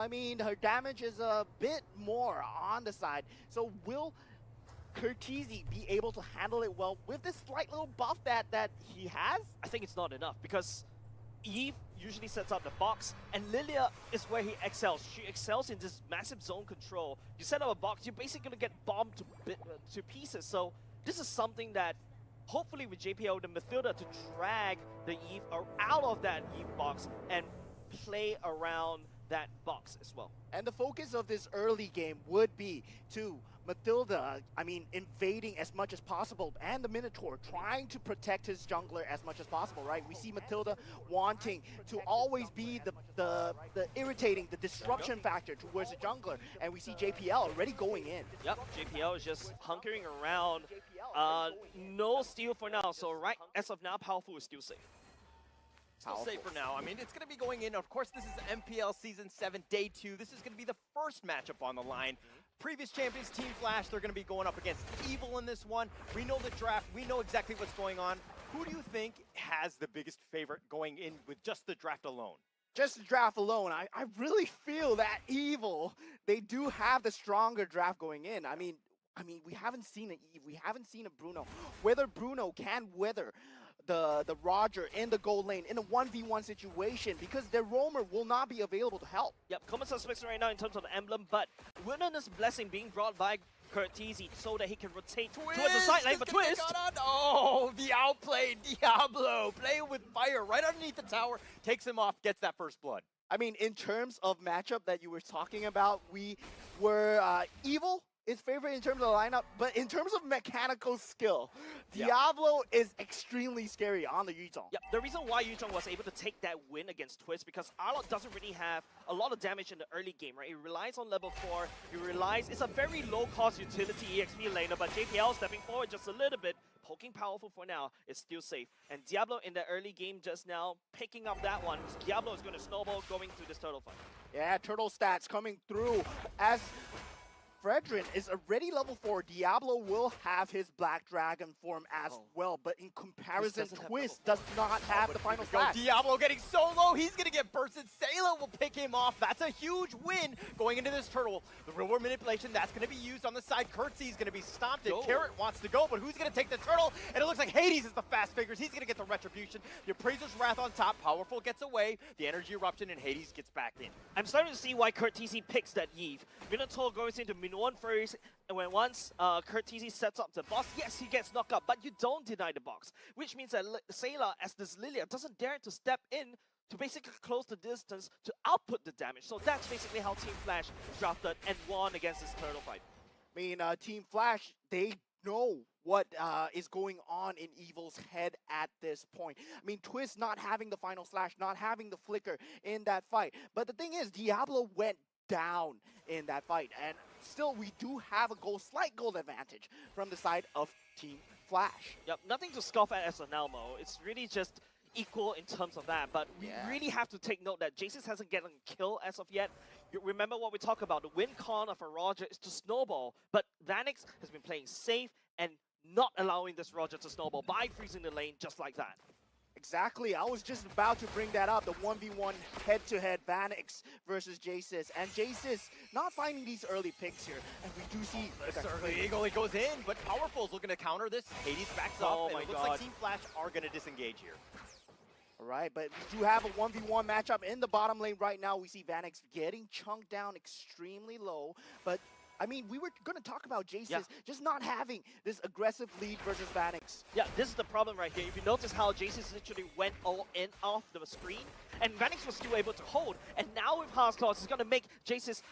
I mean, her damage is a bit more on the side. So will Curtizi be able to handle it well with this slight little buff that he has? I think it's not enough because Eve usually sets up the box, and Lilia is where he excels. She excels in this massive zone control. You set up a box, you're basically going to get bombed to pieces. So this is something that hopefully with JPL, the Mathilda to drag the Eve out of that Eve box and play around that box as well. And the focus of this early game would be to Mathilda, I mean, invading as much as possible, and the Minotaur trying to protect his jungler as much as possible, right? We see Mathilda wanting to always be the irritating, the disruption factor towards the jungler, and we see JPL already going in. Yep, JPL is just hunkering around. No steal for now, so right as of now, Powerful is still safe. Still safe for now. I mean, it's going to be going in. Of course, this is MPL Season 7, Day 2. This is going to be the first matchup on the line. Previous champions, Team Flash, they're going to be going up against Evil in this one. We know the draft. We know exactly what's going on. Who do you think has the biggest favorite going in with just the draft alone? Just the draft alone, I really feel that Evil, they do have the stronger draft going in. I mean, we haven't seen an Eve. We haven't seen a Bruno. Whether Bruno can weather the Roger in the gold lane in a 1v1 situation, because their roamer will not be available to help. Yep, common suspects right now in terms of the emblem, but Wilderness Blessing being brought by Curtizi so that he can rotate towards the side lane, but Twist! Oh, the outplay, Diablo, playing with fire right underneath the tower, takes him off, gets that first blood. I mean, in terms of matchup that you were talking about, we were Evil is favorite in terms of the lineup, but in terms of mechanical skill, Diablo is extremely scary on the Yuzhong. Yep, the reason why Yuzhong was able to take that win against Twist because Arlott doesn't really have a lot of damage in the early game, right? It relies on level 4, it relies, it's a very low-cost utility EXP laner, but JPL stepping forward just a little bit, poking Powerful for now, is still safe. And Diablo in the early game just now, picking up that one. Diablo is going to snowball going through this turtle fight. Yeah, turtle stats coming through as Fredrin is already level 4. Diablo will have his Black Dragon form as well, but in comparison, Twist does not have the final stat. Diablo getting so low, he's going to get bursted. Sayla will pick him off. That's a huge win going into this turtle. The real world manipulation, that's going to be used on the side. Curtsy is going to be stomped, and Carrot wants to go, but who's going to take the turtle? And it looks like Hades is the fast fingers. He's going to get the retribution. The Appraiser's Wrath on top. Powerful gets away. The energy eruption, and Hades gets back in. I'm starting to see why Curtizi picks that Eve. Minotaur goes into Min 1 first, and when once Curtizi sets up the box, yes, he gets knocked up, but you don't deny the box, which means that Sayla, as this Lilia, doesn't dare to step in to basically close the distance to output the damage. So that's basically how Team Flash drafted and won against this turtle fight. I mean, Team Flash, they know what is going on in Evil's head at this point. I mean, Twist not having the final slash, not having the flicker in that fight. But the thing is, Diablo went down in that fight, and still we do have a slight gold advantage from the side of Team Flash. Yep, nothing to scoff at as an Elmo. It's really just equal in terms of that, but we really have to take note that Jason hasn't gotten a kill as of yet. You remember what we talked about, the win con of a Roger is to snowball, but Vanix has been playing safe and not allowing this Roger to snowball by freezing the lane just like that. Exactly, I was just about to bring that up, the 1v1 head-to-head Vanix versus Jasis, and Jasis not finding these early picks here, and we do see the early eagle, it goes in, but Powerful's looking to counter this. Hades backs up, and it looks like Team Flash are going to disengage here. All right, but we do have a 1v1 matchup in the bottom lane right now. We see Vanix getting chunked down extremely low, but I mean, we were going to talk about Jasis just not having this aggressive lead versus Vanix. Yeah, this is the problem right here. If you notice how Jasis literally went all in off the screen, and Vanix was still able to hold. And now with Heart's Claws, it's going to make Jasis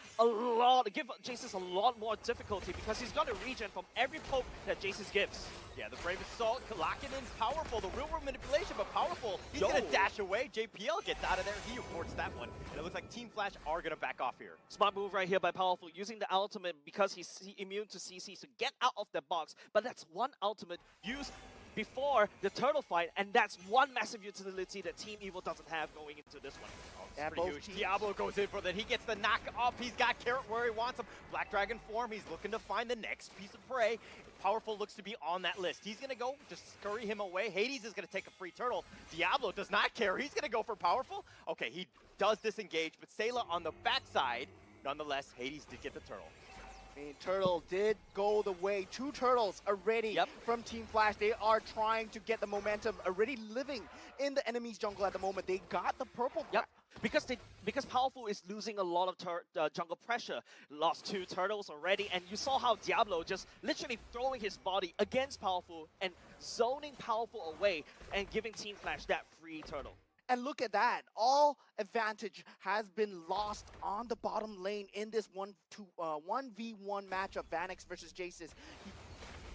give Jasis a lot more difficulty because he's going to regen from every poke that Jasis gives. Yeah, the Brave Assault, locking in Powerful, the real world manipulation, but Powerful, he's going to dash away. JPL gets out of there, he aborts that one. And it looks like Team Flash are going to back off here. Smart move right here by Powerful, using the ultimate because he's immune to CC to get out of the box. But that's one ultimate used before the turtle fight, and that's one massive utility that Team Evil doesn't have going into this one. Yeah, Pretty both huge. teams. Diablo goes in for that. He gets the knock up. He's got Carrot where he wants him. Black Dragon form. He's looking to find the next piece of prey. Powerful looks to be on that list. He's going to go just scurry him away. Hades is going to take a free turtle. Diablo does not care. He's going to go for Powerful. Okay, he does disengage, but Sayla on the backside. Nonetheless, Hades did get the turtle. I mean, Turtle did go the way. 2 turtles already from Team Flash. They are trying to get the momentum, already living in the enemy's jungle at the moment. They got the purple. Because Powerful is losing a lot of jungle pressure. Lost 2 turtles already, and you saw how Diablo just literally throwing his body against Powerful and zoning Powerful away and giving Team Flash that free turtle. And look at that. All advantage has been lost on the bottom lane in this 1v1 matchup. Vanix versus Jace's.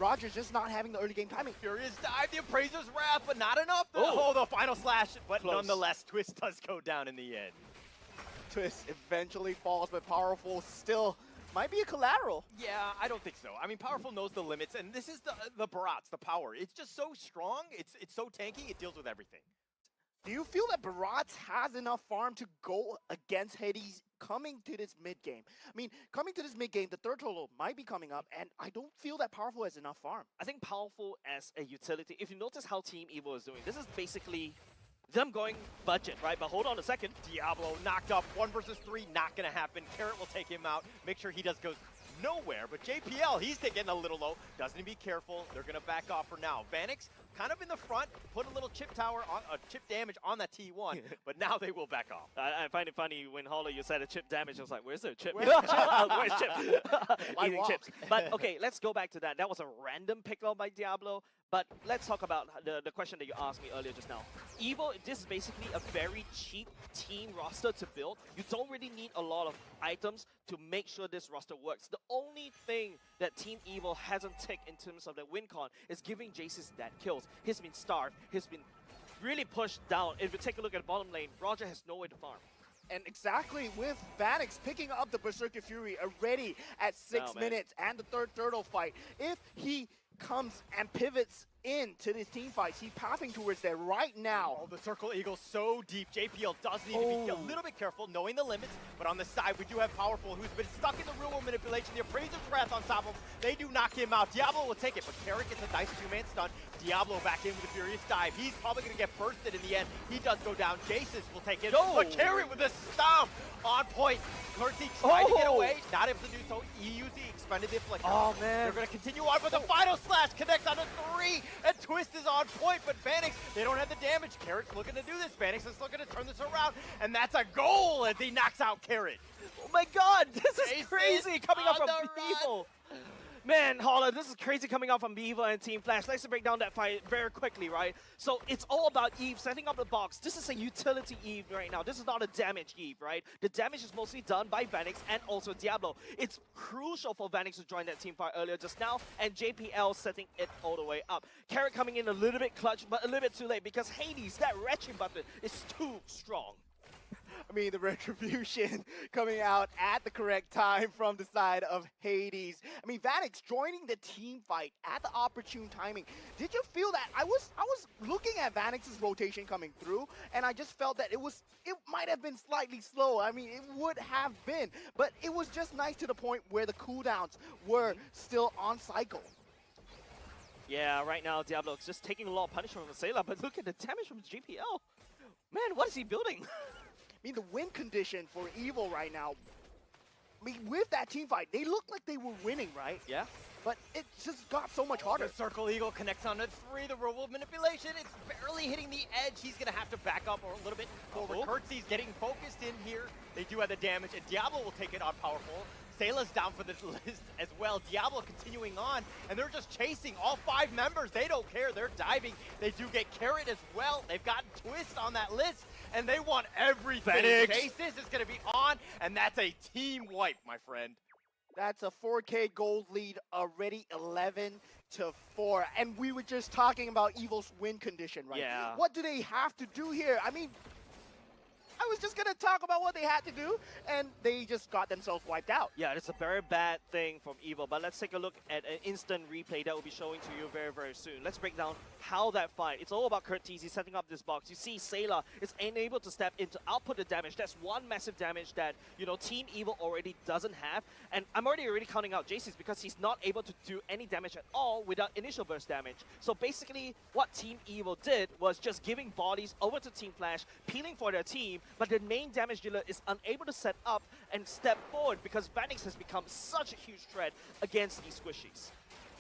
Roger's just not having the early game timing. Furious dive, the Appraiser's wrath, but not enough. The final slash, but Close. nonetheless, Twist does go down in the end. Twist eventually falls, but Powerful still might be a collateral. Yeah, I don't think so. I mean, Powerful knows the limits, and this is the Barats, the power. It's just so strong. It's so tanky. It deals with everything. Do you feel that Barats has enough farm to go against Hades coming to this mid game? I mean, coming to this mid game, the third turtle might be coming up, and I don't feel that Powerful has enough farm. I think Powerful as a utility, if you notice how Team Evil is doing, this is basically them going budget, right? But hold on a second. Diablo knocked up 1 versus 3, not gonna happen. Carrot will take him out. Make sure he goes nowhere, but JPL, he's getting a little low. Doesn't he be careful? They're gonna back off for now. Vanix kind of in the front, put a little chip tower on chip damage on that T1, but now they will back off. I find it funny when Hollow, you said a chip damage. I was like, where's the chip? Where's the chip? Where's chip? Eating walk. chips. But okay, let's go back to that. That was a random pick up by Diablo. But let's talk about the question that you asked me earlier just now. Evil, this is basically a very cheap team roster to build. You don't really need a lot of items to make sure this roster works. The only thing that Team Evil hasn't ticked in terms of the win con is giving Jace's dead kills. He's been starved. He's been really pushed down. If you take a look at the bottom lane, Roger has nowhere to farm. And exactly with Vanix picking up the Berserker Fury already at 6 minutes and the third turtle fight, if he comes and pivots into this team fight, he's pathing towards there right now. Oh, the Circle Eagle's so deep. JPL does need to be a little bit careful, knowing the limits, but on the side, we do have Powerful, who's been stuck in the real world manipulation. The Appraiser's Wrath on top of him. They do knock him out. Diablo will take it, but Carrot gets a nice 2-man stun. Diablo back in with a Furious Dive. He's probably going to get bursted in the end. He does go down. Jace's will take it. But Carrot with a stomp on point. Curtsy tried to get away, not able to do so. He used the expended the Flicker. Oh, man. They're going to continue on, but the final slash connects on a 3, and Twist is on point, but Vanix, they don't have the damage. Carrot's looking to do this. Vanix is looking to turn this around, and that's a goal as he knocks out Carrot. Oh my god, this is Jason crazy coming up on from the run. Evil. Man, Holla, this is crazy coming out from Evil and Team Flash. Let's break down that fight very quickly, right? So it's all about Eve setting up the box. This is a utility Eve right now. This is not a damage Eve, right? The damage is mostly done by Vanix and also Diablo. It's crucial for Vanix to join that team fight earlier just now, and JPL setting it all the way up. Carrot coming in a little bit clutch, but a little bit too late because Hades, that wretched button, is too strong. I mean, the retribution coming out at the correct time from the side of Hades. I mean, Vanix joining the team fight at the opportune timing. Did you feel that? I was looking at Vanix's rotation coming through, and I just felt that it might have been slightly slow. I mean, it would have been, but it was just nice to the point where the cooldowns were still on cycle. Yeah, right now Diablo's just taking a lot of punishment from Sayla, but look at the damage from JPL. Man, what is he building? I mean, the win condition for Evil right now, I mean, with that team fight, they looked like they were winning, right? Yeah. But it just got so much harder. The Circle Eagle connects on a 3, the real world manipulation. It's barely hitting the edge. He's going to have to back up or a little bit forward. Curtsy's getting focused in here. They do have the damage, and Diablo will take it on Powerful. Sayla's down for this list as well. Diablo continuing on, and they're just chasing all 5 members. They don't care. They're diving. They do get Carrot as well. They've got Twist on that list, and they want everything. Jace's is going to be on, and that's a team wipe, my friend. That's a 4K gold lead already, 11-4. And we were just talking about Evil's win condition, right? Yeah. What do they have to do here? I mean, I was just gonna talk about what they had to do, and they just got themselves wiped out. Yeah, it's a very bad thing from Evo, but let's take a look at an instant replay that will be showing to you very, very soon. Let's break down how that fight. It's all about Curtis setting up this box. You see Sayla is unable to step in to output the damage. That's one massive damage that, you know, Team Evo already doesn't have. And I'm already counting out Jace's because he's not able to do any damage at all without initial burst damage. So basically, what Team Evo did was just giving bodies over to Team Flash, peeling for their team, but the main damage dealer is unable to set up and step forward because Vanix has become such a huge threat against these squishies.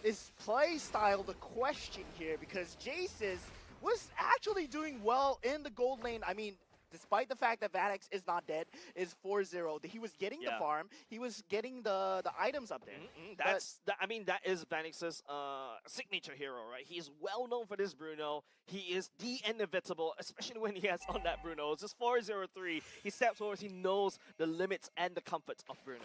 Is play style the question here? Because Jace's was actually doing well in the gold lane. I mean, despite the fact that Vanix is not dead, is 4-0. He was getting the farm. He was getting the items up there. I mean, that is Vanix's signature hero, right? He is well known for this Bruno. He is the inevitable, especially when he has on that Bruno. It's just 4-0-3. He steps forward. He knows the limits and the comforts of Bruno.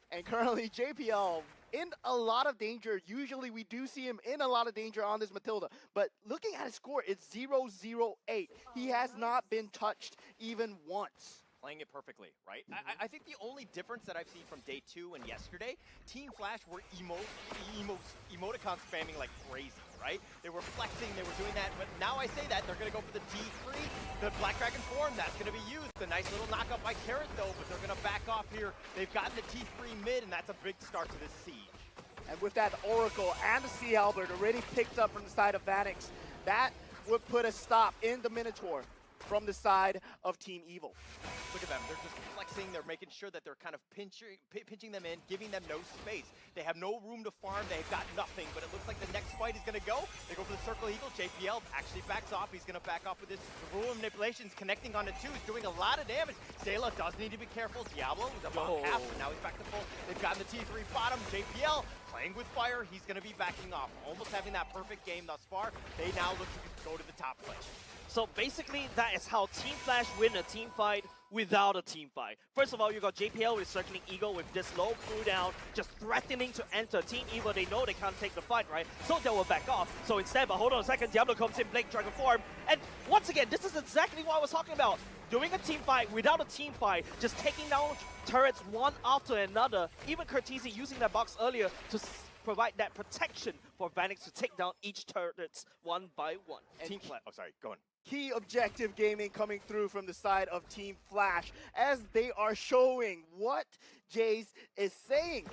And currently, JPL in a lot of danger. Usually we do see him in a lot of danger on this Matilda. But looking at his score, it's 0-0-8. He has not been touched even once. Playing it perfectly, right? I think the only difference that I've seen from day 2 and yesterday, Team Flash were emoticon spamming like crazy, right? They were flexing, they were doing that, but now I say that, they're gonna go for the D3, the Black Dragon form, that's gonna be used. The nice little knockup by Carrot though, but they're gonna back off here. They've gotten the T3 mid, and that's a big start to this siege. And with that Oracle and the Sea Albert already picked up from the side of Vanix, that would put a stop in the Minotaur from the side of Team Evil. Look at them, they're just flexing, they're making sure that they're kind of pinching them in, giving them no space. They have no room to farm, they've got nothing, but it looks like the next fight is gonna go. They go for the Circle Eagle, JPL actually backs off, he's gonna back off with this. The rule of manipulations connecting on it too, is doing a lot of damage. Sayla does need to be careful, Diablo is about half, but now he's back to full. They've gotten the T3 bottom, JPL playing with fire, he's gonna be backing off. Almost having that perfect game thus far. They now look to go to the top place. So basically, that is how Team Flash win a team fight without a team fight. First of all, you got JPL with Circling Eagle with this low cooldown, just threatening to enter. Team Evo, they know they can't take the fight, right? So they will back off. So instead, but hold on a second, Diablo comes in, Blake Dragon form, and once again, this is exactly what I was talking about. Doing a team fight without a team fight, just taking down turrets one after another. Even Curtisi using that box earlier to provide that protection for Vanix to take down each turrets one by one. Team Flash, oh sorry, go on. Key objective gaming coming through from the side of Team Flash as they are showing what Jace is saying.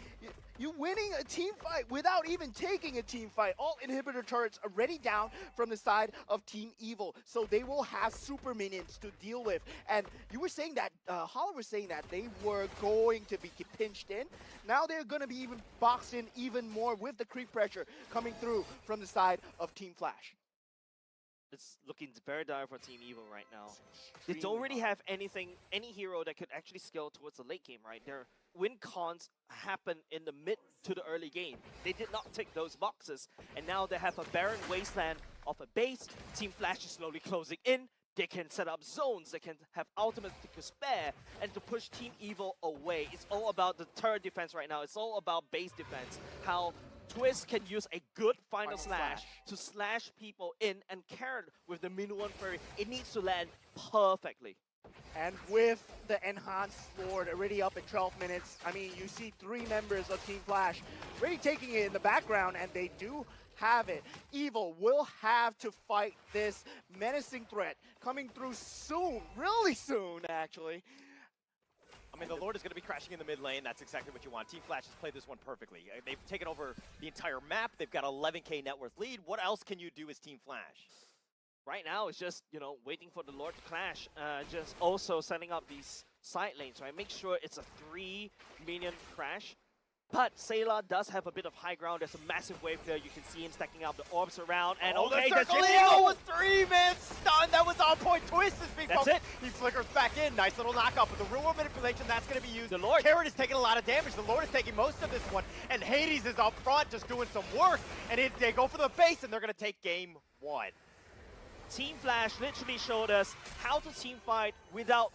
You winning a team fight without even taking a team fight. All inhibitor turrets already down from the side of Team Evil, so they will have super minions to deal with. And you were saying that, Holler was saying that they were going to be pinched in. Now they're going to be even boxed in even more with the creep pressure coming through from the side of Team Flash. It's looking very dire for Team Evo right now. They don't really have any hero that could actually scale towards the late game, right? Their win cons happen in the mid to the early game. They did not tick those boxes, and now they have a barren wasteland of a base. Team Flash is slowly closing in. They can set up zones, they can have ultimates to spare, and to push Team Evo away. It's all about the turret defense right now. It's all about base defense. How Twist can use a good final slash to slash people in, and Carrot with the Minu 1 Fairy, it needs to land perfectly. And with the enhanced sword already up at 12 minutes, I mean, you see 3 members of Team Flash really taking it in the background, and they do have it. Evil will have to fight this menacing threat coming through soon, really soon, actually. I mean, the Lord is going to be crashing in the mid lane. That's exactly what you want. Team Flash has played this one perfectly. They've taken over the entire map. They've got 11k net worth lead. What else can you do as Team Flash? Right now, it's just, you know, waiting for the Lord to clash. Just also setting up these side lanes, right? Make sure it's a 3-minion crash. But Sayla does have a bit of high ground. There's a massive wave there. You can see him stacking up the orbs around. And okay, the Circle Eagle with 3-man stun. That was on point. Twist is being That's it. He flickers back in. Nice little knockup. With the real manipulation, that's going to be used. The Lord. Carrot is taking a lot of damage. The Lord is taking most of this one. And Hades is up front just doing some work. And they go for the base, and they're going to take game 1. Team Flash literally showed us how to team fight without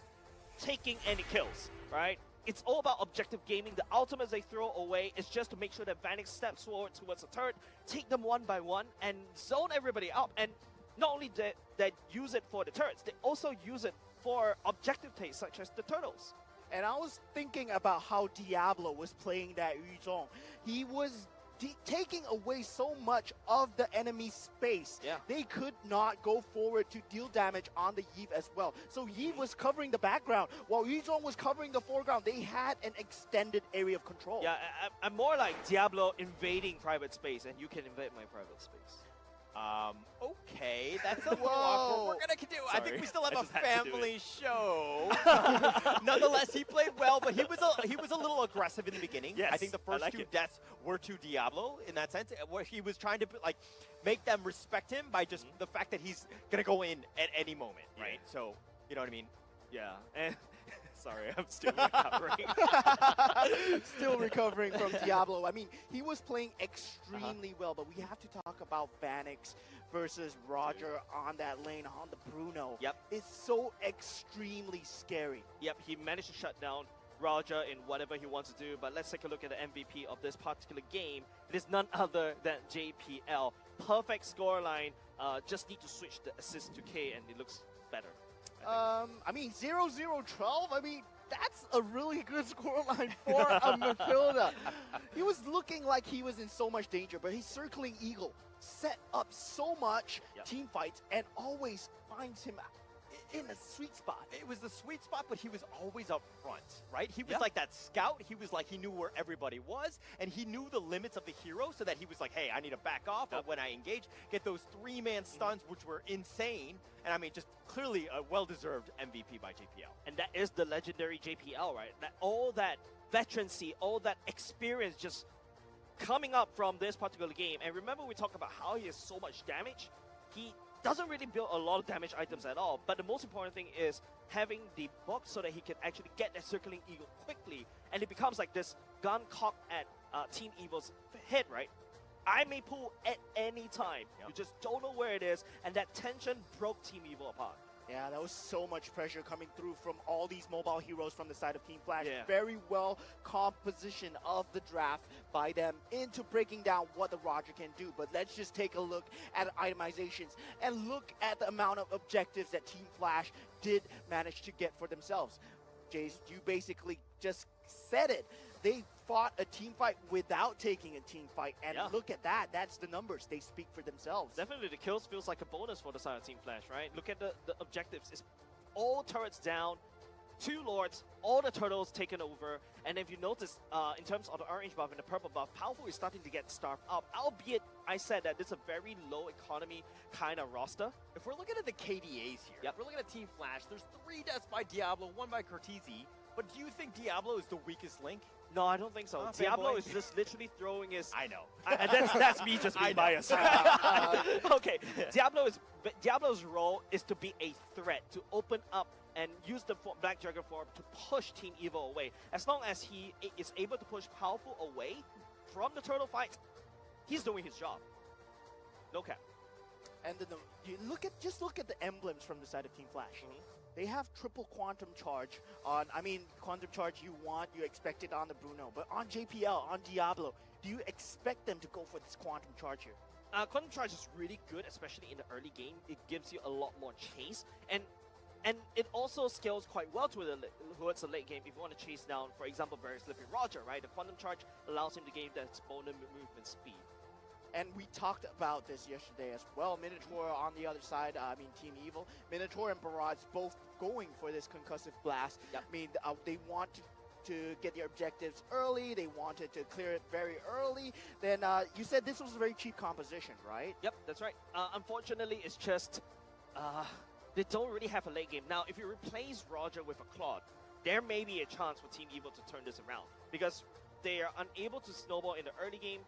taking any kills, right? It's all about objective gaming. The ultimates they throw away is just to make sure that Vanix steps forward towards the turret, take them one by one, and zone everybody up. And not only that use it for the turrets, they also use it for objective takes such as the turtles. And I was thinking about how Diablo was playing that Yuzhong. He was taking away so much of the enemy space. Yeah. They could not go forward to deal damage on the Yves as well. So Yves was covering the background while Yuzhong was covering the foreground. They had an extended area of control. Yeah, I'm more like Diablo invading private space, and you can invade my private space. Okay, that's a little awkward. We're gonna continue. I think Sorry. we still have I a just had to do family show. Nonetheless, he played well, but he was a little aggressive in the beginning. Yes, I think the first like two it. deaths were to Diablo in that sense, where he was trying to like make them respect him by just the fact that he's gonna go in at any moment, Yeah. right? So you know what I mean? Yeah, and sorry, I'm still recovering. Still recovering from Diablo. I mean, he was playing extremely well, but we have to talk about Vanix versus Roger on that lane, on the Bruno. Yep. It's so extremely scary. Yep, he managed to shut down Roger in whatever he wants to do, but let's take a look at the MVP of this particular game. It is none other than JPL. Perfect scoreline, just need to switch the assist to K and it looks better. I mean, 0-0-12, I mean, that's a really good scoreline for a Matilda. He was looking like he was in so much danger, but he's circling Eagle, set up so much team fights, and always finds him in a sweet spot. It was the sweet spot, but he was always up front, right? He was like that scout. He was like, he knew where everybody was, and he knew the limits of the hero, so that he was like, hey, I need to back off, but when I engage, get those three-man stuns, which were insane. And I mean, just clearly a well-deserved MVP by JPL. And that is the legendary JPL, right? That all that veterancy, all that experience just coming up from this particular game. And remember, we talked about how he has so much damage. He doesn't really build a lot of damage items at all, but the most important thing is having the box so that he can actually get that circling eagle quickly, and it becomes like this gun cocked at Team Evil's head, right? I may pull at any time. You just don't know where it is, and that tension broke Team Evil apart. Yeah, that was so much pressure coming through from all these mobile heroes from the side of Team Flash. Yeah. Very well composition of the draft by them into breaking down what the Roger can do. But let's just take a look at itemizations and look at the amount of objectives that Team Flash did manage to get for themselves. Jace, you basically just said it. They fought a team fight without taking a team fight, and look at that. That's the numbers. They speak for themselves. Definitely, the kills feels like a bonus for the side of Team Flash, right? Look at the objectives. It's all turrets down, 2 lords, all the turtles taken over, and if you notice, in terms of the orange buff and the purple buff, Powerful is starting to get starved up, albeit I said that this is a very low economy kind of roster. If we're looking at the KDAs here, if we're looking at Team Flash, there's 3 deaths by Diablo, 1 by Cortese, but do you think Diablo is the weakest link? No, I don't think so. Oh, Diablo fanboy. is just literally throwing his... I know. And that's me just being biased. Okay, Diablo's role is to be a threat, to open up and use the Black Dragon form to push Team Evil away. As long as he is able to push Powerful away from the turtle fight, he's doing his job. No cap. And then you just look at the emblems from the side of Team Flash. They have triple quantum charge on, I mean, quantum charge you expect it on the Bruno, but on JPL, on Diablo, do you expect them to go for this quantum charge here? Quantum Charge is really good, especially in the early game. It gives you a lot more chase, and it also scales quite well towards the late game if you want to chase down, for example, very slippy Roger, right? The Quantum Charge allows him to gain that bonus movement speed. And we talked about this yesterday as well. Minotaur on the other side, I mean Team Evil. Minotaur and Barrage both going for this concussive blast. I mean, they want to get their objectives early. They wanted to clear it very early. Then you said this was a very cheap composition, right? Yep, that's right. Unfortunately, it's just they don't really have a late game. Now, if you replace Roger with a Claude, there may be a chance for Team Evil to turn this around, because they are unable to snowball in the early game.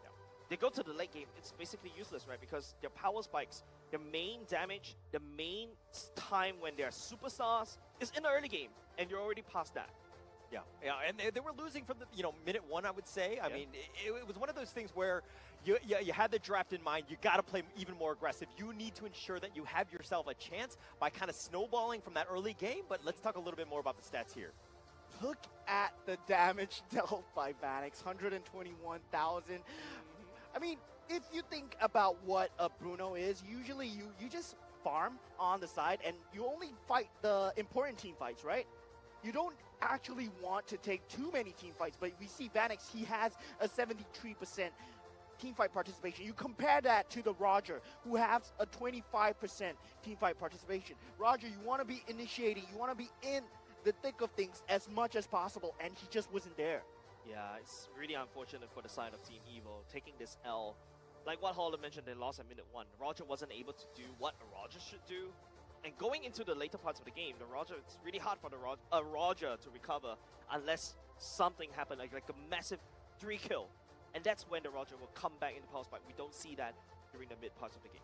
They go to the late game, it's basically useless, right? Because their power spikes, their main damage, the main time when they're superstars is in the early game, and you're already past that. Yeah, and they were losing from the minute 1, I would say. I mean, it was one of those things where you had the draft in mind. You got to play even more aggressive. You need to ensure that you have yourself a chance by kind of snowballing from that early game. But let's talk a little bit more about the stats here. Look at the damage dealt by Vanix, 121,000. I mean, if you think about what a Bruno is, usually you just farm on the side, and you only fight the important team fights, right? You don't actually want to take too many team fights, but we see Vanix, he has a 73% team fight participation. You compare that to the Roger, who has a 25% team fight participation. Roger, you want to be initiating, you want to be in the thick of things as much as possible, and he just wasn't there. Yeah, it's really unfortunate for the side of Team Evo taking this L. Like what Holler mentioned, they lost at minute 1. Roger wasn't able to do what a Roger should do. And going into the later parts of the game, the Roger, it's really hard for the Roger to recover unless something happened, like a massive 3-kill. And that's when the Roger will come back in the pulse fight. We don't see that during the mid parts of the game.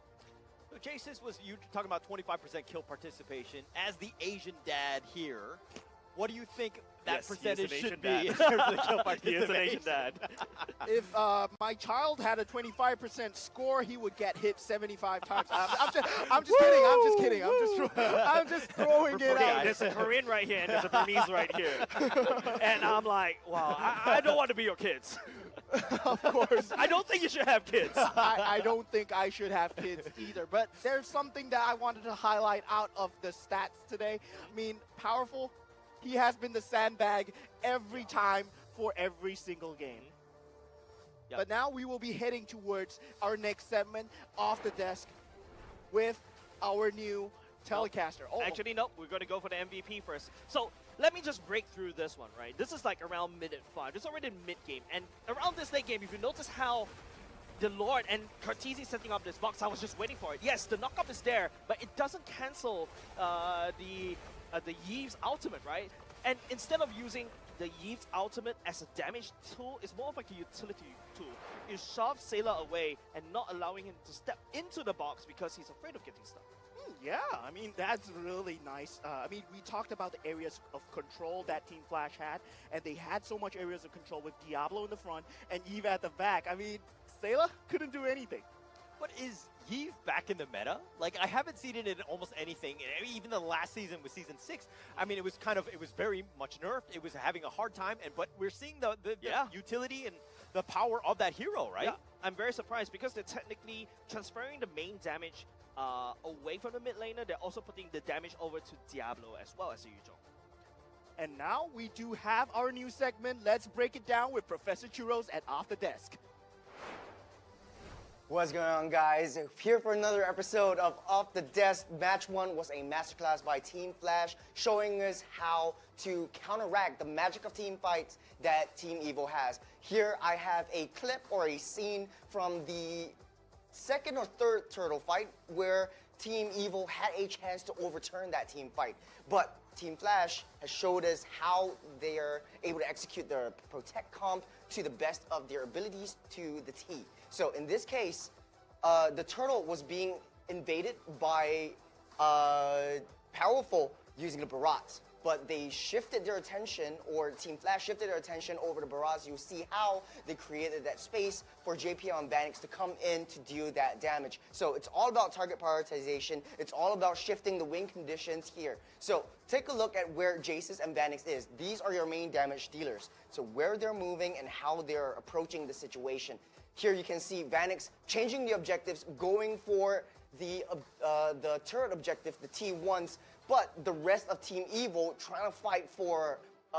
So Jace's was, you talking about 25% kill participation. As the Asian dad here, what do you think that percentage should be in terms of the kill participation? He is an Asian dad. If my child had a 25% score, he would get hit 75 times. I'm just kidding. I'm just throwing it out. There's a Korean right here and there's a Burmese right here. And I'm like, wow, I don't want to be your kids. Of course. I don't think you should have kids. I don't think I should have kids either. But there's something that I wanted to highlight out of the stats today. I mean, Powerful, he has been the sandbag every time for every single game. Yep. But now we will be heading towards our next segment, Off the Desk, with our new Telecaster. Oh. Actually, nope. We're going to go for the MVP first. So let me just break through this one, right? This is like around minute 5. It's already mid-game. And around this late game, if you notice how the Lord and Cartesi setting up this box, I was just waiting for it. Yes, the knockup is there, but it doesn't cancel the Yeeve's ultimate, right? And instead of using the Yeeve's ultimate as a damage tool, it's more of like a utility tool. You shove Sailor away and not allowing him to step into the box because he's afraid of getting stuck. Yeah, I mean, that's really nice. I mean, we talked about the areas of control that Team Flash had, and they had so much areas of control with Diablo in the front and Eve at the back. I mean, Sailor couldn't do anything. But is Yves back in the meta? Like, I haven't seen it in almost anything. I mean, even the last season with Season 6, I mean, it was very much nerfed. It was having a hard time, but we're seeing the utility and the power of that hero, right? Yeah, I'm very surprised because they're technically transferring the main damage away from the mid laner. They're also putting the damage over to Diablo as well as usual. And now we do have our new segment. Let's break it down with Professor Churros at Off the Desk. What's going on, guys? Here for another episode of Off the Desk. Match 1 was a masterclass by Team Flash, showing us how to counteract the magic of team fights that Team Evo has. Here I have a clip or a scene from the second or third turtle fight where Team Evo had a chance to overturn that team fight. But Team Flash has showed us how they are able to execute their protect comp to the best of their abilities to the T. So in this case, the turtle was being invaded by Powerful using the barrage. But they shifted their attention, or Team Flash shifted their attention over to barrage. You see how they created that space for JPL and Vanix to come in to do that damage. So it's all about target prioritization. It's all about shifting the win conditions here. So take a look at where Jace's and Vanix is. These are your main damage dealers. So where they're moving and how they're approaching the situation. Here you can see Vanix changing the objectives, going for the turret objective, the T1s, but the rest of Team Evo trying to fight for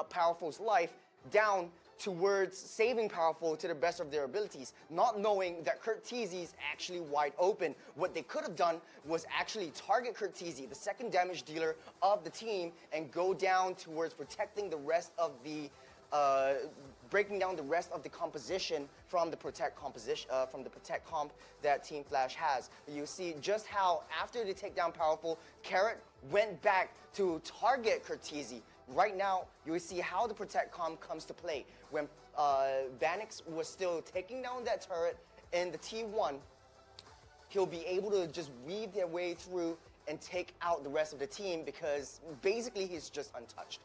Powerful's life down towards saving Powerful to the best of their abilities, not knowing that Curtese is actually wide open. What they could have done was actually target Curtese, the second damage dealer of the team, and go down towards protecting the rest of the breaking down the rest of the composition from the protect comp that Team Flash has. You see just how after they take down Powerful, Carrot went back to target Curtese. Right now, you will see how the protect comp comes to play. When Vanix was still taking down that turret in the T1, he'll be able to just weave their way through and take out the rest of the team because basically he's just untouched.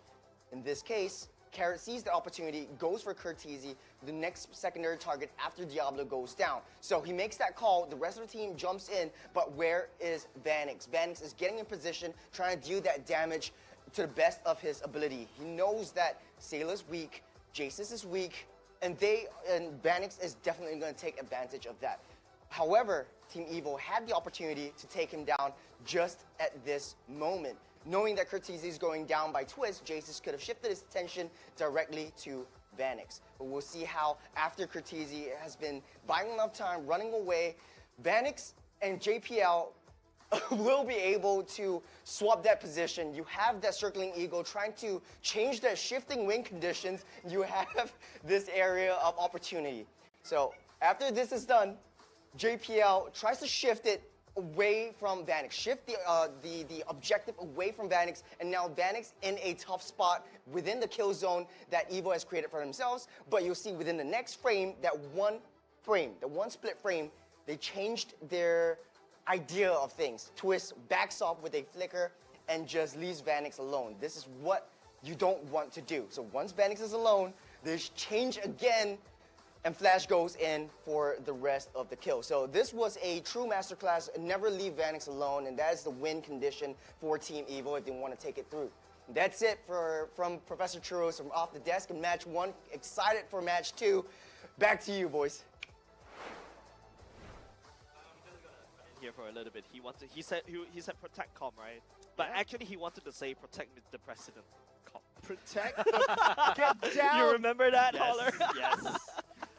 In this case, Carrot sees the opportunity, goes for Curtese, the next secondary target after Diablo goes down. So he makes that call, the rest of the team jumps in, but where is Vanix? Vanix is getting in position, trying to do that damage to the best of his ability. He knows that Sailor's weak, Jace's is weak, and Vanix is definitely going to take advantage of that. However, Team Evo had the opportunity to take him down just at this moment. Knowing that Cortese is going down by Twist, Jace's could have shifted his attention directly to Vanix. But we'll see how after Cortese has been buying enough time, running away, Vanix and JPL will be able to swap that position. You have that circling eagle trying to change that shifting wing conditions. You have this area of opportunity. So after this is done, JPL tries to shift it away from Vanix. Shift the objective away from Vanix, and now Vanix in a tough spot within the kill zone that Evo has created for themselves. But you'll see within the next frame, that one split frame, they changed their idea of things. Twist backs off with a flicker and just leaves Vanix alone. This is what you don't want to do. So once Vanix is alone, there's change again, and Flash goes in for the rest of the kill. So this was a true masterclass. Never leave Vanix alone, and that is the win condition for Team Evo if they want to take it through. That's it from Professor Churros from Off the Desk in match 1. Excited for match 2. Back to you, boys. Here for a little bit. He said protect com, right? But actually he wanted to say protect the president. Com. Protect. Get down. You remember that, Yes, Holler? yes.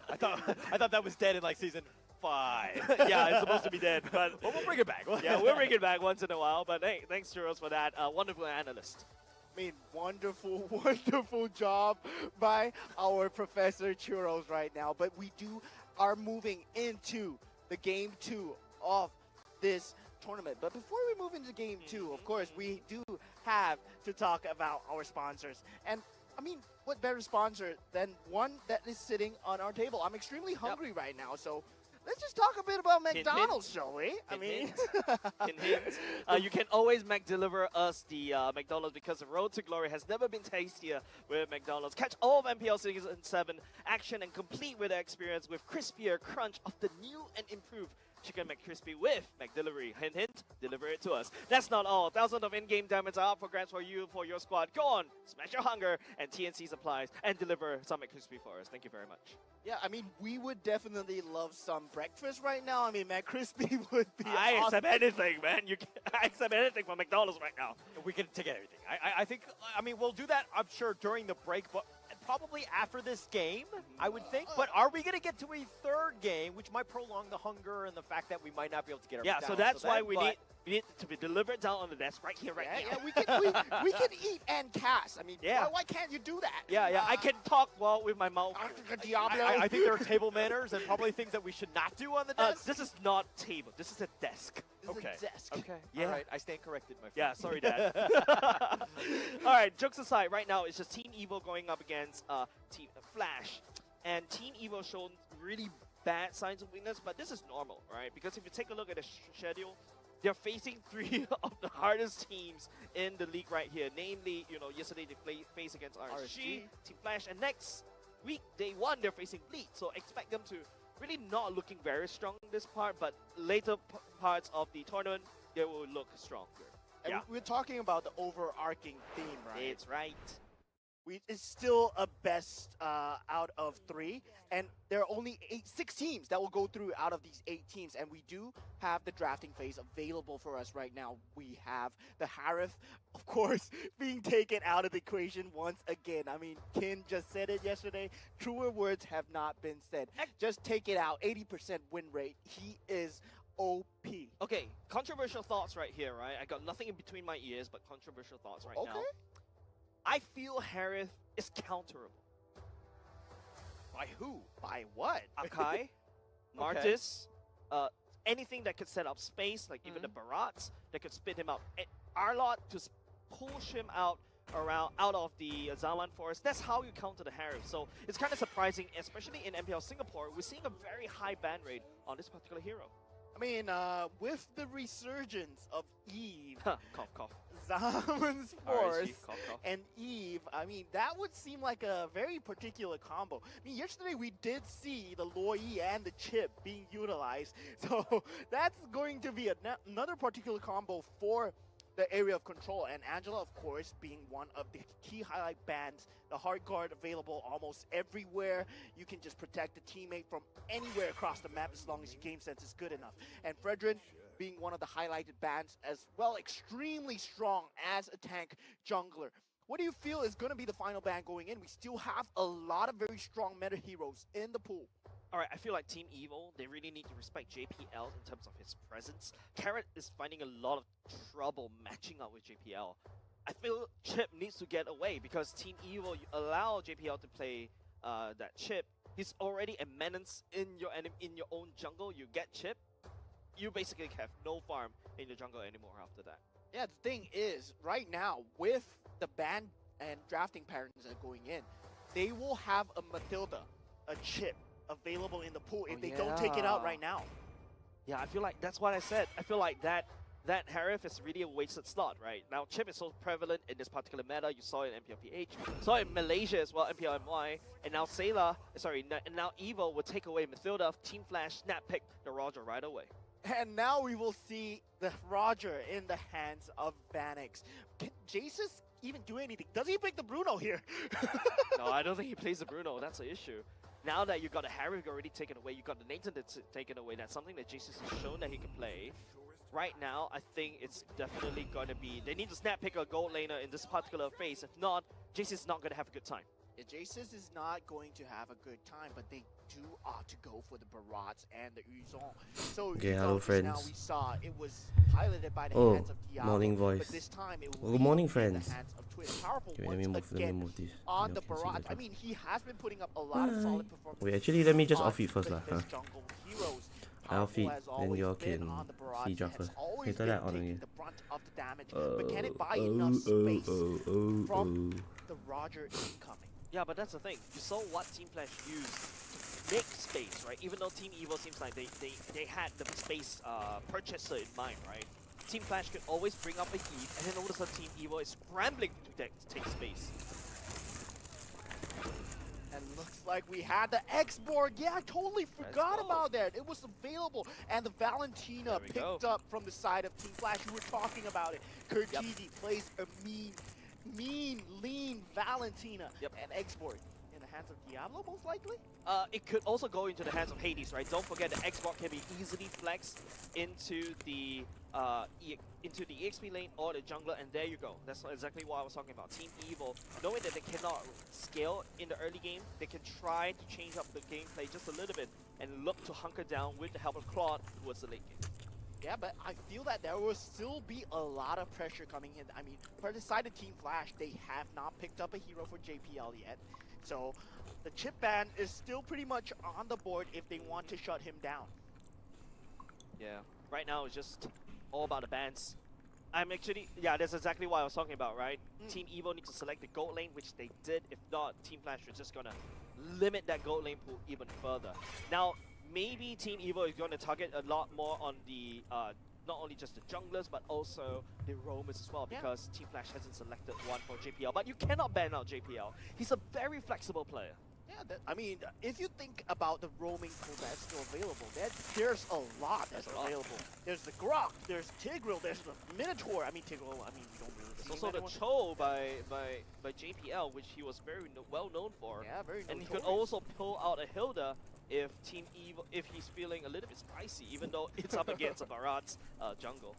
I thought that was dead in like season 5. Yeah, it's supposed to be dead, but Well, we'll bring it back. yeah, we'll bring it back once in a while. But hey, thanks Churros for that wonderful analyst. I mean, wonderful, wonderful job by our Professor Churros right now. But we are moving into the game 2 of this tournament. But before we move into game 2, of course, we do have to talk about our sponsors. And I mean, what better sponsor than one that is sitting on our table? I'm extremely hungry right now, so let's just talk a bit about McDonald's, shall we? I mean, Hint, hint. You can always deliver us the McDonald's because the road to glory has never been tastier with McDonald's. Catch all of MPL Season 7 action and complete with the experience with crispier crunch of the new and improved Chicken McCrispy with McDelivery. Hint, hint, deliver it to us. That's not all. Thousands of in-game diamonds are up for grabs for you, for your squad. Go on, smash your hunger and TNC supplies and deliver some McCrispy for us. Thank you very much. yeah, I mean, we would definitely love some breakfast right now. I mean, McCrispy would be I awesome. accept anything, man. I accept anything from McDonald's right now. We can take everything. I think, I mean, we'll do that, I'm sure, during the break, but probably after this game, I would think. But are we going to get to a third game, which might prolong the hunger and the fact that we might not be able to get our Yeah, so that's why we need to be delivered down on the desk right here, right Yeah, now. yeah, we can eat and cast. I mean, Yeah. why can't you do that? Yeah, I can talk well with my mouth. Diablo. I think there are table manners and probably things that we should not do on the desk. This is not table. This is a desk. This is a Okay. desk. Okay. Yeah. All right. I stand corrected, my friend. Yeah, sorry, Dad. All right, jokes aside, right now it's just Team Evo going up against Team Flash. And Team Evo shown really bad signs of weakness, but this is normal, right? Because if you take a look at the schedule, they're facing 3 of the hardest teams in the league right here. Namely, yesterday they faced against RSG, Team Flash, and next week, day 1, they're facing Bleed. So expect them to really not looking very strong in this part, but later parts of the tournament, they will look stronger. And Yeah, we're talking about the overarching theme, right? it's right. It's still a best out of 3, and there are only 6 teams that will go through out of these 8 teams, and we do have the drafting phase available for us right now. We have the Harith, of course, being taken out of the equation once again. I mean, Kin just said it yesterday. Truer words have not been said. Just take it out. 80% win rate. He is OP. Okay, controversial thoughts right here, right? I got nothing in between my ears, but controversial thoughts right now. Okay. I feel Harith is counterable. By who? By what? Akai, Martis, anything that could set up space, like even the Barats, that could spin him out. Arlot to push him out of the Zaman Forest. That's how you counter the Harith. So it's kind of surprising, especially in MPL Singapore, we're seeing a very high ban rate on this particular hero. I mean, with the resurgence of Eve, Cough, cough. Zaman's RSG, Force, cough, cough. and Eve, I mean, that would seem like a very particular combo. I mean, yesterday we did see the Loi and the Chip being utilized, so that's going to be another particular combo for the area of control. And Angela, of course, being one of the key highlight bans, the hard guard available almost everywhere. You can just protect a teammate from anywhere across the map as long as your game sense is good enough. And Fredrin being one of the highlighted bans as well, extremely strong as a tank jungler. What do you feel is going to be the final ban going in? We still have a lot of very strong meta heroes in the pool. Alright, I feel like Team Evil, they really need to respect JPL in terms of his presence. Carrot is finding a lot of trouble matching up with JPL. I feel Chip needs to get away because Team Evil, you allow JPL to play that Chip. He's already a menace in your own jungle. You get Chip, you basically have no farm in your jungle anymore after that. Yeah, the thing is, right now, with the ban and drafting patterns that are going in, they will have a Matilda, a Chip, available in the pool if they don't take it out right now. Yeah, I feel like that's what I said. I feel like that Harif is really a wasted slot, right? Now, Chip is so prevalent in this particular meta. You saw it in MPLPH, saw it in Malaysia as well, MPLMY, and now and now Evo will take away Matilda, Team Flash, snap pick the Roger right away. And now we will see the Roger in the hands of Vanix. Can Jesus even do anything? Does he pick the Bruno here? No, I don't think he plays the Bruno. That's the issue. Now that you got the Harry already taken away, you got the Nathan that's taken away. That's something that Jesus has shown that he can play. Right now, I think it's definitely going to be... They need to snap pick a gold laner in this particular phase. If not, Jesus is not going to have a good time. Yeah, Jaces is not going to have a good time, but they do ought to go for the Barats and the Uzon. So Okay, Uzon, hello, friends. now we saw it was piloted by the hands of Diablo, morning voice. but this time it Good was morning, in friends. the hands of Twitch. Powerful Okay, once let me again move this. on the You can see Barats. I better. mean, he has been putting up a lot of solid performances. Wait, actually, let me just on off it first, the lah. jungle heroes. I off it, Powerful as then always you all been can on the Barats, see Jaffa. has always Later been that on taking again. the brunt of the damage, but can it buy enough space from the Roger incoming? Yeah, but that's the thing. You saw what Team Flash used to make space, right? Even though Team Evo seems like they had the space purchaser in mind, right? Team Flash could always bring up a heat, and then all of a sudden Team Evo is scrambling to take space. And looks like we had the X-Borg. Yeah, I totally forgot about that. It was available. And the Valentina picked up from the side of Team Flash. We were talking about it. Kurtigi plays a mean, lean Valentina. And X-Borg in the hands of Diablo, most likely? It could also go into the hands of Hades, right? Don't forget the Xbox can be easily flexed into the EXP lane or the jungler, and there you go. That's exactly what I was talking about. Team Evil, knowing that they cannot scale in the early game, they can try to change up the gameplay just a little bit and look to hunker down with the help of Claude towards the late game. Yeah, but I feel that there will still be a lot of pressure coming in. I mean, for the side of Team Flash, they have not picked up a hero for JPL yet. So the chip ban is still pretty much on the board if they want to shut him down. Yeah, right now it's just all about the bans. I'm actually, yeah, that's exactly what I was talking about, right? Team Evo needs to select the gold lane, which they did. If not, Team Flash is just gonna limit that gold lane pool even further. Now, maybe Team Evo is going to target a lot more on the, not only just the junglers, but also the roamers as well, because Team Flash hasn't selected one for JPL. But you cannot ban out JPL. He's a very flexible player. Yeah, I mean, if you think about the roaming pool that's still available, there's a lot that's available. There's the Grok, there's Tigreal, there's the Minotaur. I mean, Tigreal, I mean, we don't really see There's also the Cho by JPL, which he was very well known for. Yeah, very And he notorious. could also pull out a Hilda if Team Evo, if he's feeling a little bit spicy, even though it's up against a Barat's jungle.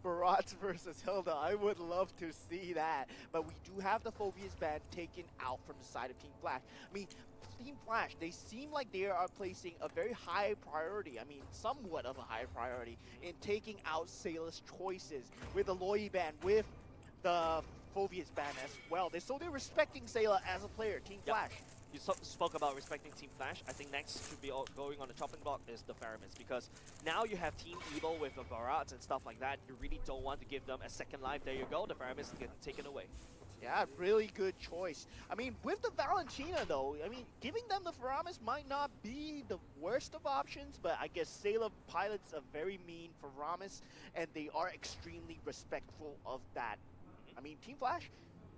Barats versus Hilda, I would love to see that. But we do have the Phobius ban taken out from the side of Team Flash. I mean, Team Flash, they seem like they are placing a very high priority, I mean, somewhat of a high priority, in taking out Sayla's choices with the Loi ban, with the Phobius ban as well. So they're respecting Sayla as a player, Team Flash. You spoke about respecting Team Flash. I think next should be going on the chopping block is the Pheromones, because now you have Team Evil with the Barats and stuff like that. You really don't want to give them a second life. There you go. The Pheromones get taken away. Yeah, really good choice. I mean, with the Valentina, though, I mean, giving them the Pheromones might not be the worst of options, but I guess Sayla pilots a very mean Pheromones, and they are extremely respectful of that. I mean, Team Flash,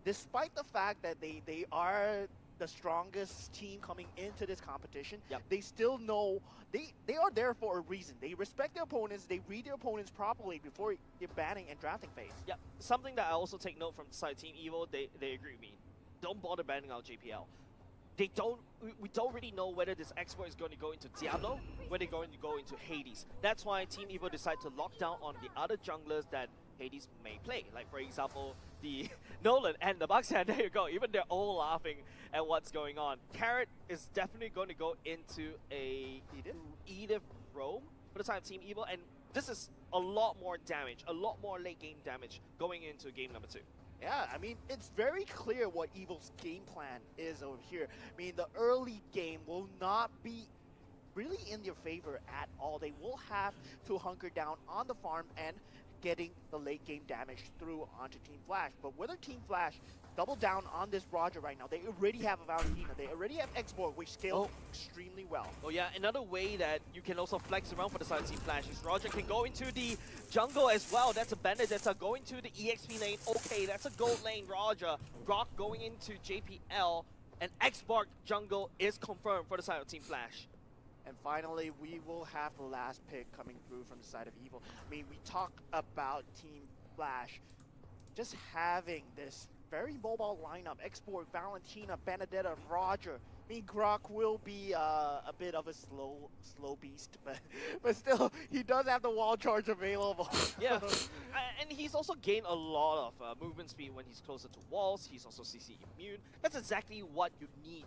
despite the fact that they are the strongest team coming into this competition. Yep. They still know they are there for a reason. They respect their opponents. They read their opponents properly before the banning and drafting phase. Yeah, something that I also take note from the side of Team Evo, they agree with me. Don't bother banning out JPL. We don't really know whether this export is going to go into Diablo, whether they're going to go into Hades. That's why Team Evo decided to lock down on the other junglers that Hades may play. Like, for example, the Nolan and the Bucks, and there you go. Even they're all laughing at what's going on. Carrot is definitely going to go into a Edith roam for the side of Team Evo, and this is a lot more damage, a lot more late game damage going into game number 2. Yeah, I mean, it's very clear what Evil's game plan is over here. I mean, the early game will not be really in their favor at all. They will have to hunker down on the farm and getting the late game damage through onto Team Flash. But whether Team Flash double down on this Roger right now, they already have a Valentina, they already have X-Borg, which scales extremely well. Oh yeah, another way that you can also flex around for the side of Team Flash is Roger can go into the jungle as well. That's a bandit that's going to the EXP lane. Okay, that's a gold lane, Roger. Grok going into JPL, and X-Borg jungle is confirmed for the side of Team Flash. And finally, we will have the last pick coming through from the side of Evil. I mean, we talk about Team Flash just having this very mobile lineup. X-Borg, Valentina, Benedetta, Roger. I mean, Grok will be a bit of a slow beast, but still, he does have the wall charge available. Yeah, and he's also gained a lot of movement speed when he's closer to walls. He's also CC immune. That's exactly what you need.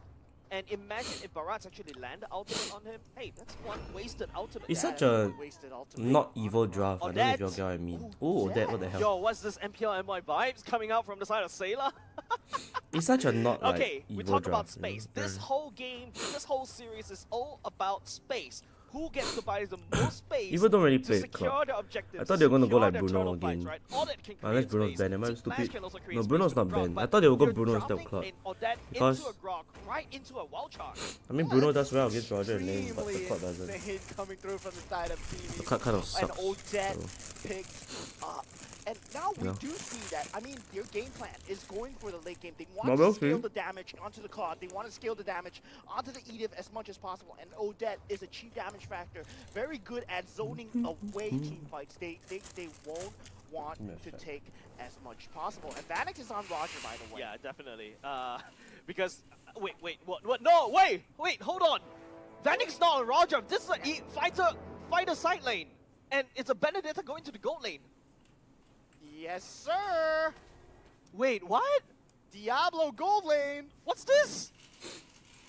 And imagine if Barat's actually land the ultimate on him. Hey, that's one wasted ultimate. It's such Yeah, a wasted ultimate. not evil draft. I don't know if you Odette. get what I mean. Oh, that what the hell? Yo, what's this MPL MY vibes coming out from the side of Sailor? It's such a not like Okay, evil we talk draft. about space. This whole game, this whole series is all about space. Who gets to buy the most space Evil don't really to play secure club. the objectives? I thought they were gonna go secure like their Bruno turtle fights, again. right? Odette can Unless create Bruno's space. banned, am I Team stupid? Flash can also create No, space Bruno's with not Grok, banned. I but thought they would go you're Bruno instead of dropping Club. an Odette Because- into a Grok, right into a wall charge. I mean, Bruno does well against Roger and Lane, but the Extremely Club doesn't. insane coming through from the side of TV. The Club kind of And sucks. Odette so. picked up. And now we Yeah. do see that, I mean, their game plan is going for the late game. They want No, to we'll scale see. the damage onto the Claude. They want to scale the damage onto the Edith as much as possible. And Odette is a cheap damage factor. Very good at zoning away team fights. They won't want to take as much possible. And Vanek is on Roger, by the way. Yeah, definitely. Because wait, what? No, wait, hold on. Vanek's not on Roger. This is a fighter side lane, and it's a Benedetta going to the gold lane. Yes, sir. Wait, what? Diablo gold lane. What's this?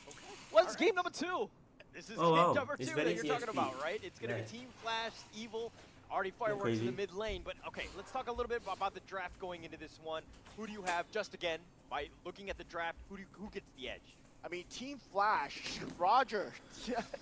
Okay. What's game number 2? This is Oh, wow. game number It's 2 very that you're talking CSP. about, right? It's going to Yeah. be Team Flash, Evil, already fireworks in crazy. the mid lane. But okay, let's talk a little bit about the draft going into this one. Who do you have? Just again, by looking at the draft, who gets the edge? I mean, Team Flash, Roger,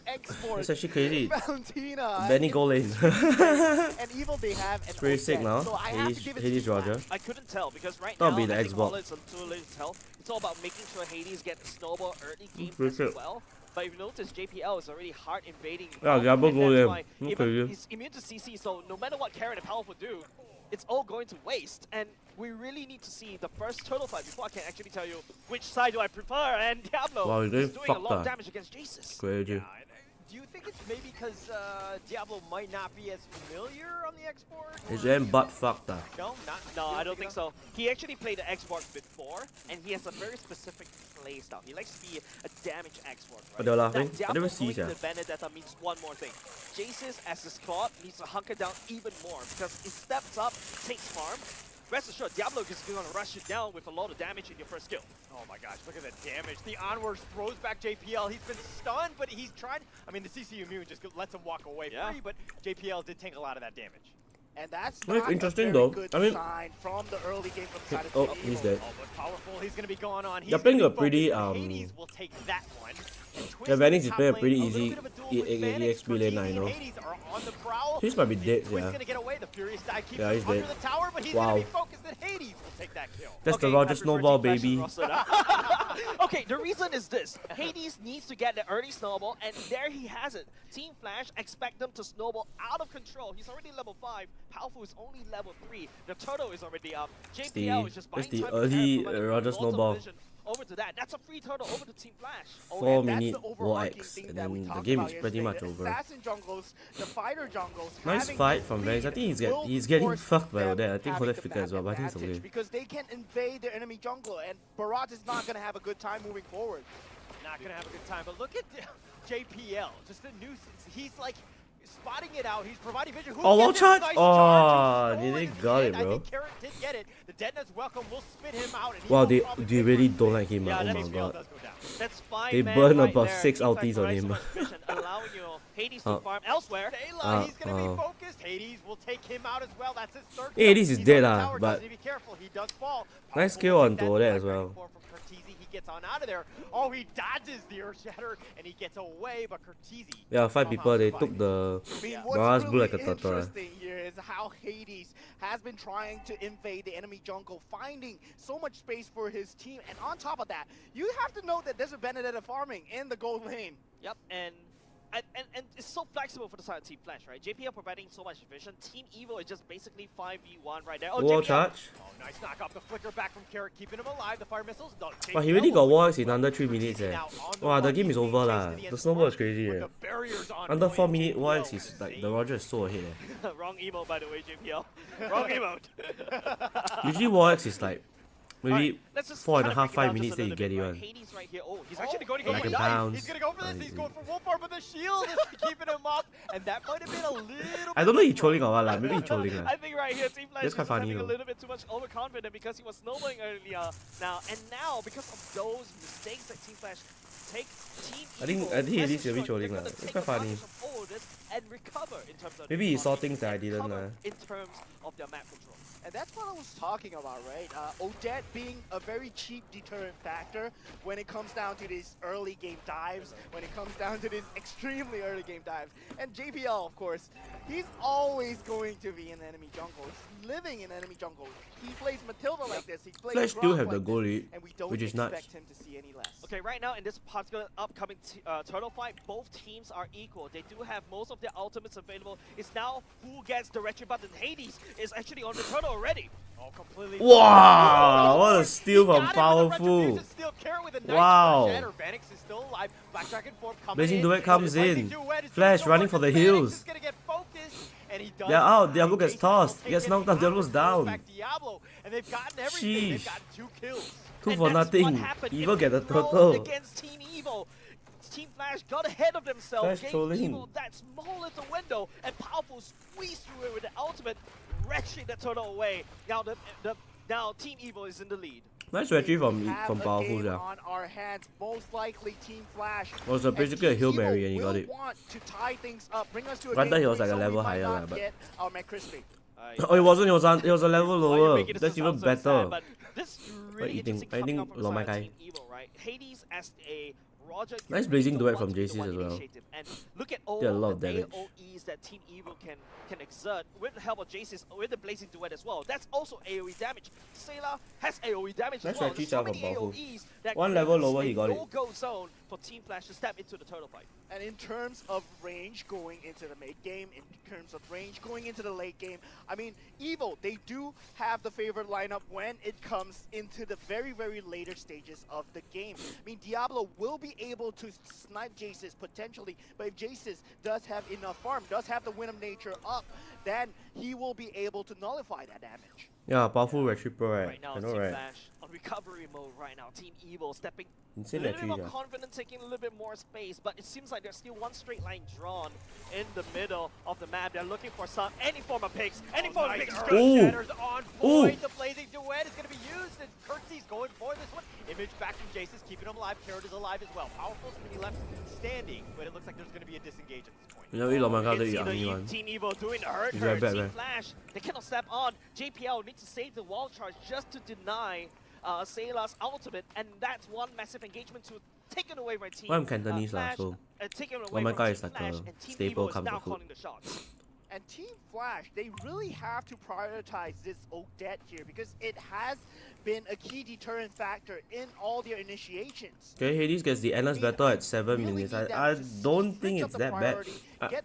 X-Borg, It's actually crazy. Valentina, Benny goal lane. and Evil they have. And Pretty sick Odette. now. So I have to give it to Hades Team Roger. Flash. I couldn't tell because right That'll now be the I think Xbox. all it's too late to tell. It's all about making sure Hades get the snowball early game Pretty as sick. well. But if you notice, JPL is already hard invading. Yeah, Grok, Diablo and go that's in. why Okay, even yeah. he's immune to CC, so no matter what Carrot and Powerful do, it's all going to waste. And we really need to see the first turtle fight before I can actually tell you which side do I prefer. And Diablo Wow, you're is getting doing a fucked lot of up. damage against Jesus. Crazy. and, do you think it's maybe because Diablo might not be as familiar on the export? His end butt fucked up. No, not. No, you I don't think so. so. He actually played the Xbox before, and he has a very specific playstyle. He likes to be a damage Xbox, right? But they were laughing. Now, I never Diablo see going to that. the Benedetta means one more thing. Jace's as his Claude needs to hunker down even more because he steps up, takes farm. Rest assured, Diablo is going to rush you down with a lot of damage in your first skill. Oh my gosh, look at that damage. The onward throws back JPL. He's been stunned, but he's tried. I mean, the CC immune just lets him walk away free, but JPL did take a lot of that damage. And that's Well, it's not interesting a very though. good I mean- sign from the early game from the side of Oh, Team he's Evil. dead. Oh, but powerful. He's going to be going on. He's They're playing gonna a be pretty, focused. Hades will take that one. And Twist Yeah, in Vanix the is top playing a lane, pretty little easy bit of a duel E- with E- Vanix. EXP lane, I Cortini know. and Hades are on the prowl. Twist might be dead, Twist yeah. going to get away. The Furious Die keeps Yeah, him he's under dead. the tower, but he's Wow. going to be focused that Hades will take that kill. That's the Okay, Roger I prefer snowball, Team Flash's baby. roster now. Okay, the reason is this. Hades needs to get the early snowball, and there he has it. Team Flash expect them to snowball out of control. He's already level 5. Powerful is only level 3. The turtle is already up. JPL is just buying it's the time to early prepare for Roger lots of snowball. vision. over to that. That's a free turtle over to Team Flash. 4-minute that's the war overarching X, thing and that we then the talked game about is pretty yesterday. much The over. assassin jungles, the fighter jungles. Nice having fight this from Vance. I lead think will he's getting force fucked by them that. I think having Holy the flicker as well, but I think it's advantage okay. because they can invade their enemy jungle, and Barat is not going to have a good time moving forward. Not gonna have a good time, but look at JPL, just a nuisance. He's like spotting it out. He's providing vision. Who Oh, wall gets it? charge? Nice Oh, charge. they He didn't stole got in it, the end. bro. I think Carrot did get it. The Deadness welcome will spit him out. And he Wow, will they probably really pay for don't it. like him. Yeah, Oh that's my JPL god. does go down. That's fine, They man, burn right about there. 6 Team Flash ultis on provides so him. much vision, allowing Hades to farm elsewhere. Sayla, he's gonna be focused. Hades will take him out as well. That's his third. Hey, Hades is He's dead, on the tower, but just need to be careful. He does fall. nice Powerful kill will on take that Dole as direct well. form from Curtizi. He gets on out of there. Oh, he dodges the Earth Shatter and he gets away, but Curtizi. Yeah, 5 somehow people, they survived. took the I mean, Baras what's blue like really a turtle. interesting here is how Hades has been trying to invade the enemy jungle, finding so much space for his team. And on top of that, you have to know that there's a Benedetta farming in the gold lane. Yep, and it's so flexible for the side of Team Flash, right? JPL providing so much vision. Team Evo is just basically 5v1 right there. Oh, Wall JPL. charge? Oh, nice knock off the flicker back from Carrot, keeping him alive. The fire missiles. No, But he already got war X in under 3 minutes eh. Wow, the game is over lah. The snowball is crazy eh. Under 4 minute war X is like, the Roger is so ahead eh. Wrong emote, by the way, JPL. Wrong emote. Usually war X is like, maybe Alright, let's just 4.5, kinda break it 5 down minutes just a then you little get bit, it right? one. Hades right here. Oh, he's actually going to go Like for a that. pound. He's gonna go for this. He's going for Wolfar, but the shield is keeping him up, and that might have been a little. I don't know he trolling or what lah, maybe he trolling lah. I think right here, Team Flash That's is quite just funny having a though. little bit too much overconfident because he was snowballing earlier. Now, because of those mistakes that Team Flash take, Team I think Evo, Hades rest is a bit assured trolling they're lah. gonna It's take quite funny. advantage of all of this and recover in terms of Maybe their he saw economy things that I and didn't recover lah. in terms of their map control. And that's what I was talking about, right? Odette being a very cheap deterrent factor when it comes down to these early game dives, when it comes down to these extremely early game dives. And JPL, of course, he's always going to be in enemy jungle. He's living in enemy jungle. He plays Matilda like this. He plays Flash still Grok have the like goal this, lead, and we don't which is expect nuts. him to see any less. Okay, right now in this particular upcoming turtle fight, both teams are equal. They do have most of their ultimates available. It's now who gets the retro button. Hades is actually on the turtle already. Oh, completely. Wow, what a steal He from got it with a Powerful. retribution steal. Carrot with a nice Wow. shatter. Vanix is still alive. Black Dragon form coming Blazing in. Duet comes Blazing in. Duet is Flash doing so running much, for the and Vanix heals. is gonna get focused, and he does They're out. fine. Diablo gets Jason will tossed. take Gets him knocked down. out, Diablo's throws down. back Diablo, and they've gotten everything. They've Sheesh. gotten 2 kills. 2 And for that's what nothing. happened. Evil It get the thrown turtle. against Team Evo. Team Flash got ahead of themselves, Flash gave trolling. Evo that small little window, and Powerful squeezed through it with the ultimate, wrenching the turtle away. Now Team Evo is in the lead. Nice retry We from have a Powerful game yeah. on our hands, most likely Team Flash. Was And basically a Team Hail Evo Mary and he got will it. want to tie things up, bring us to a Granted, game he was point, like a so level we might higher not lah, but- get our McCrispy. Oh, it wasn't. It was a level Why you lower. making this That's even sound so sad, better. but this is really eating- interesting coming eating up from the Lomai side of Kai. Team Evo, right? Hades as a Roger. Nice you blazing really duet don't from want to be the JCs one as well. initiative. And look at all Did a lot of the damage. AOEs that Team Evo can exert with the help of JCs, with the blazing duet as well. That's also AOE damage. Sayla has AOE damage Nice as well. retry There's so from many Powerful. AOEs that One level creates lower, a he got it. no-go zone for Team Flash to step into the turtle fight. And in terms of range going into the mid game, in terms of range going into the late game, I mean, Evo, they do have the favorite lineup when it comes into the very, very later stages of the game. I mean, Diablo will be able to snipe Jace's potentially, but if Jace's does have enough farm, does have the Wind of Nature up, then he will be able to nullify that damage. Yeah, Powerful retry pro right. Right now, I know Team right. Flash on recovery mode right now. Team Evo stepping a Insane little bit more retry. confident, taking a little bit more space, but it seems like there's still one straight line drawn in the middle of the map. They're looking for any form of picks. Any form of picks is Earth good. Ooh. Shatter's on point. The blazing duet is going to be used, and Curtsy's going for this one. Image back from Jason's keeping him alive. Carrot is alive as well. Powerful's going to be left standing, but it looks like there's going to be a disengage at this point. You know, we lost my You guy can to see eat the one. Team Evo doing the hurt. He's very bad, Team man. Flash, they cannot step on. JPL needs to save the wall charge just to deny Sayla's ultimate, and that's one massive engagement to taken away by Team Well, I'm Cantonese lah, Flash, so taken away Well, my from guy Team is like Flash, a and Team staple Evo is now comfort food. calling the shots. And Team Flash, they really have to prioritize this Odette here because it has been a key deterrent factor in all their initiations. Okay, Hades gets the endless battle at 7 Really minutes. need them I to don't switch think up it's the that bad. priority, Uh, get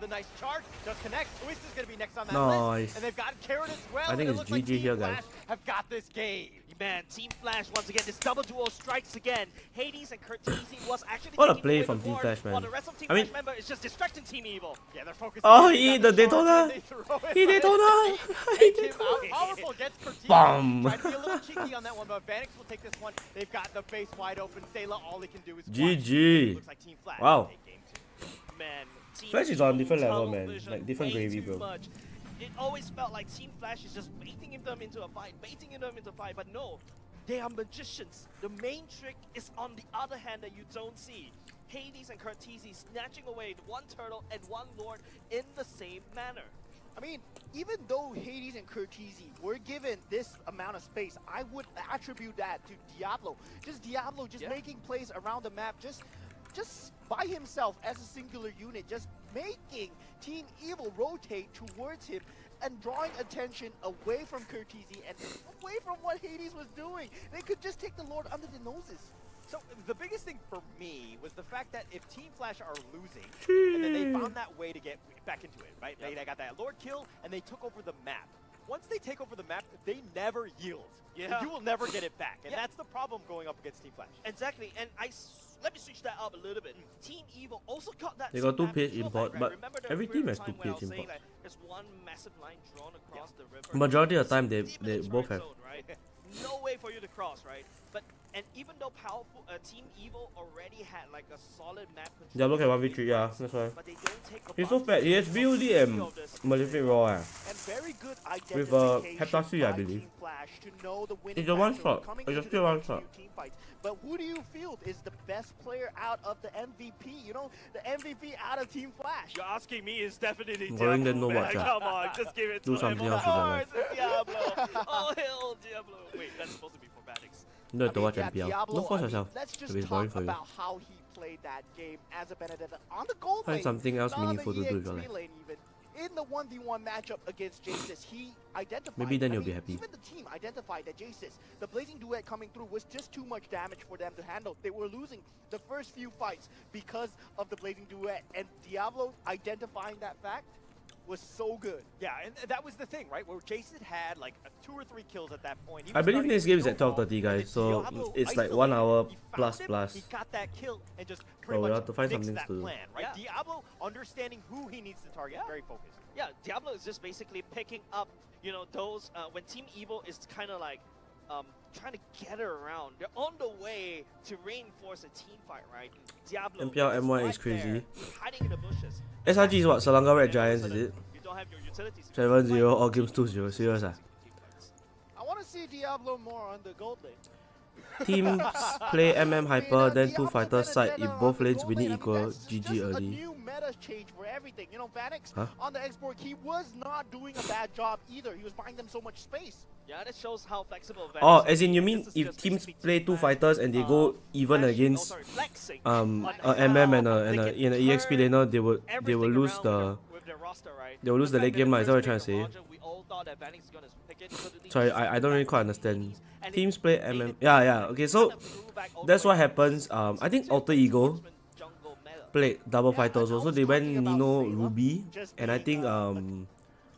with a nice charge. Does connect. Twist is going to be next on that Nice. list. And they've got Carrot as well. I think and it's it looks like GG Team here, guys. Flash have got this game. Man, Team Flash once again, this double Diablo duo strikes again. Hades and Curtisi was actually What a taking play away from the Team board, Flash, man. while the rest of Team I mean- Flash member is just distracting Team Evil. Yeah, they're focusing. Oh, in he on the charge, Daytona. and they throw it, He but Daytona. they take him out. Powerful gets Curtisi. Bomb. Trying to be a little cheeky on that one, but Vanix will take this one. They've got the base wide open. Sayla, all he can do is watch. GG. Looks like Team Flash. Wow. take game 2. Man, Team Flash is on Evil, different level, tunnel man. vision, Like, different way gravy, too bro. much. It always felt like Team Flash is just baiting them into a fight, but no. They are magicians. The main trick is on the other hand that you don't see. Hades and Curtisi snatching away one turtle and one lord in the same manner. I mean, even though Hades and Curtisi were given this amount of space, I would attribute that to Diablo. Just Diablo just making plays around the map, just by himself as a singular unit, just making Team Evil rotate towards him and drawing attention away from Curtisi and away from what Hades was doing. They could just take the Lord under the noses. So the biggest thing for me was the fact that if Team Flash are losing, and then they found that way to get back into it, right? They got that Lord kill, and they took over the map. Once they take over the map, they never yield. Yeah. You will never get it back, and that's the problem going up against Team Flash. Exactly, and let me switch that up a little bit. Team Evil also got that. They got same 2 page map import, right? but Remember the every period team of has 2 time when I page was saying import. that there's one massive line drawn across the river. Majority of the time, they Deep in the both torrent have. zone, right? No way for you to cross, right? And even though powerful Team Evil already had like a solid map control, Diablo can 1v3, yeah, that's why. but they don't take the He's so buff. fat, he has BOD and Malefic Raw. And very good With, identification Heptacy, I by believe. Team Flash to know the winning It's a one factor shot. coming It's a into still the one next shot. few team fights. But who do you feel is the best player out of the MVP? You know, the MVP out of Team Flash. You're asking me, is definitely Boring Diablo, then no man. watch, ah. Come on, just give it to Do him. something Of else with that, course, it's Diablo. Oh, hell, Diablo. Wait, that's supposed to be for Maddox. You don't have to watch yeah, MPL. Diablo, Don't force I mean, yourself. let's just It'll be talk boring for you. about how he played that game as a Benedetta on the gold Find lane, something else not on meaningful the to do with your EXP life. lane even. In the 1v1 matchup against Jasis, he identified. Maybe then I you'll be mean, happy. Even the team identified that Jasis, the Blazing Duet coming through, was just too much damage for them to handle. They were losing the first few fights because of the Blazing Duet, and Diablo identifying that fact was so good. Yeah, and that was the thing, right? Where Jason had like 2 or 3 kills at that point. He I was believe starting this to game is at snowball, 12:30, and guys, then so Diablo it's like isolated 1 him. hour He found plus him, plus. He got that kill and just Oh, pretty we'll much have to find fixed something that to do. plan, right? Diablo understanding who he needs to target, very focused. Yeah, Diablo is just basically picking up, you know, those when Team Evil is kind of like trying to gather around. They're on the way to reinforce a team fight, right? Diablo MPL is M1 right is crazy. there, hiding in the bushes. SRG is what? Selangor Red And all of a Giants, is sudden, it? You don't have your utilities. 7-0, all games 2-0. Serious, ah? I want to see Diablo more on the gold lane. Teams play MM Hyper, then 2 Diablo fighters side. Benedetta If on both the lanes gold winning lane, I mean, equal, that's GG just a early. new meta change for everything. You know, Vanix Huh? on the export, he was not doing a bad job either. He was buying them so much space. Yeah, that shows how flexible. Oh, Vanix as in you is. mean This is if just teams basically play Team 2 Flash, fighters and they go even flashing- against flexing a on MM and how a they can EXP turn laner, they will everything lose around the. with their roster, right? They will lose the late game, lah, is that what you're trying to say? We all thought that Vanix is gonna pick it, so the Sorry, lead I don't really quite back to understand. and Teams it play made MM. it Yeah. Okay, so kind of grew back all the that's way what to happens. I think Alter Ego Swordsman jungle meta. played double Yeah, fighter I also. So was they went talking about Nino Sayla Ruby, just and I being, think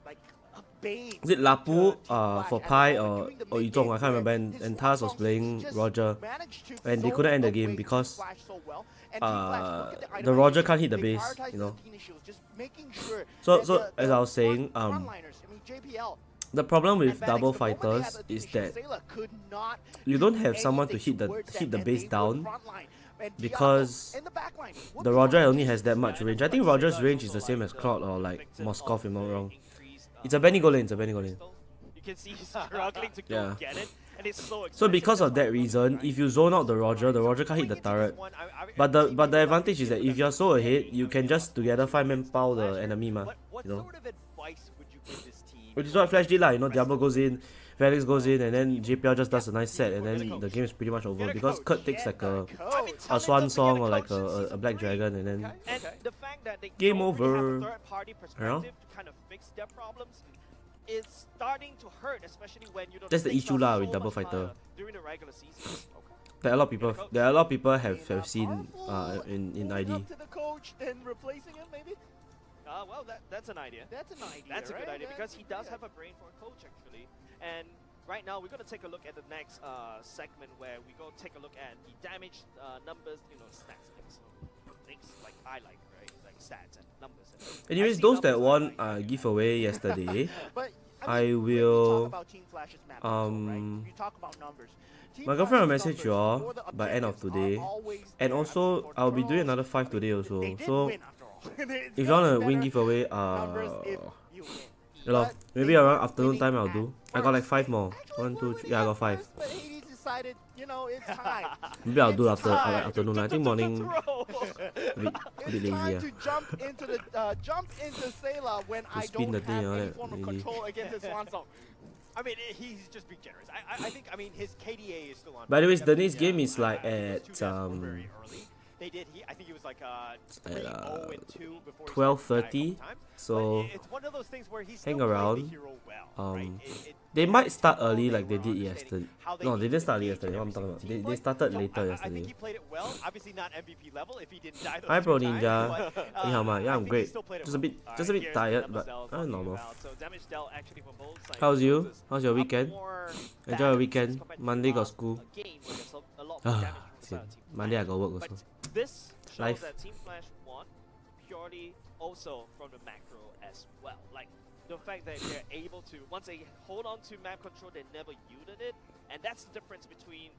like a bane is it Lapu to Team Flash for at the Pi moment, or doing the or mid Yizong, game I can't remember. where And his Taz was Watchparty playing just Roger, managed to and they zone couldn't end the away game Team because Flash so well. And Team Flash, look at the Roger can't hit the they base, prioritized you know. the Athena shields, just making sure So that as I was saying, frontliners, I mean JPL the problem and with Vanix, double the moment they had fighters Athena is shields, that Sayla could not you do don't have someone to anything hit the towards hit them, the and base they down would frontline. And because Diablo in the back line would the be Roger fine. only has that much range. I think Roger's range is the same as Cloud or like Moskov, if I'm not wrong. It's a Benny Go lane, it's a Benny Go lane. You can see he's struggling to go Yeah. get it, and it's so expensive. So because of That's that why reason, if you zone out the Roger can't hit the turret. But the advantage is that if you're so ahead, you can just together 5-man pow the enemy, ma. What You know, sort of advice would you give this team? which is what Flash did, lah. You know, Diablo goes in, Felix goes in, and then JPL just does a nice set, and then the game is pretty much over because Kurt takes like a swan song or like a black dragon, and then And the fact that they Game don't really over. have a third-party perspective to kind of fix their problems is starting to hurt, especially when you don't. That's the things issue are lah so with double much fighter. harder during the regular season. there are a lot of people have seen in ID. Up to the coach and replacing him, maybe. Well, that's an idea. That's an idea. That's a good right? idea because he does have a brain for a coach actually, and right now we're going to take a look at the next segment where we go take a look at the damage numbers, stats, things like I like, right? Like stats and numbers. And Anyways, I see those that numbers won I like. giveaway yesterday, But I when we will, talk about Team Flash's map control, right? You talk about numbers. Team my girlfriend will Flash's message numbers y'all for the by end of objectives are today, always and there. also for I'll be doing girls, another 5 today they also. did So win after all. It's if you gonna wanna be win better giveaway, numbers if you win. yeah lor, But maybe they around were afternoon winning time I'll at do. I got like first. 5 more. Actually 1, 2, were 3. winning Yeah, I at got 5. first, but Hades decided, it's time. Maybe I'll do It's after time. like afternoon. I think morning Throw. a bit It's lazy. time Yeah. to jump into Sayla when I spin don't the thing have and all any that, form of really. control against this Swan Song. I mean, he's just being generous. I think, his KDA is still on. By the way, the next Yeah, game is like those two at deaths were very early. They did. I think he was like 3-0-2 before he started to die a 12:30. couple times. So But it's one of those things where he's hang still playing around. the hero well, right? they might start all early they like they were did understanding yesterday. how they No, they need didn't to start engage yesterday. What I'm every talking about. single team They fight. started So later I yesterday. think he played it well. Obviously not MVP level if he didn't die those Hi, Bro two times, Ninja. but, Hey, how am I? Yeah, I I'm think he great. still played it Just a well. bit, just a bit tired, but normal. So damage dealt actually from both sides. How's you? This is How's your a weekend? more Enjoy your balanced weekend. compared to Monday got last school. game where there's a lot more damage from the side of Team Monday I Flash. got work But also. this shows Life. that Team Flash won purely also from the macro as well. Like the fact that they're able to, once they hold on to map control, they never yielded it. And that's the difference between,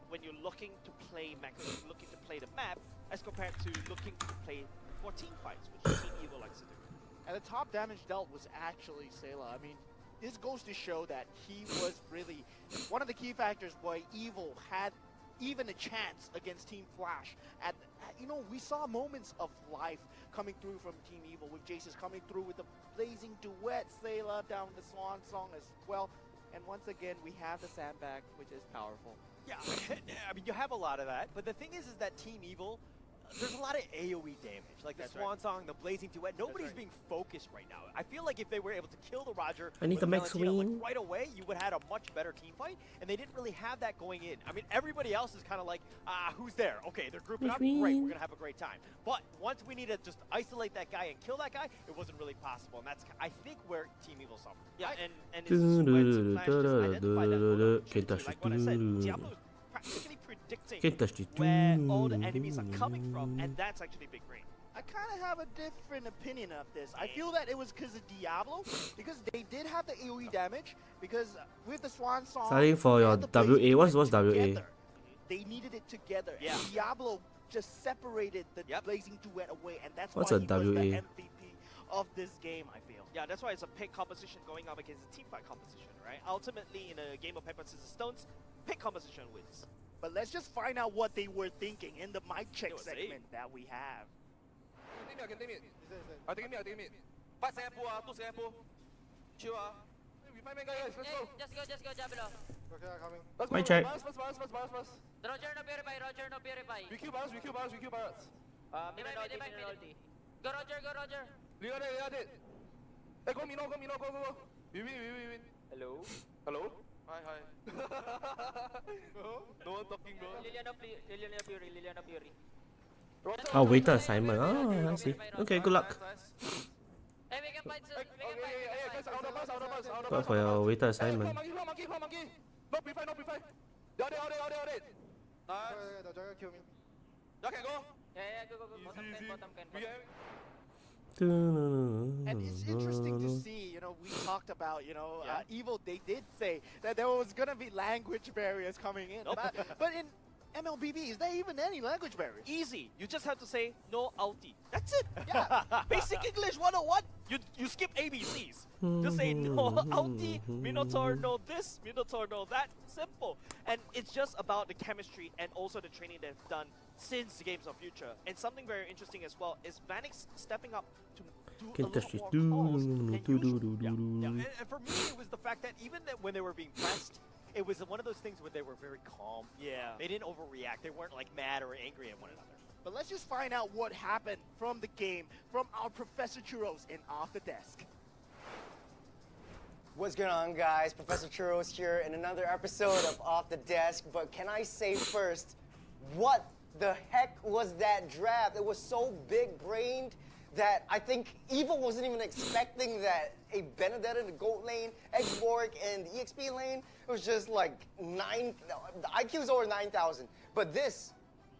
when you're looking to play macro, looking to play the map, as compared to looking to play for team fights, which Team Evil likes to do. And the top damage dealt was actually Sayla. I mean, this goes to show that he was really one of the key factors why Evil had even a chance against Team Flash. We saw moments of life coming through from Team Evil with Jace's coming through with the blazing duet, Sayla down the Swan Song as well. And once again, we have the sandbag, which is powerful. Yeah, I mean, you have a lot of that, but the thing is that Team Evil, there's a lot of AoE damage, like the That's Swan Song, the Blazing Duet. Nobody's right. being focused right now. I feel like if they were able to kill the Roger I need with the max Valentino, like, win. right away, you would have had a much better team fight, and they didn't really have that going in. I mean, everybody else is kind of like, who's there? Okay, they're grouping Max up. Great, we're win. going to have a great time. But once we need to just isolate that guy and kill that guy, it wasn't really possible, and that's, I think, where Team Evil suffered. Yeah, and it's just when Team Flash just identified that photo opportunity, like what I said, Diablo is practically predicting Can't touch the where all the enemies are coming from, and that's actually big brain. I kind of have a different opinion of this. I feel that it was because of Diablo, because they did have the AoE damage, because with the Swan Song... Starting for your and the Blazing WA. What's Duet WA? together, they needed it together. Yeah. And Diablo just separated the Yep. Blazing Duet away, and that's What's why a he was the WA? MVP of this game, I feel. Yeah, that's why it's a pick composition going up against a team fight composition, right? Ultimately, in a game of paper, scissors, stones, pick composition wins. But let's just find out what they were thinking in the mic check Yo, say. segment that we have. Can take it. I'll take it. 5 Singapore, 2 Singapore. Chill. We find guys, let's go. Just go, Diablo. Let's My go. check. Bars. Roger, no purify. We kill bars. Divide. Go, Roger. Leon it. Hey, go Mino. We win. Hello? Hi. No one talking, bro. Lilian of Fury. Oh, waiter assignment. Oh, I see. Okay, good luck. Hey, we can fight soon. Okay, guys, out of bus. Good for your waiter assignment. Monkey. No pre-fight. Out it. Nice. Y'all can go. Yeah, go. Bottom can. We have... And it's interesting to see, we talked about, Evil, they did say that there was going to be language barriers coming in. Nope. But in MLBB, is there even any language barriers? Easy. You just have to say no ulti. That's it. Yeah. Basic English 101. You skip ABCs. Just say no ulti, Minotaur no this, Minotaur no that. Simple. And it's just about the chemistry and also the training they've done since the Games of Future. And something very interesting as well is Vanix stepping up to do a Can't touch little this. more calls than usual. Yeah, and for me, it was the fact that even when they were being pressed, it was one of those things where they were very calm. Yeah. They didn't overreact. They weren't like mad or angry at one another. But let's just find out what happened from the game from our Professor Churros in Off the Desk. What's going on, guys? Professor Churros here in another episode of Off the Desk. But can I say first, what the heck was that draft? It was so big-brained. that I think Evil wasn't even expecting that a Benedetta in the gold lane, Exborg in the EXP lane, it was just like the IQ is over 9,000. But this,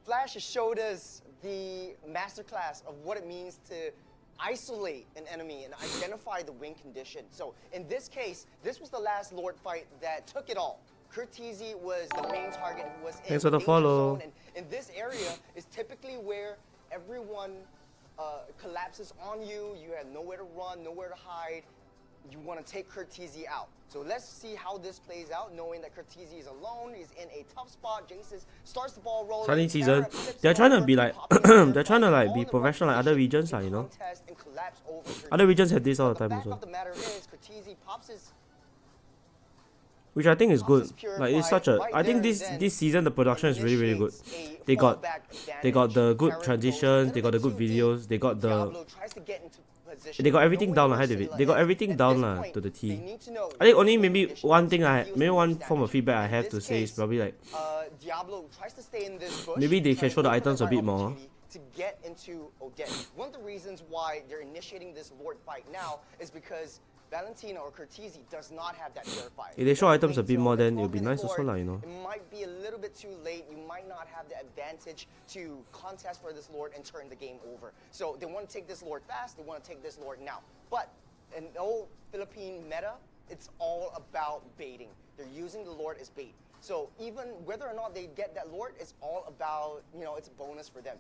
Flash has showed us the masterclass of what it means to isolate an enemy and identify the win condition. So in this case, this was the last Lord fight that took it all. Curtizi was the main target who was in Thanks for the danger follow. zone, and in this area is typically where everyone collapses on you. You have nowhere to run, nowhere to hide. You want to take Curtizi out. So let's see how this plays out, knowing that Curtizi is alone. He's in a tough spot. Jaces starts the ball rolling. Sunny season, Arab flips they're trying to over, be like, popping they're trying to like all be in the professional like right other position regions, to like, you know. contest and collapse over Other Curtizi. regions have this all the But time fact also, of the matter is, Curtizi pops his which I think is good. Purified Like it's such a, right I think there this and then this season the production is really really good. initiates a They got fallback they got the advantage. good Carrot goes a transitions, they little got the bit good too deep. videos, they got the Diablo tries to get into position, they got everything knowing down where like Sayla they got is. everything At down this lah point, to the they T. need to know I think what only the maybe condition one is thing to deal maybe the one most form of damage. feedback I In have to this say is case, probably like Diablo tries to stay in this bush. maybe they trying can to show the wait for items a right bit more. opportunity to get into Odette. One of the reasons why they're initiating this Lord fight now is because Valentina or Curtizi does not have that purifier. If they show That's items a late bit zone, more, the then it'll be 12-minute nice also Lord, lah, you know. It might be a little bit too late. You might not have the advantage to contest for this Lord and turn the game over. So they want to take this Lord fast. They want to take this Lord now. But in old Philippine meta, it's all about baiting. They're using the Lord as bait. So even whether or not they get that Lord, it's all about, you know, it's a bonus for them.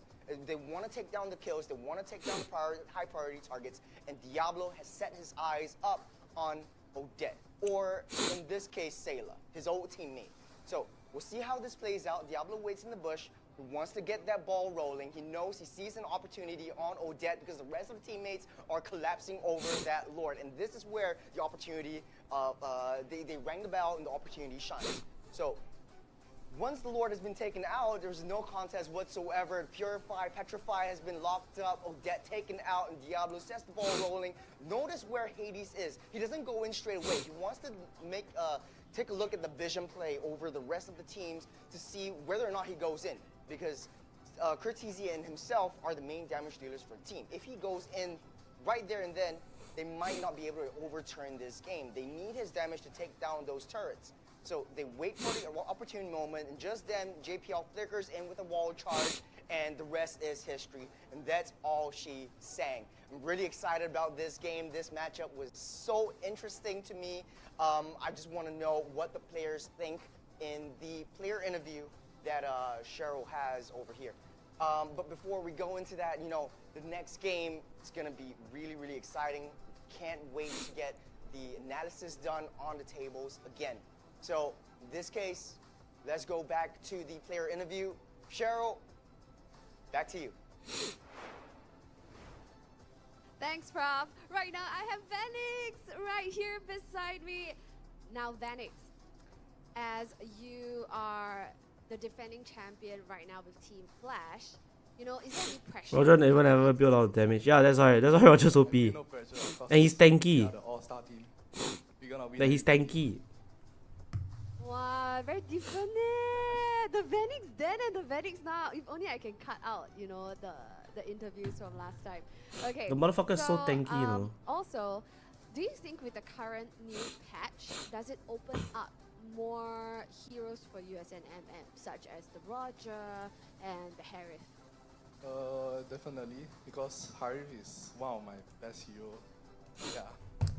They want to take down the kills. They want to take down the high priority targets. And Diablo has set his eyes up on Odette, or in this case, Sayla, his old teammate. So we'll see how this plays out. Diablo waits in the bush. He wants to get that ball rolling. He knows he sees an opportunity on Odette because the rest of the teammates are collapsing over that Lord. And this is where the opportunity, they rang the bell and the opportunity shines. So once the Lord has been taken out, there's no contest whatsoever. Purify, Petrify has been locked up, Odette taken out, and Diablo sets the ball rolling. Notice where Hades is. He doesn't go in straight away. He wants to take a look at the vision play over the rest of the teams to see whether or not he goes in. Because Curtizi and himself are the main damage dealers for the team. If he goes in right there and then, they might not be able to overturn this game. They need his damage to take down those turrets. So they wait for the opportune moment, and just then JPL flickers in with a wall charge, and the rest is history. And that's all she sang. I'm really excited about this game. This matchup was so interesting to me. I just want to know what the players think in the player interview that Cheryl has over here. But before we go into that, you know, the next game is going to be really, really exciting. Can't wait to get the analysis done on the tables again. So in this case, let's go back to the player interview. Cheryl, back to you. Thanks, Prof. Right now, I have Vanix right here beside me. Now, Vanix, as you are the defending champion right now with Team Flash, you know, is there any pressure? Roger never ever build a lot of damage. Yeah, that's why Roger's OP. No pressure, cause And he's we tanky. are the all-star team. We're gonna win. Like he's everything. tanky. Wow, very different eh. The Vanix then and the Vanix now. If only I can cut out, you know, the interviews from last time. Okay. The motherfucker is so tanky, you know. Also, do you think with the current new patch, does it open up more heroes for you as an MM, such as the Roger and the Harith? Definitely, because Harith is one of my best heroes. Yeah.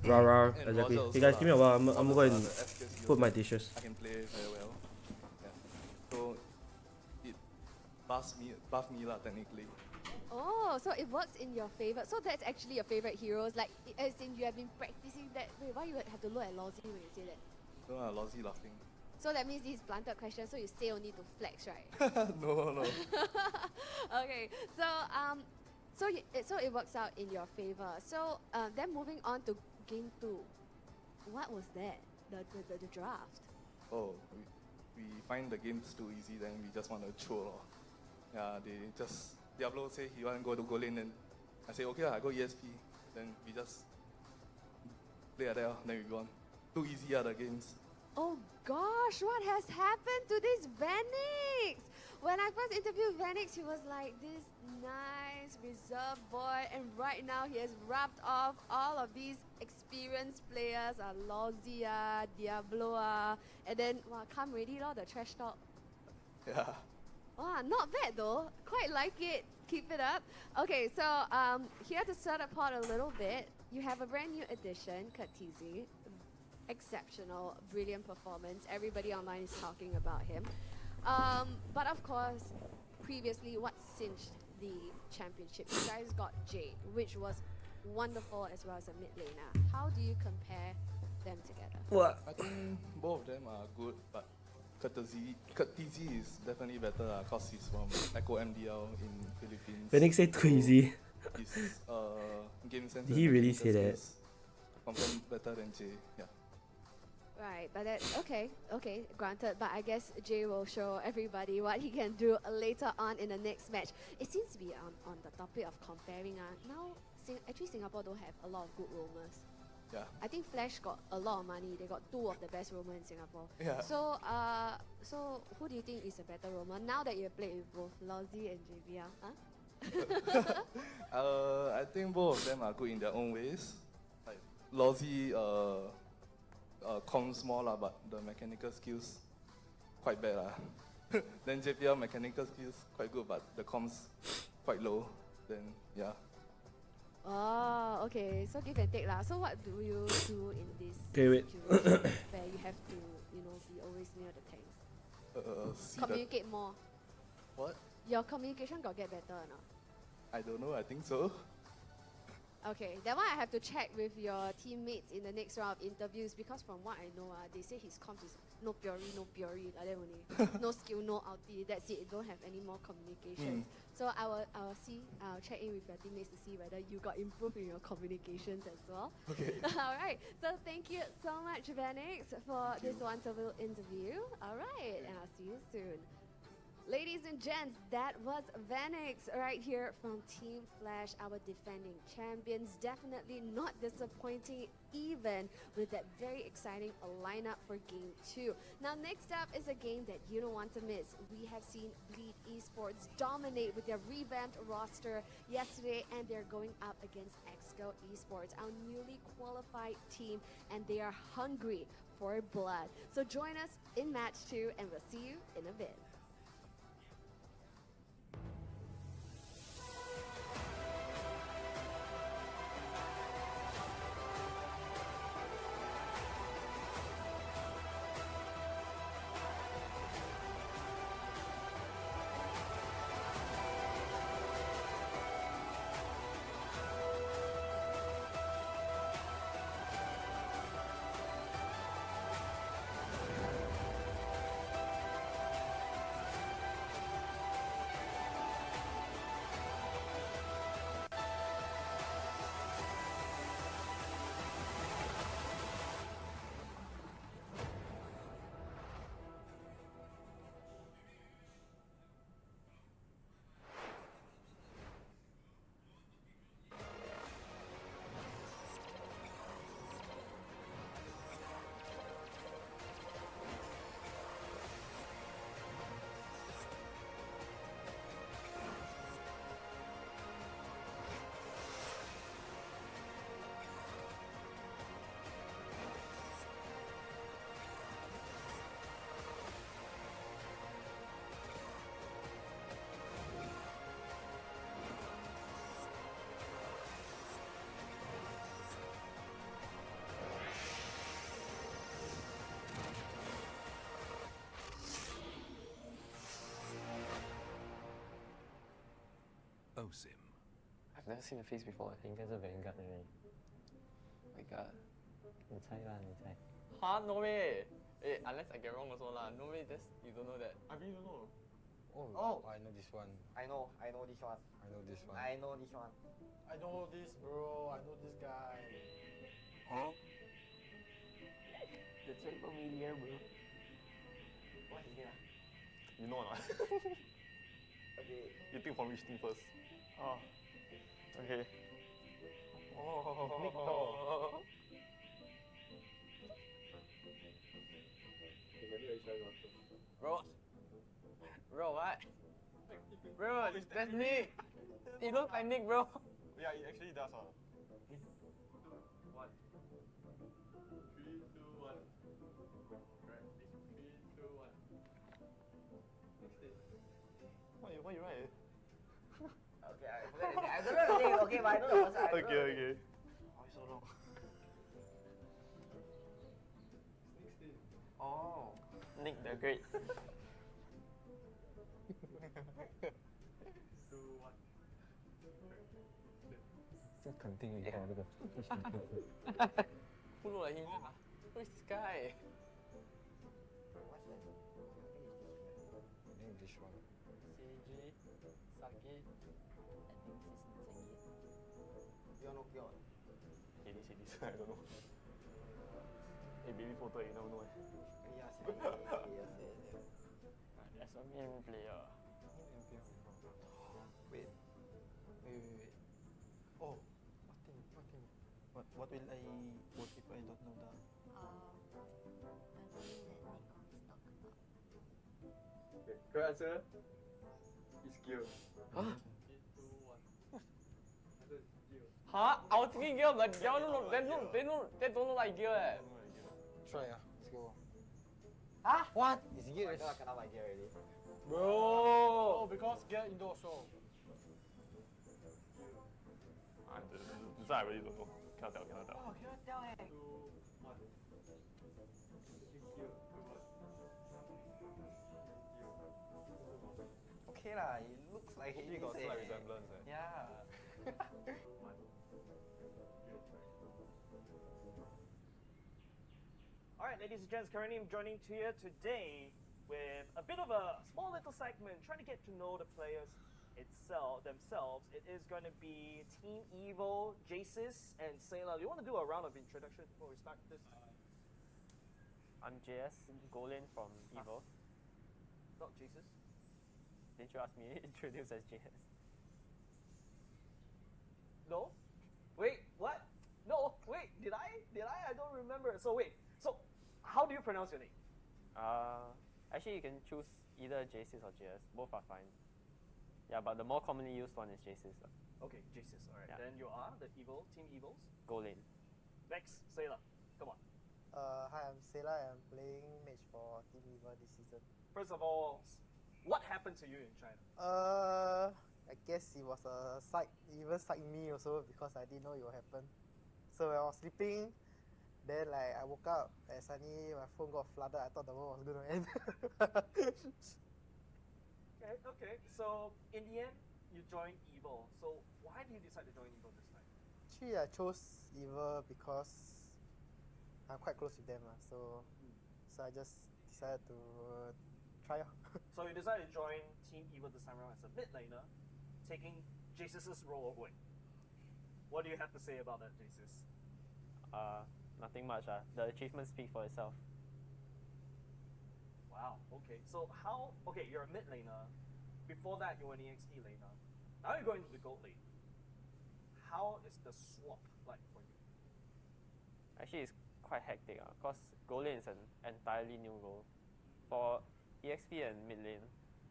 Rah, And exactly. Roger Hey guys, also give me a while. I'm Roger gonna go are and the FPS put my heroes dishes. I can play very well. Yeah. So it buffs me lah technically. Oh, so it works in your favor. So that's actually your favorite heroes. Like, as in you have been practicing that. Wait, why you have to look at Lozzy when you say that? No, Lousy laughing. So that means this is planted question. So you say only to flex, right? No. Okay. So so it works out in your favor. So then moving on to game 2. What was that? The draft. Oh, we find the games too easy, then we just want to throw. Yeah, Diablo say he want to go to goal lane, and I say okay, I go ESP. Then we just play like that, then we won. Too easy are the games. Oh gosh, what has happened to this Vanix? When I first interviewed Vanix, he was like this nice, reserved boy, and right now he has rubbed off all of these experienced players, Lozia, Diablo, and then, wow, come ready, the trash talk. Yeah. Wow, not bad though. Quite like it. Keep it up. Okay, so here to start apart a little bit, you have a brand new addition, Katizi. Exceptional, brilliant performance. Everybody online is talking about him. But of course, previously, what cinched the championship? You guys got Jade, which was wonderful as well as a mid laner. How do you compare them together? What? I think both of them are good, but Katizi is definitely better because he's from Echo MDL in Philippines. Phoenix say too easy. His game sense. Did he really say that? Confirm better than Jay. Yeah. Right, but that's okay, granted. But I guess Jay will show everybody what he can do later on in the next match. It seems to be on the topic of comparing. Now, actually Singapore don't have a lot of good roamers. Yeah. I think Flash got a lot of money. They got 2 of the best roamers in Singapore. Yeah. So, who do you think is a better roamer now that you have played with both Lozy and JBL? Huh? I think both of them are good in their own ways. Like Lozy, comms more but the mechanical skills quite bad Then JPL mechanical skills quite good, but the comms quite low. Then yeah. Oh, okay. So give and take lah. So what do you do in this Okay, situation where you have to, be always near the tanks? Communicate more. What? Your communication got get better or not? I don't know. I think so. Okay, that one I have to check with your teammates in the next round of interviews because from what I know, they say his comms is no Fury, like that only. No skill, no ulti, that's it. Don't have any more communications. So I will check in with your teammates to see whether you got improved in your communications as well. Okay. Alright, so thank you so much, Vanix, for this wonderful interview. Alright, and I'll see you soon. Ladies and gents, that was Vanix right here from Team Flash, our defending champions. Definitely not disappointing, even with that very exciting lineup for Game 2. Now, next up is a game that you don't want to miss. We have seen Bleed Esports dominate with their revamped roster yesterday, and they're going up against Exco Esports, our newly qualified team, and they are hungry for blood. So join us in match 2, and we'll see you in a bit. Osim. I've never seen the face before. I think that's a Vanguard already. Oh my god. 你猜啦，你猜。 Huh? No way. Unless I get wrong also lah. No way. That's you don't know that. I really don't know. Oh, I know this one. I know this one. I know this one. I know this one. I know this, bro. I know this guy. Huh? That's very familiar, bro. What is it? You know or not? Okay. You think from which team first? Oh. Okay. Oh. Bro, Bro, what? Bro, that's Nick. He looks like Nick, bro. Yeah, it actually does. What? 3, 2, 1. Correct. 3, 2, 1. Why you right? Okay, I forgot the name. I don't know the name, okay, but I know the person. Okay. Why so long? Oh, Nick the Great. 这肯定以后这个 Who look like him? Who is this guy? I think this one. Seiji, Saki. You're no pure. Hey, this, I don't know. Hey, baby photo, you never know. Yes, That's a main player. Wait. Oh, nothing. What will I put if I don't know the... Good answer. It's Gil. Huh? Huh? I was thinking Gil, but they don't look like Gil. Try, let's go. Huh? What? It's Oh gears. my god, I cannot idea already. Bro! Oh, because get indoor so. This I really don't know. Cannot tell. Oh, cannot tell eh. Okay lah, it looks like He got slight resemblance. Yeah. Alright, ladies and gents, currently I'm joining to you today with a bit of a small little segment trying to get to know the players themselves. It is going to be Team Evil, Jaces, and Sayla. Do you want to do a round of introduction before we start this? I'm JS, Golin from Evo. Not Jaces. Didn't you ask me to introduce as JS? No? Wait, what? No, wait, did I? I don't remember. So how do you pronounce your name? Actually you can choose either JSys or JS, both are fine. Yeah, but the more commonly used one is JSys. Okay, Jaces, alright. Yeah. Then you are the Evil, Team Evils. Golin. Next, Sayla, come on. Hi, I'm Sela. I'm playing mage for Team Eva this season. First of all, what happened to you in China? I guess it was a psych. It even psyched me also because I didn't know it would happen. So when I was sleeping, then like I woke up and suddenly my phone got flooded. I thought the world was gonna end. Okay. So in the end, you joined Evil. So why did you decide to join Evil this time? Actually, I chose Eva because I'm quite close with them, so I just decided to try. So you decided to join Team Evil this time around as a mid laner, taking Jace's role away. What do you have to say about that, Jaces? Nothing much. The achievements speak for itself. Wow. Okay. So you're a mid laner. Before that, you were an EXP laner. Now you're going to the gold lane. How is the swap like for you? Actually, it's quite hectic because gold lane is an entirely new role. For EXP and mid lane,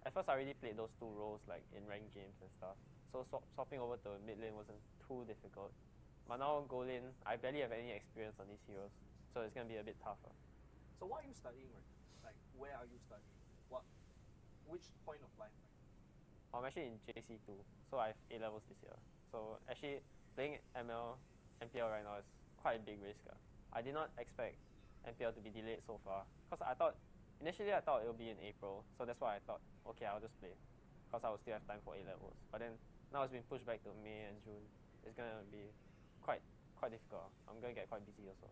at first I already played those two roles like in ranked games and stuff. So swapping over to mid lane wasn't too difficult. But now gold lane, I barely have any experience on these heroes, so it's gonna be a bit tougher. So what are you studying right now? Like, where are you studying? Which point of life? I'm actually in JC2, so I have A levels this year. So actually, playing MPL right now is quite a big risk. I did not expect MPL to be delayed so far, because initially I thought it would be in April, so that's why I thought, okay, I'll just play, because I will still have time for A levels. But then now it's been pushed back to May and June. It's gonna be quite difficult. I'm gonna get quite busy also.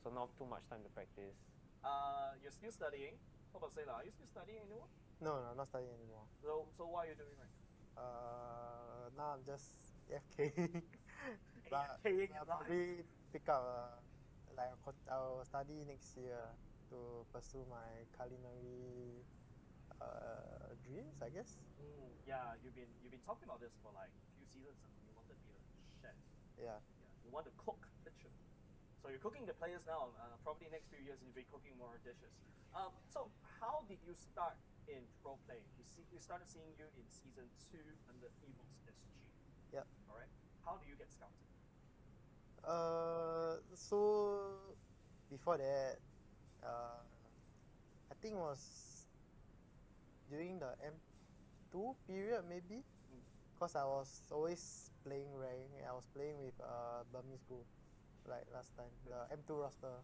So not too much time to practice. You're still studying. How about Sayla? Are you still studying anymore? No, I'm not studying anymore. So what are you doing right now? Now I'm just AFK. But AFKing I'll probably pick up I'll study next year to pursue my culinary dreams, I guess. Yeah, you've been talking about this for like a few seasons now. You wanted to be a chef. Yeah. You want to cook, literally. So you're cooking the players now. Probably next few years you'll be cooking more dishes. So how did you start in pro play. We started seeing you in season 2 under Evil's SG. Yep. All right. How do you get scouted? So before that, I think was during the M2 period maybe, because I was always playing rank. I was playing with Burmese group, like last time, the M2 roster,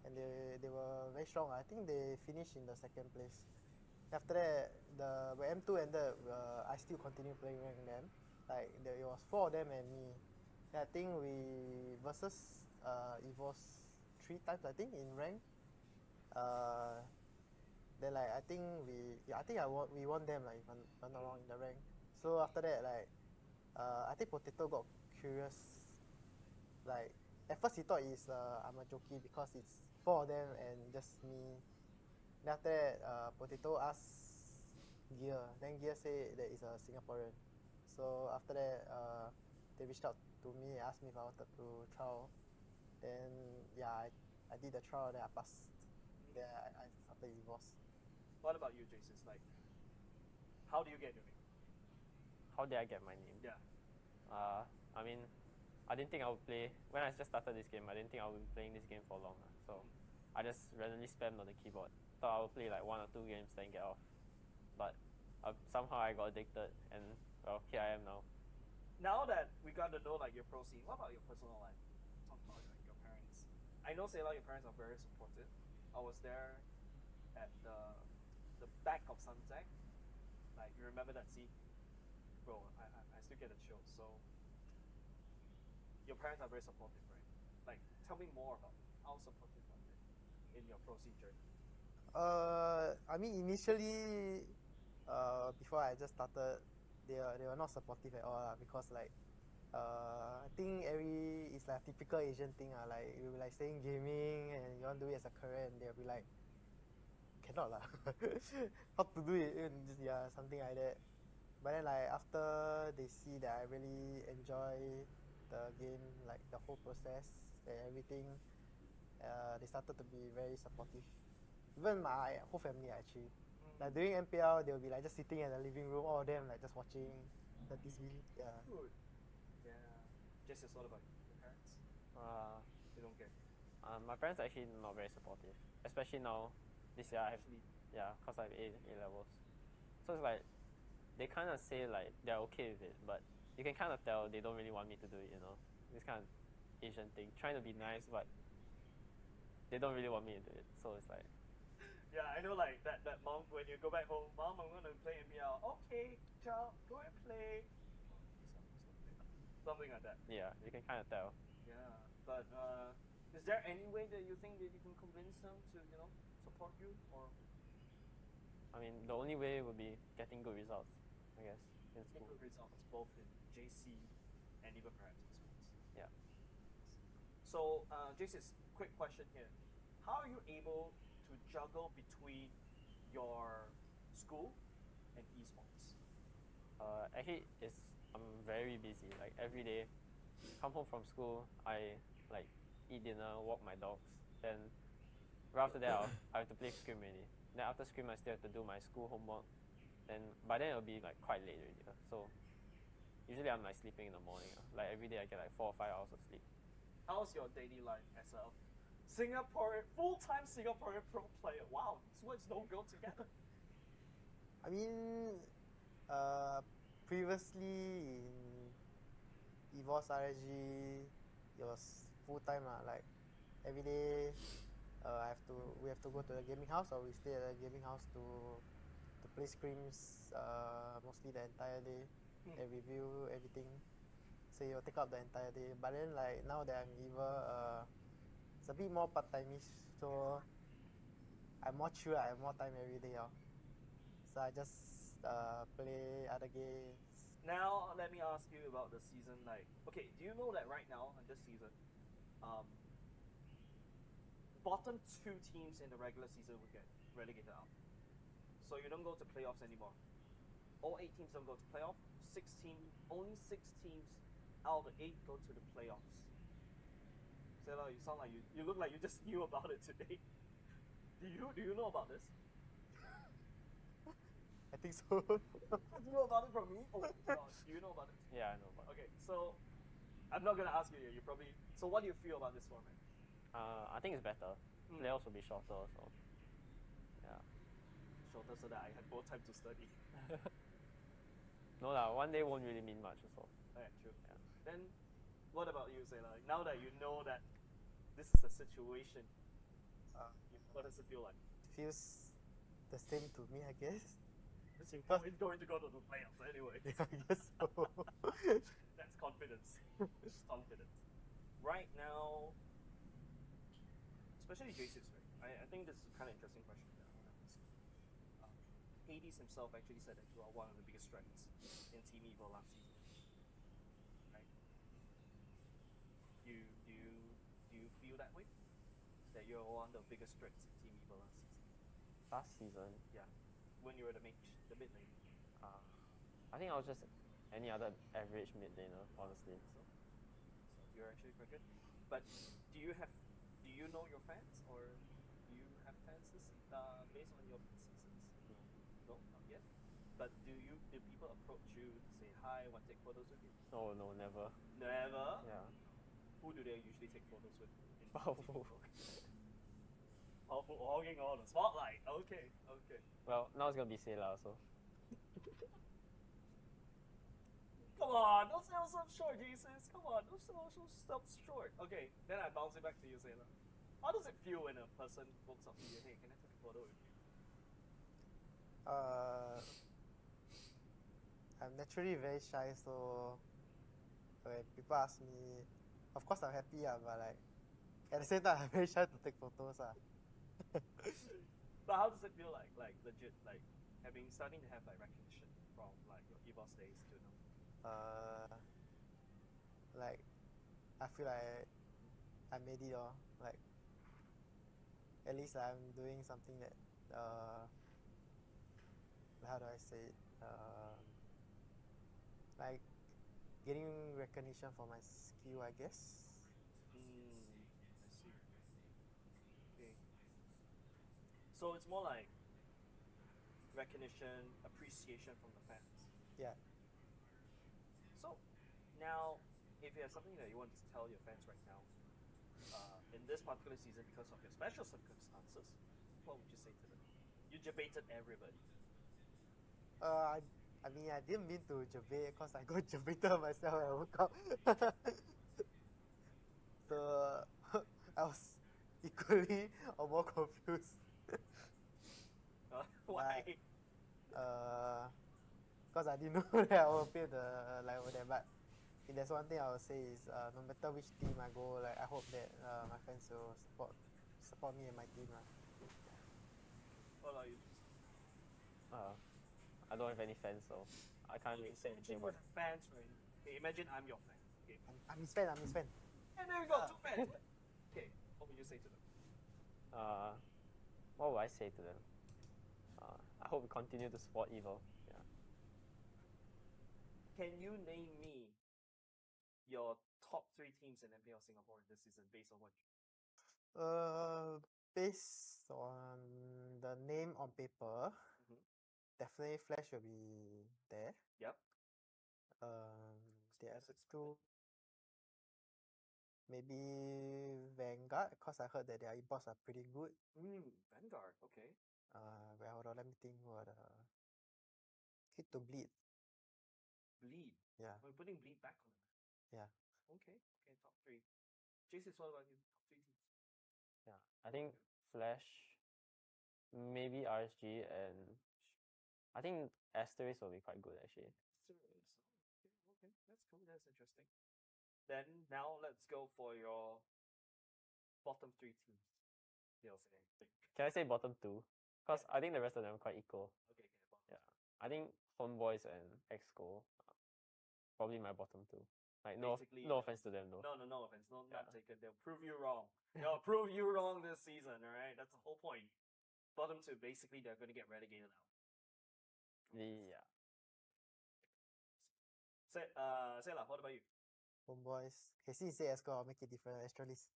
and they were very strong. I think they finished in the second place. After that, when M2 ended, I still continued playing rank then. Like it was 4 of them and me. And I think we versus Evos 3 times I think in rank. Then like I think we won them, like if I'm not wrong, in the rank. So after that, like I think Potato got curious. Like at first he thought I'm a jockey because it's 4 of them and just me. Then after that, Potato asked Gear. Then Gear said that he's a Singaporean. So after that, they reached out to me, asked me if I wanted to trial. Then yeah, I did the trial. Then I passed. Then I started EVOS. What about you, Jason? Like, how do you get your name? How did I get my name? Yeah. I mean, I didn't think I would play, when I just started this game, I didn't think I would be playing this game for long. So I just randomly spammed on the keyboard. Thought I would play like 1 or 2 games, then get off. But somehow I got addicted, and well, here I am now. Now that we got to know like your pro scene, what about your personal life? Talk about like, your parents. I know Sailor, your parents are very supportive. I was there at the back of Sunset. Like, you remember that scene? Bro, I still get a chill. So, your parents are very supportive, right? Like, tell me more about how supportive are they in your pro scene journey? I mean initially, before I just started, they were not supportive at all because like I think it's like a typical Asian thing like you'll be like saying gaming and you want to do it as a career, and they'll be like, cannot lah. How to do it, and just, yeah, something like that. But then like after they see that I really enjoy the game, like the whole process and everything, they started to be very supportive. Even my whole family actually. Like during MPL, they'll be like just sitting in the living room, all of them like just watching the TV. Yeah. Good. Yeah. Just what about your parents? They don't care. My parents are actually not very supportive, especially now. This year I have, cause I have A levels. So it's like they kind of say like they're okay with it, but you can kind of tell they don't really want me to do it. This kind of Asian thing, trying to be nice, but they don't really want me to do it. So it's like. Yeah, I know like that mom, when you go back home, Mom, I'm going to play MPL. Okay, child, go and play. Something like that. Yeah, you can kind of tell. Yeah, but is there any way that you think that you can convince them to, support you? Or I mean, the only way would be getting good results, I guess, in school. Good results, both in JC and even perhaps in sports. Yeah. So, Jason, quick question here. How are you able to juggle between your school and esports? Actually, I'm very busy. Like every day, come home from school, I like eat dinner, walk my dogs. Then right after that, I have to play Scrim already. Then after Scrim, I still have to do my school homework. Then by then it'll be like quite late already. So usually I'm like sleeping in the morning. Like every day I get like 4 or 5 hours of sleep. How's your daily life as a full-time Singaporean pro player? Wow, these words don't go together. I mean, previously in EVOS RSG, it was full time like every day. We have to go to the gaming house, or we stay at the gaming house to play scrims mostly the entire day and review everything. So it will take up the entire day. But then like now that I'm EVA, it's a bit more part-time-ish, so I'm more chill. I have more time every day. So I just play other games. Now, let me ask you about the season. Like, okay, do you know that right now in this season, bottom 2 teams in the regular season will get relegated out. So you don't go to playoffs anymore. All 8 teams don't go to playoffs. Only 6 teams out of the 8 go to the playoffs. Sailor, you sound like you look like you just knew about it today. Do you know about this? think so. You know about it from me? Oh gosh, do you know about it? Yeah, I know about it. Okay, so I'm not gonna ask you. You probably. So what do you feel about this format? I think it's better. Playoffs will be shorter, so yeah. Shorter so that I have more time to study. No lah, one day won't really mean much also. Yeah, true. Yeah. Then, what about you, Say? Like now that you know that this is a situation, what does it feel like? Feels the same to me, I guess. It's going to go to the playoffs anyway. Yeah, I guess so. That's confidence. It's confidence. Right now, especially J6, right? I think this is kind of interesting question that I want to ask. Hades himself actually said that you are one of the biggest strengths in Team Evo last season, right? Do you feel that way? That you're one of the biggest strengths in Team Evo last season? Last season, Yeah, when you were the mid lane. I think I was just any other average mid laner, honestly. So you're actually quite good. But do you know your fans, or do you have fans based on your seasons? No, not yet. But do people approach you to say hi, want to take photos with you? No, never. Never. Yeah. Who do they usually take photos with? Powerful. Powerful, hogging all the spotlight. Okay. Well, now it's gonna be Sayla, so. Come on, don't sell yourself short, Jesus. Come on, don't sell yourself short. Okay, then I bounce it back to you, Sayla. How does it feel when a person walks up to you, hey, can I take a photo with you? I'm naturally very shy, so when people ask me, of course I'm happy, but like at the same time I'm very shy to take photos. But how does it feel like legit, like starting to have like recognition from like your EVOS days to now? Like I feel like I made it, like at least I'm doing something that how do I say it? Like getting recognition for my skill, I guess. I see. Okay. So it's more like recognition, appreciation from the fans. Yeah. So now, if you have something that you want to tell your fans right now, in this particular season because of your special circumstances, what would you say to them? You debated everybody. I mean, I didn't mean to debate because I got debated myself when I woke up. So I was equally or more confused. Why? Because I didn't know that I will play the level there. But if there's one thing I would say is no matter which team I go, like I hope that my fans will support me and my team. What about you? I don't have any fans, so I can't really say anything more. Fans, right? Okay, imagine I'm your fan. Okay. I'm his fan. And there you go, 2 fans. Okay, what would you say to them? What would I say to them? I hope we continue to support Evil. Yeah. Can you name me your top 3 teams in MPL Singapore this season based on what? Based on the name on paper, definitely Flash will be there. Yep. The other 2, maybe Vanguard, because I heard that their imports are pretty good. Vanguard, okay. Well, hold on, let me think what Hit to Bleed. Bleed? Yeah. We're putting Bleed back on the map. Yeah. Okay, top 3. Jason, what about you? Top 3 teams? Yeah, I think Flash, maybe RSG, and I think Asteris will be quite good actually. Asteris, okay, that's cool, that's interesting. Then now let's go for your bottom 3 teams. Can I say bottom 2? Because I think the rest of them are quite equal. Okay, yeah. I think Homeboys and Exco probably my bottom 2. Like no offense to them though. No offense. Not taken. They'll prove you wrong. They'll prove you wrong this season, alright? That's the whole point. Bottom 2, basically they're gonna get relegated out. Yeah. Sayla, what about you? Homeboys. Okay, since you say Esco, I'll make it different. Astralis.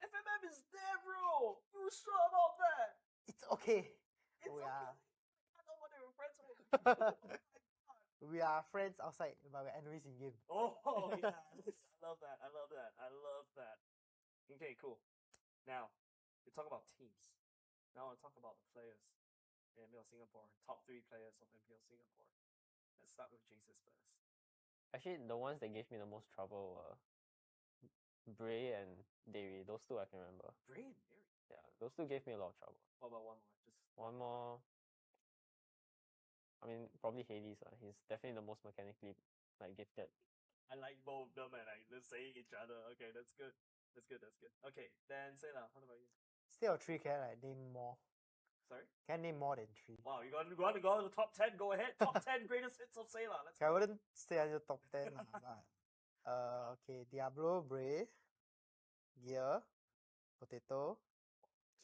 FMM is there, bro! You sure about that? It's okay. It's okay. I don't want to We are friends outside, but we're enemies in game. Oh, yes. I love that. I love that. I love that. Okay, cool. Now, we talk about teams. Now I want to talk about the players in MPL Singapore. Top 3 players of MPL Singapore. Let's start with Jesus first. Actually, the ones that gave me the most trouble were Bray and Davey. Those two I can remember. Bray and Mary. Yeah, those two gave me a lot of trouble. What about one more? Just One more. I mean, probably Hades. He's definitely the most mechanically gifted. I like both of them and they're saying each other. Okay, that's good. That's good. That's good. Okay, then Sayla, what about you? Still 3, can I name more? Sorry? Can I name more than 3? Wow, you want to go to the top 10? Go ahead. Top 10 greatest hits of Sayla. Let's I wouldn't say until top 10, lah, but okay, Diablo, Bray, Gear, Potato,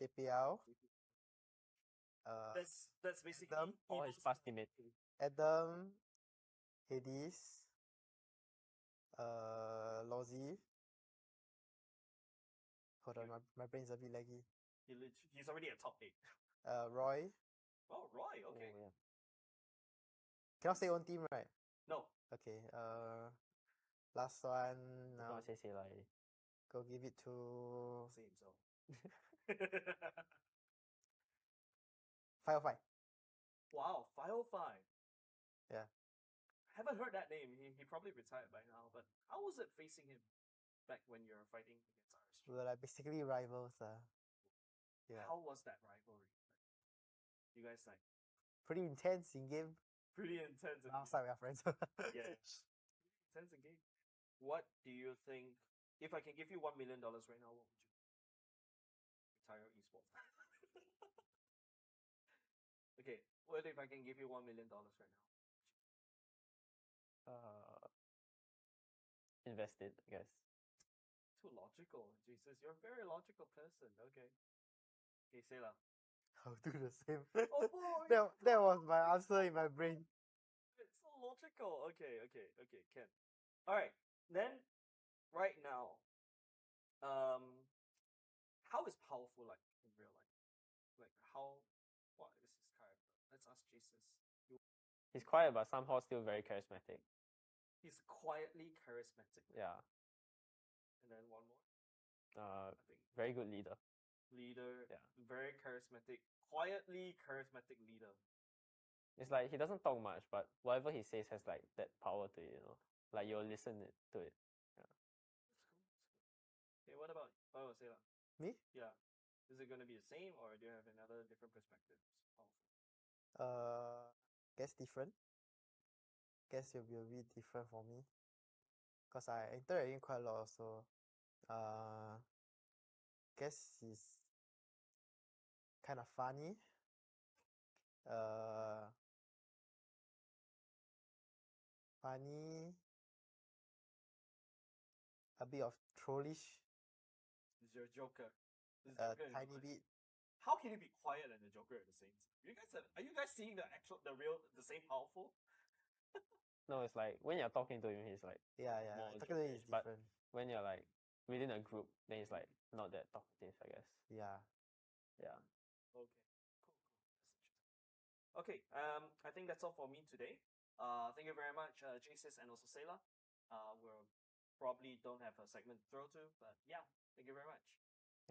JPL, That's basically Adam, Or his past teammate. Adam, Hades, Lozzy. Hold on, my brain's a bit laggy. He's already at top 8. Roy. Oh, Roy, okay. Oh, yeah. Cannot say own team, right? No. Okay, last one, I now want to say Sayla already. go give it to Say himself. 505. Wow, 505. Yeah. Haven't heard that name. He probably retired by now, but how was it facing him back when you were fighting against RSG? We're like basically rivals. Yeah. How was that rivalry? You guys like Pretty intense in game. pretty intense. in Outside we are friends. yeah, intense in game. What do you think? If I can give you $1 million right now, what would you do? Retire esports. Okay, what if I can give you $1 million right now? Invest it, I guess. Too logical, Jesus. You're a very logical person. Okay. Okay, Sayla. I'll do the same. Oh boy. that was my answer in my brain. It's so logical. Okay, Ken. All right, then, right now, how is powerful like in real life? Like what is his character? Let's ask Jesus. He's quiet, but somehow still very charismatic. He's quietly charismatic. Yeah. And then one more. I think very good leader. Leader. Yeah. Very charismatic. Quietly charismatic leader. It's like he doesn't talk much, but whatever he says has like that power to it, Like you'll listen to it. Yeah. That's cool. Okay, what about Sayla? Me? Yeah. Is it gonna be the same or do you have another different perspective? Guess different. Guess it'll be a bit different for me. Cause I interact with him quite a lot also. Guess he's kind of funny. Funny. A bit of trollish. This is your Joker. This is A Joker tiny bit. How can he be quiet and the Joker at the same time? Are you guys seeing the same powerful? No, it's like when you're talking to him, he's like Yeah. more Talking to him is jokerish, but different. when you're like within a group, then he's like not that talkative, I guess. Yeah. Yeah. Okay. Cool. That's interesting. Okay. I think that's all for me today. Thank you very much, Jesus and also Sayla. We'll probably don't have a segment to throw to, but yeah, thank you very much.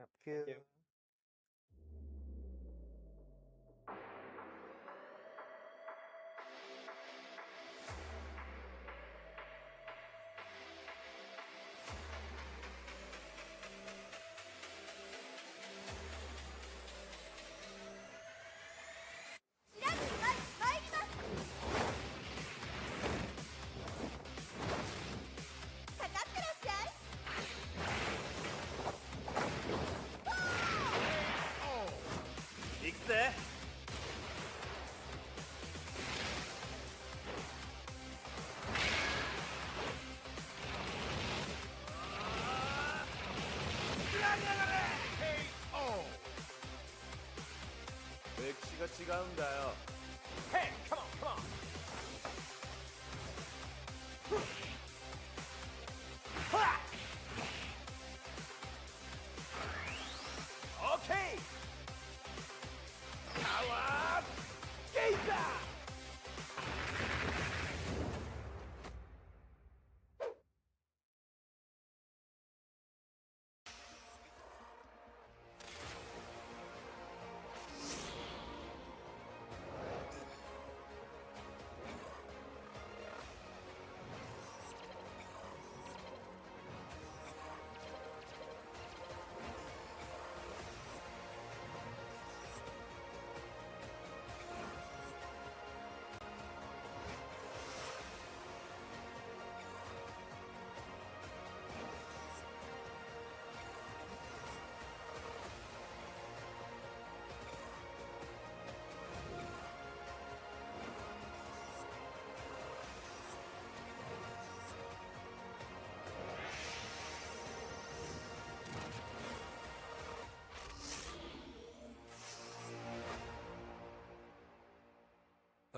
Yep. Thank you. Hey, come on. Okay. Power. Gaza.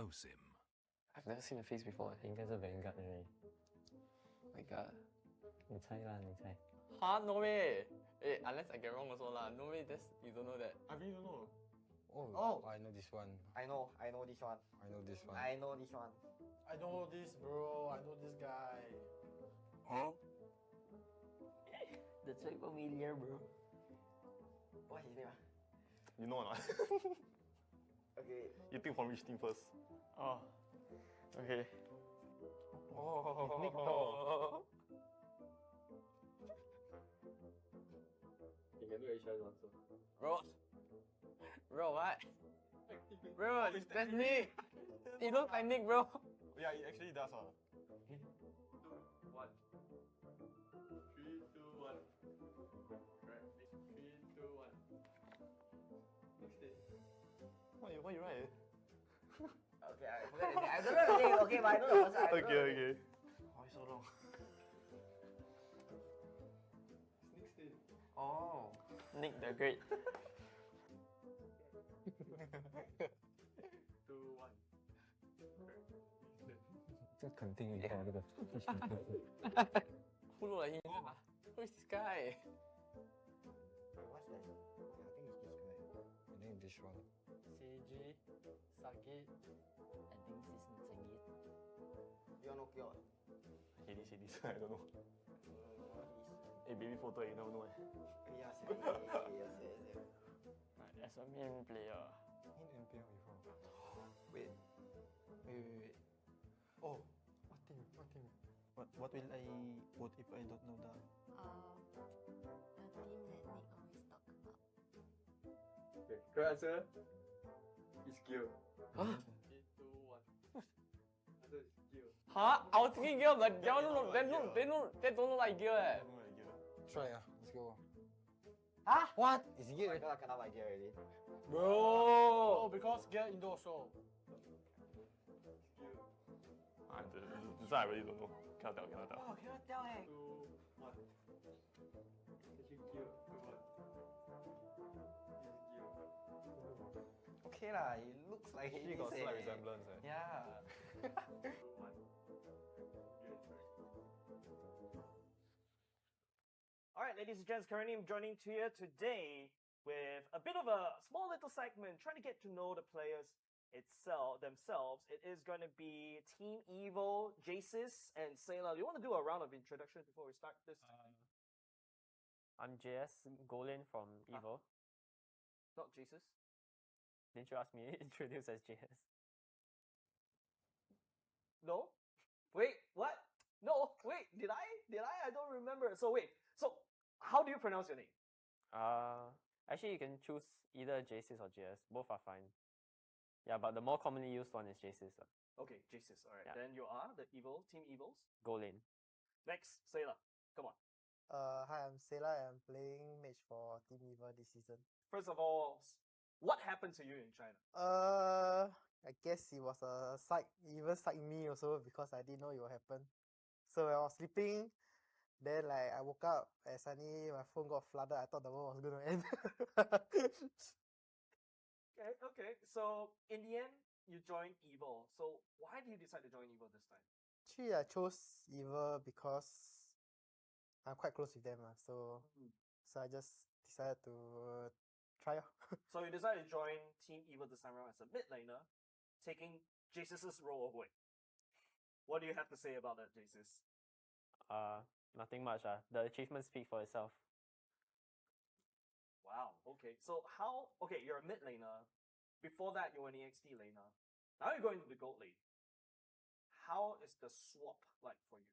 expose him. I've never seen the face before. 应该是 Vanguard 而已。My God， 你猜啦，你猜。Huh? No way. Eh, unless I get wrong also lah. No way. That's you don't know that. I really don't know. Oh. I know this one. I know this one. I know this one. I know this one. I know this, bro. I know this guy. Huh? That's so familiar, bro. What's his name? You know or not? Okay. You think from which team first? Oh. Okay. Oh. You can do each other answer. Bro, what? Bro, that's Nick. He looks like Nick, bro. Yeah, it actually does. 1. 3, 2, 1. Right. 3, 2, 1. Next day. What you write? Okay, I forgot the name. I don't know the name. Okay, but I know the person. I don't know the name. Okay. Why so long? Next day. Oh, Nick the Great. 2, 1. 这肯定厉害这个。Who look like him? Who is this guy? What's that? I think it's this guy. I think this one. CG, Saki. I think this is Sengit. You know Kyo? Hey, this. I don't know. Hey, baby photo, you never know. Yes. Right, as a main player. In NPL before. Wait. Oh, what team? What will I put if I don't know the? The team that Nick always talk about. Okay, correct answer is Gil. Huh? 3, 2, 1. Answer is Gil. Huh? I was thinking Gil, but they don't look like Gil. Try let's go. Huh? What? Is Oh it? my god, I cannot idea already. Bro! Oh, because get indoor show. This I really don't know. Cannot tell. Oh, cannot tell. 2, 1. Actually, Gil. 2, 1. Okay lah, it looks like it He is. got slight resemblance. Yeah. 2, 1. Alright, ladies and gents, currently I'm joining to you today with a bit of a small little segment, trying to get to know the players themselves. It is going to be Team Evo, Jasis, and Sayla. Do you want to do a round of introduction before we start this? I'm JS Golin from Evo. Not Jasis. Didn't you ask me to introduce as JS? No? Wait, what? No, wait, did I? I don't remember. So how do you pronounce your name? Actually you can choose either JSIS or JS. Both are fine. Yeah, but the more commonly used one is JSIS. Okay, Jasis. Alright, Yeah. then you are the Team Evils. Golin. Next, Sayla. Come on. Hi, I'm Sela and I'm playing mage for Team Eva this season. First of all, what happened to you in China? I guess it was a sight. It even psyched me also because I didn't know it would happen. So when I was sleeping, then like I woke up and suddenly my phone got flooded. I thought the world was gonna end. Okay. So in the end, you joined Evo. So why did you decide to join Evo this time? Actually, I chose Eva because I'm quite close with them, so I just decided to try. So you decided to join Team Evo this time around as a mid laner, taking Jasis's role away. What do you have to say about that, Jasis? Nothing much. The achievements speak for itself. Wow. Okay. So you're a mid laner. Before that, you were an EXT laner. Now you're going to the gold lane. How is the swap like for you?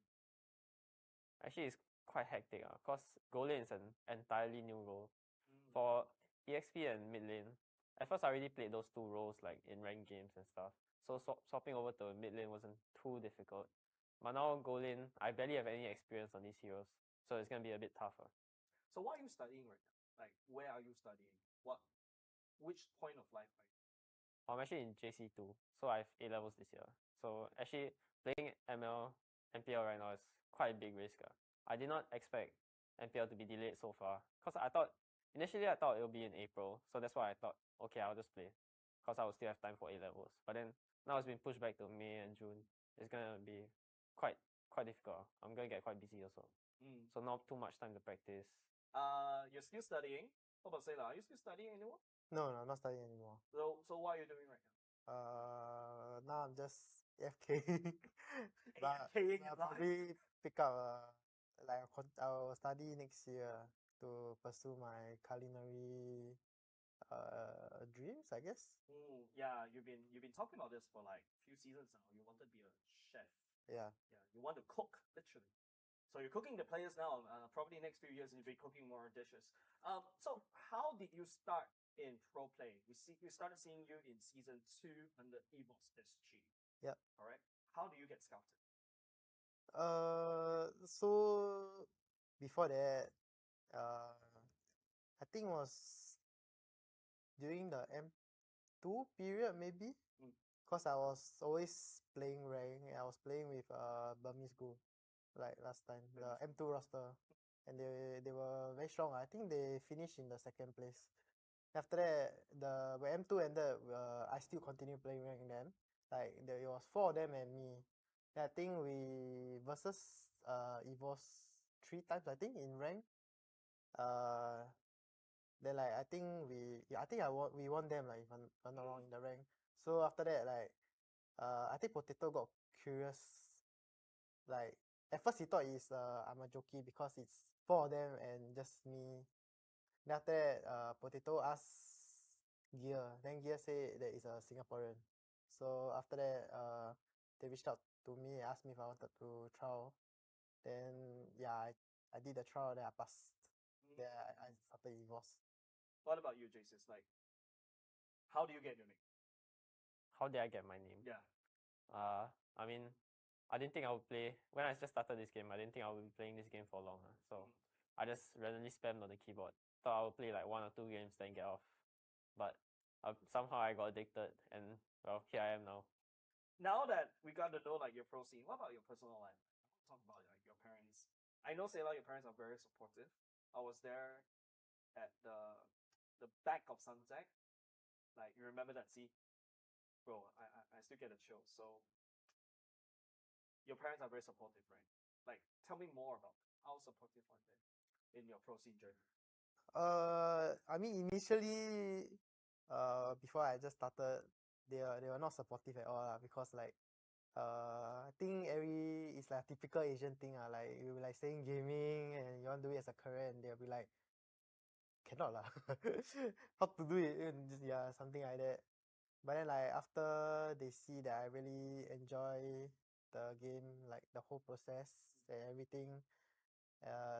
Actually, it's quite hectic because gold lane is an entirely new role. For EXP and mid lane, at first I already played those two roles like in ranked games and stuff. So swapping over to mid lane wasn't too difficult. But now gold lane, I barely have any experience on these heroes, so it's gonna be a bit tougher. So what are you studying right now? Like, where are you studying? Which point of life are you? I'm actually in JC2, so I have A levels this year. So actually playing MPL right now is quite a big risk. I did not expect MPL to be delayed so far, because initially I thought it would be in April, so that's why I thought, okay, I'll just play. because I will still have time for A levels. But then now it's been pushed back to May and June. It's gonna be quite difficult. I'm gonna get quite busy also. So not too much time to practice. You're still studying. What about Sayla? Are you still studying anymore? No, I'm not studying anymore. So what are you doing right now? Now I'm just AFK. but AFKing I'll in life. probably pick up like I'll study next year to pursue my culinary dreams, I guess. Yeah, you've been talking about this for like few seasons now. You want to be a chef. Yeah. Yeah, you want to cook literally. So you're cooking the players now. Probably next few years you'll be cooking more dishes. So how did you start in pro play? We started seeing you in season 2 under EVOS SG. Yep. All right. How do you get scouted? So before that, I think it was during the M2 period maybe, because I was always playing rank. I was playing with Burmese Group, like last time, the M2 roster, and they were very strong. I think they finished in the second place. After that, when M2 ended, I still continue playing rank then. Like it was 4 of them and me. Then I think we versus EVOS 3 times I think in rank. Then like I think we won them, like if I'm not wrong, in the rank. So after that, like I think Potato got curious. Like at first he thought I'm a jockey because it's 4 of them and just me. Then after that, Potato asked Gear. Then Gear said that it's a Singaporean. So after that, they reached out to me, asked me if I wanted to trial. Then yeah, I did the trial. Then I passed. Then I started EVOS. What about you, Jason? Like, how do you get your name? How did I get my name? Yeah. I mean, I didn't think I would play when I just started this game. I didn't think I would be playing this game for long. So I just randomly spammed on the keyboard. Thought I would play like 1 or 2 games, then get off. But somehow I got addicted, and well, here I am now. Now that we got to know like your pro scene, what about your personal life? I want to talk about like your parents. I know Sayla, your parents are very supportive. I was there at the back of Sunset. Like, you remember that scene? Bro, I still get a chill. So your parents are very supportive, right? Like, tell me more about them. How supportive are they in your pro scene journey? I mean initially, before I just started, they were not supportive at all because like I think it's like a typical Asian thing like you like saying gaming and you want to do it as a career, and they'll be like, cannot lah. How to do it? And just, yeah, something like that. But then like after they see that I really enjoy the game, like the whole process and everything,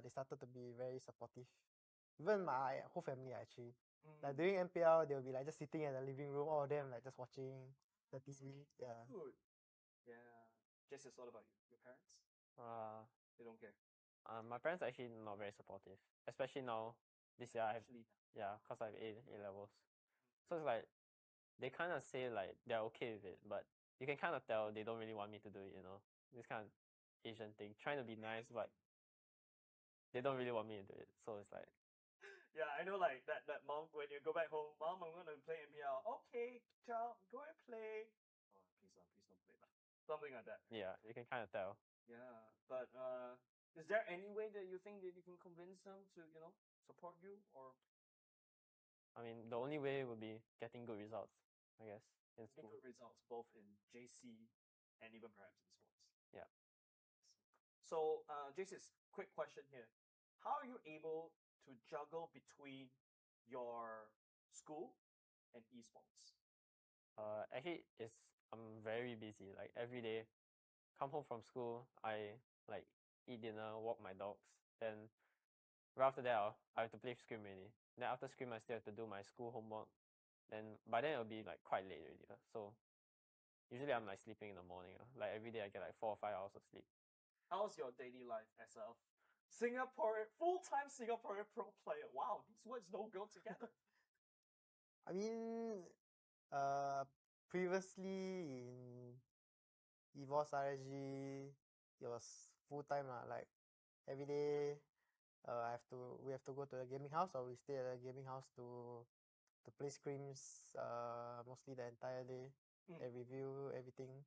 they started to be very supportive. Even my whole family actually. Like during MPL, they'll be like just sitting in the living room, all of them like just watching the TV. Yeah. Good. Yeah. Jess, it's all about you. Your parents? They don't care. My parents are actually not very supportive, especially now. This year I have because I have A levels. So it's like they kind of say like they're okay with it, but you can kind of tell they don't really want me to do it. This kind of Asian thing, trying to be nice, but they don't really want me to do it. So it's like, yeah, I know, like that mom when you go back home, Mom, I'm gonna play MPL. Okay, child, go and play. Oh, please don't play that. Something like that. Yeah, you can kind of tell. Yeah, but is there any way that you think that you can convince them to support you, or? I mean, the only way would be getting good results, I guess, in school. Good results both in JC and even perhaps in sports. Yeah. So, JC, quick question here: how are you able to juggle between your school and esports? Actually, I'm very busy. Like every day, come home from school, I like eat dinner, walk my dogs. Then right after that, I have to play Scrim already. Then after Scrim, I still have to do my school homework. Then by then it'll be like quite late already. So usually I'm like sleeping in the morning. Like every day I get like 4 or 5 hours of sleep. How's your daily life as a full-time Singaporean pro player? Wow, these words don't go together. I mean, previously in EVOS RSG, it was full time lah. Like every day, we have to go to the gaming house, or we stay at the gaming house to to play scrims mostly the entire day and review everything.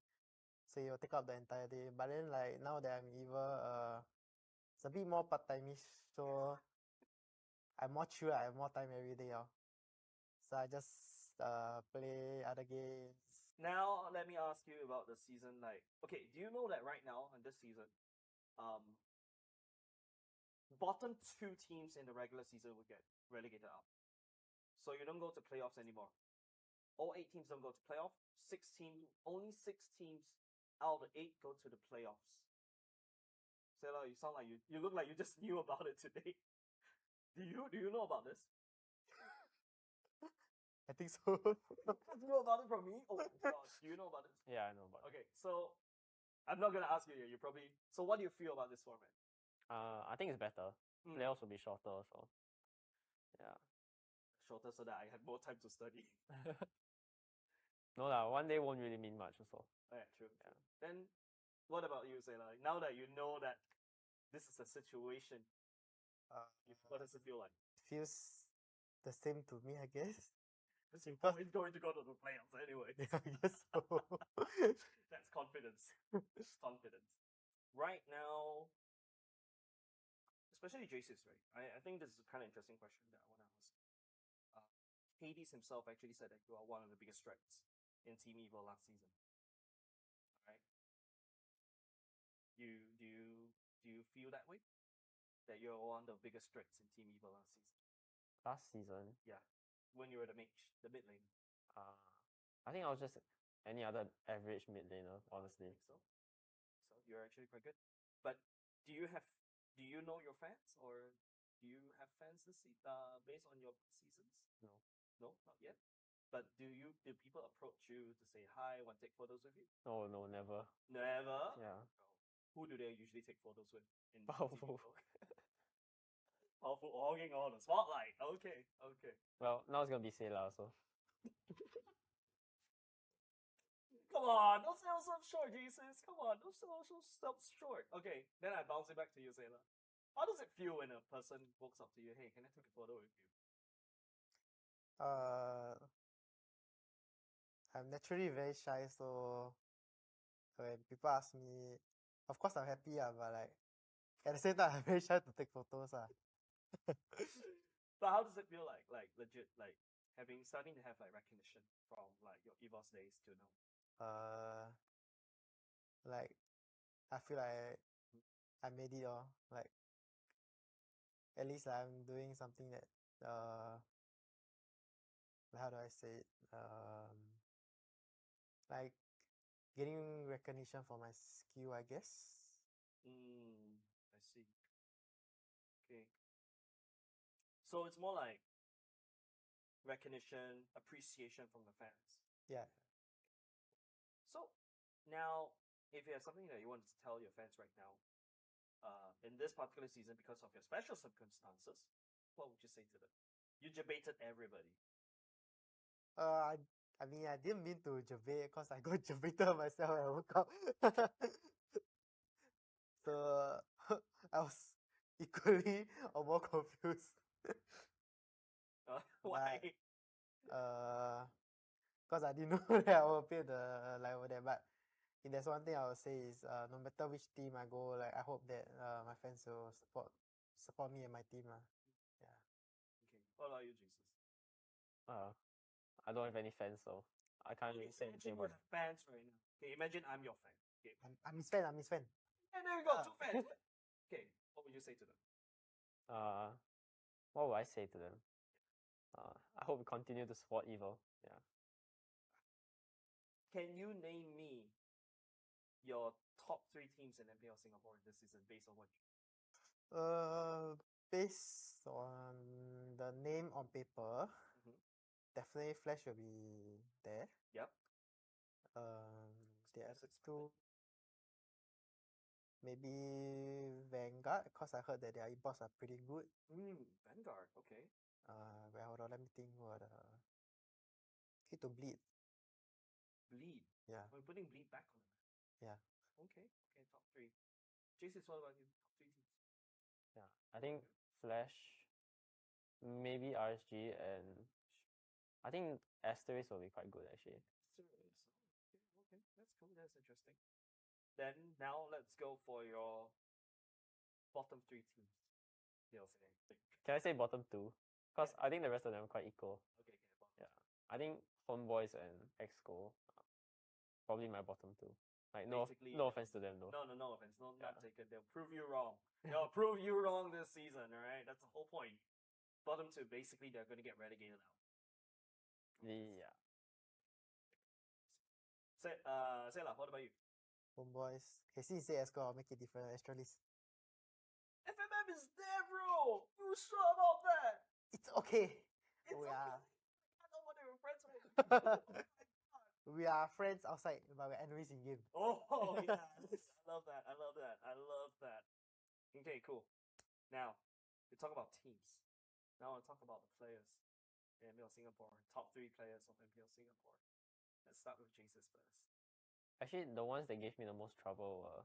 So it will take up the entire day. But then like now that I'm evil, it's a bit more part-time-ish. So I'm more chill. I have more time every day. So I just play other games. Now let me ask you about the season. Like, okay, do you know that right now in this season, bottom 2 teams in the regular season will get relegated out. So you don't go to playoffs anymore. All 8 teams don't go to playoffs. Only 6 teams out of the 8 go to the playoffs. Sailor, you sound like you look like you just knew about it today. Do you know about this? I think so. You know about it from me? Oh my gosh, do you know about this? Yeah, I know about it. Okay, so I'm not gonna ask you. You probably. So what do you feel about this format? I think it's better. Playoffs will be shorter, so yeah. Shorter so that I have more time to study. No lah, one day won't really mean much also. Oh, yeah, true. Yeah. Then, what about you, Sailor? Like, now that you know that this is a situation, what does it feel like? Feels the same to me, I guess. Because you're always going to go to the playoffs anyway. Yeah, I guess so. That's confidence. Confidence. Right now, especially JC's, right? I think this is a kind of interesting question that I want to ask. Hades himself actually said that you are one of the biggest threats in Team Evil last season. Right? Do you feel that way? That you're one of the biggest threats in Team Evil last season? Last season? Yeah. When you were the mage, the mid lane. I think I was just any other average mid laner, honestly. So you're actually quite good. But do you know your fans, or do you have fans this based on your seasons? No. No, not yet. But do people approach you to say hi, want to take photos with you? No, never. Never? Yeah. Who do they usually take photos with? In Powerful. Powerful, hogging on the spotlight. Okay. Well, now it's gonna be Sailor, so. Come on, don't sell yourself short, Jesus. Come on, don't sell yourself short. Okay, then I bounce it back to you, Sailor. How does it feel when a person walks up to you, hey, can I take a photo with you? I'm naturally very shy, so when people ask me, of course I'm happy, but like at the same time I'm very shy to take photos. But how does it feel like legit, like starting to have like recognition from like your EVOS days to now? Like I feel like I made it, like at least I'm doing something that how do I say it? Like getting recognition for my skill, I guess. I see. Okay. So it's more like recognition, appreciation from the fans. Yeah. So now, if you have something that you want to tell your fans right now, in this particular season, because of your special circumstances, what would you say to them? You debated everybody. I mean, I didn't mean to debate because I got debated myself when I woke up. So I was equally or more confused. Why? Because I didn't know that I would play the level there. But if there's one thing I would say is, no matter which team I go, like I hope that my fans will support me and my team. Yeah. Okay. What about you, Jesus? I don't have any fans, so I can't really say anything about it. Fans right now. Okay, imagine I'm your fan. Okay. I'm his fan. I'm his fan. And there we go, 2 fans. Okay, what would you say to them? What would I say to them? I hope we continue to support Evil. Yeah. Can you name me your top 3 teams in MPL Singapore this season based on what you... Based on the name on paper, definitely Flash will be there. Yep. The other 2, maybe Vanguard, because I heard that their e-bots are pretty good. Vanguard, okay. Well, hold on, let me think what Key to Bleed. Bleed? Yeah. We're putting Bleed back on the map. Yeah. Okay, top 3. JC, what about you? Top 3 teams? Yeah, I think Flash, maybe RSG, and I think Asteris will be quite good actually. Okay, that's cool. That's interesting. Then now let's go for your bottom 3 teams. Can I say bottom 2? Because I think the rest of them are quite equal. Okay, bottom. Yeah, I think Homeboys and Exco probably my bottom 2. Like no offense to them though. No offense. Not taken. They'll prove you wrong. They'll prove you wrong this season. All right, that's the whole point. Bottom 2, basically, they're going to get relegated out. Yeah. Sela, what about you? Homeboys. Okay, since you say Esco, I'll make it different. Astralis. FMM is there, bro. You sure about that? It's okay. It's we okay. are I don't want to be friends with. we are friends outside, but we're enemies in game. Oh yeah, I love that. I love that. I love that. Okay, cool. Now we talk about teams. Now I want to talk about the players in MPL Singapore. Top 3 players of MPL Singapore. Let's start with Jesus first. Actually, the ones that gave me the most trouble were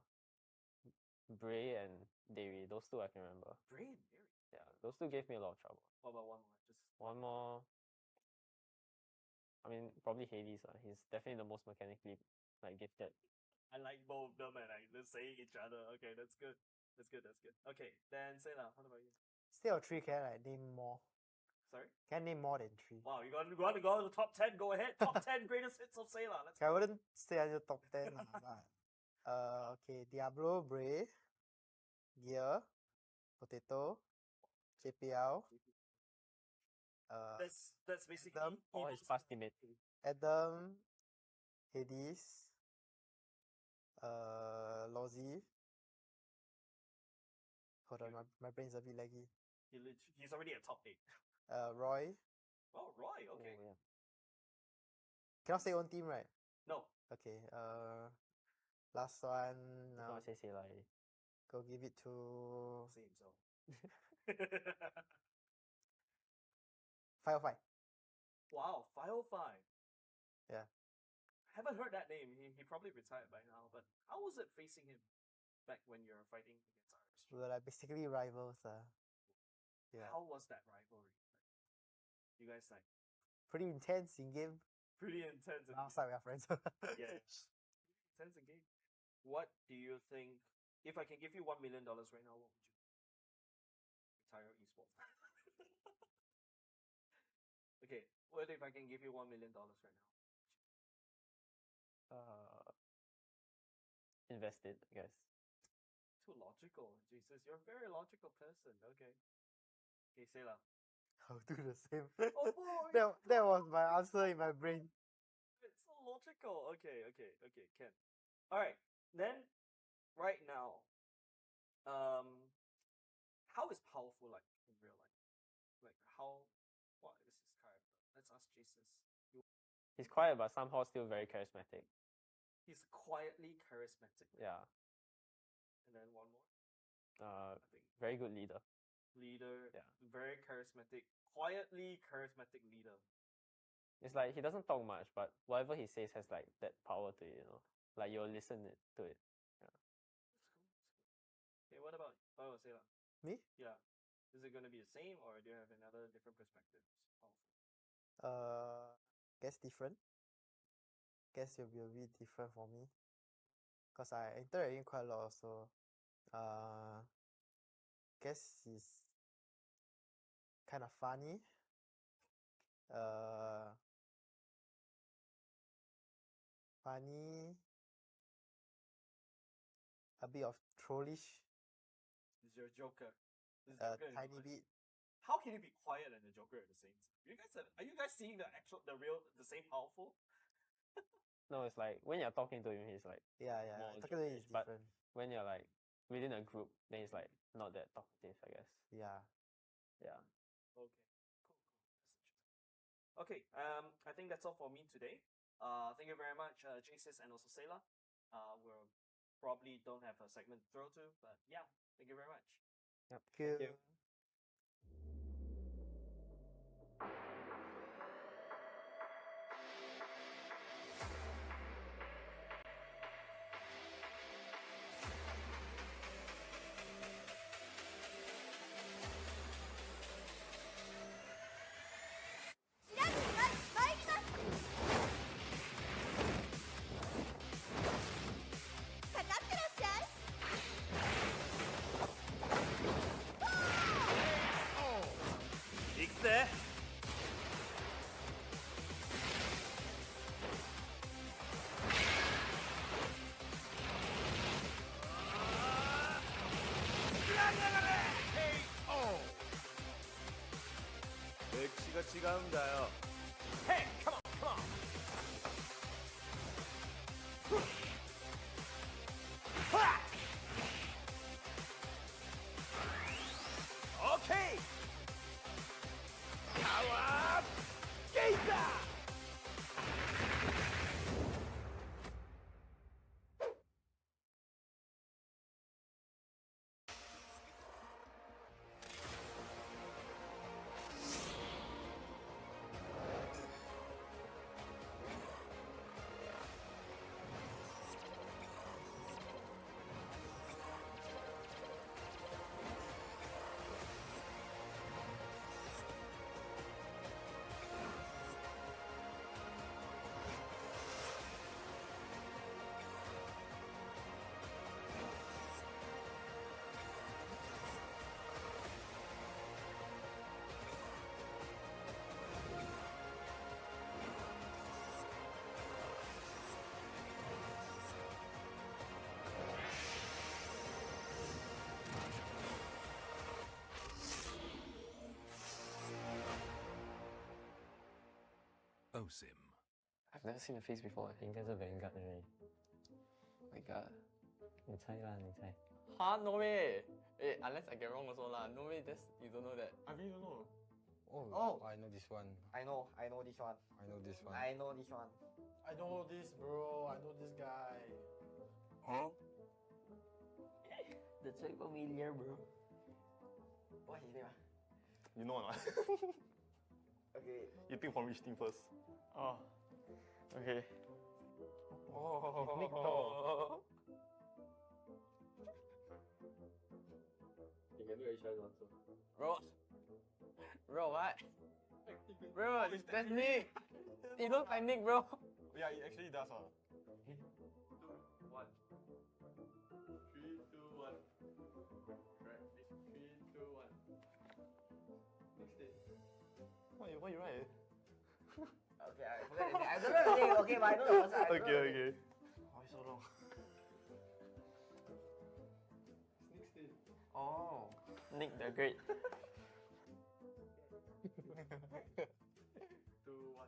Bray and Dairy. Those 2 I can remember. Bray and Dairy? Yeah, those 2 gave me a lot of trouble. What about one more? Just one more. I mean, probably Hades. He's definitely the most mechanically gifted. I like both of them and they're saying each other. Okay, that's good. That's good. Okay, then Sela, what about you? Still 3, can I name more? Sorry? Can I name more than 3? Wow, you got to go to the top 10. Go ahead. Top 10 greatest hits of Sela. Let's I wouldn't say until top 10. But, okay, Diablo, Bray, Gear, Potato, JPL. That's basically Adam, all his past teammate. Adam, Hades, Lozzy. Hold on, my brain's a bit laggy. He's already at top 8. Roy. Oh, Roy, okay. Oh, yeah. Cannot say own team, right? No. Okay, last one. Not say like. Go give it to. Say himself. 505. Wow, 505. Yeah. Haven't heard that name. He probably retired by now, but how was it facing him back when you were fighting against Irish? We're like basically rivals. Yeah. How was that rivalry? You guys like pretty intense in game. Pretty intense. Outside we are friends. Yeah. Intense in game. What do you think? If I can give you $1 million right now, what would you do? Retire esports. Okay. What if I can give you $1 million right now? Invest it, I guess. Too logical, Jesus. You're a very logical person. Okay. Okay, Sela. I'll do the same. Oh boy. that was my answer in my brain. It's so logical. Okay, Ken. Alright. Then right now, how is powerful like in real life? Like how what is his character? Let's ask Jesus. He's quiet but somehow still very charismatic. He's quietly charismatic. Yeah. And then one more. I think very good leader. Leader. Yeah. Very charismatic. Quietly charismatic leader. It's like he doesn't talk much, but whatever he says has like that power to it, you know. Like you'll listen to it. Yeah. Okay, what about Sela? Me? Yeah. Is it gonna be the same or do you have another different perspective? Guess different. Guess it'll be a bit different for me. Cause I interact with him quite a lot also. Guess he's kind of funny. Funny. A bit of trollish. Is your Joker? Tiny bit. How can you be quiet and the Joker at the same time? Are you guys seeing the same powerful? No, it's like when you're talking to him, he's like Yeah. more Talking to him is but different. when you're like within a group, then he's like not that talkative, I guess. Yeah. Yeah. Okay. Cool. That's interesting. Okay. I think that's all for me today. Thank you very much, Jesus and also Sela. We'll probably don't have a segment to throw to, but yeah, thank you very much. Yep. Thank you. Yes, 지가 혼자요. Hey, come on, come on. Okay. Power Gazer. Osim. I've never seen the face before. 应该是 Vanguard 的人。My God，你猜啦，你猜。Huh? No way. Unless I get wrong also lah. No way. You don't know that. I really don't know. Oh, I know this one. I know this one. I know this one. I know this one. I know this, bro. I know this guy. Huh? That's so familiar, bro. What's his name? You know or not? Okay. You think from which team first? Oh. Okay. Nick Dog. You can do each other answer. Bro, what? Bro, that's Nick. He looks like Nick, bro. Yeah, it actually does. 3, 2, 1. Correct. 3, 2, 1. Next day. Why you write? Okay, I forgot his name. I don't know the name. Okay, but I know the person. Okay. Why so long? Next day. Oh. Nick the Great. 2, 1.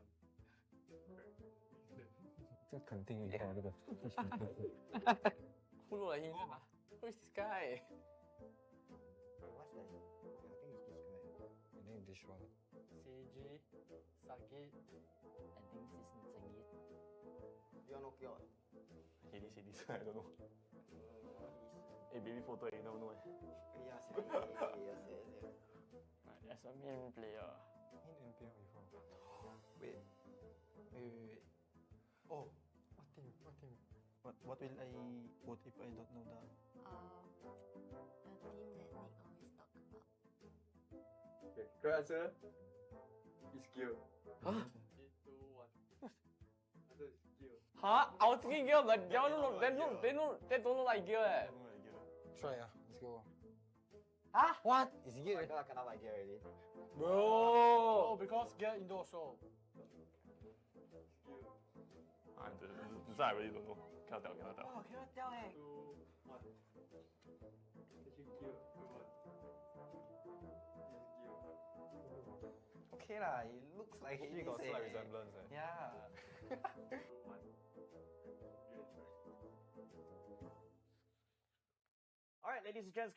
这肯定有这个。 Who look like him? Who is this guy? What's that? I think it's this guy. I think this one. CG, Sakit. I think this is Sagit. You know Kyo. He this. I don't know. Hey, baby photo, you never know. Yes. As a main player. Main player before. Wait. Oh, what team? What will I put if I don't know the... A team that Nick always talk about. Okay, correct answer is Gil. Huh? 3, 2, 1. Answer is Gil. Huh? I was thinking Gil, but they don't look like Gil. Try let's go. Huh? What? Is Oh Gil? my god, I cannot idea already. Bro! Oh, because get indoor show. This I really don't know. Cannot tell. Oh, cannot tell 2, 1. Actually Gil. 2, 1. Yes, Gil. Okay lah, it looks like he Actually got slight resemblance. Yeah. 2, 1. Alright, ladies and gents,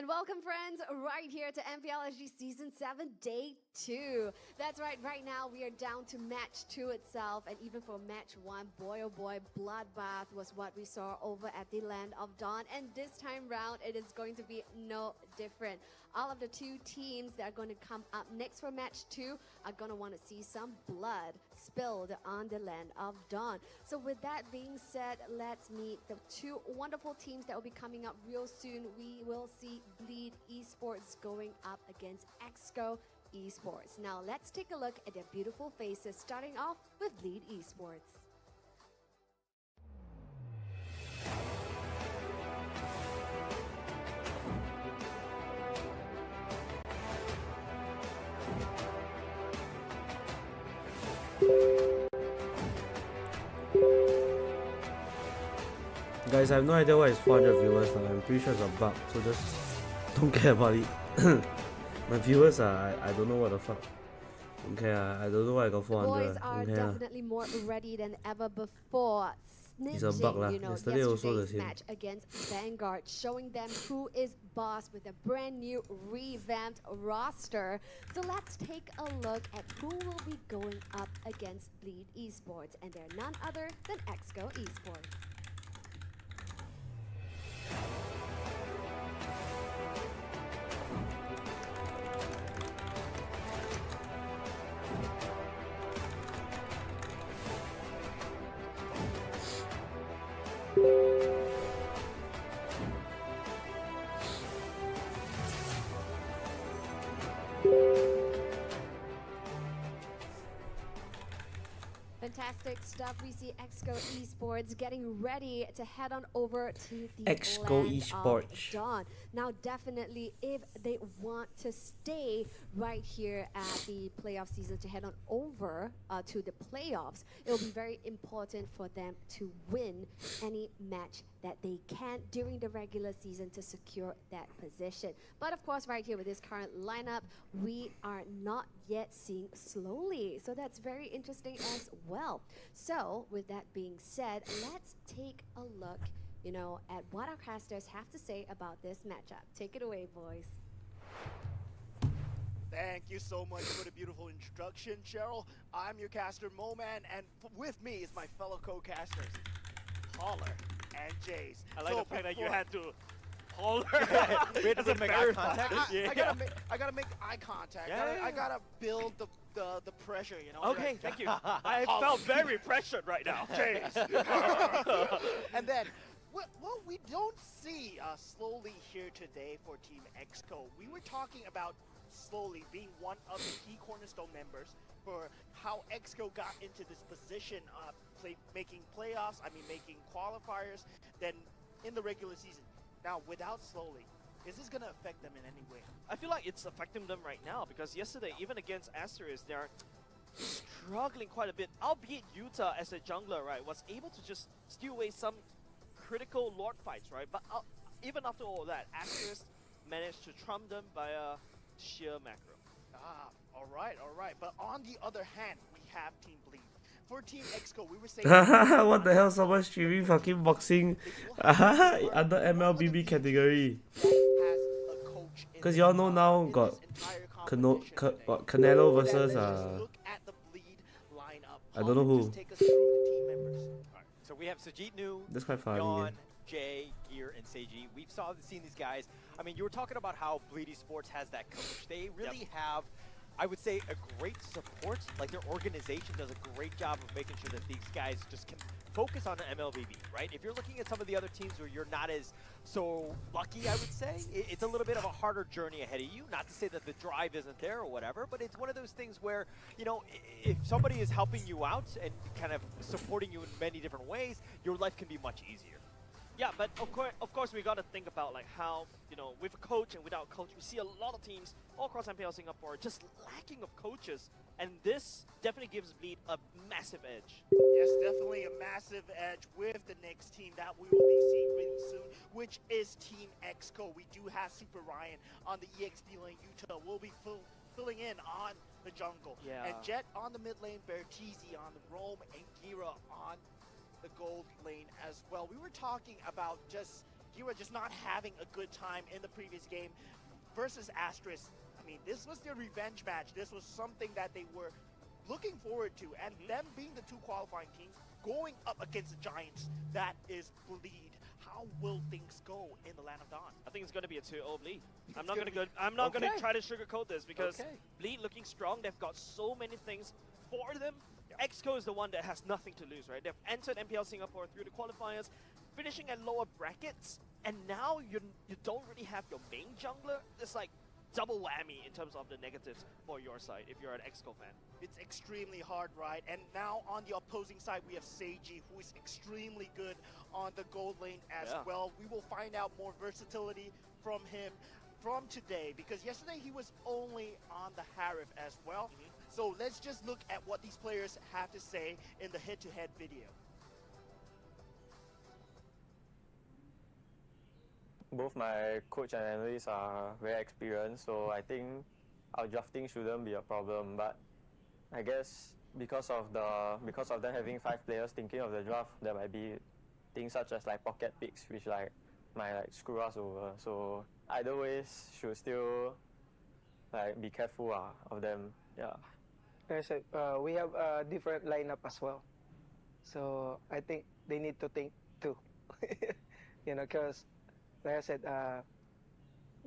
And welcome, friends, right here to MPLSG Season 7, Day 2. That's right now we are down to Match 2 itself, and even for Match 1, boy oh boy, bloodbath was what we saw over at the Land of Dawn, and this time round it is going to be no different. All of the two teams that are going to come up next for Match 2 are going to want to see some blood spilled on the Land of Dawn. So with that being said, let's meet the two wonderful teams that will be coming up real soon. We will see Bleed Esports going up against Exco Esports. Now let's take a look at their beautiful faces, starting off with Bleed Esports. Guys, I have no idea why it's 400 viewers. I'm pretty sure it's a bug, so just don't care about it. My viewers are, I don't know what the fuck. Okay, I don't know why I got 400. Boys are definitely more ready than ever before. It's a bug lah. You know, Yesterday also the yesterday's same. match against Vanguard, showing them who is boss with a brand new revamped roster. So let's take a look at who will be going up against Bleed Esports, and they're none other than Exco Esports. Fantastic stuff. We see Exco Esports getting ready to head on over to the Exco Land Esports. of Dawn. Now, definitely, if they want to stay right here at the playoff season to head on over to the playoffs, it will be very important for them to win any match that they can during the regular season to secure that position. But of course, right here with this current lineup, we are not yet seeing Slowly. So that's very interesting as well. So with that being said, let's take a look, you know, at what our casters have to say about this matchup. Take it away, boys. Thank you so much for the beautiful introduction, Cheryl. I'm your caster, Moman, and with me is my fellow co-casters, Holler and Jace. I like the fact that you had to holler. We had to make eye contact. I gotta make eye contact. I gotta build the pressure, you know. Okay, thank you. I felt very pressured right now. Jace. And then, well, we don't see Slowly here today for Team Exco. We were talking about Slowly being one of the key cornerstone members for how Exco got into this position of making playoffs, making qualifiers, then in the regular season. Now, without Slowly, is this going to affect them in any way? I feel like it's affecting them right now because yesterday, even against Asteris, they're struggling quite a bit. Albeit Yuta, as a jungler, right, was able to just steal away some critical Lord fights, right? But even after all that, Asteris managed to trump them by a sheer macro. All right. But on the other hand, we have Team Bleed. For Team Exco, we were saying... What the hell, someone streaming fucking boxing under MLBB category. Because y'all know now got Canelo versus I don't know who. So we have Sajid Nu, That's quite funny. Yon, Jay, Gear, and Seiji. We've seen these guys. I mean, you were talking about how Bleed Esports has that coach. They really have, I would say, a great support. Like, their organization does a great job of making sure that these guys just can focus on the MLBB, right? If you're looking at some of the other teams where you're not as so lucky, I would say, it's a little bit of a harder journey ahead of you. Not to say that the drive isn't there or whatever, but it's one of those things where, you know, if somebody is helping you out and kind of supporting you in many different ways, your life can be much easier. Yeah, but of course we got to think about like how, you know, with a coach and without a coach, we see a lot of teams all across MPL Singapore just lacking of coaches, and this definitely gives Bleed a massive edge. Yes, definitely a massive edge with the next team that we will be seeing really soon, which is Team Exco. We do have Super Ryan on the EXP lane. Yuta will be filling in on the jungle. Yeah. And Jet on the mid lane, Bertizi on the roam, and Gira on the gold lane as well. We were talking about just Gira just not having a good time in the previous game versus Asteris. I mean, this was their revenge match. This was something that they were looking forward to, and them being the 2 qualifying teams going up against the Giants, that is Bleed. How will things go in the Land of Dawn? I think it's going to be a 2-0 Bleed. I'm not going to try to sugarcoat this because Bleed looking strong. They've got so many things for them. Exco is the one that has nothing to lose, right? They've entered MPL Singapore through the qualifiers, finishing at lower brackets, and now you don't really have your main jungler. It's like double whammy in terms of the negatives for your side if you're an Exco fan. It's extremely hard, right? And now on the opposing side, we have Seiji, who is extremely good on the gold lane as well. We will find out more versatility from him from today, because yesterday he was only on the Harif as well. So let's just look at what these players have to say in the head-to-head video. Both my coach and analysts are very experienced, so I think our drafting shouldn't be a problem. But I guess because of them having 5 players thinking of the draft, there might be things such as like pocket picks, which might screw us over. So either ways, should still be careful of them. Yeah. Like I said, we have a different lineup as well, so I think they need to think too. Because like I said,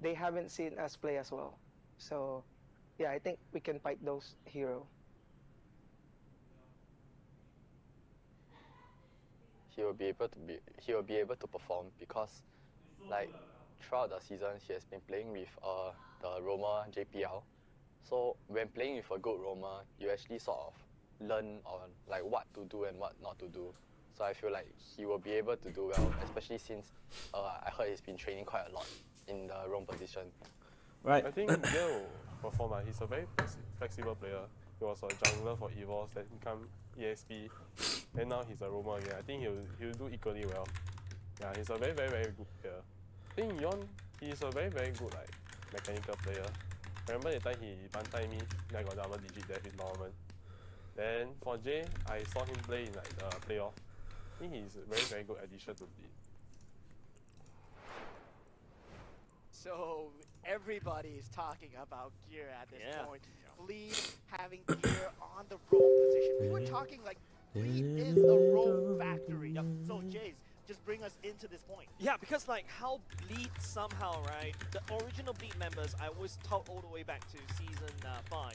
they haven't seen us play as well. So yeah, I think we can fight those heroes. He will be able to perform because throughout the season he has been playing with the roamer JPL. So when playing with a good roamer, you actually sort of learn on what to do and what not to do. So I feel like he will be able to do well, especially since I heard he's been training quite a lot in the roam position. Right. I think Gil will perform. He's a very flexible player. He was a jungler for Evols, then become ESP, and now he's a roamer again. I think he'll do equally well. Yeah, he's a very, very, very good player. I think Yon, he's a very, very good mechanical player. I remember the time he bantai me, then I got double digit death in tournament. Then for Jay, I saw him play in the playoff. I think he's a very, very good addition to Bleed. So everybody is talking about gear at this point. Bleed having gear on the roam position. We were talking Bleed is a roam factory. So Jace, just bring us into this point. Yeah, because how Bleed somehow, right? The original Bleed members, I was taught all the way back to season 5.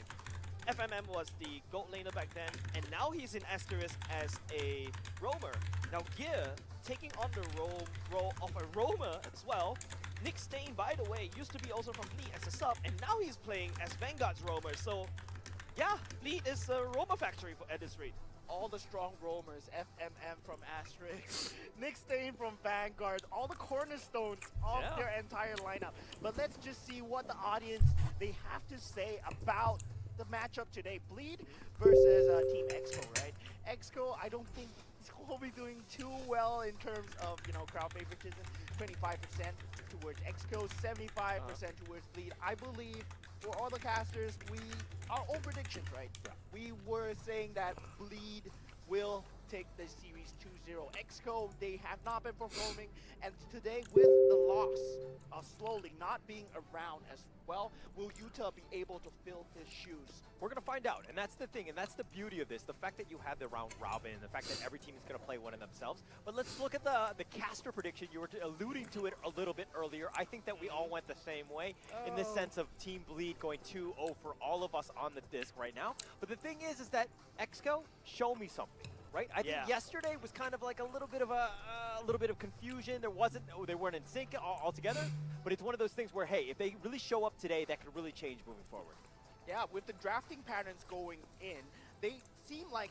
FMM was the gold laner back then, and now he's in Asteris as a roamer. Now Gear taking on the role of a roamer as well. Nick Stain, by the way, used to be also from Bleed as a sub, and now he's playing as Vanguard's roamer. So yeah, Bleed is a roamer factory at this rate. All the strong roamers, FMM from Asteris, Nick Stain from Vanguard, all the cornerstones of their entire lineup. But let's just see what the audience, they have to say about the matchup today. Bleed versus Team Exco, right? Exco, I don't think will be doing too well in terms of, crowd favoritism. 25% towards Exco, 75% towards Bleed. I believe for all the casters, our own predictions, right? We were saying that Bleed will take the series 2-0. Exco, they have not been performing, and today with the loss of Slowly not being around as well, will Utah be able to fill his shoes? We're going to find out, and that's the thing, and that's the beauty of this, the fact that you have the round robin, the fact that every team is going to play one of themselves. But let's look at the caster prediction. You were alluding to it a little bit earlier. I think that we all went the same way in the sense of Team Bleed going 2-0 for all of us on the disc right now. But the thing is that Exco, show me something. Right? I think yesterday was kind of like a little bit of confusion. They weren't in sync altogether. But it's one of those things where, hey, if they really show up today, that could really change moving forward. Yeah, with the drafting patterns going in, they seem like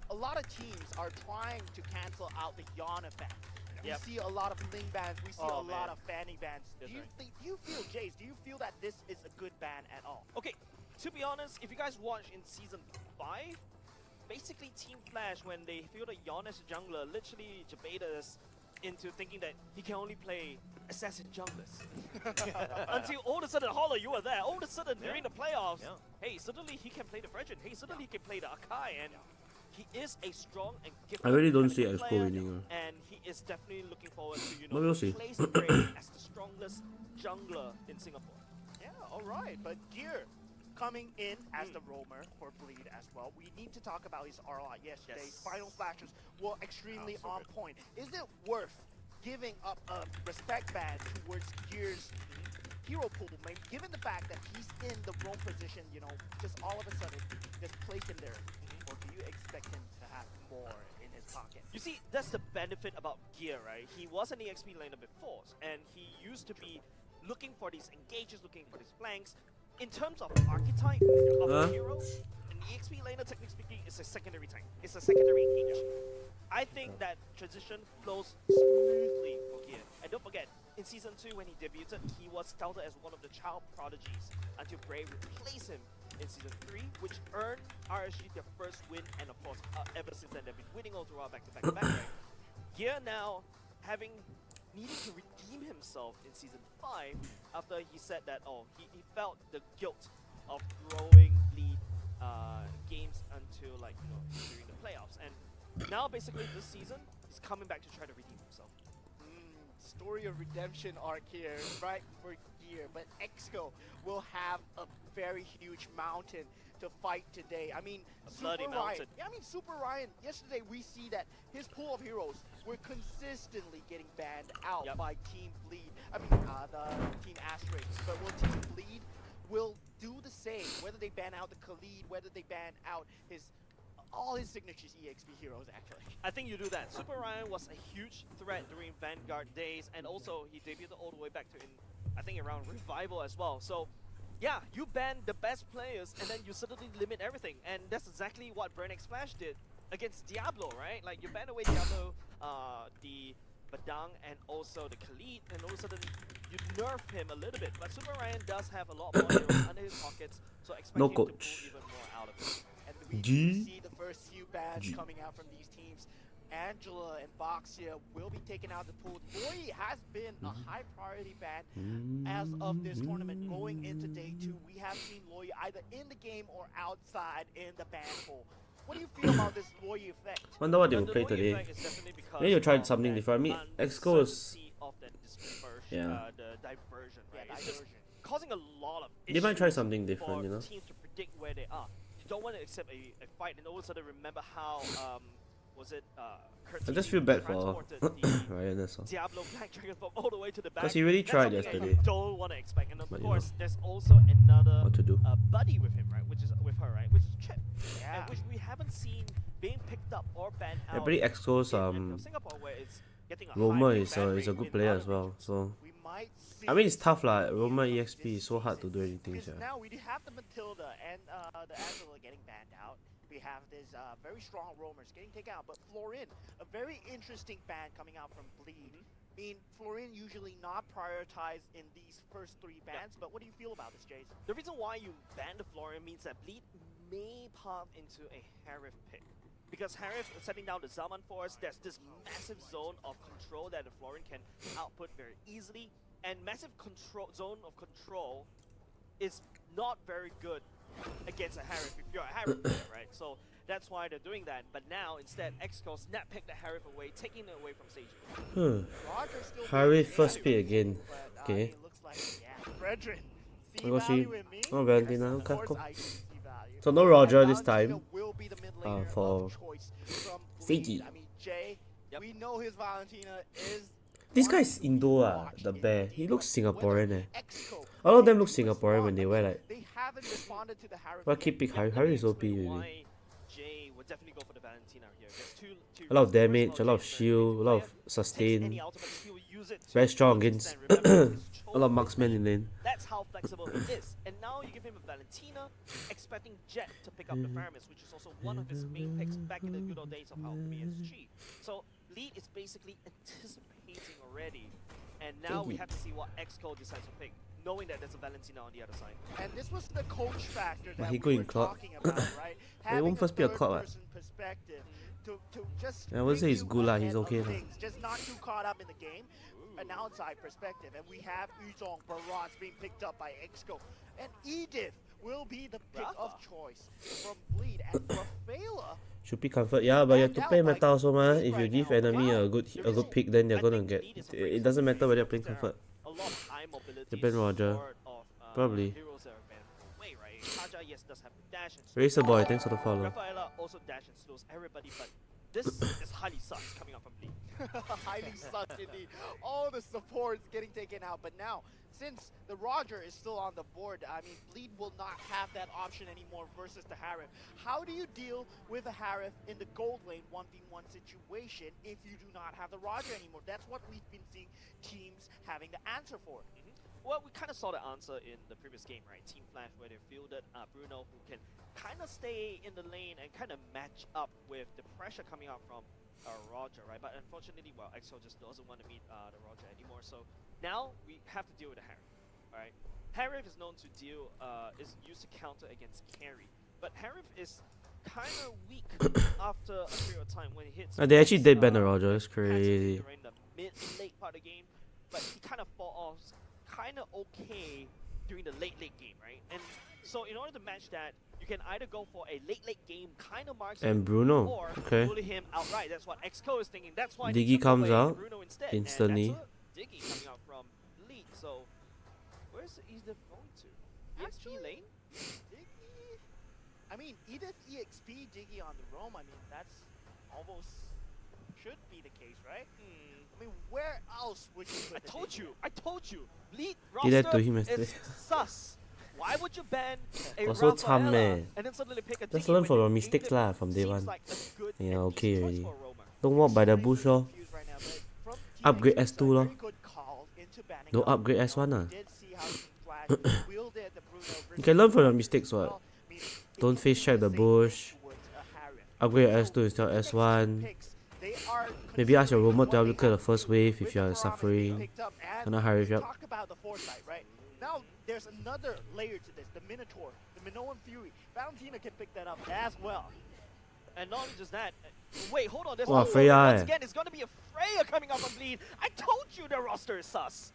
a lot of teams are trying to cancel out the yawn effect. We see a lot of Ling bans, we see a lot of Fanny bans. Do you feel, Jace, do you feel that this is a good ban at all? Okay, to be honest, if you guys watch in Season 5, basically Team Flash, when they feel that Yon as a jungler, literally debated us into thinking that he can only play assassin junglers. Until all of a sudden, Hollow, you were there. All of a sudden, during the playoffs, hey, suddenly he can play the Fredrin. Hey, suddenly he can play the Akai. And he is a strong and gifted I really don't see mechanical Exco player, winning. and he is definitely looking forward to, you But know, we'll see. replace Gray as the strongest jungler in Singapore. Yeah, alright, but Gear coming in as the roamer for Bleed as well. We need to talk about his RLI yesterday. Yes. Final splashes were extremely so on good. point. Is it worth giving up a respect badge towards Gear's hero pool, maybe, given the fact that he's in the wrong position, you know, just all of a sudden, just place him there? Or do you expect him to have more in his pocket? You see, that's the benefit about Gear, right? He was an EXP laner before, and he used to be looking for these engages, looking for these flanks. In terms of archetype of a hero, an EXP laner, technically speaking, is a secondary tank. It's a secondary engage. I think that transition flows smoothly for Gear. And don't forget, in Season 2, when he debuted, he was scouted as one of the child prodigies until Brave replaced him in Season 3, which earned RSG their first win, and of course, ever since then, they've been winning all throughout back-to-back, right? Gear now, having needed to redeem himself in Season 5 after he said that, he felt the guilt of throwing Bleed games until, like, you know, during the playoffs. And now, basically, this season, he's coming back to try to redeem himself. Story of redemption arc here, right, for Gear, but Exco will have a very huge mountain to fight today. I mean, bloody mountain. Yeah, I mean, Super Ryan, yesterday we see that his pool of heroes were consistently getting banned out by Team Bleed. I mean, the Team Asteris, but will Team Bleed will do the same, whether they ban out the Khalid, whether they ban out all his signatures EXP heroes, actually. I think you do that. Super Ryan was a huge threat during Vanguard days, and also he debuted all the way back to, I think, around Revival as well. So, yeah, you ban the best players, and then you suddenly limit everything. And that's exactly what Burn X Splash did against Diablo, right? Like, you ban away Diablo, the Badang, and also the Khalid, and all of a sudden you nerf him a little bit. But Super Ryan does have a lot more heroes under his pockets, so expect him to pull even more out of it. And we do see the first few bans coming out from these teams. Angela and Boxia will be taken out of the pool. Boy has been a high priority ban as of this tournament. Going into day 2, we have seen Loya either in the game or outside in the ban pool. What do you feel about this Loya effect? Wonder what they will play today. Maybe you'll try something different. I mean, Exco is... Yeah. The diversion, right? It's just causing a lot of They might try something different, for you know? teams to predict where they are. You don't want to accept a fight and all of a sudden remember how, I just feel bad for Ryan, that's all. Diablo Black Dragon from all the way to the back. Because he really That's tried something that yesterday. you don't want to expect. And of But, course, you know, there's also another what to do. buddy with him, right? Which is with her, right? Which is Chip. And which we haven't seen being picked up or banned out. I believe Exco's Singapore, where it's getting a Roamer high is ban a rate good in player other as well, so... Might I mean, it's tough lah. Roamer EXP is so hard to do anything. Because Yeah. now we do have the Matilda and the Angela getting banned out. We have this very strong roamers getting taken out, but Florin, a very interesting ban coming out from Bleed. I mean, Florin usually not prioritized in these first 3 bans, but what do you feel about this, Jace? The reason why you ban the Florin means that Bleed may path into a Harif pick. Because Harif is setting down the Zaman Force, there's this massive zone of control that the Florin can output very easily. And massive zone of control is not very good against a Harif if you're a Harif player, right? So that's why they're doing that. But now, instead, Exco snap pick the Harif away, taking it away from Seiji. Harry first pick again. Okay. It looks like, yeah, Fredrin. I go see. with me. Oh, Valentina. Okay, Of cool. course, I see value. So no Roger And this time. will be the mid laner For of choice from Seiji. Bleed. I mean, Jay, we know his Valentina is This guy is Indo, the bear. He looks Singaporean, eh. All of them look Singaporean when they wear like. they haven't responded to the Harif. Why keep pick Harry? Harry is OP really. Why Jay would definitely go for the Valentina here. There's two A lot of reasons. damage, First a of lot all, of Jay's shield, a lot of Takes any sustain. ultimate, he will use it to Very strong use against and remember his a lot of marksmen in lane. That's how flexible he is. And now you give him a Valentina, expecting Jet to pick up the Faramis, which is also one of his main picks back in the good old days of Alchemy SG. So Lead is basically anticipating already. And now we have to see what Exco decides to pick, knowing that there's a Valentina on the other side. And this was the coach factor that he we going were Cloud. talking about, right? He Having won't first be a Cloud, right? third-person perspective to just I wouldn't say bring he's you good lah, ahead he's of okay lah. things, just not too caught up in the game. An outside perspective, and we have Yuzong Barats being picked up by Exco, and Edith will be the pick of choice from Bleed, and Rafaela Should pick comfort, yeah, but you have to play meta also mah. If you give enemy a good pick, then they're gonna get. It doesn't matter whether you're playing comfort. A lot of high mobility Depend Roger. Probably. Probably. Heroes that are banned away, right? Kaja, yes, does have the dash and Racer boy, thanks for the follow. Rafaela also dash and slows everybody, but this is highly sus coming up from Lee. Highly sus indeed. All the supports getting taken out, but now, since the Roger is still on the board, I mean, Bleed will not have that option anymore versus the Harif. How do you deal with a Harif in the gold lane 1v1 situation if you do not have the Roger anymore? That's what we've been seeing teams having the answer for. Well, we kind of saw the answer in the previous game, right? Team Flash, where they fielded Bruno, who can kind of stay in the lane and kind of match up with the pressure coming out from Roger, right? But unfortunately, well, EXO just doesn't want to meet the Roger anymore. So now we have to deal with the Harif, right? Harif is known to deal, is used to counter against carry, but Harif is kind of weak after a period of time when he hits. They actually did ban the Roger. It's crazy. During the mid-late part of the game, but he kind of fall off. Kind of okay during the late game, right? And so in order to match that, you can either go for a late game kind of marksman And Bruno, or okay. bully him outright. That's what XCO is thinking. That's why Diggy comes out Bruno instead. instantly. And that's Diggy coming out from lead. So where's Edith going to? EXP lane? Diggy? I mean, Edith EXP, Diggy on the roam. I mean, that's almost should be the case, right? I mean, where else would you put I told you. Lead Did that roster to him yesterday. is sus. Why would you ban a Also Rafaela cham and then suddenly pick a Just Diggy learn when from your Edith mistakes lah from day seems one. like a good Yeah, and okay decent already. choice for a roamer? Don't walk by the bush lor. Upgrade S2 lor. Don't upgrade S1 lah. You can learn from your mistakes what. Don't face check the bush. Upgrade S2 instead of S1. Maybe ask your roamer to help you clear the first wave if you are suffering. Gonna hurry up. Talk about the foresight, right? Now there's another layer to this, the Minotaur, the Minoan Fury. Valentina can pick that up as well. And not only just that, wait, hold on, there's Wow, also Freya, once eh. again, it's gonna be a Freya coming up on Bleed. I told you the roster is sus.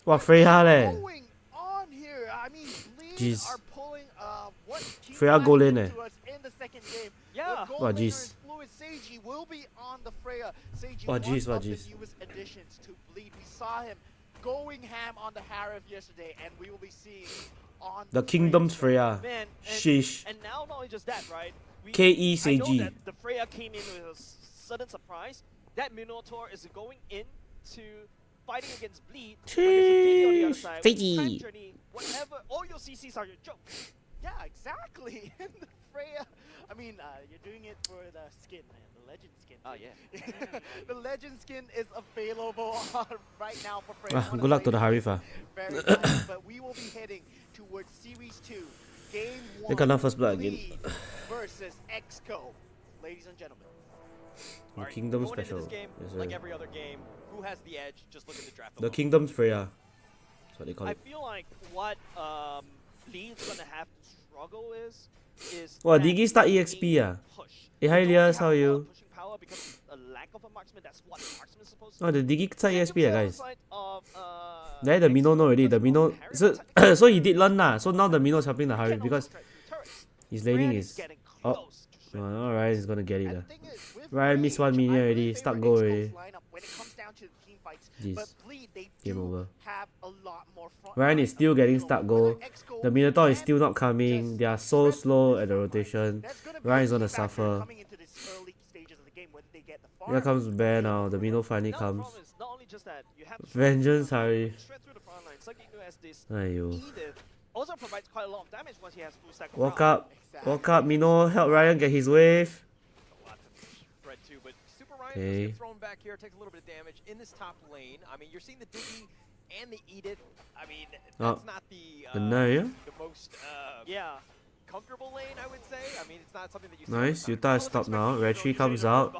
Wow, Freya leh. Going on here, I mean, Bleed Jeez. are pulling what Team Freya Flash go lane did eh. to us in the second game. Yeah. The gold Wow, laner jeez. and Fluid Seiji will be on the Freya. Seiji, Wow, one jeez, wow, of the jeez. newest additions to Bleed. We saw him going ham on the Harif yesterday, and we will be seeing on The Kingdom's Freya. Man, Sheesh. and now not only just that, right? K.E. I know Seiji. that the Freya came in with a sudden surprise. That Minotaur is going into fighting against Bleed. But there's a Diggy on the other Sheesh. side. Seiji. Time journey, whatever, all your CCs are your joke. Yeah, exactly. And the Freya, I mean, you're doing it for the skin, man, the legend skin. Oh, yeah. The legend skin is available right now for Freya. Ah, good luck to the Harif ah. Very nice, but we will be heading towards Series 2, Game 1. They got first blood again. Bleed versus XCO, ladies and gentlemen. The Kingdom Going into special. this game, Yes, like sir. every other game, who has the edge? Just look at the draft. The alone. Kingdom's Freya. That's what they call I it. feel like what Lee's gonna have to struggle is Wow, that Diggy start EXP ah. push. Hey, hi Elias, how are you? Pushing power because a lack of a marksman. That's what marksman is supposed to Oh, the Diggy start EXP ah, guys. Side of, There the Mino know already. The Mino, so so he did learn lah. So now the Mino's helping the Harif because his laning is. Oh, alright, he's gonna get it lah. Ryan missed 1 minion already. Start go already. When it comes down to the team fights, Jeez. but Bleed, they Game do over. have a lot more front Ryan is still getting start goal. XCO The Minotaur is still not coming. They are so slow at the rotation. Ryan is gonna suffer. coming into this early stages of the game, whether they get the Here comes Bear now. The Mino finally comes. problem is not only just that you have to Vengeance, Harry. straight through the front line. It's like you as this Aiyo. Edith also provides quite a lot of damage once he has full stack of Walk round. up. Walk up, Mino. Help Ryan get his wave. Spread too, but Super Ryan Okay. gets thrown back here, takes a little bit of damage in this top lane. I mean, you're seeing the Diggy and the Edith. I mean, that's not the Benar. the most comfortable lane, I would say. I mean, it's not something that you see Nice. all the Yuta time. stop now. Retri comes out.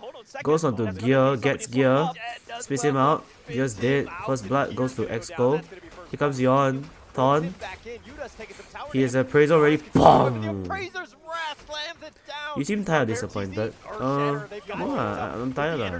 Goes onto gear. Gets gear. Space him out. Gear's dead. First blood goes to XCO. Here comes Yon. Thorn. He is appraisal already. Boom! You seem tired, disappointed. No, I'm tired lah.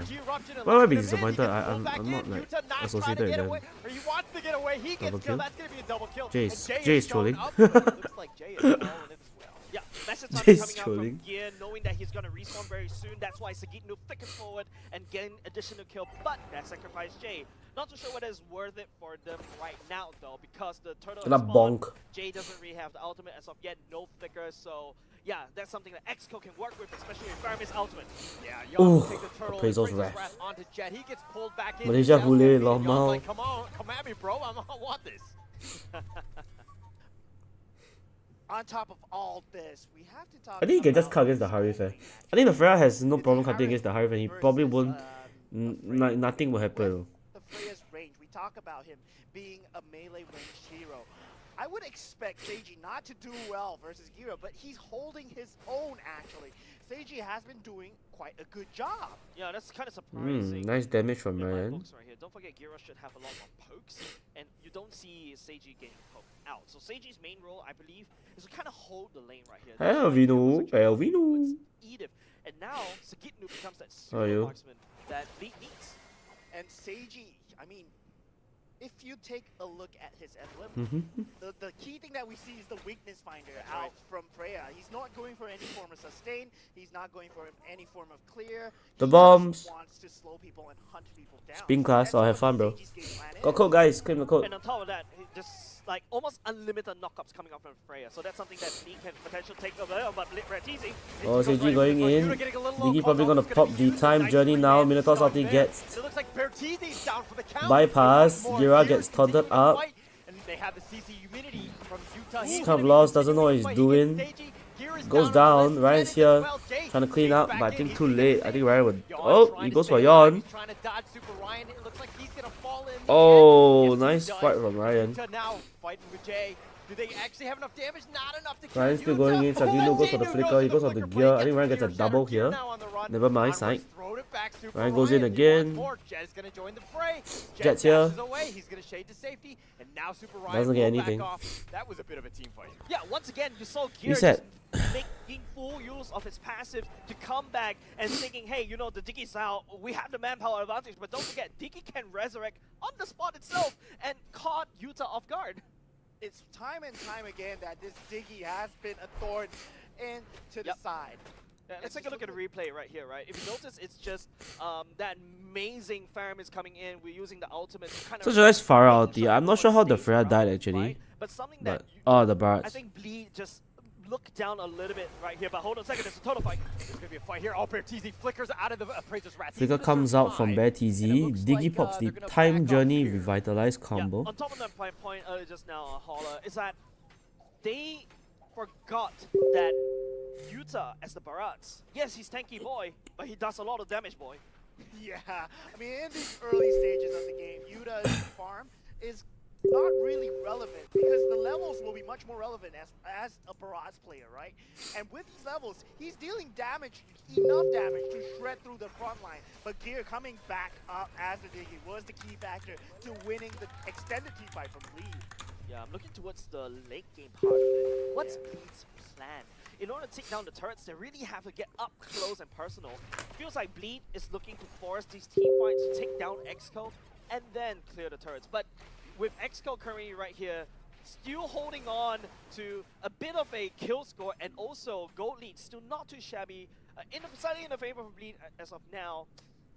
Why would I be disappointed? I'm not like associated with them. He wants to get away. He gets Double killed. kill? That's going to be a double kill. Jay And is Jay trolling. showing up. Looks like Jay is falling as well. Yeah, Message time Just coming out trolling. from Gear, knowing that he's gonna respawn very soon. That's why Sagitnu flickers forward and getting additional kill. But that sacrifice Jay. Not too sure whether it's worth it for them right now though, because the turtle Kena has spawned. bonk. Jay doesn't really have the ultimate as of yet, no flicker, so yeah, that's something that XCO can work with, especially with Faramir's ultimate. Yeah, Ooh, Yon take the turtle, Appraisal's brings his wrath. wrath onto Jet. He gets pulled back in. Malaysia Sounds boleh, like long Yon's mau. like, come on, come at me, bro. I want this. On top of all this, we have to talk I think he can just about cut against the Harith. I think the Freya has no problem cutting against the Harith, and he probably won't. Nothing will happen. the Freya's range. We talk about him being a melee ranged hero. I would expect Seiji not to do well versus Gira, but he's holding his own actually. Seiji has been doing quite a good job. Yeah, that's kind of surprising. Nice damage from in my Ryan. books right here. Don't forget, Gira should have a lot more pokes, and you don't see Seiji getting poked out. So Seiji's main role, I believe, is to kind of hold the lane right here. Elvino, Elvino. Edith. And now, Sagitnu becomes that How are you? super marksman that Bleed needs. And Seiji, I mean, if you take a look at his emblem, the key thing that we see is the weakness finder out from Freya. He's not going for any form of sustain. He's not going for any form of clear. The He bombs. just wants to slow people and hunt people down. Spin class, And I'll so have fun, bro. Seiji's game plan Got is. code, guys. Claim the code. And on top of that, he just like almost unlimited knockups coming up from Freya. So that's something that Bleed can potentially take over, but Red easy. Oh, Seiji going in. Diggy probably gonna pop the time journey now. Minotaur's ulti gets It looks like Bertizzi's down for the count. bypass. More Gira gears gets continue taunted to up. fight, and they have the CC humidity from Utah. He's kind of lost, doesn't know what he's doing. Goes down. Ryan's here, trying to clean up, but I think too late. I think Ryan would. Oh, he goes for Yon. Trying to dodge Super Ryan. It looks like he's gonna fall in. Oh, nice fight from Ryan. Utah now fighting with Jay. Do they actually have enough damage? Not enough to kill Ryan's still Utah. going in. Sagino goes for the Sagino flicker. He goes goes for for the flicker, gear. but I think Ryan gets a Gear double Shatter here. now on the run. Never mind, Onwards, sight. throw it back, Super Ryan goes in Ryan. again. More. Jet is gonna join the fray. Jet Jet's here. dashes away. He's gonna shade to safety, and now Super Ryan Doesn't get will back anything. off. That was a bit of a team fight. Yeah, once again, you saw Gear Reset. just making full use of his passive to come back and thinking, hey, you know, the Diggy's out, we have the manpower advantage, but don't forget, Diggy can resurrect on the spot itself and caught Utah off guard. It's time and time again that this Diggy has been a thorn in to the side. Yeah, let's take a look at the replay right here, right? If you notice, it's just that amazing Faram is coming in. We're using the ultimate to kind of... Such a nice Farah ulti. I'm not sure how the Freya died actually. But something that... Oh, the I barrage. think Bleed just looked down a little bit right here, but hold on a second, it's a total fight. There's gonna be a fight here. Oh, Bertizzi flickers out of the Appraiser's Wrath. Flicker comes out from Bear TZ. Diggy pops the time journey revitalized combo. On top of that point earlier just now, Holler, is that they forgot that Utah as the Barats, yes, he's tanky boy, but he does a lot of damage, boy. Yeah, I mean, in these early stages of the game, Yuta's farm is not really relevant because the levels will be much more relevant as a Barats player, right? And with these levels, he's dealing damage, enough damage to shred through the front line. But Gear coming back up as the Diggy was the key factor to winning the extended team fight from Bleed. Yeah, I'm looking towards the late game part of it. What's Bleed's plan? In order to take down the turrets, they really have to get up close and personal. Feels like Bleed is looking to force these team fights to take down XCO and then clear the turrets. But with XCO currently right here, still holding on to a bit of a kill score and also gold lead, still not too shabby. Slightly in the favor of Bleed as of now.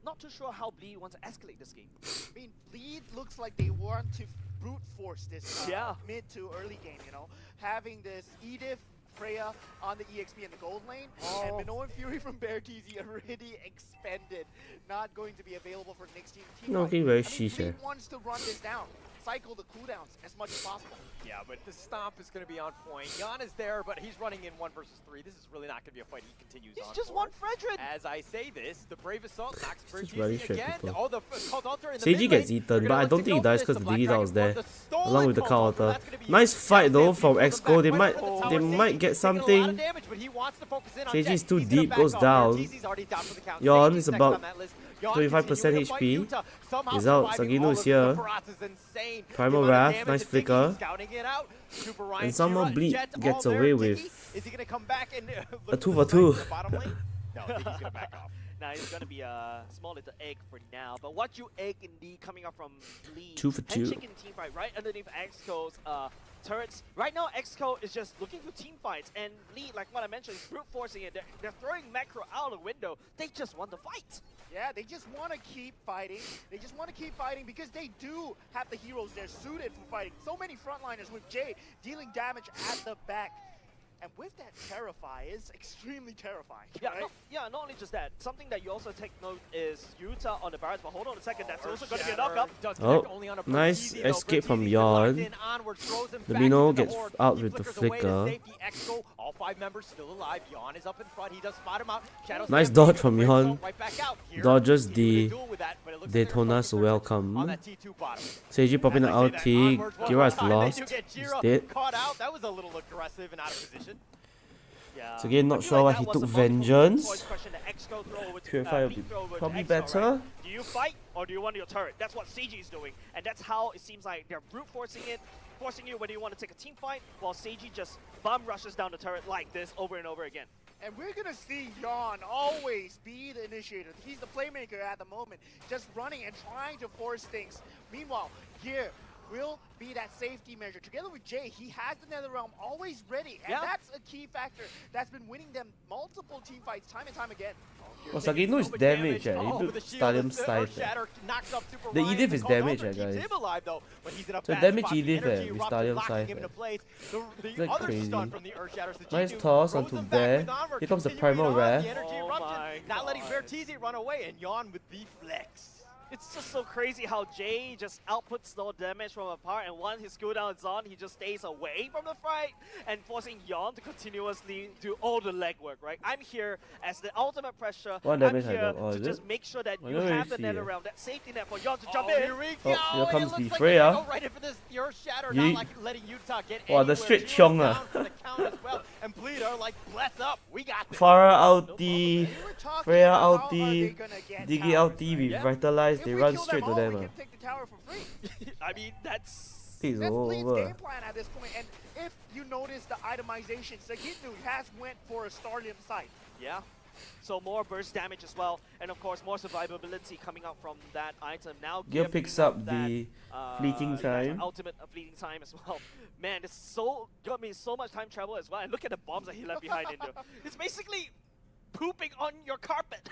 Not too sure how Bleed wants to escalate this game. I mean, Bleed looks like they want to brute force this mid to early game, you know? Having this Edith, Freya on the EXP and the gold lane, and Minoan Fury from Bear TZ already expended, not going to be available for next team. No, fight. he very I mean, sheesh. Bleed wants to run this down, cycle the cooldowns as much as possible. Yeah, but the stomp is going to be on point. Jan is there, but he's running in 1 versus 3. This is really not going to be a fight he continues on. He's just forward. one Fredrin! As I say this, the Brave Assault knocks Just really Bertizzi shit again. people. Oh, the cult altar in the Seiji mid gets lane. eaten, They're but gonna I look don't to think he go for dies this. because The the Black Diggy Dragon was there, the stolen along with the cult cow altar. altar. That's gonna be Nice used. fight though Seven from people XCO. They back. might, Went for the they tower. might Seiji get taking a lot of something. damage, but he wants to focus in on Seiji's Jet. too He's gonna deep, back goes off. down. Bertizzi's already down for the count. Yon Seiji's is next about on that list. Yon 25% continuing to fight HP. Utah. Somehow He's out. surviving Sagino all is of here. the Barats is insane. Primal The amount of Wrath, damage nice that Diggy flicker. is scouting it out. Super Ryan, And somehow Gira, Bleed Jet all gets there. away Diggy, with is he gonna come back and a 2 for 2. bottom lane? No, Diggy's gonna back off. Now it's gonna be a small little egg for now, but what you egg indeed coming up from Bleed 2 for 2. and chicken team fight right underneath XCO's turrets. Right now, Exco is just looking for team fights, and Lee, like what I mentioned, is brute forcing it. They're throwing macro out the window. They just want to fight. Yeah, they just want to keep fighting. They just want to keep fighting because they do have the heroes. They're suited for fighting. So many frontliners with Jay dealing damage at the back. And with that Terrify is extremely terrifying. Yeah, right? not only just that. Something that you also take note is Utah on the barrage, but hold on a second, that's also going to be a knock-up. Oh, nice escape from Yon. Domino gets out with the flicker. All 5 members still alive. Yon is up in front. He does spot him out. Nice dodge from Yon. Dodges the Daytona's welcome. Seiji popping the ulti. Kira is lost. He's dead. Caught out. That was a little aggressive and out of position. Yeah. So again, not sure why he took vengeance. Purify would be probably better. Do you fight or do you want your turret? That's what Seiji is doing, and that's how it seems like they're brute forcing it, forcing you whether you want to take a team fight, while Seiji just bum rushes down the turret like this over and over again. And we're going to see Yon always be the initiator. He's the playmaker at the moment, just running and trying to force things. Meanwhile, here will be that safety measure. Together with Jay, he has the Nether Realm always ready, and that's a key factor that's been winning them multiple team fights time and time again. Oh, Sagino is damage, you do Stadium Scythe. The Edith is damage, guys. So damage Edith with Stadium Scythe. Is that crazy? Nice toss onto Bear. Here comes the Primal Rare. Not letting Vertizi run away, and Yon with the flex. It's just so crazy how Jay just outputs no damage from apart, and once his cooldown is on, he just stays away from the fight and forcing Yon to continuously do all the legwork, right? I'm here as the ultimate pressure. What I'm damage I here got? to just make sure that you have the Nether Realm, that safety net for Yon to jump in. Here we go. Oh, here comes the Like Freya. go right in for this Earth Shatter, not like letting Utah get Wow, the anywhere. straight Zero's chong down for the count as well. And Bleeder like, bless up, we got this. Farah ulti, Freya ulti, Diggy ulti, Revitalize, they run straight to them. Take the tower for free. I mean, that's It's Bleed's over. game plan at this point. And if you notice the itemization, Sagitnu has went for a Starlium site. Yeah. So more burst damage as well, and of course more survivability coming out from that item. Now Gear picks up the fleeting time. Ultimate fleeting time as well. Man, it's so got me so much time travel as well. And look at the bombs that he left behind into. It's basically pooping on your carpet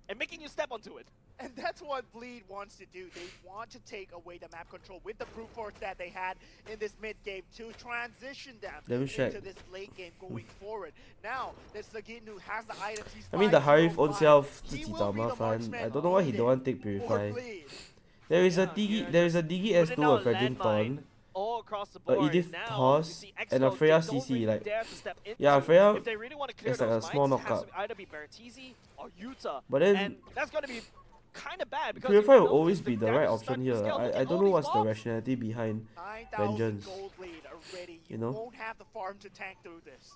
and making you step onto it. And that's what Bleed wants to do. They want to take away the map control with the brute force that they had in this mid game to transition them into this late game going forward. Now that Sagitnu has the items, he's I mean, the Harif own self he will be the 自己找麻烦. marksman I don't know why he don't want to take Purify. There is a Diggy S2, a Fragile Thorn, all across the a board. Edith Now, Toss, you see and a Exco, Freya they don't CC. really Like, dare to step into. yeah, Freya If they really want to clear is like a those small mines, it has knockup. to either be Bertizi or Utah. But then and that's going to be kind of bad because Purify you will know always the be the damage right is option starting here. to scale. Look I at don't all know these what's the bombs. rationality behind 9,000 Vengeance. gold lead already. You know? won't have the farm to tank through this.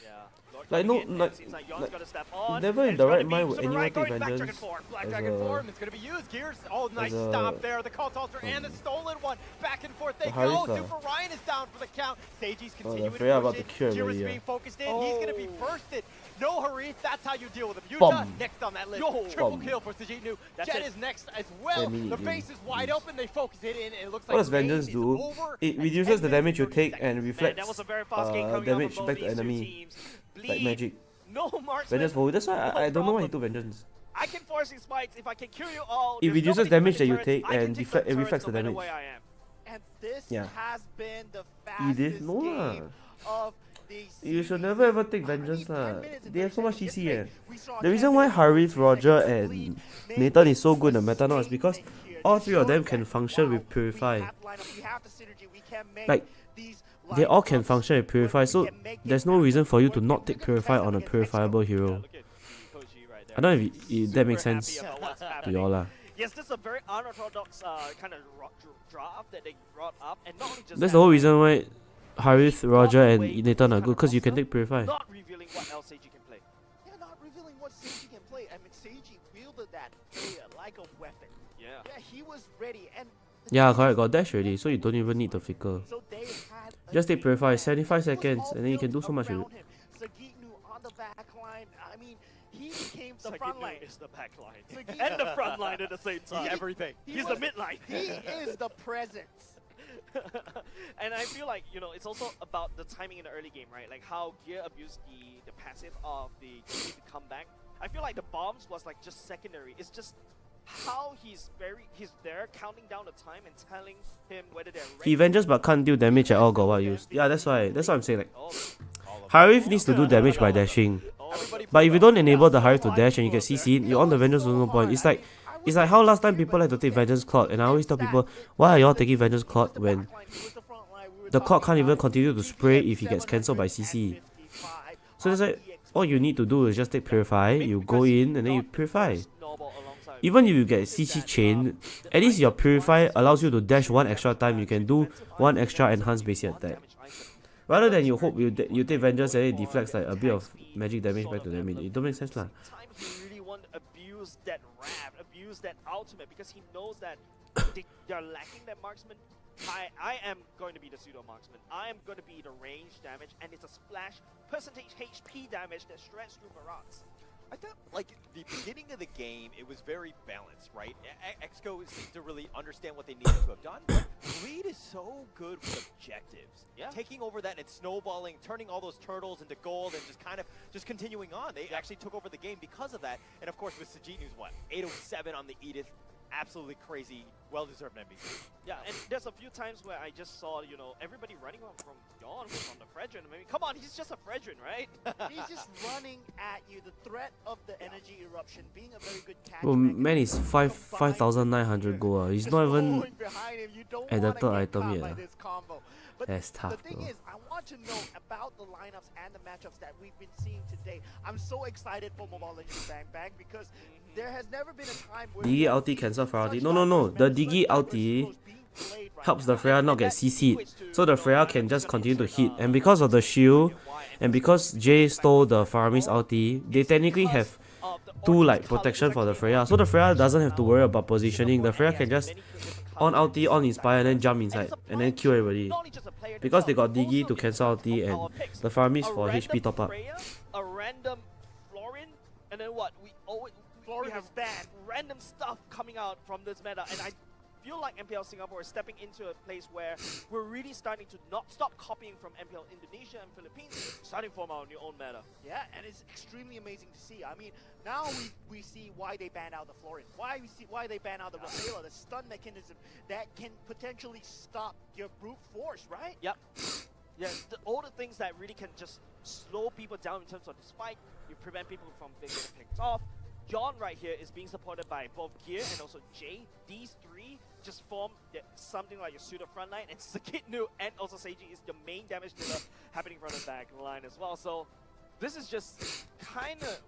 Yeah. Lord Like, no, coming in, and like, it seems like Yon's gotta step on, never and in it's the gonna right be mind would Super anyone Ryan take going Black Dragon Vengeance 4. Black as Dragon a- form, it's going to be used. Gears, oh, nice as a- stop there. The Cult Altar and the stolen one. Back and forth they Harif, go. Super Ryan is down for the count. Seiji's the continuing Freya to about push to it. cure Gears already, being yeah. focused in. He's going to be bursted. No Harif, that's how you deal with him. Utah Bomb. next on that list. Yo. Triple Bomb. kill for Sagitnu. That's Jet it. is next as well. Immediately The face is wide lose. open. They focus it in, and it looks What like does Vengeance game is do? over It at reduces 10 the damage you minutes, 30 take and Man, reflects that was a very fast game coming damage out from back both to these two enemy. teams. Like Bleed, magic. no marksman. Vengeance forward. That's why I don't know why he took problem. Vengeance. I can force these fights if I can kill you all. It There's reduces nobody damage that fighting you turrets. take I can and take deflect- it turrets reflects no the matter damage. where I am. And this Yeah. has been the Edith, fastest no lah. game of the You should series. never ever take I Vengeance mean, 10 lah. minutes and They have so 30 much seconds. CC Yesterday, we saw The reason 10 why minutes and Harif, 30 Roger, seconds. and Bleed made Nathan is so use good in the of meta now is sustainment because here all to three of them show can that, function wow, with Purify. we have lineup, we have the synergy, we can make Like, these they all can lineups function with Purify, work, we so can make there's it no happen. reason for you to We're not gonna take test Purify them on a against purifiable Exo. hero. Look at Koji right there. I don't know if that makes Super sense happy about what's to happening. y'all lah. Yes, this is a very unorthodox kind of draft that they brought up, and not only just That's that, the whole reason why Harith, Roger, away and with Nathan this are kind good of because you can roster, take Purify. not revealing what else Seiji can play. Yeah, not revealing what Seiji can play. I mean, Seiji wielded that Freya like a weapon. Yeah. Yeah, he was ready. And Yeah, correct, got dash already, so you don't even need the flicker. so they had a Just take game Purify, plan. 75 It was seconds, all and then you can do built so much with it. around him. Sagitnu on the back line. I mean, he became the Sagitnu front line. is the back line Sagitnu- and the front line at the same time. Everything. He's was- the mid line. He is the presence. And I feel like, you know, it's also about the timing in the early game, right? Like how Gear abused the passive of the G to come back. I feel like the bombs was like just secondary. It's just how he's there counting down the time and telling him whether they're ready. He venges but can't deal damage at all, got what use. Yeah, that's why I'm saying, like, Harif needs to do damage by dashing. But if you don't enable the Harif to dash and you get CC, you're on the Vengeance with no point. It's like how last time people like to take Vengeance Clock, and I always tell people, why are y'all taking Vengeance Clock when the clock can't even continue to spray if he gets cancelled by CC? So it's like, all you need to do is just take Purify, you go in and then you Purify. Even if you get CC chain, at least your Purify allows you to dash one extra time, you can do one extra enhanced basic attack. Rather than you hope you take Vengeance and it deflects like a bit of magic damage back to them, it don't make sense lah. He really want to abuse that Rav, abuse that ultimate, because he knows that they're lacking that marksman. I am going to be the pseudo marksman. I am going to be the range damage, and it's a splash percentage HP damage that shreds through Barats. I thought, like, the beginning of the game, it was very balanced, right? Exco seemed to really understand what they needed to have done, but Bleed is so good with objectives. Yeah. Taking over that and snowballing, turning all those turtles into gold, and just continuing on. They actually took over the game because of that. And of course, with Sajid, who's what, 807 on the Edith. Absolutely crazy, well-deserved MVP. Yeah, and there's a few times where I just saw, you know, everybody running off from Yawn from the Fredrin. I mean, come on, he's just a Fredrin, right? He's just running at you. The threat of the energy eruption being a very good catch. Bro, man is 5,900 gold. He's not even at the third item yet. That's tough, the thing is, I want to know about the lineups and the matchups that we've been seeing today. I'm so excited for Mobile Legends Bang Bang because there has never been a time where Digi ulti cancel for ulti. No. The Digi ulti helps the Freya not get CC'd. So the Freya can just continue to hit. And because of the shield, and because Jay stole the Faramis ulti, they technically have two like protection for the Freya. So the Freya doesn't have to worry about positioning. The Freya can just on ulti, on inspire, and then jump inside and then kill everybody. Because they got Digi to cancel ulti and the Faramis for HP top up. A random Florin, and then what? We have bad random stuff coming out from this meta, and I feel like MPL Singapore is stepping into a place where we're really starting to not stop copying from MPL Indonesia and Philippines, starting to form our new own meta. Yeah, and it's extremely amazing to see. I mean, now we see why they banned out the Florin, why they banned out the Rafaela, the stun mechanism that can potentially stop your brute force, right? Yep. Yeah, all the things that really can just slow people down in terms of this fight. You prevent people from getting picked off. John right here is being supported by both Gear and also Jay. These three just form something like a pseudo front line, and Sakitnu and also Seiji is the main damage dealer happening from the back line as well. So this is just kind of,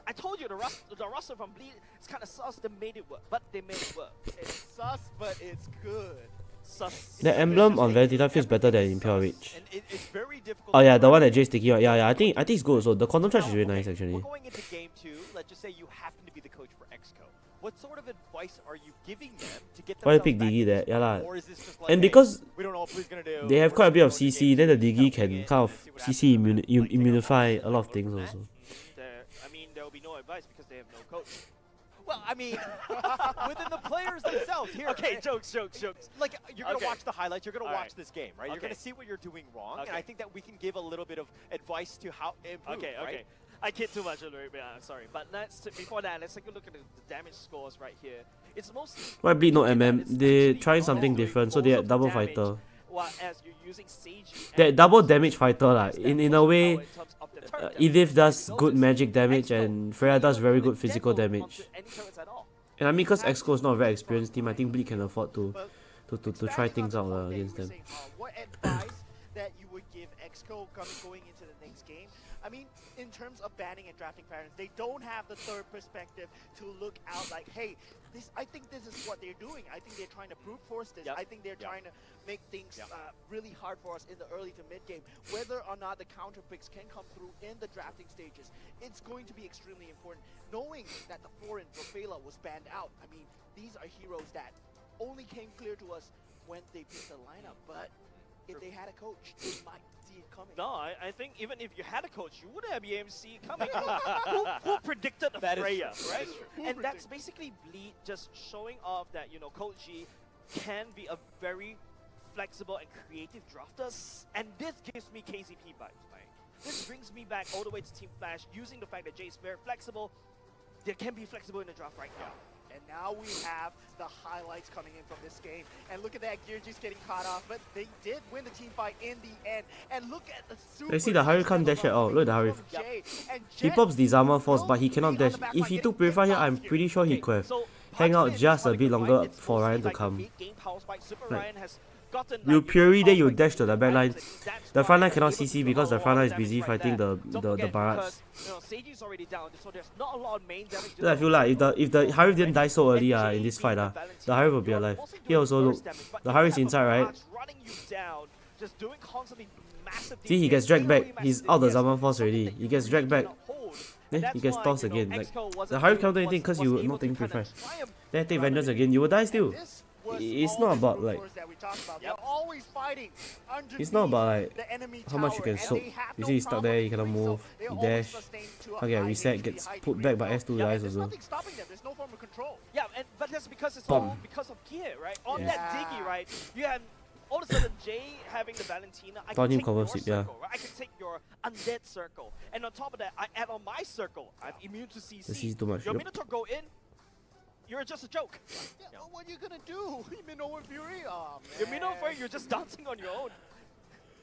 I told you the roster from Bleed is kind of sus. They made it work, but they made it work. It's sus, but it's good. Sus. The emblem on Vegeta feels better than Imperial Reach. Oh yeah, the one that Jay's taking out. Yeah, I think it's good also. The quantum charge is really nice actually. We're going into game 2. Let's just say you happen to be the coach for Exco. What sort of advice are you giving them to get them? Why pick Digi there? Yeah lah. Or is this just like, and because we don't know what Blue's gonna do, they have quite a bit of CC, then the Digi can kind of CC immunify a lot of things also. I mean, there will be no advice because they have no coach. Well, I mean, within the players themselves here. Okay, jokes. Like, you're going to watch the highlights, you're going to watch this game, right? You're going to see what you're doing wrong, and I think that we can give a little bit of advice to how to improve, Okay. I kid too much, I'm sorry. But before that, let's take a look at the damage scores right here. It's mostly... Why Bleed no MM? They're trying something different, so they had double fighter. Well, as you're using Seiji... That double damage fighter, like, in a way, Edith does good magic damage and Freya does very good physical damage. And I mean, because Exco is not a very experienced team, I think Bleed can afford to try things out against them. What advice that you would give Exco going into the next game? I mean, in terms of banning and drafting patterns, they don't have the third perspective to look out like, hey, I think this is what they're doing. I think they're trying to brute force this. I think they're trying to make things really hard for us in the early to mid game. Whether or not the counter picks can come through in the drafting stages, it's going to be extremely important. Knowing that the Florin Rafaela was banned out, I mean, these are heroes that only came clear to us when they picked the lineup. But if they had a coach, they might see it coming. No, I think even if you had a coach, you wouldn't be able to see it coming. who predicted the Freya, right? And that's basically Bleed just showing off that, you know, Coach G can be a very flexible and creative drafters, and this gives me KCP vibes. Like, this brings me back all the way to Team Flash, using the fact that Jay's very flexible. They can be flexible in the draft right now. And now we have the highlights coming in from this game. And look at that, Gear just getting caught off, but they did win the team fight in the end. And look at the super... You see the Harif can't dash at all. Look at the Harif. He pops Disarmor Force, but he cannot dash. If he took Purify here, I'm pretty sure he could have hang out just a bit longer for Ryan to come. Like, you Puri, then you dash to the back line. The front line cannot CC because the front line is busy fighting the Barats. Then I feel like if the Harif didn't die so early in this fight, the Harif will be alive. Here also look, the Harif's inside, right? See, he gets dragged back. He's out the Zaman Force already. He gets dragged back. Then he gets tossed again. Like, the Harif can't do anything because you not taking Purify. Then take Vengeance again. You will die still. It's not about like... It's not about like how much you can soak. You see he's stuck there, he cannot move, he dash, can't get reset, gets put back by S2 dies also. Yeah, but that's because it's all because of gear, right? On that Diggy, right? You have all of a sudden Jay having the Valentina, I can take your circle, right? I can take your undead circle. And on top of that, I add on my circle. I'm immune to CC. This is too much. Your Minotaur go in, you're just a joke. Yeah, what are you gonna do? Minnow and Fury? Oh, man. Your Minotaur, you're just dancing on your own.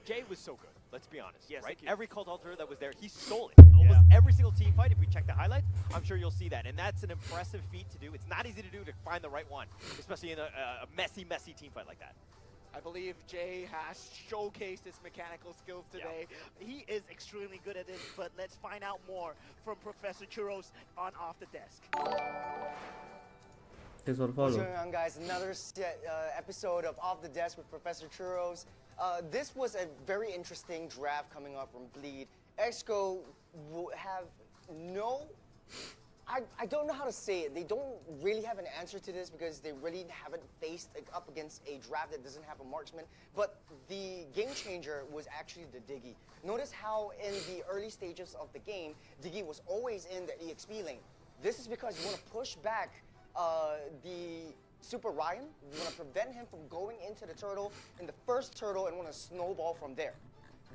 Jay was so good, let's be honest. Yes, right? Every Cult Altar that was there, he stole it. Almost every single team fight, if we check the highlights, I'm sure you'll see that. And that's an impressive feat to do. It's not easy to do to find the right one, especially in a messy team fight like that. I believe Jay has showcased his mechanical skills today. He is extremely good at this, but let's find out more from Professor Churros on Off the Desk. Thanks for the What's follow. going on, guys? Another episode of Off the Desk with Professor Churros. This was a very interesting draft coming up from Bleed. Exco will have no... I don't know how to say it. They don't really have an answer to this because they really haven't faced up against a draft that doesn't have a marksman. But the game changer was actually the Diggy. Notice how in the early stages of the game, Diggy was always in the EXP lane. This is because you want to push back the Super Ryan. You want to prevent him from going into the turtle in the first turtle and want to snowball from there.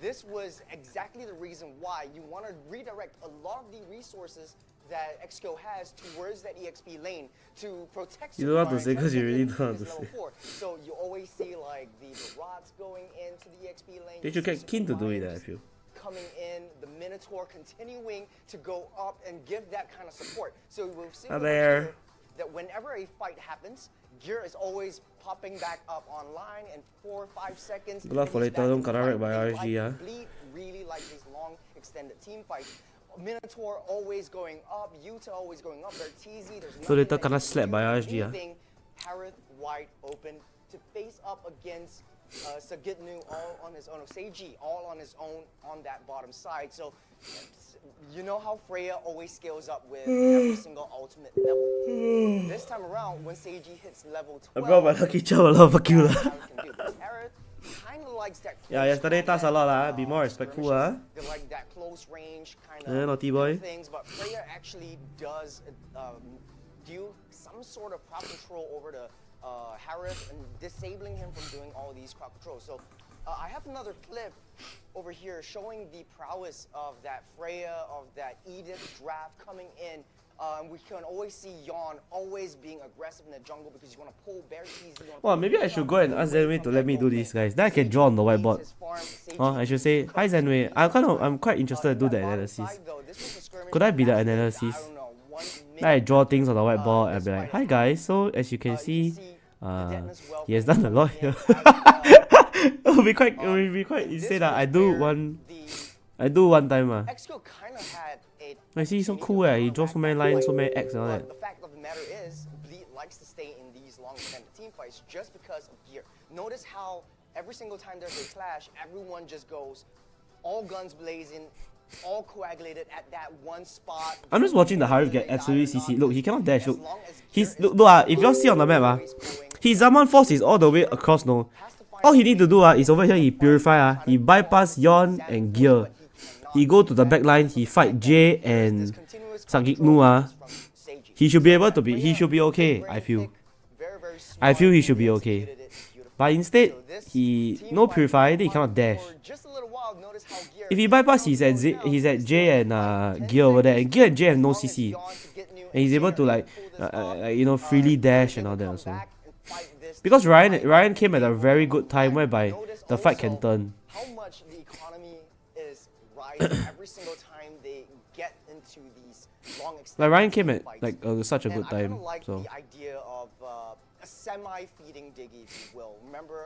This was exactly the reason why you want to redirect a lot of the resources that Exco has towards that EXP lane to protect you don't have to say because you really don't have to say. So you always see like the rods going into the EXP lane. They should get keen to do it, I feel. Coming in, the Minotaur continuing to go up and give that kind of support. So we'll see that whenever a fight happens, Gear is always popping back up online in 4 or 5 seconds. Good luck for later, don't get wrecked by RSG, Bleed really like these long extended team fights. Minotaur always going up, Yuta always going up, they're teasy, there's so later gonna slap by RSG. Harith wide open to face up against Sagitnu all on his own, Seiji all on his own on that bottom side. So you know how Freya always scales up with every single ultimate level. This time around, when Seiji hits level 12, I brought my lucky charm along, fuck you lah. Kinda likes that yesterday task a lot be more respectful They like that close range kind of naughty boy. things, but Freya actually does do some sort of crowd control over to Harith and disabling him from doing all these crowd controls. So I have another clip over here showing the prowess of that Freya, of that Edith draft coming in. We can always see Yawn always being aggressive in the jungle because you want to pull bear tease. Well, maybe I should go and ask Zenwei to let me do this, guys. Then I can draw on the whiteboard. I should say, hi Zenwei, I'm quite interested to do the analysis. Could I be the analysis? Then I draw things on the whiteboard and be like, hi guys, so as you can see, he has done a lot here. It will be quite insane. I do one time. I see, so cool. He draws so many lines, so many X and all that. The fact of the matter is, Bleed likes to stay in these long extended team fights just because of gear. Notice how every single time there's a clash, everyone just goes all guns blazing, all coagulated at that one spot. I'm just watching the Harith get absolutely CC. Look, he cannot dash. Look, look, if you all see on the map, his Zaman Force is all the way across. No, all he need to do is over here. He purify. He bypass Yawn and Gear. He go to the back line. He fight Jay and Sagitnu. He should be able to be. He should be okay. I feel he should be okay. But instead, So this he team no fight purify, went he cannot on dash. for just a little while. Notice how Gear If he bypass, is he's at J and Gear over there, and Gear and J have no CC, and he's able to like, you know, freely dash and all that also. Because Ryan came at a very good time whereby the fight can turn. how much the economy is rising every single time they get into these long Like Ryan extended came at fights. like such a And good I kind time. of like So the idea of a semi-feeding Diggy, if you will.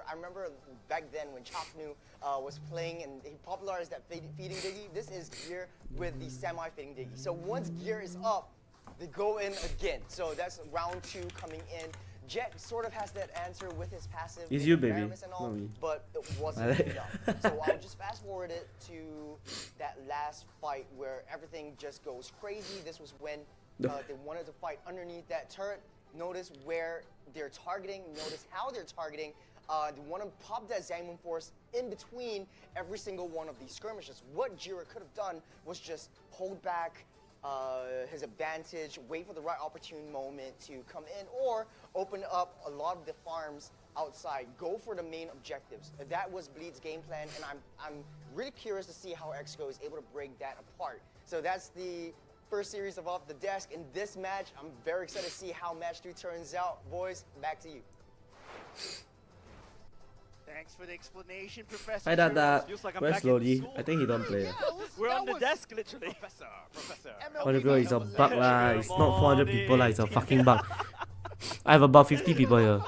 I remember back then when Chapnu was playing and he popularized that feeding Diggy. This is Gear with the semi-feeding Diggy. So once Gear is up, they go in again. So that's round 2 coming in. Jet sort of has that answer with his passive. It's you, baby, and all, not me. but it wasn't enough. So I'll just fast forward it to that last fight where everything just goes crazy. This was when they wanted to fight underneath that turret. Notice where they're targeting. Notice how they're targeting. They want to pop that Zangmoon Force in between every single one of these skirmishes. What Jira could have done was just hold back his advantage, wait for the right opportune moment to come in, or open up a lot of the farms outside. Go for the main objectives. That was Bleed's game plan, and I'm really curious to see how XCO is able to break that apart. So that's the first series of Off the Desk. In this match, I'm very excited to see how match 2 turns out. Boys, back to you. Thanks for the explanation, Professor. Hi Dada. Feels like I'm Where's back in Lodi? school. I think he don't play. We're on the desk, literally. Professor. Oh, the girl is a bug lah. It's not 400 people lah. It's a fucking bug. I have about 50 people here.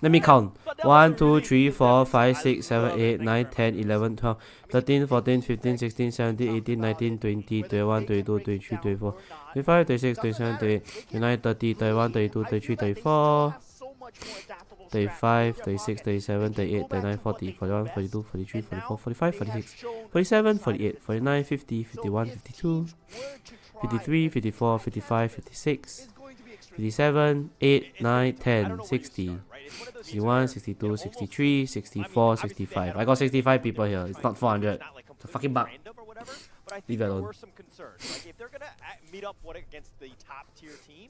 Let me count. 1, 2, 3, 4, 5, 6, 7, 8, 9, 10, 11, 12, 13, 14, 15, 16, 17, 18, 19, 20, 21, 22, 23, 24, 25, 26, 27, 28, 29, 30, 31, 32, 33, 34, 35, 36, 37, 38, 39, 40, 41, 42, 43, 44, 45, 46, 47, 48, 49, 50, 51, 52, 53, 54, 55, 56, 57, 8, 9, 10, 60, 61, 62, 63, 64, 65. I got 65 people here. It's not 400. It's a fucking bug. Leave it alone. Some concerns. Like if they're gonna meet up against the top tier team,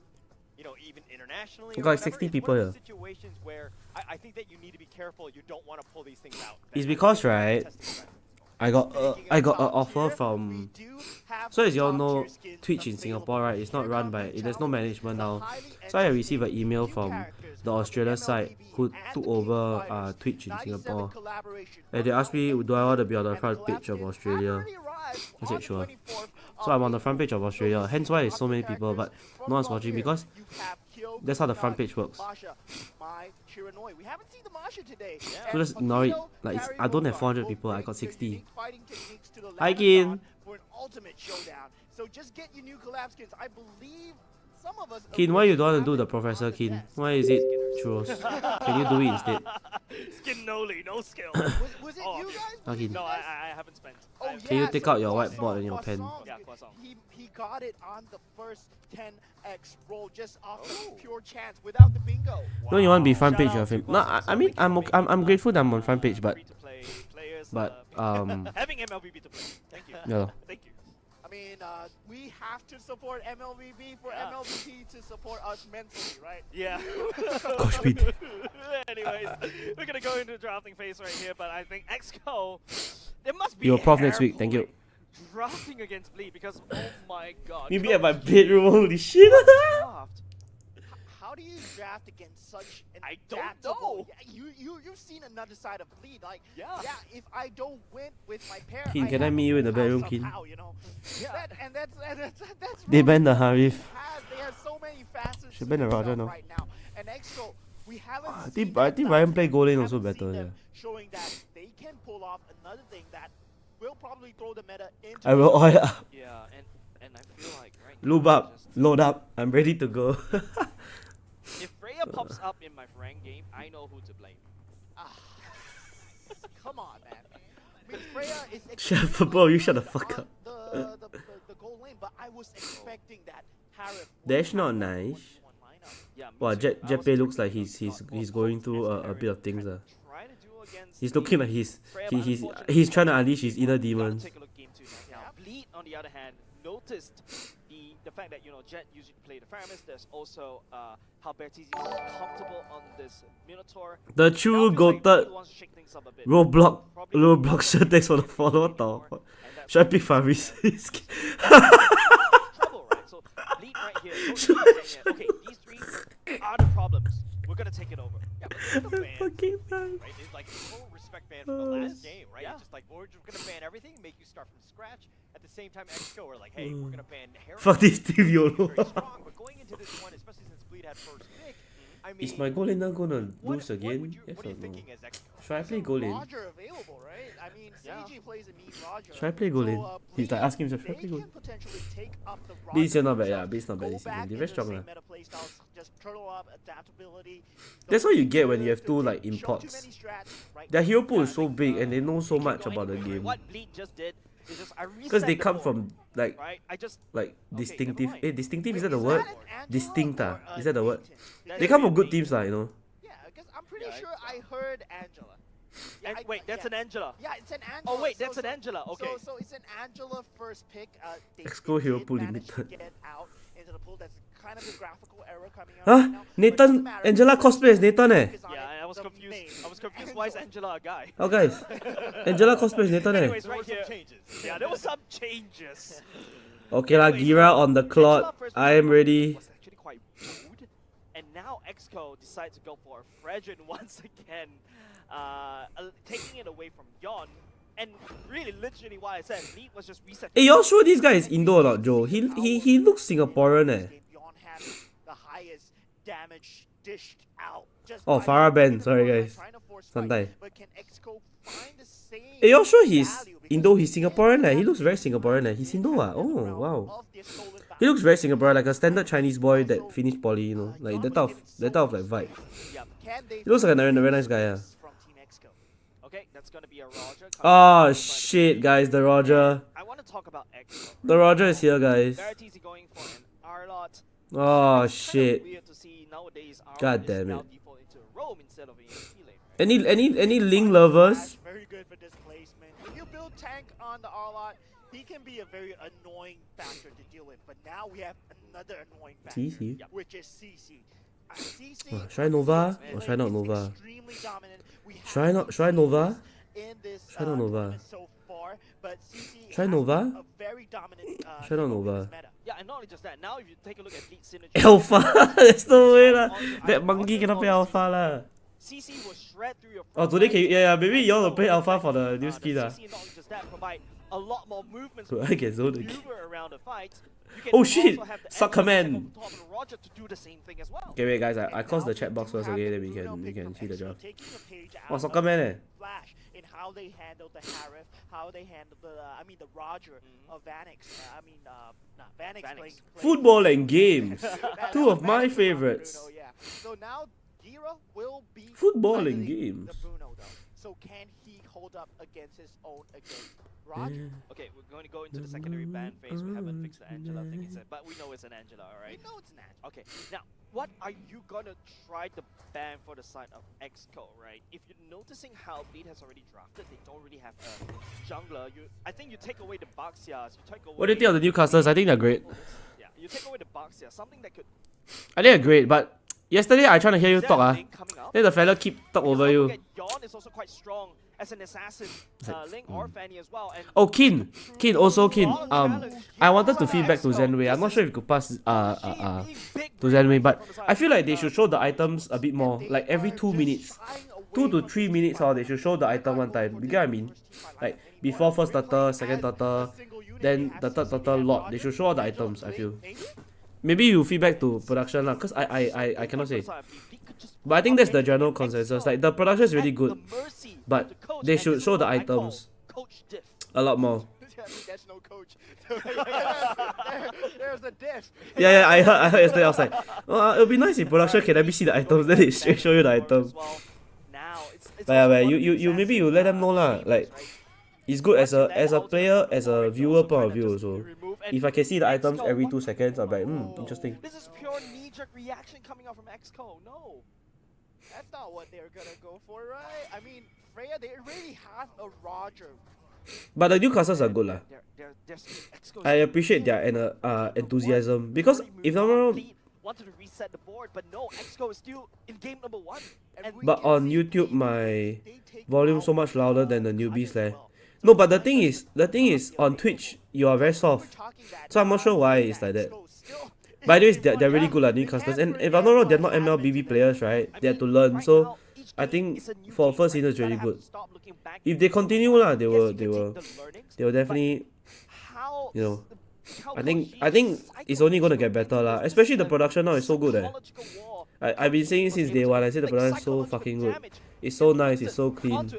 you know, even internationally. We got 60 people here. Situations where I think that you need to be careful. You don't want to pull these things out. It's because, right, I got an offer from. So as you all know, Twitch in Singapore, right, it's not run by. There's no management now. So I received an email from the Australia side who took over Twitch in Singapore, and they asked me, do I want to be on the front page of Australia? I said sure. So I'm on the front page of Australia. Hence why there's so many people, but no one's watching because that's how the front page works. So just ignore it. Like I don't have 400 people. I got 60. Hi, Kin. So just get your new collab skins. I believe some of us. Kin, why you don't want to do the Professor Kin? Why is it churros? Can you do it instead? Skin noli, no skill. Was it you guys? Okay. No, I haven't spent. Oh, Can you yeah, take so out your Croissant, whiteboard and your pen? Croissant, Yeah, Croissant. He got it on the first 10x roll just off the pure chance without the bingo. Don't you want to be front Shout page out of him? to No, Croissant. I mean I'm grateful that I'm on front page, but Free-to-play players, having MLBB to play. Thank you. yeah. Thank you. I mean, we have to support MLBB for MLBB to support us mentally, right? Yeah. Gosh, Pete. Anyways, we're gonna go into the drafting phase right here, but I think XCO, there must be You're prof hair next week. Thank you. pulling drafting against Bleed because oh my god. Maybe Coach at my bedroom. Holy shit. draft. How do you draft against such an I don't adaptable- know. Yeah, you've seen another side of Bleed. Like, Yeah. if I don't win with my pair, Kin, can I have meet you in the to win bedroom, Kin? somehow, you know? Yeah. That's They really banned the what Harif. They have so many facets Should to ban the themselves Roger now. right now. And EXO, we haven't I seen think them Ryan succeed. play goal lane We also haven't better. seen Yeah. them showing that they can pull off another thing that will probably throw the meta into I will oil up. Yeah, and I feel like right Lube now, up. Load up. I'm ready to go. if Freya pops up in my rank game, I know who to blame. Come on, man. I mean, Freya is Chef, bro, you shut the fuck up. the goal lane, but I was expecting that Harif Dash not nice. Yeah, me Wow, too. I was Jeppe looks like expecting he's her going to through go a bit of things. try to do against He's looking like Freya, but he's unfortunately, trying to unleash his inner gotta demons. take a look game 2 now. Bleed, on the other hand, noticed the the fact that, you know, Jet usually play the Faramis, there's also how Bertiz is comfortable on this Minotaur. The true goated Roblox shirt, thanks for the follow. What the fuck? Should I pick Faris? Trouble, right? So Bleed right here, okay, these three are the problems. We're gonna take it over. Yeah, but the ban, right? It's like full respect ban from the last game, right? It's just like we're just gonna ban everything, make you start from scratch. At the same time, Exco are like, hey, we're gonna ban Herald. Fuck this team, YOLO. Very strong, but going into this one, especially since Bleed had first pick, I mean, is my goal laner gonna lose again? Yes what are or you no? thinking as Exco? Should I play goal lane? Roger available, right? I mean, CG plays a mean Roger. Should I play goal lane? He's like asking himself, should I play goal lane? Bleed's still not bad, yeah. Bleed's not bad this season. They're very strong, lah. That's what you get when you have two like imports. Their hero pool is so big and they know so much about the game. What Bleed just did is just Because they come from like distinctive. Okay, distinctive, is that the word? Distinct, is that the word? They come from good teams, you know. Yeah, because I'm pretty sure I heard Angela. Yeah, wait, that's an Angela. Yeah, it's an Angela. Oh wait, that's an Angela. Okay. So it's an Angela first pick. Exco hero pool limited. Get out into the pool. That's kind of a graphical error coming out Huh? right now. Nathan, Angela cosplay as Nathan Yeah, I was confused. I was confused. Why is Angela a guy? Oh guys, Angela cosplay as Nathan Anyways, right here. Yeah, there was some changes. Okay lah, Gira on the clock. I am ready. Was actually quite rude, and now Exco decide to go for a Fredrin once again, taking it away from Yon. And really, literally, why I said Bleed was just reset. Hey, y'all sure this guy is Indo or not, Joe? He looks Singaporean, eh. The highest damage dished out. Oh, Farah Ben. Sorry, guys. Santai. Hey, y'all sure he's Indo? He's Singaporean, eh? He looks very Singaporean, eh? He's Indo, ah. Oh, wow. He looks very Singaporean, like a standard Chinese boy that finished poly, you know, like that type of like vibe. He looks like a very nice guy, yeah. Okay, that's gonna be a Roger. Oh shit, guys, the Roger. I want to talk about Exco. The Roger is here, guys. Bertiz going for an Arlot. Oh shit. Weird to see nowadays God damn it. default into Rome instead of a lane. Any Ling lovers? Very good for displacement. If you build tank on the Arlot, he can be a very annoying factor to deal with. But now we have another annoying factor, CC? which is CC. Should I Nova or should I not Nova? Should I Nova? Should I not Nova? Should I Nova? Should I not Nova? Yeah, and not only just that, now if you take a look at Bleed synergy. Alpha? There's no way lah. That monkey cannot play Alpha lah. CC will shred through your Oh, today can you, yeah, maybe y'all will play Alpha for the new skin lah. CC, not only just that, provide a lot more movements So I can zone again. maneuver around the fight. Oh shit! Suck command! Roger to do the same thing as well. Okay, wait guys, I close the chat box first, okay, then we can see the draft. Oh, soccer man, eh? Flash in how they handled the Harif, how they handled the the Roger of Vanix. Vanix playing Football and games, two of my favorites. Bruno, yeah. So now Gira will be Football and fighting games. the Bruno though. So can he hold up against his own Roger? Okay, we're going to go into the secondary ban phase. We haven't fixed the Angela thing, but we know it's an Angela, alright? We know it's an Angela. Okay, now, what are you gonna try to ban for the side of Exco, right? If you're noticing how Bleed has already drafted, they don't really have a jungler. I think you take away the Baxias, you take away... What do you think of the new casters? I think they're great. Yeah, you take away the Baxia, something that could... I think they're great, but yesterday I trying to hear you talk, then the fella keep talk over you. Yon is also quite strong as an assassin, Link or Fanny as well. And Oh, Kin, I wanted to feedback to Zenway. I'm not sure if you could pass to Zenway, but I feel like they should show the items a bit more, like every 2 minutes. 2 to 3 minutes, they should show the item one time. You get what I mean? Like before first turtle, second turtle, then the third turtle lot. They should show all the items, I feel. Maybe you feedback to production lah, cause I cannot say. But I think that's the general consensus. Like the production is really good, but they should show the items a lot more. There's no coach. There's a diff. Yeah, I heard yesterday. I was like, it'll be nice if production can let me see the items, then they straight show you the item. But yeah, you maybe you let them know lah. Like, it's good as a player, as a viewer point of view also. If I can see the items every 2 seconds, I'll be like, interesting. This is pure knee-jerk reaction coming out from Exco. No. That's not what they're gonna go for, right? I mean, Freya, they already have a Roger But the new classes are good lah. I appreciate their enthusiasm because if I'm not wrong, wanted to reset the board, but no, Exco is still in game number 1. but on YouTube my volume so much louder than the newbies leh. No, but the thing is on Twitch you are very soft, so I'm not sure why it's like that. By the way, they're really good at new casters, and if I'm not wrong, they're not mlbb players, right? They have to learn, so I think for first season it's really good. If they continue lah, they will definitely, you know. I think it's only gonna get better lah. Especially the production now is so good. I've been saying since day one. I said the production is so fucking good. It's so nice. It's so clean.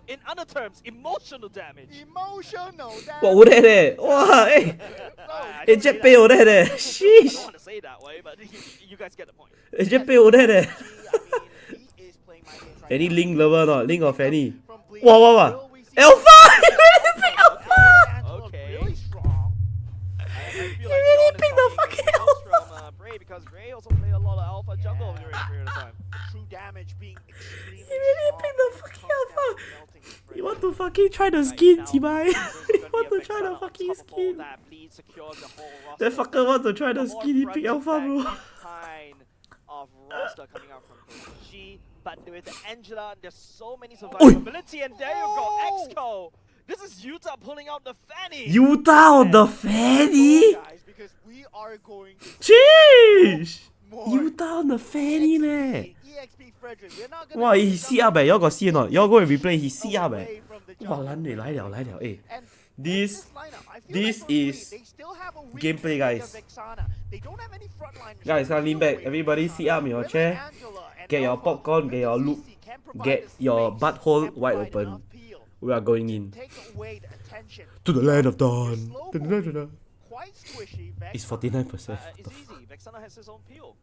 In other terms, emotional damage. What would that? Wow, hey, hey, Jet pay over there. Sheesh. I don't want to say that way, but you guys get the point. Hey, Jet pay over there. Any Link lover or not? Link or Fanny? Wow. Alpha! You really picked the fucking Alpha! Because Gray also played a lot of Alpha jungle during a period of time. True damage being extremely You really picked the fucking Alpha! You want to fucking try the skin, Tibai? You want to try the fucking skin? That fucker want to try the skin, he picked Alpha, bro. Of roster coming out from G, but with Angela, there's so many survivability, and there you go, Exco! This is Utah pulling out the Fanny! Utah on the Fanny? Sheesh! Utah on the Fanny leh! Wow, he see up Y'all got see or not? Y'all go and replay, he see up Wow, 来了 eh. This is gameplay, guys. Guys, lean back. Everybody sit up in your chair. Get your popcorn, get your loop, get your butthole wide open. We are going in to the land of dawn. It's 49%. It's easy. Vexana has his own peel.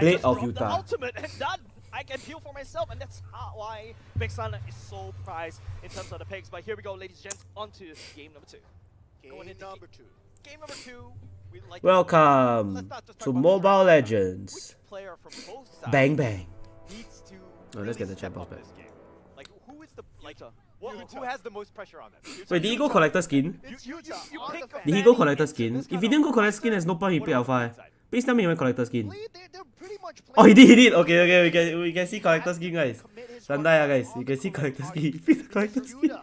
Blade of Utah. The ultimate and done. I can peel for myself, and that's why Vexana is so prized in terms of the picks. But here we go, ladies and gents, on to game number 2. Game number 2. Welcome to Mobile Legends. Bang bang. Oh, let's get the chat box back. Like, who is the who has the most pressure on them? Wait, did he go collector skin? Did he go collector skin? If he didn't go collector skin, there's no point he picked Alpha. Please tell me he went collector skin. Oh, he did. Okay. We can see collector skin, guys. Sandaya, guys. You can see collector skin. Pick the collector skin.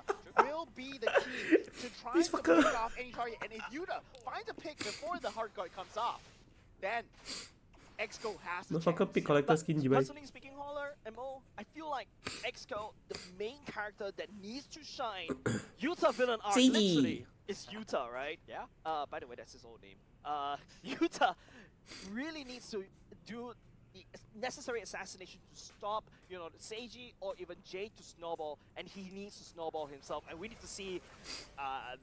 This fucker. And if Yuta finds a pick before the hard guard comes off, then Exco has to fucker pick collector skin, you guys. Personally speaking, Holler, MO, I feel like Exco, the main character that needs to shine, Yuta villain arc literally is Yuta, right? Yeah. By the way, that's his old name. Yuta really needs to do the necessary assassination to stop, Seiji or even Jade to snowball, and he needs to snowball himself, and we need to see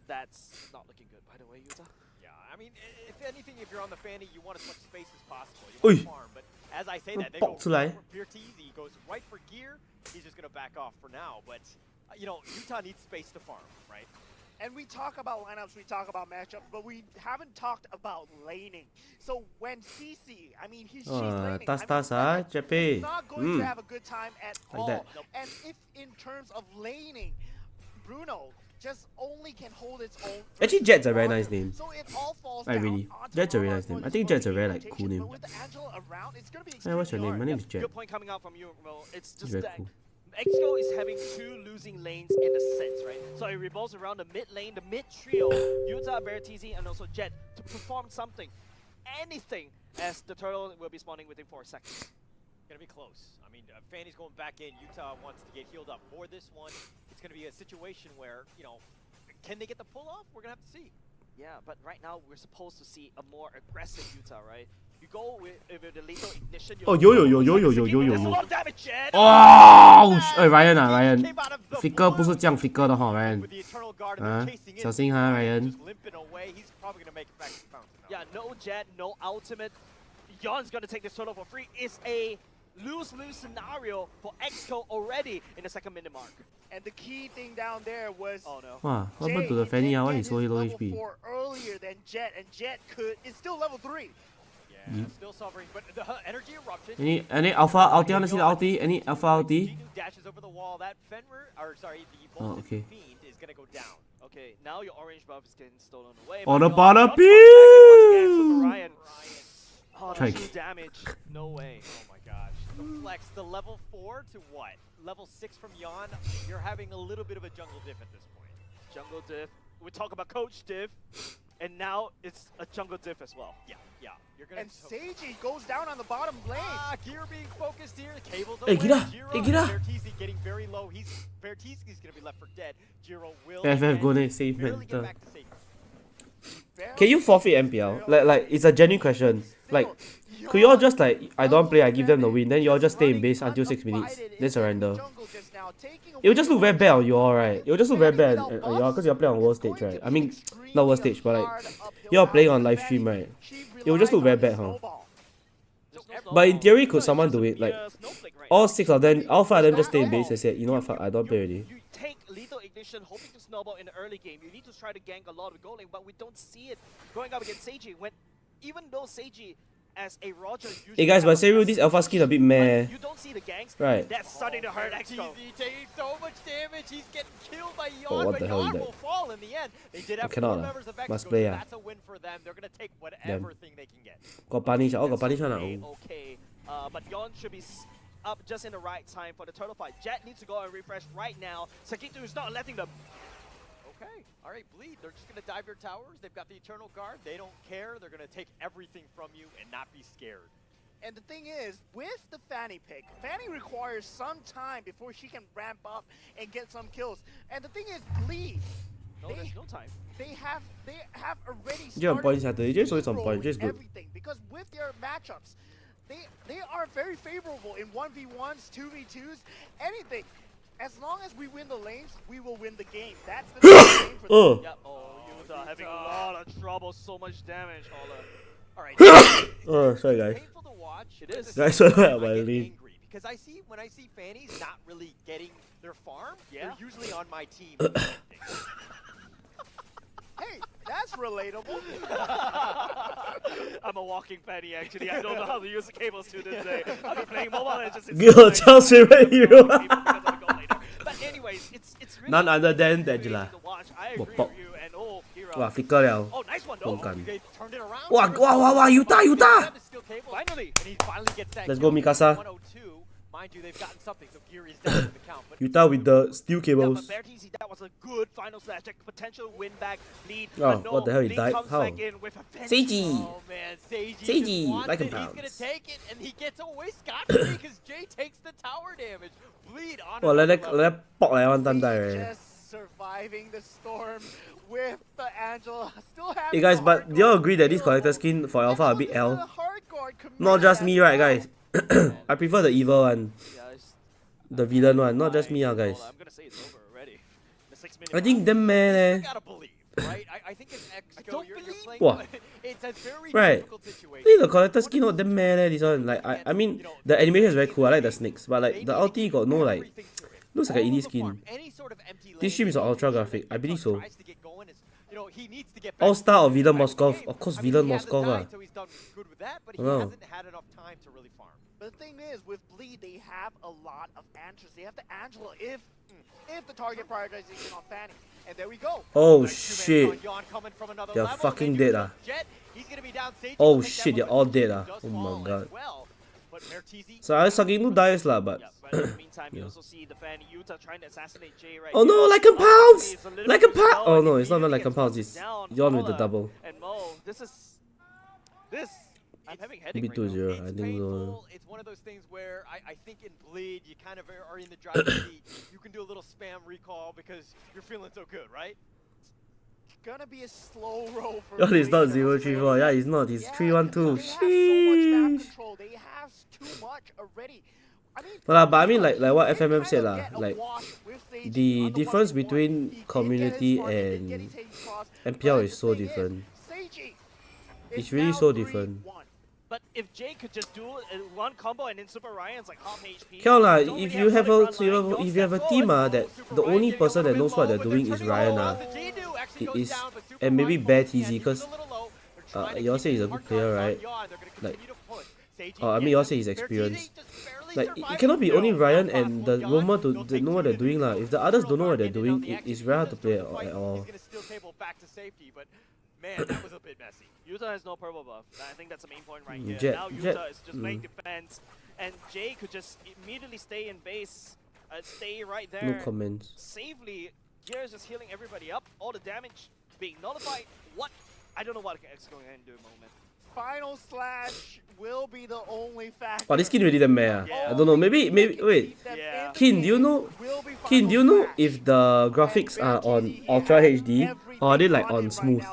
that's not looking good, by the way, Yuta. Yeah, I mean, if anything, if you're on the Fanny, you want as much space as possible. You want to farm, but as I say that, they go for Pirtizi, he goes right for gear, he's just going to back off for now, but, Utah needs space to farm, right? And we talk about lineups, we talk about matchups, but we haven't talked about laning. So when CC, she's laning, he's not going to have a good time at all. And if in terms of laning, Bruno just only can hold its own. Actually, Jet's a very nice name. So it all falls Jet's a very nice name. I think Jet's a very cool name. Hey, what's your name? My name is Jet. Good point coming out from you, Mo. It's just very that cool. Exco is having 2 losing lanes in a sense, right? So it revolves around the mid lane, the mid trio, Yuta, Bertizi, and also Jet to perform something, anything, as the turtle will be spawning within 4 seconds. Gonna be close. I mean, Fanny's going back in. Utah wants to get healed up for this one. It's gonna be a situation where, can they get the pull off? We're gonna have to see. Yeah, but right now we're supposed to see a more aggressive Utah, right? You go with the lethal ignition. Oh, yo. There's a lot of damage, Jet. Oh, Ryan. Flicker 不是这样 flicker 的哈 Ryan. 小心哈 Ryan. Yeah, no Jet, no ultimate. Yon's gonna take this turtle for free. It's a lose-lose scenario for Exco already in the 2nd minute mark. And the key thing down there was Wow, what happened to the Fanny? Why he's so low HP? Earlier than Jet, and Jet is still level 3. Yeah, Still suffering, but the energy eruption. Any alpha ulti? Wanna see the ulti? Any alpha ulti? Dashes over the wall. That Fenrir, or sorry, the Oh, okay. Fiend is gonna go down. Okay, now your orange buff is getting stolen away. On but the no, bottom John comes back in once again, Super Ryan. Oh, Try. the 2 damage. No way. Oh my gosh. The flex, the level 4 to what? Level 6 from Yon. You're having a little bit of a jungle diff at this point. Jungle diff. We talk about coach diff, and now it's a jungle diff as well. Yeah. You're gonna And Seiji goes down on the bottom lane. Gear being focused here. The cables Hey, away. get up. Jiro Hey, get up. Vertizi getting very low. Vertizi's gonna be left for dead. Jiro will FF go again next save barely get mental. back to safety. Can you forfeit MPL? Like it's a genuine question. Like, could y'all just like, I don't play, I give them the win, then y'all just stay in base until 6 minutes, then surrender? It will just look very bad on y'all, right? It will just look very bad on y'all because y'all play on world stage, right? I mean, not world stage, but like, y'all playing on live stream, right? It will just look very bad, huh? But in theory, could someone do it? Like, all 6 of them, all 5 of them just stay in base and say, you know what, fuck, I don't play already. You take lethal ignition, hoping to snowball in the early game. You need to try to gank a lot of goal lane, but we don't see it going up against Seiji. When even though Seiji as a Roger usually Hey guys, but say real, this alpha skin a bit meh. you don't see the ganks. Right. That's starting to hurt Exco. Vertizi taking so much damage. He's getting killed by Yon, Oh, what but the hell is Yon that? will fall in the end. They did have cannot 4 lah. members of Exco, Must so play that's a win for them. They're gonna take whatever Damn. thing they can get. Got punish, oh, got punish one. Okay, but Yon should be up just in the right time for the turtle fight. Jet needs to go and refresh right now. Sakitu is not letting them. Okay, all right, Bleed. They're just gonna dive your towers. They've got the Eternal Guard. They don't care. They're gonna take everything from you and not be scared. And the thing is, with the Fanny pick, Fanny requires some time before she can ramp up and get some kills. And the thing is, Bleed, No, there's no time. they have already You have points started at the just always on controlling point, just good. everything, because with their matchups, they are very favorable in 1v1s, 2v2s, anything. As long as we win the lanes, we will win the game. That's the game for them. Yep. Oh, Yuta having a lot of trouble, so much damage, Holler. All right. Oh, sorry guys. Painful to watch. It is. Guys, sorry I about my get lead. angry because when I see Fannies not really getting their farm, Yeah. they're usually on my team. Hey, that's relatable. I'm a walking Fanny, actually. I don't know how to use the cables to this day. I've been playing Mobile Legends since Yo, Charles' favorite hero. But anyways, it's really None other than interesting Angela. to watch. I agree Pop. with you, and oh, Hero. Wow, flicker liao. Oh, nice one, though. Bongkan. They turned it around. Wow, Yuta! Finally. And he finally gets that Let's kill. go, Mikasa. 102. Mind you, they've gotten something, so Geary is down to the count. But Yuta with the steel Yeah, cables. but Vertizi, that was a good final slash. That potential win back lead. Oh, but no, what the hell, he Lee died? comes How? back in with a fence. Seiji! oh man, Seiji Seiji, just wants like a it. He's pounce. gonna take it, and he gets away scot-free because Jay takes the tower damage. Bleed on Wow, another let level. that pop like one time die. Bleed Right? just surviving the storm with the Angela. Still having Hey guys, the but hard do y'all guard agree that this hero. collector skin for Alpha a bit And L? the hard guard Not just me, right, committed guys? I prefer the evil one, Yeah, it's the villain one, not just me, guys. I'm gonna say it's over already. The 6-minute I think them You man. gotta believe, right? I think it's Exco. You're playing. What? It's a very Right. difficult situation. Think the collector skin not them man. This one, like I mean, the animation is very cool. I like the snakes, but like the ulti got no like, looks like an ED skin. Any sort of empty This stream is an ultra graphic, I believe so. tries to get going is, he needs to get All back star to or villain the Moskov, game. of course I mean, villain he hasn't Moskov died, ah. so he's done good with that, but he Oh. hasn't had enough time to really farm. But the thing is, with Bleed, they have a lot of answers. They have the Angela if the target prioritization on Fanny. And there we go. Oh Nice shit, two-man on Yon coming from another they're level. fucking They do dead some ah. Jet. He's gonna be down. Sage Oh will take that shit, one, they're but all he dead ah. does Oh fall my as god. well. But Vertizi, So I sucking no dice lah, but Yeah, but in the meantime, you Yeah. also see the fan Yuta trying to assassinate Jay right oh no, here. like a pounce, It's a little like a bit too pounce. slow, Oh and no, he it's not even immediately like a gets pounce. knocked It's down. Yon with the Paula double. And Mo, I'm having headache Maybe right 2-0. it's I think so. painful. It's one of those things where I think in Bleed, you kind of are in the driver's seat. You can do a little spam recall because you're feeling so good, right? It's gonna be a slow roll for Yon is not Bleed. 0-3-4. Yeah, he's not. He's Yeah, 3-1-2. They have so much map Sheesh. control. They have too much already. I mean, But I mean, like what they FMM kind said of lah, get a like wash with Seiji the on the difference 1v1. between He did get his community farm, he did get and his Hades cross, MPL but is the so thing is, different. Seiji It's is really now so 3-1. different. But if Jay could just do one combo and then Super Ryan's like half HP. Kill lah, don't if really you have a solid front line, if you have a team that the only person that knows what they're doing is Ryan The G2 actually it goes is down, but Super and maybe Ryan Bear falls again. TZ He's because a little low. They're you all say he's a good player, right? Like, I mean, you all say he's experienced. Like, it cannot be only Ryan and the Roma to know what they're doing lah. If the others don't know what they're doing, it's very hard to play at all. Man, that was a bit messy. Utah has no purple buff. I think that's the main point right here. Jet, Now Utah is just playing defense, and Jay could just immediately stay in base, stay right there. No comments. Safely, Gears just healing everybody up. All the damage being nullified. What? I don't know what X is going to do in a moment. Final slash will be the only factor. Oh, this skin really damn meh. I don't know. Maybe. Wait. Yeah. Kin, do you know? Kin, do you know if the graphics are on Ultra HD or are they like on smooth?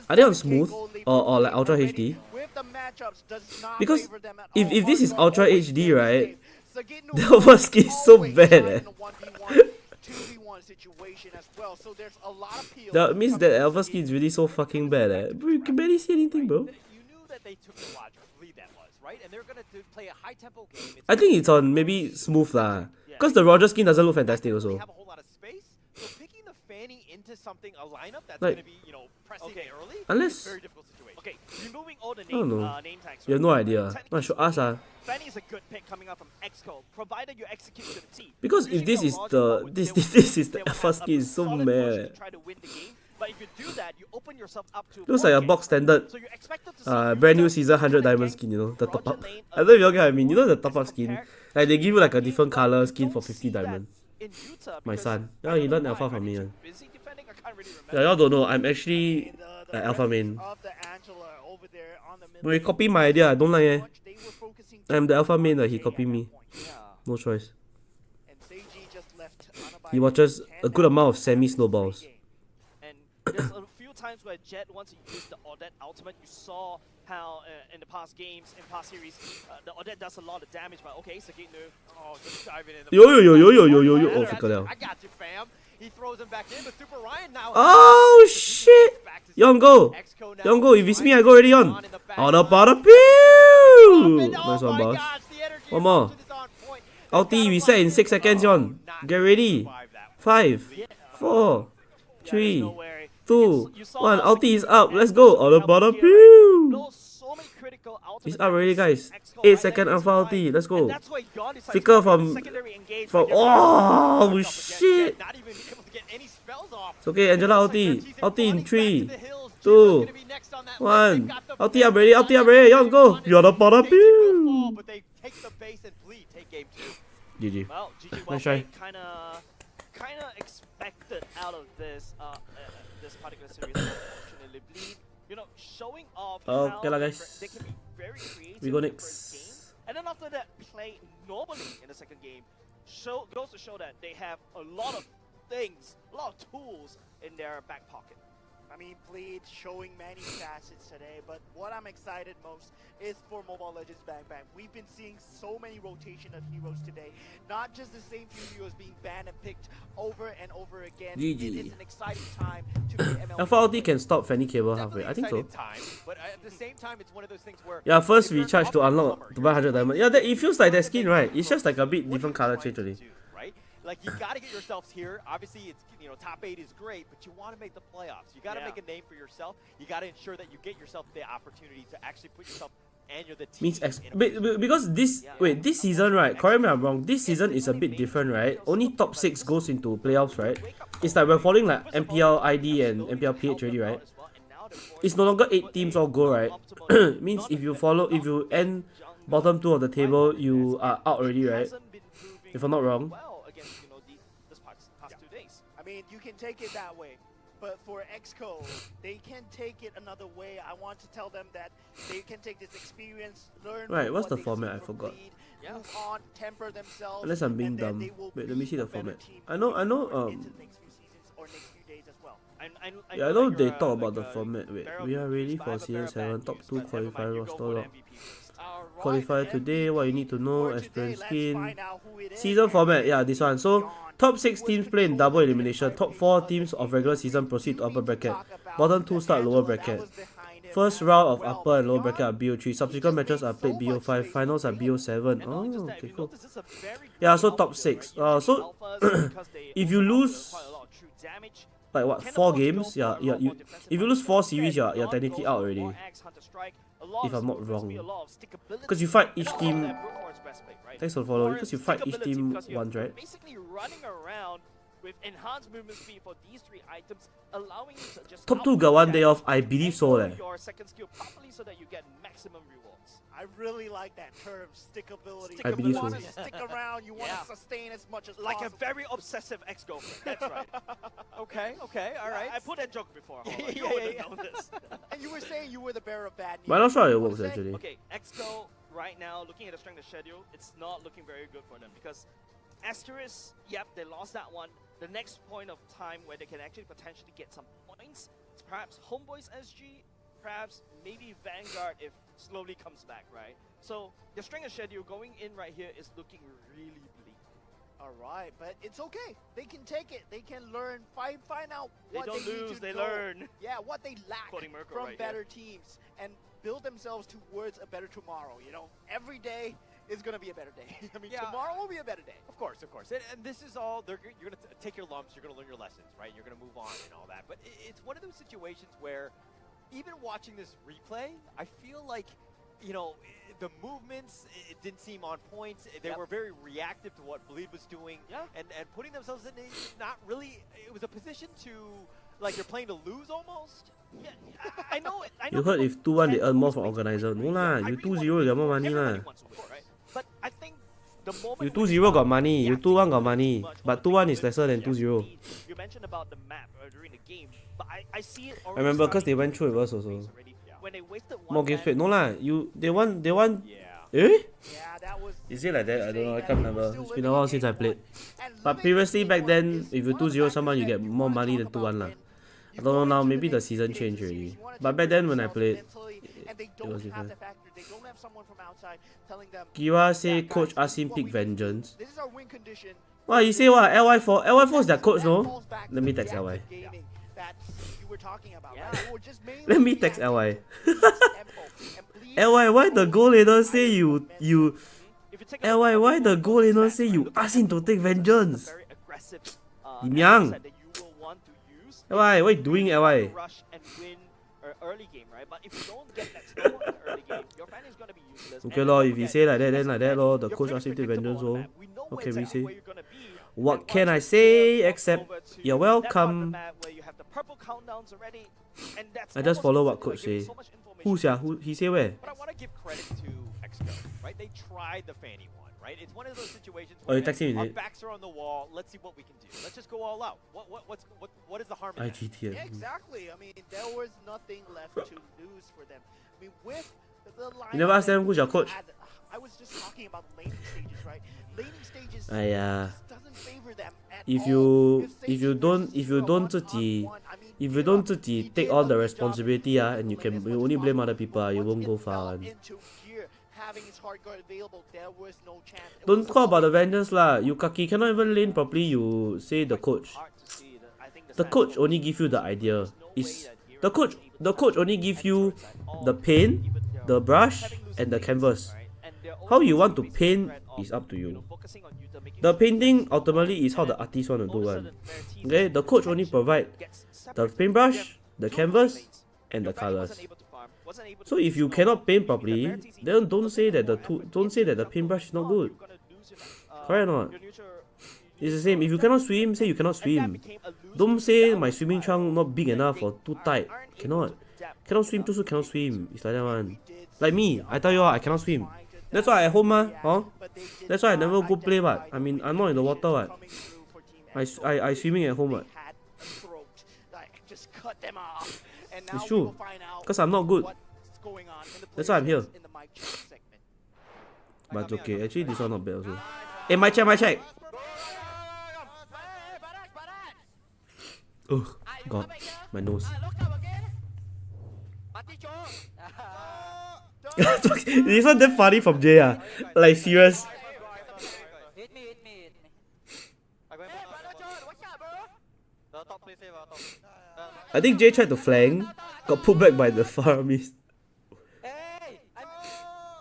Are they on smooth or like Ultra HD? Because if this is Ultra HD, right, the Alpha skin is so bad. That means that Alpha skin is really so fucking bad. Bro, you can barely see anything, bro. I think it's on maybe smooth lah. Because the Roger skin doesn't look fantastic also. Like, unless... Okay, removing all the I don't know. name tags. You have no idea. I should ask Fanny is a good pick coming up from Xco, provided you execute to the T. because if this is the this is the Alpha skin, is so mad. But if you do that, you open yourself up to Looks like a box standard brand new season 100 diamond skin, you know, the top up. I don't know if you all get what I mean. You know the top up skin? Like they give you like a different color skin for 50 diamond. My son. Yeah, he learned Alpha from me. Yeah, y'all don't know. I'm actually Alpha main. When he copy my idea, I don't like eh. I'm the Alpha main, he copied me. No choice. He watches a good amount of semi-snowballs. There's a few times where Jet, once he used the Odette ultimate, you saw how in the past games, in past series, the Odette does a lot of damage, but okay, Sakitnu, just diving in. Yo. Oh, flicker out. I got you, fam. He throws him back in, but Super Ryan now. Oh shit! Yongo! Yongo, if it's me, I go already on. Pada pew! Nice one, boss. One more. Ulti reset in 6 seconds, Yon. Get ready. 5, 4, 3, 2, 1. Ulti is up. Let's go. Pada pew! It's up already, guys. 8-second alpha ulti. Let's go. Flicker from... Oh, shit! It's okay, Angela ulti. Ulti in 3, 2, 1. Ulti up ready, Let's go. You're the Pada pew! GG. Well, GG, Nice try. Kinda expected out of this this particular series, unfortunately. Bleed, you know, showing off how Okay lah, guys. they can be very creative We go in the first next. game, and then after that, play normally in the second game. Goes to show that they have a lot of things, a lot of tools in their back pocket. I mean, Bleed showing many facets today, but what I'm excited most is for Mobile Legends Bang Bang. We've been seeing so many rotation of heroes today. Not just the same few heroes being banned and picked over and over again. GG. It is an exciting time to be MLB. Alpha ulti can stop Fanny Cable halfway. I think so. But at the same time, it's one of those things where Yeah, first recharge to unlock to buy 100 diamond. Yeah, it feels like that skin, right? It's just like a bit different color change today. right? Like you got to get yourselves here. Obviously, it's top 8 is great, but you want to make the playoffs. You got to make a name for yourself. You got to ensure that you get yourself the opportunity to actually put yourself and you're the team. Because this this season, right? Correct me if I'm wrong. This season is a bit different, right? Only top 6 goes into playoffs, right? It's like we're following like MPL ID and MPL PH already, right? It's no longer 8 teams all go, right? Means if you end bottom 2 of the table, you are out already, right? If I'm not wrong. I mean, you can take it that way, but for Xco, they can take it another way. I want to tell them that they can take this experience, learn. Right, what's the format? I forgot. Move on, temper themselves. Unless I'm being dumb. Wait, let me see the format. I know. Yeah, I know they talk about the format. Wait, we are ready for Season 7 Top 2 Qualifier roster lock. Qualifier today, what you need to know, experience skin. Season format, yeah, this one. So, top 6 teams play in double elimination. Top 4 teams of regular season proceed to upper bracket. Bottom 2 start lower bracket. First round of upper and lower bracket are BO3. Subsequent matches are played BO5. Finals are BO7. Oh, okay, cool. Yeah, so top 6. So, if you lose... like what, 4 games? Yeah, you if you lose 4 series, you're technically out already. If I'm not wrong. Because you fight each team. Thanks for the follow. Because you fight each team once, right? Basically running around with enhanced movement speed for these 3 items, allowing you to just Top 2 got 1 day off, I believe so leh. your second skill properly so that you get maximum rewards. I really like that term, stickability. I believe You so. want to stick around, you want to sustain as much as Like possible. a very obsessive ex-girlfriend, that's right. Okay, alright. I put that joke before. You Yeah, wouldn't yeah. know this. And you were saying you were the bearer of bad news. But I'm not sure it What works was that? actually. Okay, Exco right now, looking at the strength of schedule, it's not looking very good for them because Asteris, yep, they lost that one. The next point of time where they can actually potentially get some points, it's perhaps Homeboys SG, perhaps maybe Vanguard if slowly comes back, right? So the strength of schedule going in right here is looking really bleak. All right, but it's okay. They can take it. They can learn. Find out They what don't they need lose, to they do. learn. Yeah, what they lack Quoting Mirko from right better teams and build themselves towards a better tomorrow. You know, every day is gonna be a better day. I mean, tomorrow will be a better day. Of course. And this is all, you're going to take your lumps, you're going to learn your lessons, right? You're going to move on and all that. But it's one of those situations where even watching this replay, I feel like, you know, the movements, it didn't seem on point. They were very reactive to what Bleed was doing. And putting themselves in not really, it was a position to, like you're playing to lose almost. Yeah, I know. You heard if 2-1 they earn more from organizer. No lah, you 2-0 you get more money lah. But I think the moment You 2-0 got money, you 2-1 got money. But 2-1 is lesser than 2-0. you mentioned about the map during the game, but I see it I remember because they went through with us also. when they wasted More games played. No lah, they want eh? Is it like that? I don't know, I can't remember. It's been a while since I played. But previously back then, if you 2-0 someone you get more money than 2-1 lah. I don't know now, maybe the season changed already. But back then when I played, it was different. Kira say coach asked him pick vengeance. What, he say what? LY4? LY4 is their coach, no? Let me text LY. Let me text LY. LY, why the goal later say you LY, why the goal later say you ask him to take vengeance? Lim Yang. LY, what you doing, LY? Early game, right? But if you don't get that score in the early game, your fan is going to be useless. Okay lor, if he say like that, then like that lor. The coach asked him to take vengeance, so what can we say? What can I say except you're welcome? I just follow what coach say. Who's ya? Who he say where? But I want to give credit to Exco, right? They tried the Fanny one, right? It's one of those situations Oh, where you text him, is our it? backs are on the wall. Let's see what we can do. Let's just go all out. What is the harm in that? IGT. Yeah, exactly. I mean, there was nothing left to lose for them. I mean, with the You never asked them who's your coach? I was just talking about laning stages, right? Laning stages Aiya. doesn't favor them at If all. you don't 自己 take all the responsibility and you only blame other people, you won't go far one. Don't talk about the vengeance lah. You kaki cannot even lane properly. You say the coach. The coach only give you the idea. Is the coach only give you the paint, the brush, and the canvas. How you want to paint is up to you. The painting ultimately is how the artist want to do one. Okay, the coach only provide the paintbrush, the canvas, and the colors. So if you cannot paint properly, then don't say that the paintbrush is not good. Correct or not? It's the same. If you cannot swim, say you cannot swim. Don't say my swimming trunk not big enough or too tight. Cannot swim, also cannot swim. It's like that one. Like me, I tell you all, I cannot swim. That's why I at home huh? That's why I never go play what. I mean, I'm not in the water what. I swimming at home what. It's true. Because I'm not good. That's why I'm here. But it's okay. Actually, this one not bad also. Hey, my check. Oh, God. My nose. This one damn funny from Jay like serious. I think Jay tried to flank, got pulled back by the far mist.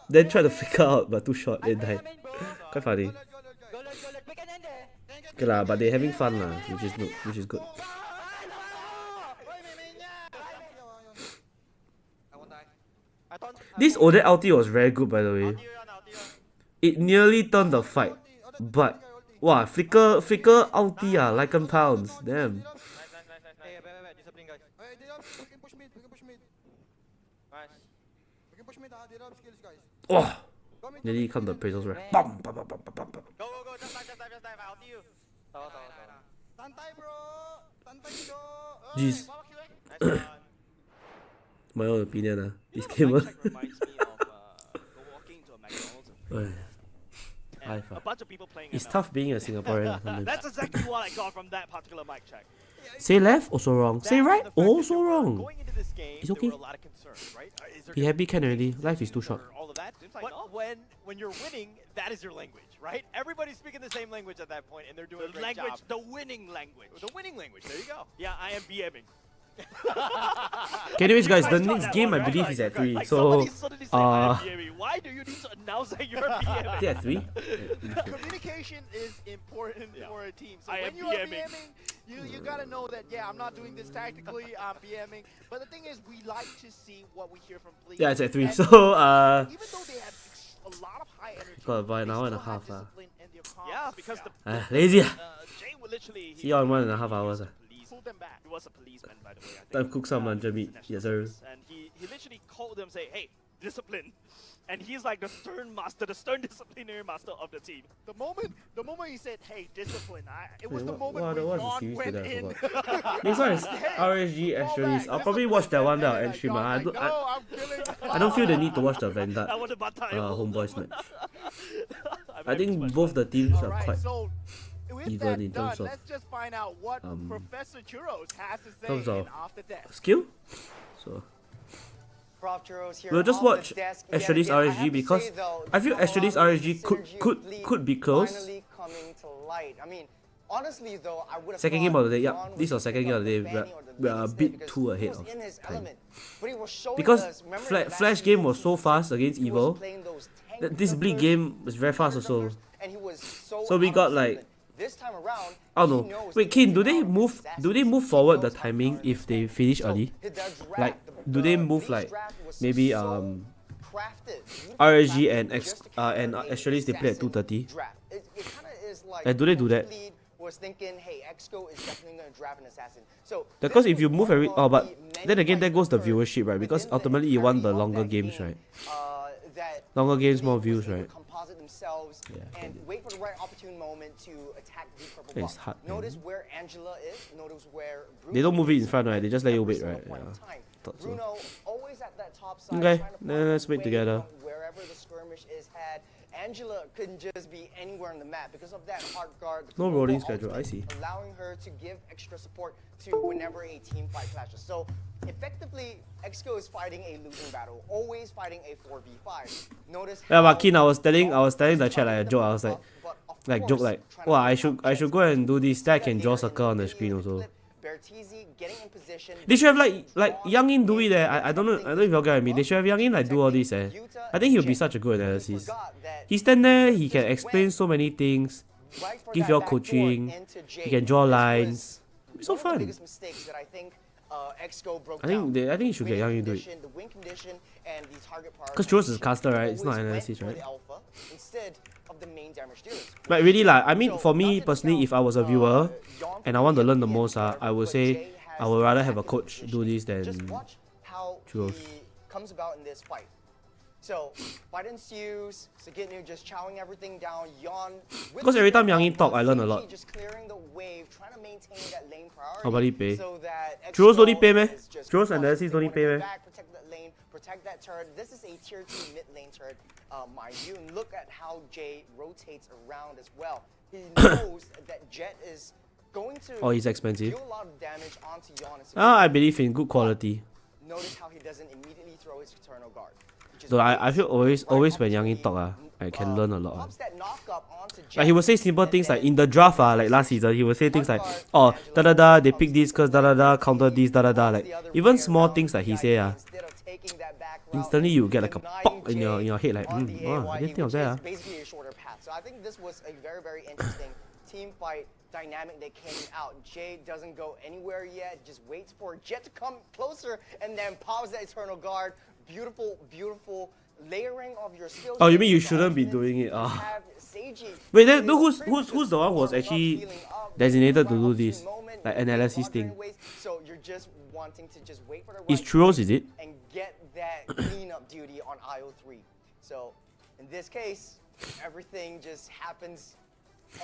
Then tried to flicker out but too short, then died. Quite funny. Okay lah, but they having fun lah, which is good. This Odette ulti was very good, by the way. It nearly turned the fight, but wow, flicker ulti like a pounds. Damn. Oh, nearly come the appraisals right. Bam, bam, bam, bam, bam, bam. Go, just dive, I'll do you. Jeez. My own opinion, this game was. A bunch of people playing It's ML. tough being a Singaporean sometimes. That's exactly what I got from that particular mic check. Say left, also wrong. Say right, also wrong. It's okay. Be happy can already. Life is too short. But when you're winning, that is your language, right? Everybody's speaking the same language at that point, and they're doing a great job. The winning language. The winning language. There you go. Yeah, I am BMing. Okay, anyways, guys, the next game I believe is at 3. So, why do you need to announce that you're BMing? Is it at 3? Communication is important for a team. So I when am you are BMing. BMing, you gotta know that I'm not doing this tactically. I'm BMing. But the thing is, we like to see what we hear from players. Yeah, it's at 3. And So, even though they have a lot of high energy, got about an they hour and a still have half. discipline in their comms. Yeah, because Lazy. Jay would literally. See you in 1.5 hours. Pulled them back. He was a policeman, by the way. I think. Time cook some lunch meat. Yes, sir. And he literally called them, say, "Hey, discipline." And he's like the stern master, the stern disciplinary master of the team. The moment he said, "Hey, discipline," it was Wait, the moment what when was the Yon series went today? I in. forgot. Next one is RSG Asteris. I'll probably watch that one now and stream. I don't feel the need to watch the Vanguard homeboys match. I think both the teams are quite even in terms of let's just find out what Professor Churros has to say terms of in Off the Desk. skill. So we'll just watch Asteris RSG because I feel Asteris RSG could be close. I mean, honestly though, I would have Second game of the day, yeah. This was second game of the day. We are a bit too ahead of time. Because Flash game was so fast against Evil. This Bleak game was very fast also. So we got like, I don't know. Wait, Kin, do they move forward the timing if they finish early? Like, do they move like maybe RSG and Astralis they play at 2:30? And do they do that? Was thinking, hey, Exco is definitely going to draft an assassin. So because if you move but then again that goes the viewership, right? Because ultimately you want the longer games, right? Longer games, more views, right? Composite themselves and wait for the right opportune moment to attack the purple It's box. hard, Notice where Angela is. Notice where Bruno they don't move it in is front, right? They just let you wait, right? every single Yeah. point in time. Thought so. Bruno always at that top side. Okay, trying to then find let's his wait way together. from wherever the skirmish is had. Angela couldn't just be anywhere on the map because of that hard guard. No rolling schedule, I see. Allowing her to give extra support to whenever a team fight clashes. So effectively, Exco is fighting a losing battle, always fighting a 4v5. Notice Yeah, but Kin, I was telling the chat like a joke. I was like, wow, I should go and do this. That I can draw circle on the screen also. They should have like Youngin do it. I don't know if you get me. They should have Youngin like do all this. I think he'll be such a good analysis. He stand there, he can explain so many things, give you all coaching, he can draw lines. It's so fun. I think you should get Youngin to do it. Because Churros is caster, right? It's not analysis, right? But really, I mean, for me personally, if I was a viewer and I want to learn the most, I would say I would rather have a coach do this than Churros. Comes about in this fight. So, fight ensues, Sagitnu just chowing everything down, Yon... Because every time Youngin talk, I learn a lot. Just clearing the wave, trying to maintain that lane priority. How about he pay? So that Churros don't need pay, meh? Churros analysis don't need pay, meh? Protect that lane, protect that turret. This is a tier 2 mid lane turret, mind you. And look at how Jay rotates around as well. He knows that Jet is going to he's expensive. deal a lot of damage onto Yon. I believe in good quality. Notice how he doesn't immediately throw his Eternal Guard. So I feel always when Youngin talk, I can learn a lot. Like he will say simple things like in the draft, like last season, he will say things like, oh, da da da, they pick this cause da da da, counter this, da da da. Like even small things like he say, instantly you get like a pop in your head, like, wow, I didn't think of that. Basically a shorter path. So I think this was a very, very interesting team fight dynamic that came out. Jay doesn't go anywhere yet, just waits for Jet to come closer and then pops that Eternal Guard. beautiful, beautiful layering of your skills. Oh, you mean you shouldn't be doing it? Have Seiji Wait, then who's the one who was actually designated to do this, like analysis thing? So you're just wanting to just wait for the Is right Churros, time is it? and get that cleanup duty on IO3. So in this case, everything just happens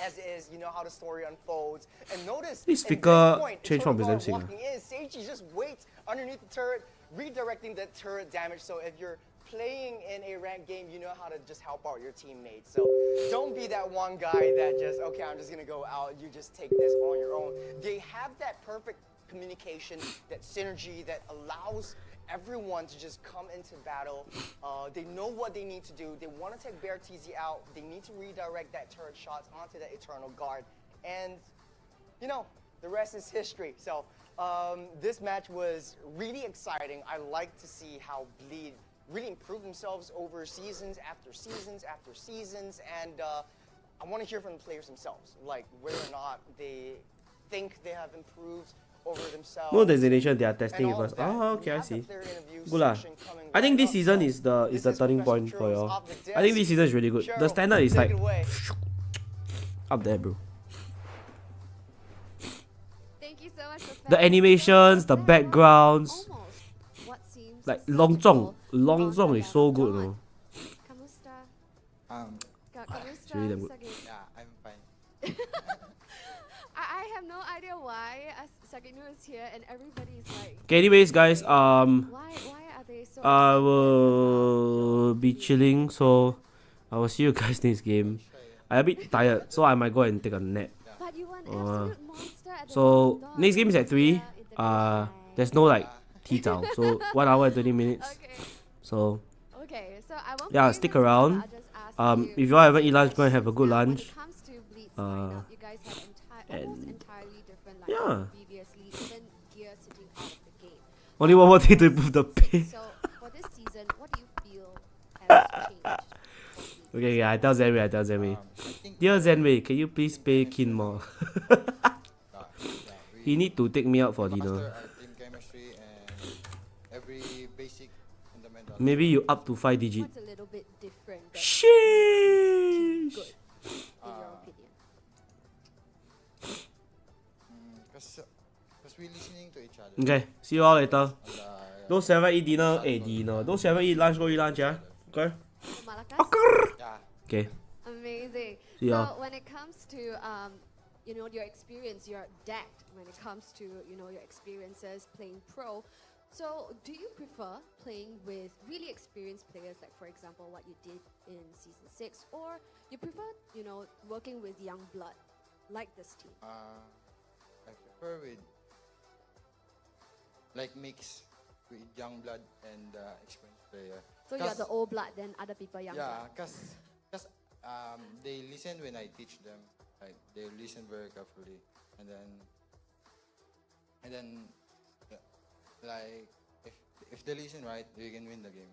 as is. You know how the story unfolds. And notice This in flicker this point, change from Turtle Bizem Singer. walking in, Seiji just waits underneath the turret, redirecting the turret damage. So if you're playing in a ranked game, you know how to just help out your teammates. So don't be that one guy that just, okay, I'm just gonna go out, you just take this on your own. They have that perfect communication, that synergy that allows everyone to just come into battle. They know what they need to do. They want to take Bear TZ out. They need to redirect that turret shots onto that Eternal Guard. And, you know, the rest is history. So this match was really exciting. I like to see how Bleed really improve themselves over seasons after seasons after seasons. And I want to hear from the players themselves, like whether or not they think they have improved over themselves. No designation, they are testing it first. Oh, okay, I see. Good lah. I think this season is the turning point for y'all. I think this season is really good. The standard is like up there, bro. Thank you so much for The animations, the backgrounds, like Long Zong is so good, no? It's really damn good. Yeah, I'm fine. I have no idea why Saginu is here and everybody's like. Okay, anyways, guys, why are they so I will be chilling, so I will see you guys next game. I'm a bit tired, so I might go and take a nap. But you were an absolute monster at the So next game is at 3. There's no like tea towel, so 1 hour and 20 minutes. Okay, so I won't yeah, stick around. If you all haven't eat lunch, go and have a good lunch. And yeah. Only one more thing to improve the pay. So for this season, what do you feel has changed? Okay, I tell Zenwei. Dear Zenwei, can you please pay Kin more? He need to take me out for dinner. Maybe you up to 5 digit. What's a little bit different? Sheesh. Good, in your opinion. Because we're listening to each other. Okay, see you all later. Those who haven't eat dinner, dinner. Those who haven't eat lunch, go eat lunch, yeah? Okay? Okay. Amazing. See ya. So when it comes to you know, your experience, you're decked when it comes to, you know, your experiences playing pro. So do you prefer playing with really experienced players, like for example what you did in season 6, or you prefer, you know, working with young blood like this team? I prefer with like mix with young blood and experienced player. So you're the old blood, then other people young blood. Yeah, because they listen when I teach them. Like they listen very carefully, and then like if they listen right, we can win the game.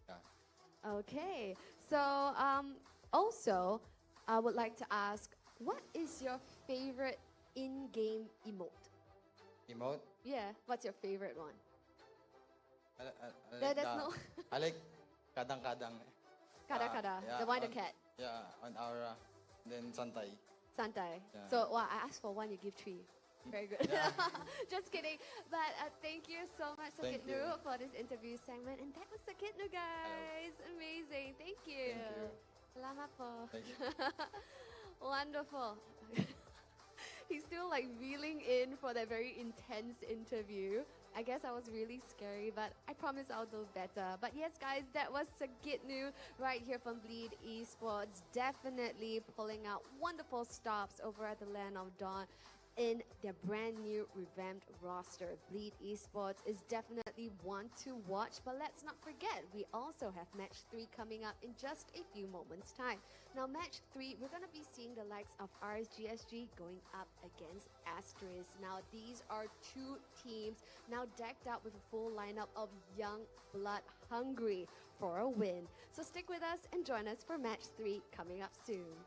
Yeah. Okay. So also I would like to ask, what is your favorite in-game emote? Emote? Yeah. What's your favorite one? I like I like kadang-kadang. Kada-kada. Yeah, the one the cat. Yeah, on Aura. Then Santai. Santai. Yeah. So I asked for 1, you give 3. Very good. Yeah. Just kidding. But thank you so much, Thank Sakitnu, you. for this interview segment. And that was Sakitnu, guys. Hello. Amazing. Thank you. Thank you. Selamat po. Thank you. Wonderful. He's still like reeling in for that very intense interview. I guess I was really scary, but I promise I'll do better. But yes, guys, that was Sagitnu right here from Bleed Esports. Definitely pulling out wonderful stops over at the Land of Dawn in their brand new revamped roster. Bleed Esports is definitely one to watch, but let's not forget, we also have match 3 coming up in just a few moments time. Now match 3, we're going to be seeing the likes of RSGSG going up against Asteris. Now these are 2 teams now decked out with a full lineup of young blood hungry for a win. So stick with us and join us for match 3 coming up soon.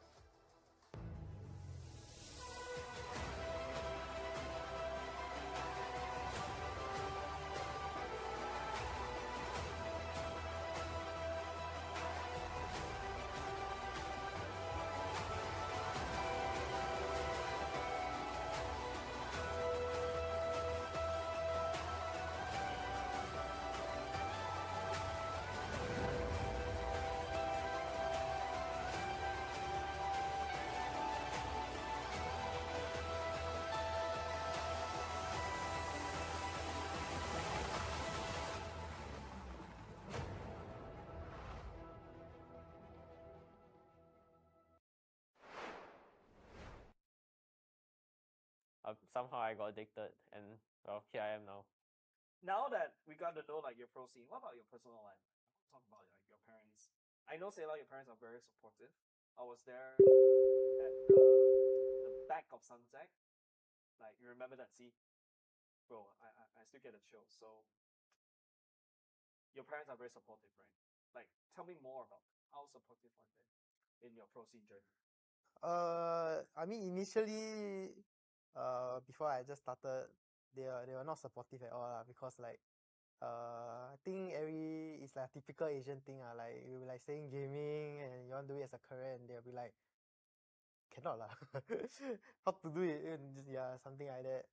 somehow I got addicted, and well, here I am now. Now that we got to know like your pro scene, what about your personal life? Talk about like your parents. I know Sayla, your parents are very supportive. I was there at the back of Sunset. Like you remember that scene? Bro, I still get a chill. So your parents are very supportive, right? Like tell me more about them. How supportive are they in your pro scene journey? I mean initially, before I just started, they were not supportive at all lah, because like I think it's like a typical Asian thing like you like saying gaming and you want to do it as a career and they'll be like cannot lah. How to do it, yeah, something like that.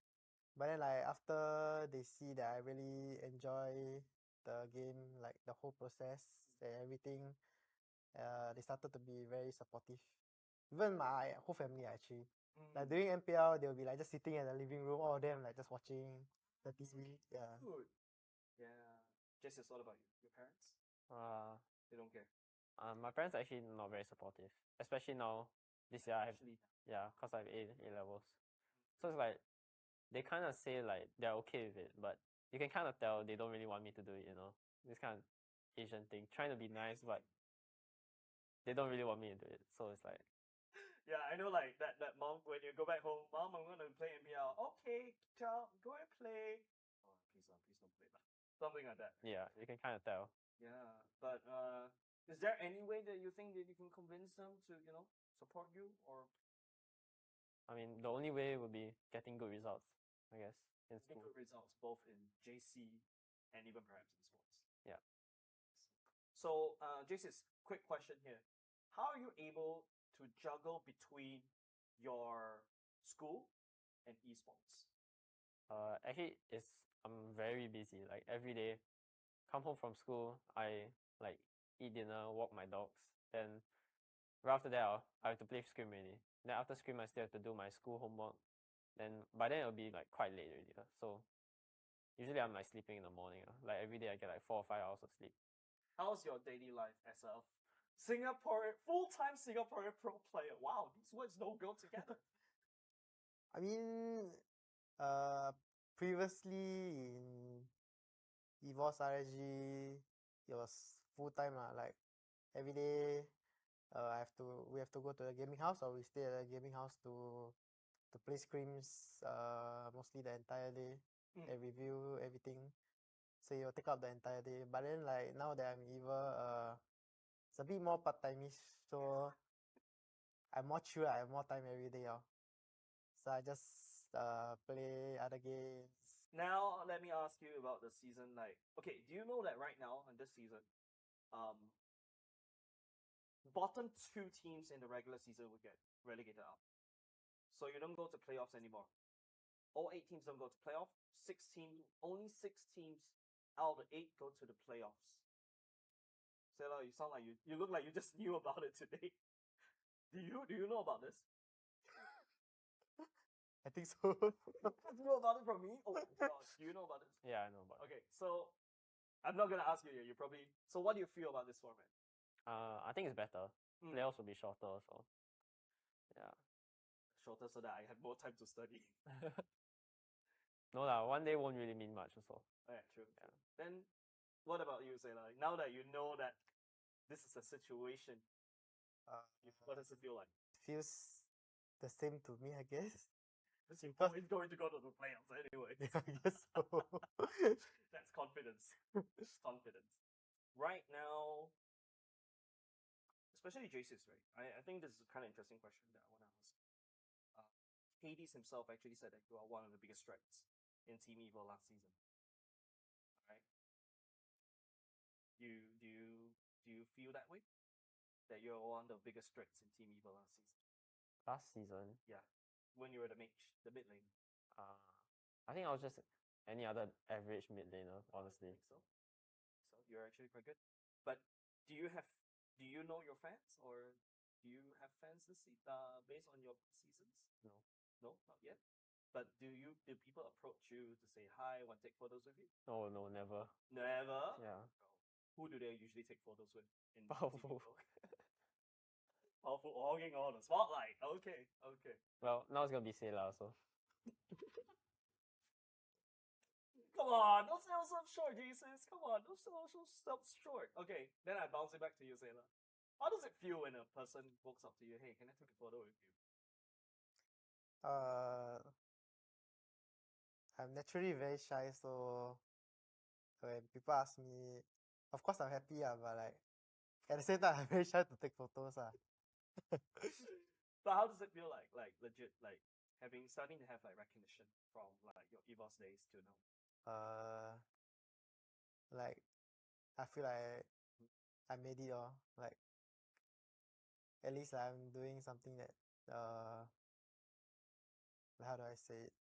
But then like after they see that I really enjoy the game, like the whole process and everything, they started to be very supportive. Even my whole family actually. Like during MPL, they'll be like just sitting in the living room, all of them like just watching the TV. Yeah. Good. Yeah. Just as all about you. Your parents? They don't care. My parents are actually not very supportive, especially now. This year, cause I have A levels. So it's like they kind of say like they're okay with it, but you can kind of tell they don't really want me to do it. This kind of Asian thing, trying to be nice, but they don't really want me to do it. So it's like. Yeah, I know like that mom when you go back home, Mom, I'm gonna play MPL. Okay, child, go and play. Oh, please don't play that. Something like that. Yeah, you can kind of tell. Yeah, but is there any way that you think that you can convince them to support you or? I mean, the only way would be getting good results, I guess, in school. Good results both in JC and even perhaps in sports. Yeah. So, JC, quick question here: how are you able to juggle between your school and esports? Actually, I'm very busy. Like every day, come home from school, I like eat dinner, walk my dogs. Then right after that, I have to play Scrim already. Then after Scrim, I still have to do my school homework. Then by then it'll be like quite late already. So usually I'm like sleeping in the morning. Like every day I get like 4 or 5 hours of sleep. How's your daily life as a full-time Singaporean pro player? Wow, these words don't go together. I mean, previously in EVOS RSG, it was full time like every day. We have to go to the gaming house, or we stay at the gaming house to play scrims mostly the entire day and review everything. So it'll take up the entire day. But then like now that I'm EVA, it's a bit more part-time-ish, so I'm more chill. I have more time every day. So I just play other games. Now let me ask you about the season. Like, okay, do you know that right now in this season, bottom 2 teams in the regular season will get relegated out. So you don't go to playoffs anymore. All 8 teams don't go to playoffs. Only 6 teams out of the 8 go to the playoffs. Sarah, you sound like you look like you just knew about it today. Do you know about this? I think so. You know about it from me? Oh gosh, do you know about this? Yeah, I know about it. Okay, so I'm not gonna ask you. You probably. So what do you feel about this format? I think it's better. Playoffs will be shorter, so yeah. Shorter so that I have more time to study. No lah, one day won't really mean much also. Yeah, true. Yeah. Then, what about you, Sayla? Now that you know that this is a situation, what does it feel like? Feels the same to me, I guess. You're always going to go to the playoffs anyway. Yeah, I guess so. That's confidence. Confidence. Right now, especially JC's, right? I think this is a kind of interesting question that I want to ask. Hades himself actually said that you are one of the biggest threats in Team Evo last season. Alright? Do you feel that way? That you're one of the biggest threats in Team Evo last season? Last season? Yeah. When you were the mage, the mid lane. I think I was just any other average mid laner, honestly. So you're actually quite good. But do you know your fans, or do you have fans this based on your seasons? No, not yet. But do people approach you to say hi, want to take photos with you? No, never. Never? Yeah. Who do they usually take photos with? Powerful. Powerful, hogging all the spotlight. Okay. Well, now it's gonna be Sayla, so. Come on, don't sell yourself short, Jesus. Come on, don't sell yourself short. Okay, then I bounce it back to you, Sailor. How does it feel when a person walks up to you, hey, can I take a photo with you? I'm naturally very shy, so when people ask me, of course I'm happy, but like at the same time I'm very shy to take photos. But how does it feel like legit, like starting to have like recognition from like your EVOS days to now? Like I feel like I made it, like at least I'm doing something that how do I say it?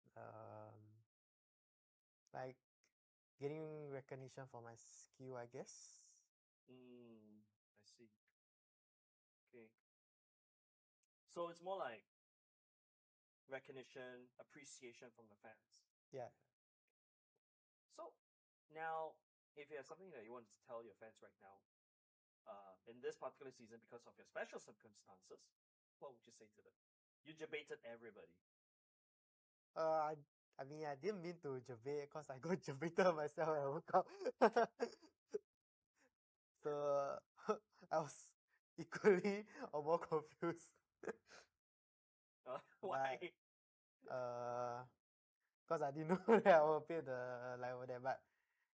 Like getting recognition for my skill, I guess. I see. Okay. So it's more like recognition, appreciation from the fans. Yeah. So now, if you have something that you want to tell your fans right now, in this particular season, because of your special circumstances, what would you say to them? You debated everybody. I mean, I didn't mean to debate because I got debated myself when I woke up. So I was equally or more confused. Why? Because I didn't know that I will appear the level there. But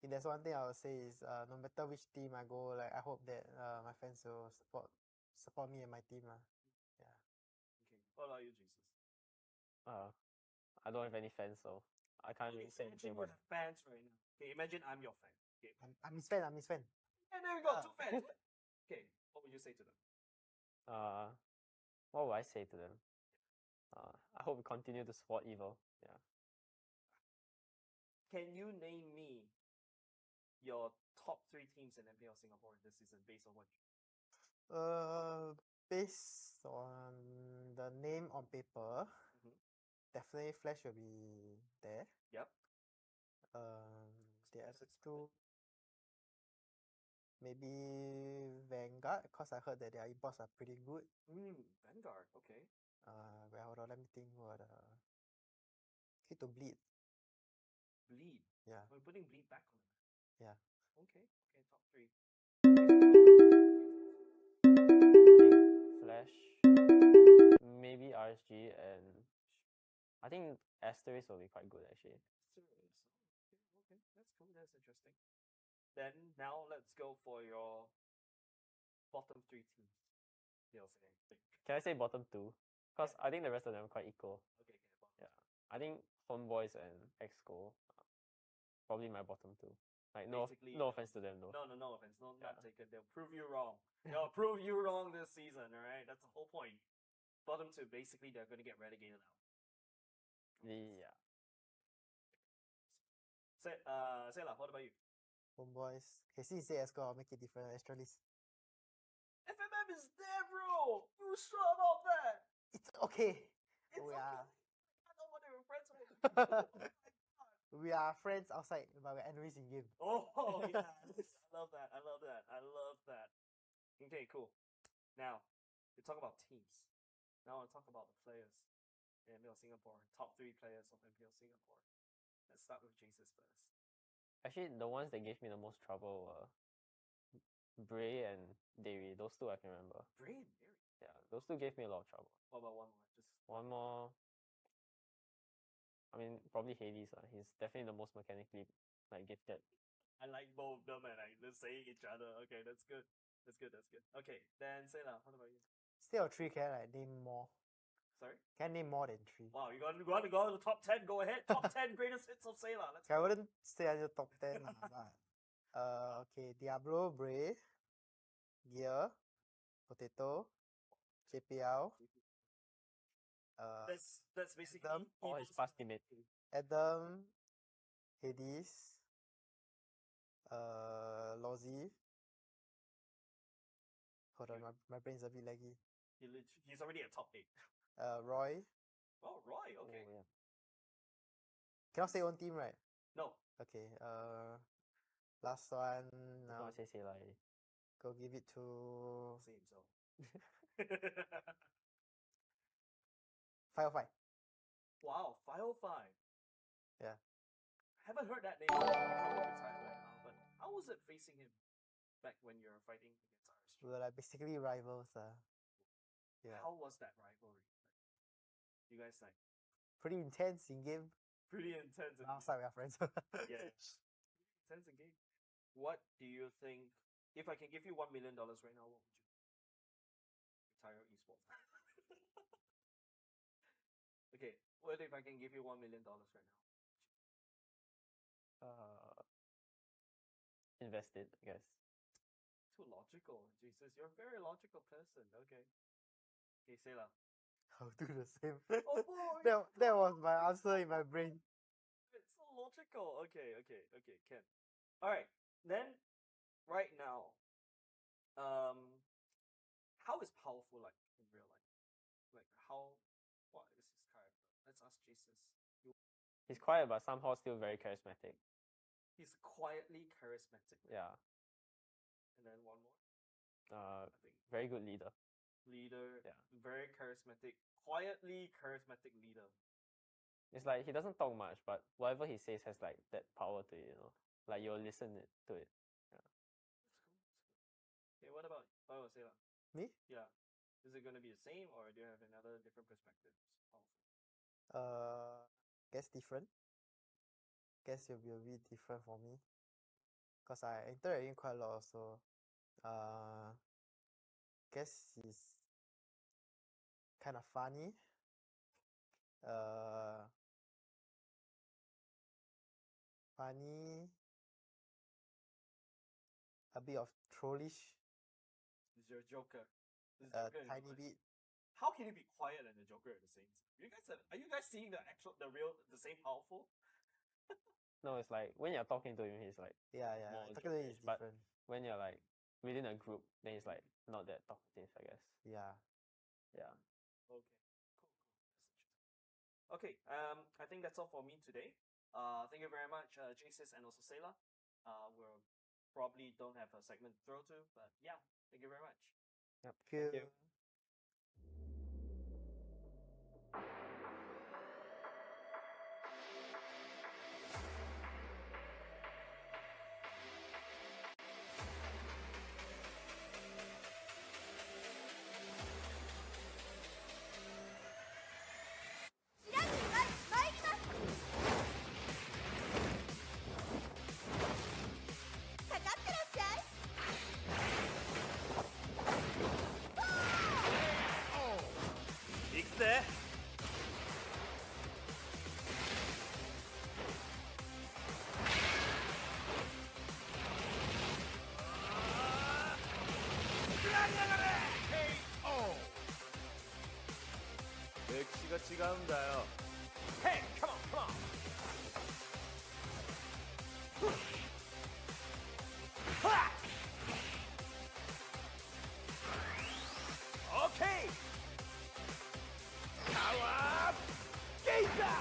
if there's one thing I would say is, no matter which team I go, like I hope that my fans will support me and my team. Yeah. Okay. What about you, Jesus? I don't have any fans, so I can't really say anything about it. Fans right now. Okay, imagine I'm your fan. Okay. I'm his fan. I'm his fan. And there we go, 2 fans. Okay, what would you say to them? What would I say to them? I hope we continue to support Evil. Yeah. Can you name me your top 3 teams in MPL Singapore this season based on what? Based on the name on paper, definitely Flash will be there. Yep. The other 2, maybe Vanguard, because I heard that their imports are pretty good. Vanguard, okay. Well, hold on, let me think what Key to Bleed. Bleed? Yeah. We're putting Bleed back on the map. Yeah. Okay, top 3. Flash, maybe RSG, and I think Asteris will be quite good actually. Asteris. Okay, that's cool. That's interesting. Then now let's go for your bottom 3 teams. Can I say bottom 2? Because I think the rest of them are quite equal. Okay, yeah. I think Homeboys and Exco probably my bottom 2. Like no offense to them though. No offense. Not taken. They'll prove you wrong. They'll prove you wrong this season, alright? That's the whole point. Bottom 2, basically they're gonna get relegated out. Yeah. Sela, what about you? Homeboys. Okay, since you say Esco, I'll make it different. Astralis. FMM is there, bro! You sure about that? It's okay. It's we are. I don't want to be friends with you. We are friends outside, but we're enemies in game. Oh, yeah. I love that. I love that. Okay, cool. Now, we talk about teams. Now I want to talk about the players in MPL Singapore. Top 3 players of MPL Singapore. Let's start with Jesus first. Actually, the ones that gave me the most trouble were Bray and Dairy. Those 2 I can remember. Bray and Dairy? Yeah, those 2 gave me a lot of trouble. What about one more? One more. I mean, probably Hades. He's definitely the most mechanically gifted. I like both of them and they're saying each other. Okay, that's good. Okay, then Sela, what about you? Still 3, can I name more? Sorry? Can I name more than 3? Wow, you want to go to the top 10? Go ahead. Top 10 greatest hits of Sela. I wouldn't say until top 10. But, okay, Diablo, Bray, Gear, Potato, JPL. That's basically Adam, all his past teammates. Adam, Hades, Lozzy. Hold on, my brain's a bit laggy. He's already at top 8. Roy. Oh, Roy, okay. Oh, yeah. Cannot say one team, right? No. Okay, last one. No, I say Sela. Go give it to... Say himself. 505. Wow, 505. Yeah. Haven't heard that name. He probably retired right now, but how was it facing him back when you were fighting against Asteris? We were like basically rivals. Yeah. How was that rivalry? Like, you guys like Pretty intense in game. pretty intense. Outside we are friends. Yeah. Intense in game. What do you think? If I can give you $1 million right now, what would you retire esports? Okay, what if I can give you $1 million right now? Invest it, I guess. Too logical. Jesus, you're a very logical person. Okay. Okay, say lah. I'll do the same. Oh boy! that was my answer in my brain. It's so logical. Okay, Ken. Alright, then right now, how is powerful like in real life? Like what is his character? Let's ask Jesus. He's quiet, but somehow still very charismatic. He's quietly charismatic. Yeah. And then one more. I think very good leader. Leader. Yeah. Very charismatic. Quietly charismatic leader. It's like he doesn't talk much, but whatever he says has like that power to it, you know. Like you'll listen to it. Yeah. That's cool. Okay, what about Sayla? Me? Yeah. Is it gonna be the same or do you have another different perspective? Guess different. Guess it'll be a bit different for me. Cause I interact in quite a lot also. Guess he's kind of funny. Funny. A bit of trollish. Is your Joker? Is A Joker tiny bit. How can he be quiet and the Joker at the same time? Are you guys seeing the same powerful? No, it's like when you're talking to him, he's like Yeah. more Talking to him is jokerish, but different. when you're like within a group, then he's like not that talkative, I guess. Yeah. Yeah. Okay. Cool. That's interesting. Okay. I think that's all for me today. Thank you very much, Jesus and also Sayla. We'll probably don't have a segment to throw to, but yeah, thank you very much. Yep. Thank you. Hey, come on. Okay. Power Gazer.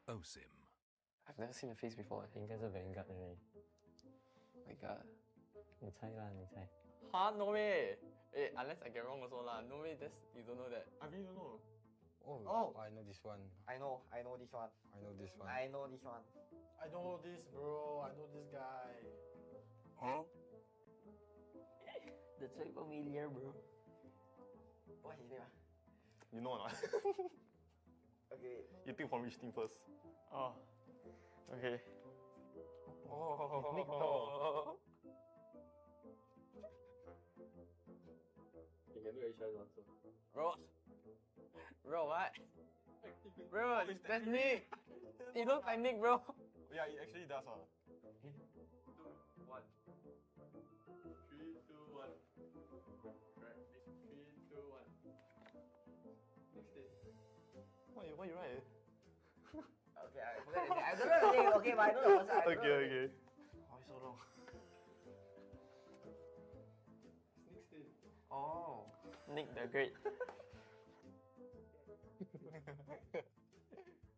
Osim. I've never seen the face before. 应该是 Vanguard 的 My God. 你猜啦，你猜。 Huh? No way. Unless I get wrong also lah. No way. You don't know that. I really don't know. Oh, I know this one. I know this one. I know this one. I know this one. I know this, bro. I know this guy. Huh? That's so familiar, bro. What's his name? You know or not? Okay. You think from which team first? Oh. Okay. Nick though. You can do each other's answer. Bro. Bro, what? Bro, that's Nick. He looks like Nick, bro. Yeah, it actually does. 2, 1. 3, 2, 1. Correct. 3, 2, 1. Next day. Why you right? Okay, I forgot the name. I don't know the name. Okay, but I know the person. I don't know the name. Okay. Why so long? Next day. Oh. Nick the Great.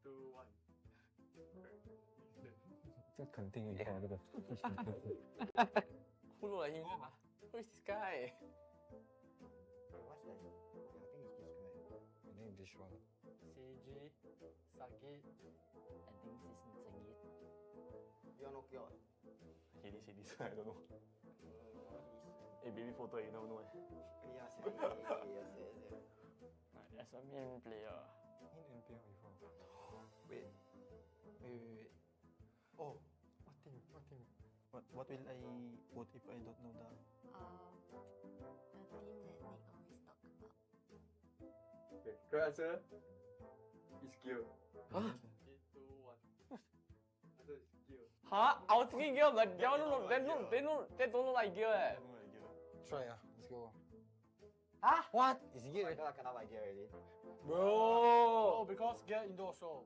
2, 1. Who look like him? Who is this guy? What's that? I think it's this guy. I think this one. CG, Saki. I think this is Sengit. You're no cure. He this, I don't know. Hey, baby photo, you never know. Yes. As a main player. He didn't play before. Wait. Oh, what team? What will I put if I don't know the... The team that Nick always talk about. Okay, correct answer is Gil. Huh? 3, 2, 1. Answer is Gil. Huh? I was thinking Gil, but they don't look like Gil eh. Try let's go. Huh? What? Is he I got enough idea already. Bro! Oh, because get indoor show.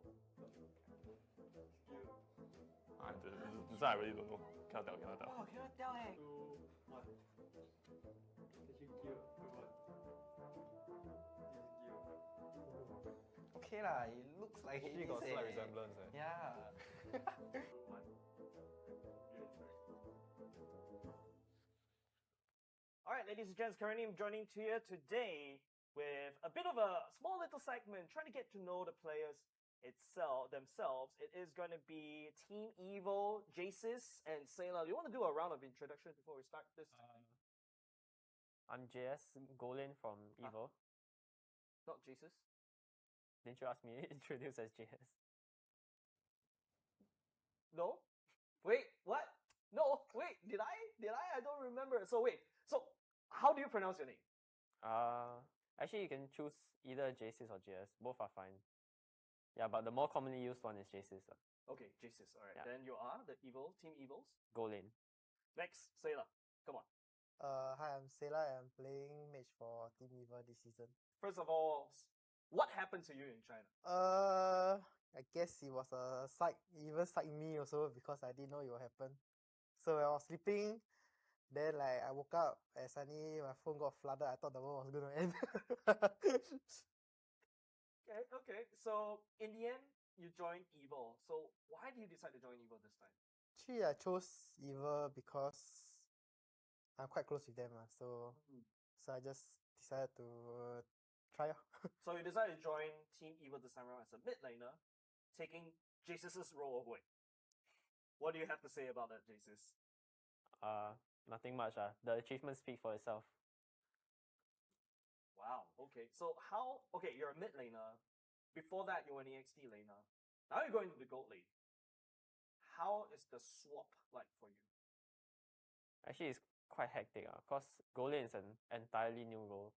This one I really don't know. Cannot tell. Oh, cannot tell eh. 2, 1. Actually, Gil. 2, 1. This is Gil. Okay lah, it looks like Actually got slight resemblance. Yeah. 2, 1. Alright, ladies and gents, currently I'm joining to you today with a bit of a small little segment trying to get to know the players themselves. It is going to be Team Evo, Jasis, and Sayla. Do you want to do a round of introduction before we start this? I'm JS, Golin from Evo. Not Jasis. Didn't you ask me to introduce as JS? No? Wait, what? No, wait, did I? I don't remember. So how do you pronounce your name? Actually you can choose either JSIS or JS. Both are fine. Yeah, but the more commonly used one is JSIS. Okay, Jasis. Alright, Yeah. then you are the Evil, Team Evils. Golin. Next, Sayla. Come on. Hi, I'm Sela. I'm playing mage for Team Eva this season. First of all, what happened to you in China? I guess it was a psych. It even psyched me also because I didn't know it would happen. So when I was sleeping, then like I woke up and suddenly my phone got flooded. I thought the world was gonna end. Okay. So in the end, you joined Evil. So why did you decide to join Evil this time? Actually, I chose Eva because I'm quite close with them. So I just decided to try. So you decided to join Team Evil this time around as a mid laner, taking Jasis's role away. What do you have to say about that, Jasis? Nothing much. The achievements speak for itself. Wow. Okay. So you're a mid laner. Before that, you were an EXP laner. Now you're going to the gold lane. How is the swap like for you? Actually, it's quite hectic because gold lane is an entirely new role.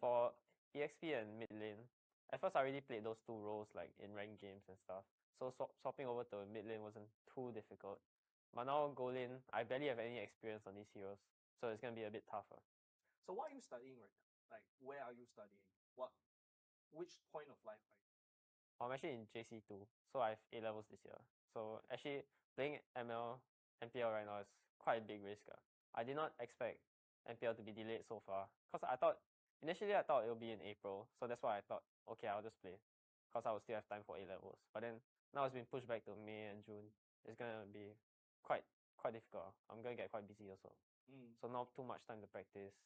For EXP and mid lane, at first I already played those two roles like in ranked games and stuff. So swapping over to mid lane wasn't too difficult. But now gold lane, I barely have any experience on these heroes. So it's going to be a bit tougher. So what are you studying right now? Like, where are you studying? Which point of life are you? I'm actually in JC2, so I have A levels this year. So actually playing MPL right now is quite a big risk. I did not expect MPL to be delayed so far because initially I thought it would be in April, so that's why I thought, okay, I'll just play because I will still have time for A levels. But then now it's been pushed back to May and June. It's gonna be quite difficult. I'm gonna get quite busy also. So not too much time to practice.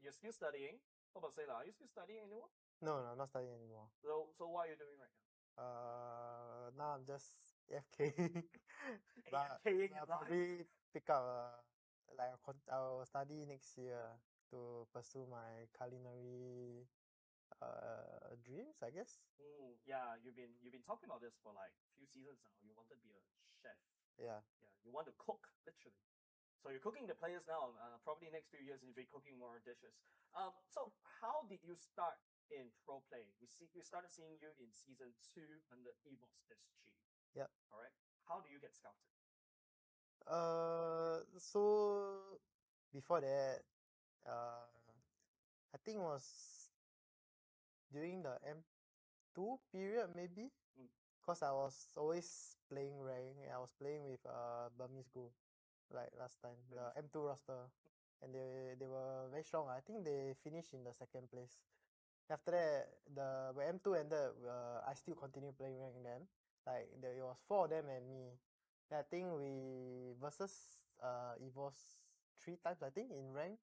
You're still studying. What about Sayla? Are you still studying anymore? No, I'm not studying anymore. So what are you doing right now? Now I'm just AFK. but AFKing I'll a lot. probably pick up I'll study next year to pursue my culinary dreams, I guess. Yeah, you've been talking about this for like few seasons now. You wanted to be a chef. Yeah. Yeah, you want to cook literally. So you're cooking the players now. Probably next few years you'll be cooking more dishes. So how did you start in pro play? We started seeing you in season 2 under EVOS SG. Yep. Correct. How do you get scouted? So before that, I think it was during the M2 period maybe, because I was always playing rank and I was playing with Burmese Group like last time, the M2 roster, and they were very strong. I think they finished in the second place. After that, when M2 ended, I still continued playing rank then. Like it was 4 of them and me. Then I think we versus EVOS 3 times I think in rank.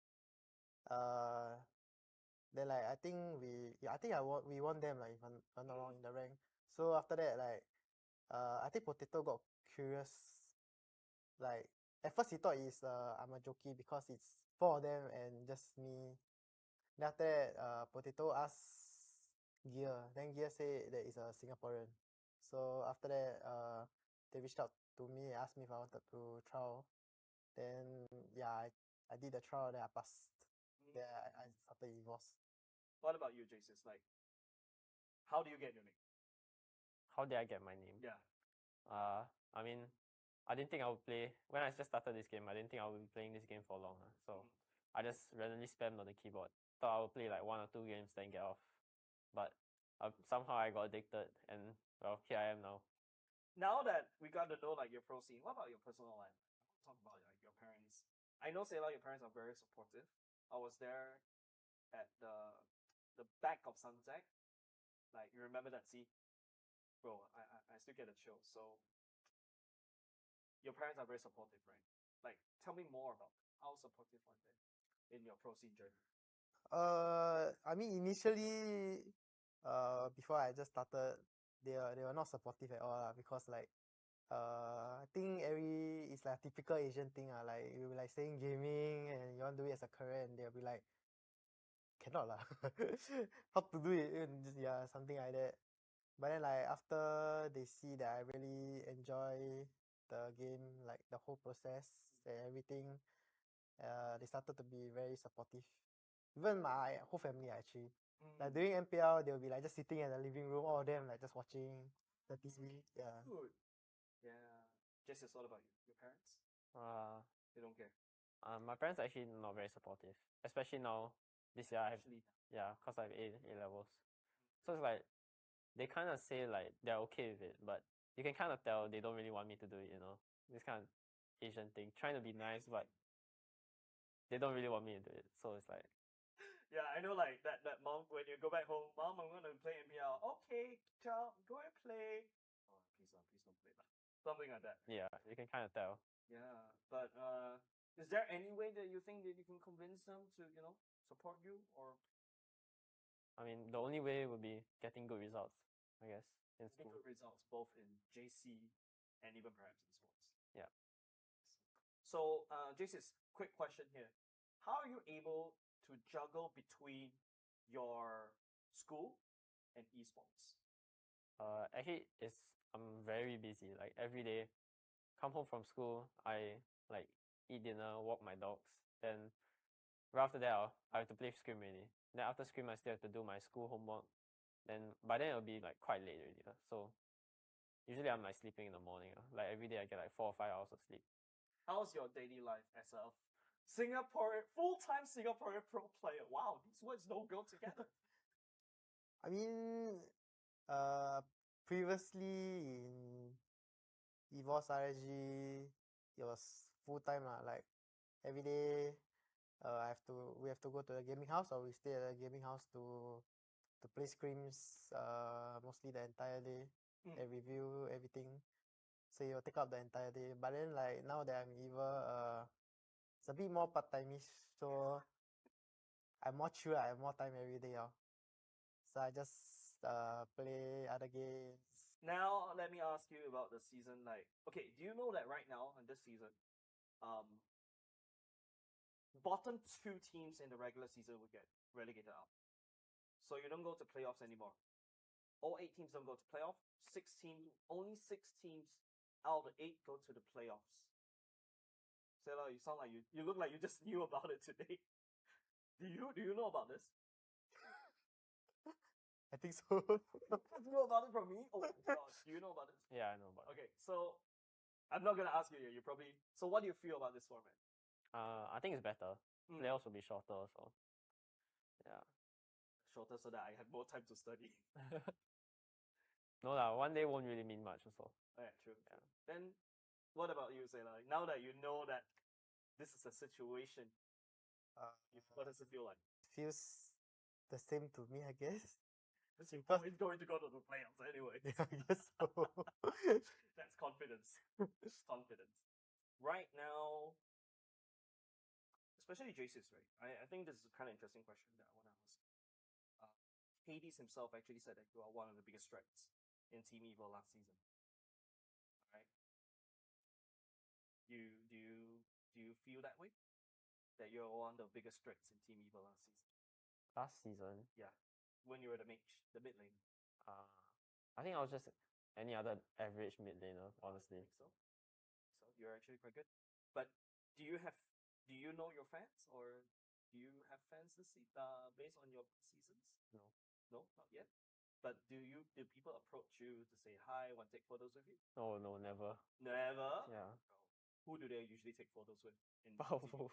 Then like I think we won them like if I'm not wrong in the rank. So after that like I think Potato got curious. Like at first he thought I'm a jockey because it's 4 of them and just me. Then after that Potato asked Gear. Then Gear said that it's a Singaporean. So after that they reached out to me, asked me if I wanted to trial. Then yeah, I did the trial, then I passed. Then I started EVOS. What about you, Jason? Like, how do you get your name? How did I get my name? Yeah. I mean, I didn't think I would play when I just started this game. I didn't think I would be playing this game for long. So I just randomly spammed on the keyboard. Thought I would play like 1 or 2 games, then get off. But somehow I got addicted, and well, here I am now. Now that we got to know like your pro scene, what about your personal life? I want to talk about like your parents. I know Sailor, your parents are very supportive. I was there at the back of Sunset. Like, you remember that scene? Bro, I still get a chill. So your parents are very supportive, right? Like, tell me more about them. How supportive are they in your pro scene journey? I mean initially, before I just started, they were not supportive at all because like, I think it's like a typical Asian thing like you like saying gaming and you want to do it as a career, and they'll be like, cannot lah, how to do it, and just, yeah, something like that. But then like after they see that I really enjoy the game, like the whole process and everything, they started to be very supportive. Even my whole family actually. Like during MPL, they'll be like just sitting in the living room, all of them like just watching the TV. Yeah. Good. Yeah. Jess, it's all about you. Your parents? They don't care. My parents are actually not very supportive, especially now. This year I have because I have A levels. So it's like they kind of say like they're okay with it, but you can kind of tell they don't really want me to do it. This kind of Asian thing, trying to be nice, but they don't really want me to do it. So it's like, yeah, I know like that mom when you go back home, Mom, I'm gonna play MPL. Okay, child, go and play. Oh, please don't play that. Something like that. Yeah, you can kind of tell. Yeah, but is there any way that you think that you can convince them to support you, or? I mean, the only way would be getting good results, I guess, in school. Good results both in JC and even perhaps in sports. Yeah. So, JC, quick question here: how are you able to juggle between your school and esports? Actually, I'm very busy. Like every day, come home from school, I like eat dinner, walk my dogs. Then right after that, I have to play Scrim already. Then after Scrim, I still have to do my school homework. Then by then it'll be like quite late already. So usually I'm like sleeping in the morning. Like every day I get like 4 or 5 hours of sleep. How's your daily life as a full-time Singaporean pro player? Wow, these words don't go together. I mean, previously in EVOS RSG, it was full time like every day. We have to go to the gaming house, or we stay at the gaming house to play scrims mostly the entire day and review everything. So it will take up the entire day. But then like now that I'm EVA, it's a bit more part-time-ish, so I'm more chill. I have more time every day. So I just play other games. Now let me ask you about the season. Like, okay, do you know that right now in this season, bottom 2 teams in the regular season will get relegated out. So you don't go to playoffs anymore. All 8 teams don't go to playoffs. Only 6 teams out of the 8 go to the playoffs. Sailor, you sound like you look like you just knew about it today. Do you know about this? I think so. You know about it from me? Oh my gosh, do you know about this? Yeah, I know about it. Okay, so I'm not gonna ask you yet. You probably. So what do you feel about this format? I think it's better. Playoffs will be shorter, so yeah. Shorter so that I have more time to study. No lah, one day won't really mean much also. Yeah, true. Yeah. Then, what about you, Sailor? Now that you know that this is a situation, what does it feel like? Feels the same to me, I guess. Because you're always going to go to the playoffs anyway. Yeah, I guess so. That's confidence. It's confidence. Right now, especially JC's, right? I think this is a kind of interesting question that I want to ask. Hades himself actually said that you are one of the biggest threats in Team Evil last season. Right? Do you feel that way? That you're one of the biggest threats in Team Evil last season? Last season? Yeah. When you were the mage, the mid lane. I think I was just any other average mid laner, honestly. So you're actually quite good. But do you know your fans, or do you have fans this based on your seasons? No, not yet. But do people approach you to say hi, want to take photos with you? No, never. Never? Yeah. Who do they usually take photos with? Powerful.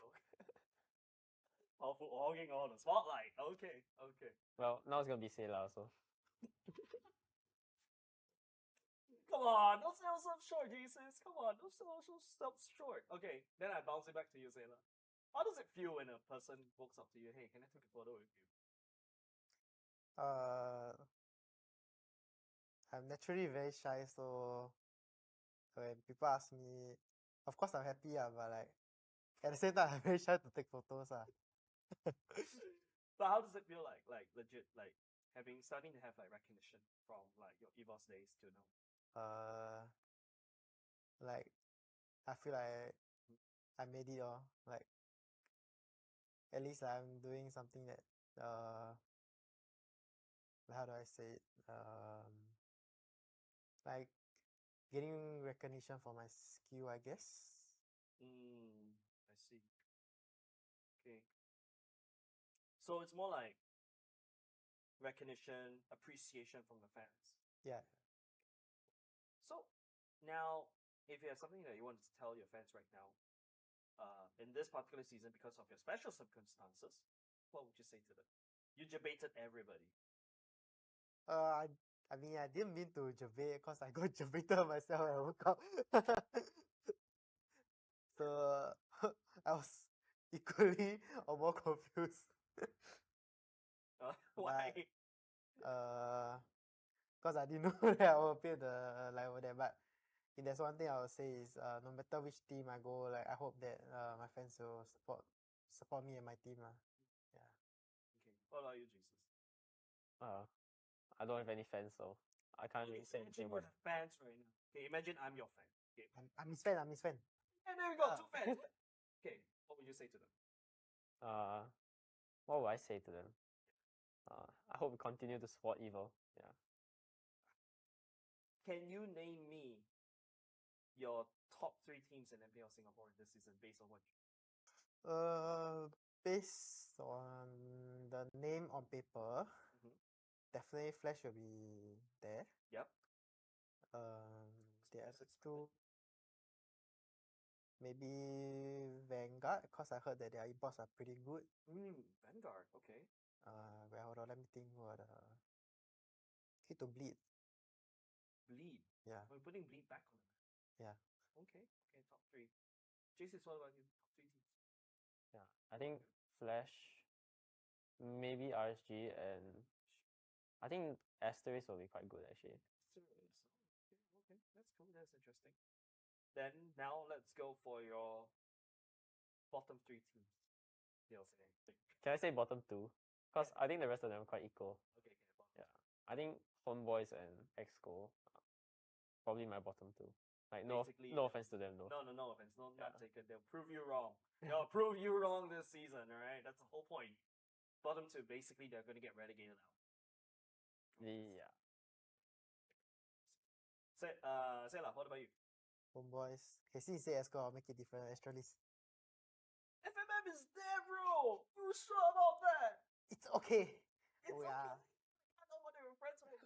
Powerful, hogging on the spotlight. Okay. Well, now it's gonna be Sailor, so. Come on, don't sell yourself short, Jesus. Come on, don't sell yourself short. Okay, then I bounce it back to you, Sailor. How does it feel when a person walks up to you, hey, can I take a photo with you? I'm naturally very shy, so when people ask me, of course I'm happy, but like at the same time I'm very shy to take photos. But how does it feel like legit, like starting to have like recognition from like your EVOS days to now? Like I feel like I made it, like at least I'm doing something that how do I say it? Like getting recognition for my skill, I guess. I see. Okay. So it's more like recognition, appreciation from the fans. Yeah. So now, if you have something that you want to tell your fans right now, in this particular season, because of your special circumstances, what would you say to them? You debated everybody. I mean, I didn't mean to debate because I got debated myself when I woke up. So I was equally or more confused. Why? Because I didn't know that I would appear the level there. But if there's one thing I would say is, no matter which team I go, like I hope that my fans will support me and my team. Yeah. Okay. What about you, Jesus? I don't have any fans, so I can't really say anything about it. Fans right now. Okay, imagine I'm your fan. Okay. I'm his fan. And there you go, 2 fans. Okay, what would you say to them? What would I say to them? I hope we continue to support Evil. Yeah. Can you name me your top 3 teams in MPL Singapore this season based on what? Based on the name on paper, definitely Flash will be there. Yep. The other 2, maybe Vanguard, because I heard that their imports are pretty good. Vanguard, okay. Well, hold on, let me think what Key to Bleed. Bleed? Yeah. We're putting Bleed back on the map. Yeah. Okay, top 3. JC, what about you? Top 3 teams? Yeah, I think Flash, maybe RSG, and I think Asteris will be quite good actually. Okay, that's cool. That's interesting. Then now let's go for your bottom 3 teams. Can I say bottom 2? Because I think the rest of them are quite equal. Okay. Yeah, I think Homeboys and Exco probably my bottom 2. Like no offense to them though. No offense. Not taken. They'll prove you wrong. They'll prove you wrong this season. All right, that's the whole point. Bottom 2, basically they're going to get relegated out. Yeah. Sayla, what about you? Homeboys. Okay, since you say Esco, I'll make it different. Astralis. FMM is there, bro. You were sure about that. It's okay. It's we okay. are I don't want to be friends with.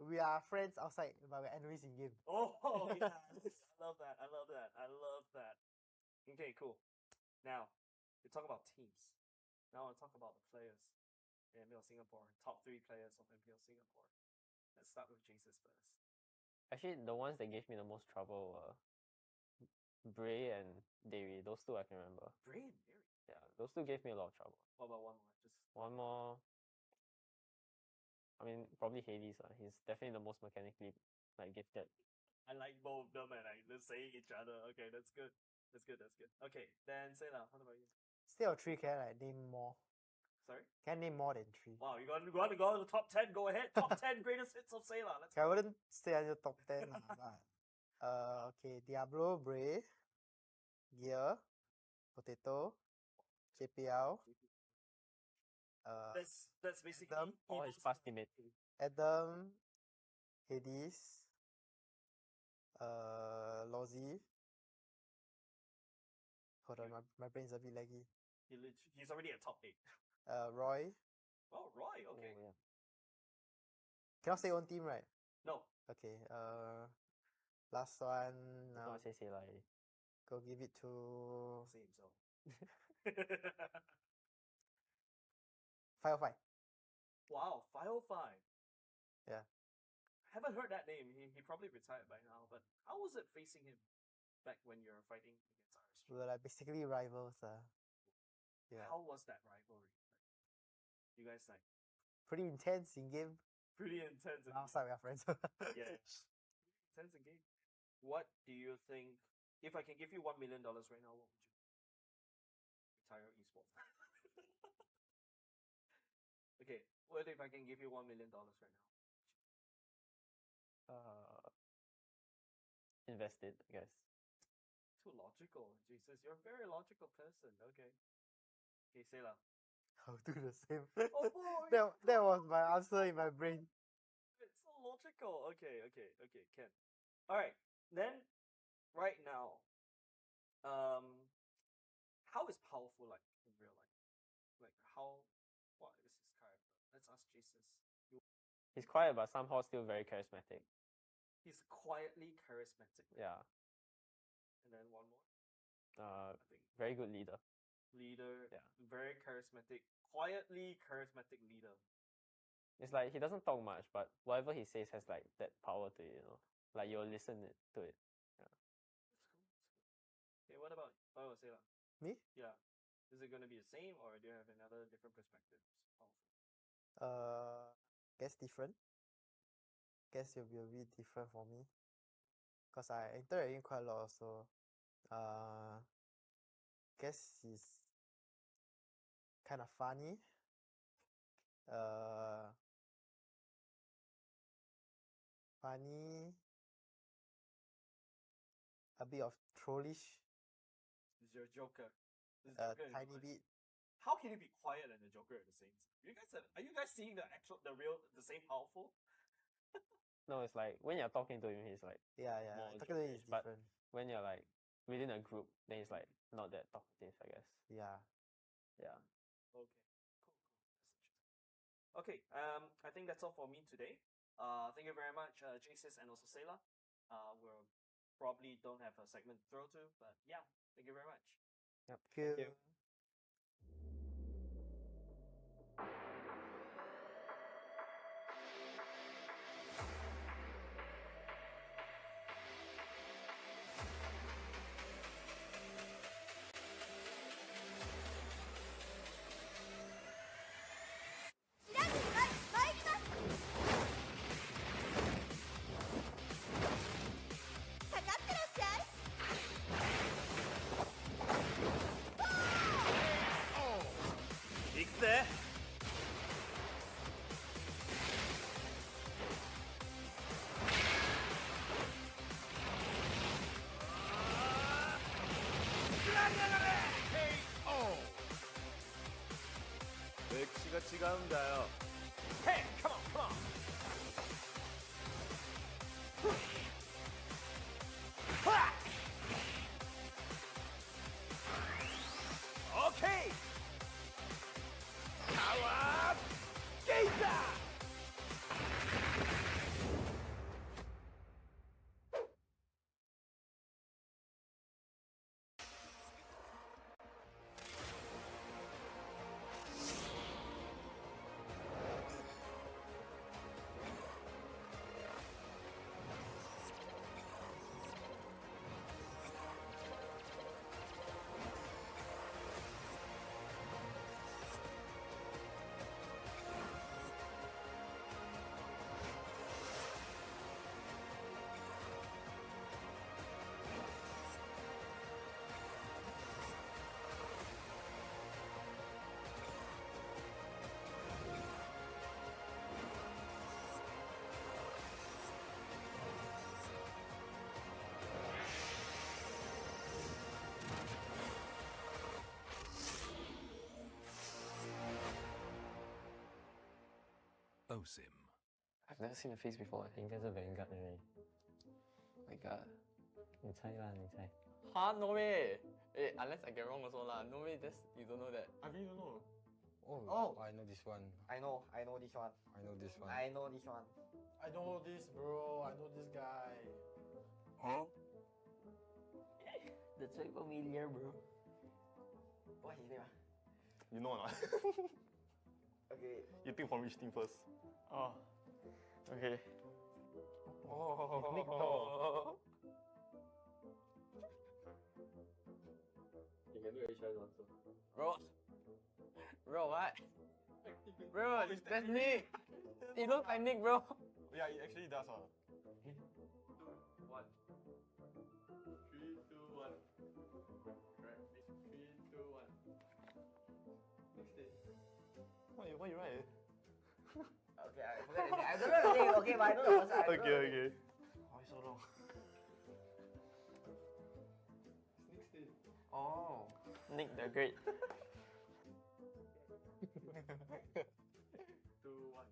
we are friends outside, but we're enemies in game. Oh yeah, I love that. I love that. I love that. Okay, cool. Now we talk about teams. Now I want to talk about the players in MPL Singapore. Top 3 players of MPL Singapore. Let's start with Jesus first. Actually, the ones that gave me the most trouble were Bray and Davey. Those two I can remember. Bray and Mary. Yeah, those two gave me a lot of trouble. What about one more? Just one more. I mean, probably Hades. He's definitely the most mechanically gifted. I like both of them and they're saying each other. Okay, that's good. That's good. That's good. Okay, then Sayla, what about you? Still 3, can I name more? Sorry? Can I name more than 3? Wow, you want to go to the top 10? Go ahead. Top 10 greatest hits of Sayla. Let's Okay, I go. wouldn't say until top 10, but okay, Diablo, Bray, Gear, Potato, JPL. That's basically Adam, all his past teammates. Adam, Hades, Lozzy. Hold on, my brain's a bit laggy. He's already at top 8. Roy. Oh, Roy, okay. Oh, yeah. Cannot say own team, right? No. Okay, last one. Not say Sayla. Go give it to Say himself. 505. Wow, 505. Yeah. Haven't heard that name. He probably retired by now, but how was it facing him back when you were fighting against Asteris? We're like basically rivals. Yeah. How was that rivalry? You guys like Pretty intense in game. pretty intense. Outside we are friends. Yeah. Intense in game. What do you think? If I can give you $1 million right now, what would you? Retire esports. Okay. What if I can give you $1 million right now? Invest it, I guess. Too logical. Jesus, you're a very logical person. Okay. Okay, Sayla. I'll do the same. Oh boy. that was my answer in my brain. It's so logical. Okay, Ken. Alright. Then right now, how is powerful like in real life? Like what is his character? Let's ask Jesus. He's quiet but somehow still very charismatic. He's quietly charismatic. Yeah. And then one more. I think very good leader. Leader. Yeah. Very charismatic. Quietly charismatic leader. It's like he doesn't talk much, but whatever he says has like that power to it, Like you'll listen to it. Yeah. That's cool. Okay, what about Sayla? Me? Yeah. Is it gonna be the same or do you have another different perspective? Guess different. Guess it'll be a bit different for me. Cause I interact in quite a lot also. Guess he's kind of funny. Funny. A bit of trollish. This is your Joker. This is A Joker tiny bit. How can you be quiet and the Joker at the same time? Are you guys seeing the same powerful? No, it's like when you're talking to him, he's like Yeah. more Talking to him is jokerish, but different. when you're like within a group, then he's like not that talkative, I guess. Yeah. Yeah. Okay. Cool. That's interesting. Okay. I think that's all for me today. Thank you very much, Jesus and also Sayla. We'll probably don't have a segment to throw to, but yeah, thank you very much. Yep. Thank you. 맥시가 지가운다요. Hey, come on, come on. Ha! Okay. Power Gazer! Osim. I've never seen the face before. I think that's a Vanguard already. My god. 你猜啦，你猜。 Huh? No way. Eh, unless I get wrong also lah. No way. That's you don't know that. I really don't know. Oh, I know this one. I know this one. I know this one. I know this one. I know this, bro. I know this guy. Huh? That's so familiar, bro. What's his name? You know or not? Okay. You think from which team first? Oh. Okay. Oh. You can do each other answer. Bro, what? Bro, that's Nick. He looks like Nick, bro. Yeah, it actually does. 1. 3, 2, 1. Correct. 3, 2, 1. Next day. Why you right? Okay, I forgot the name. I don't know the name. Okay, but I know the person. I don't know the name. Okay. Why so long? Next day. Oh. Nick the Great. 2, 1.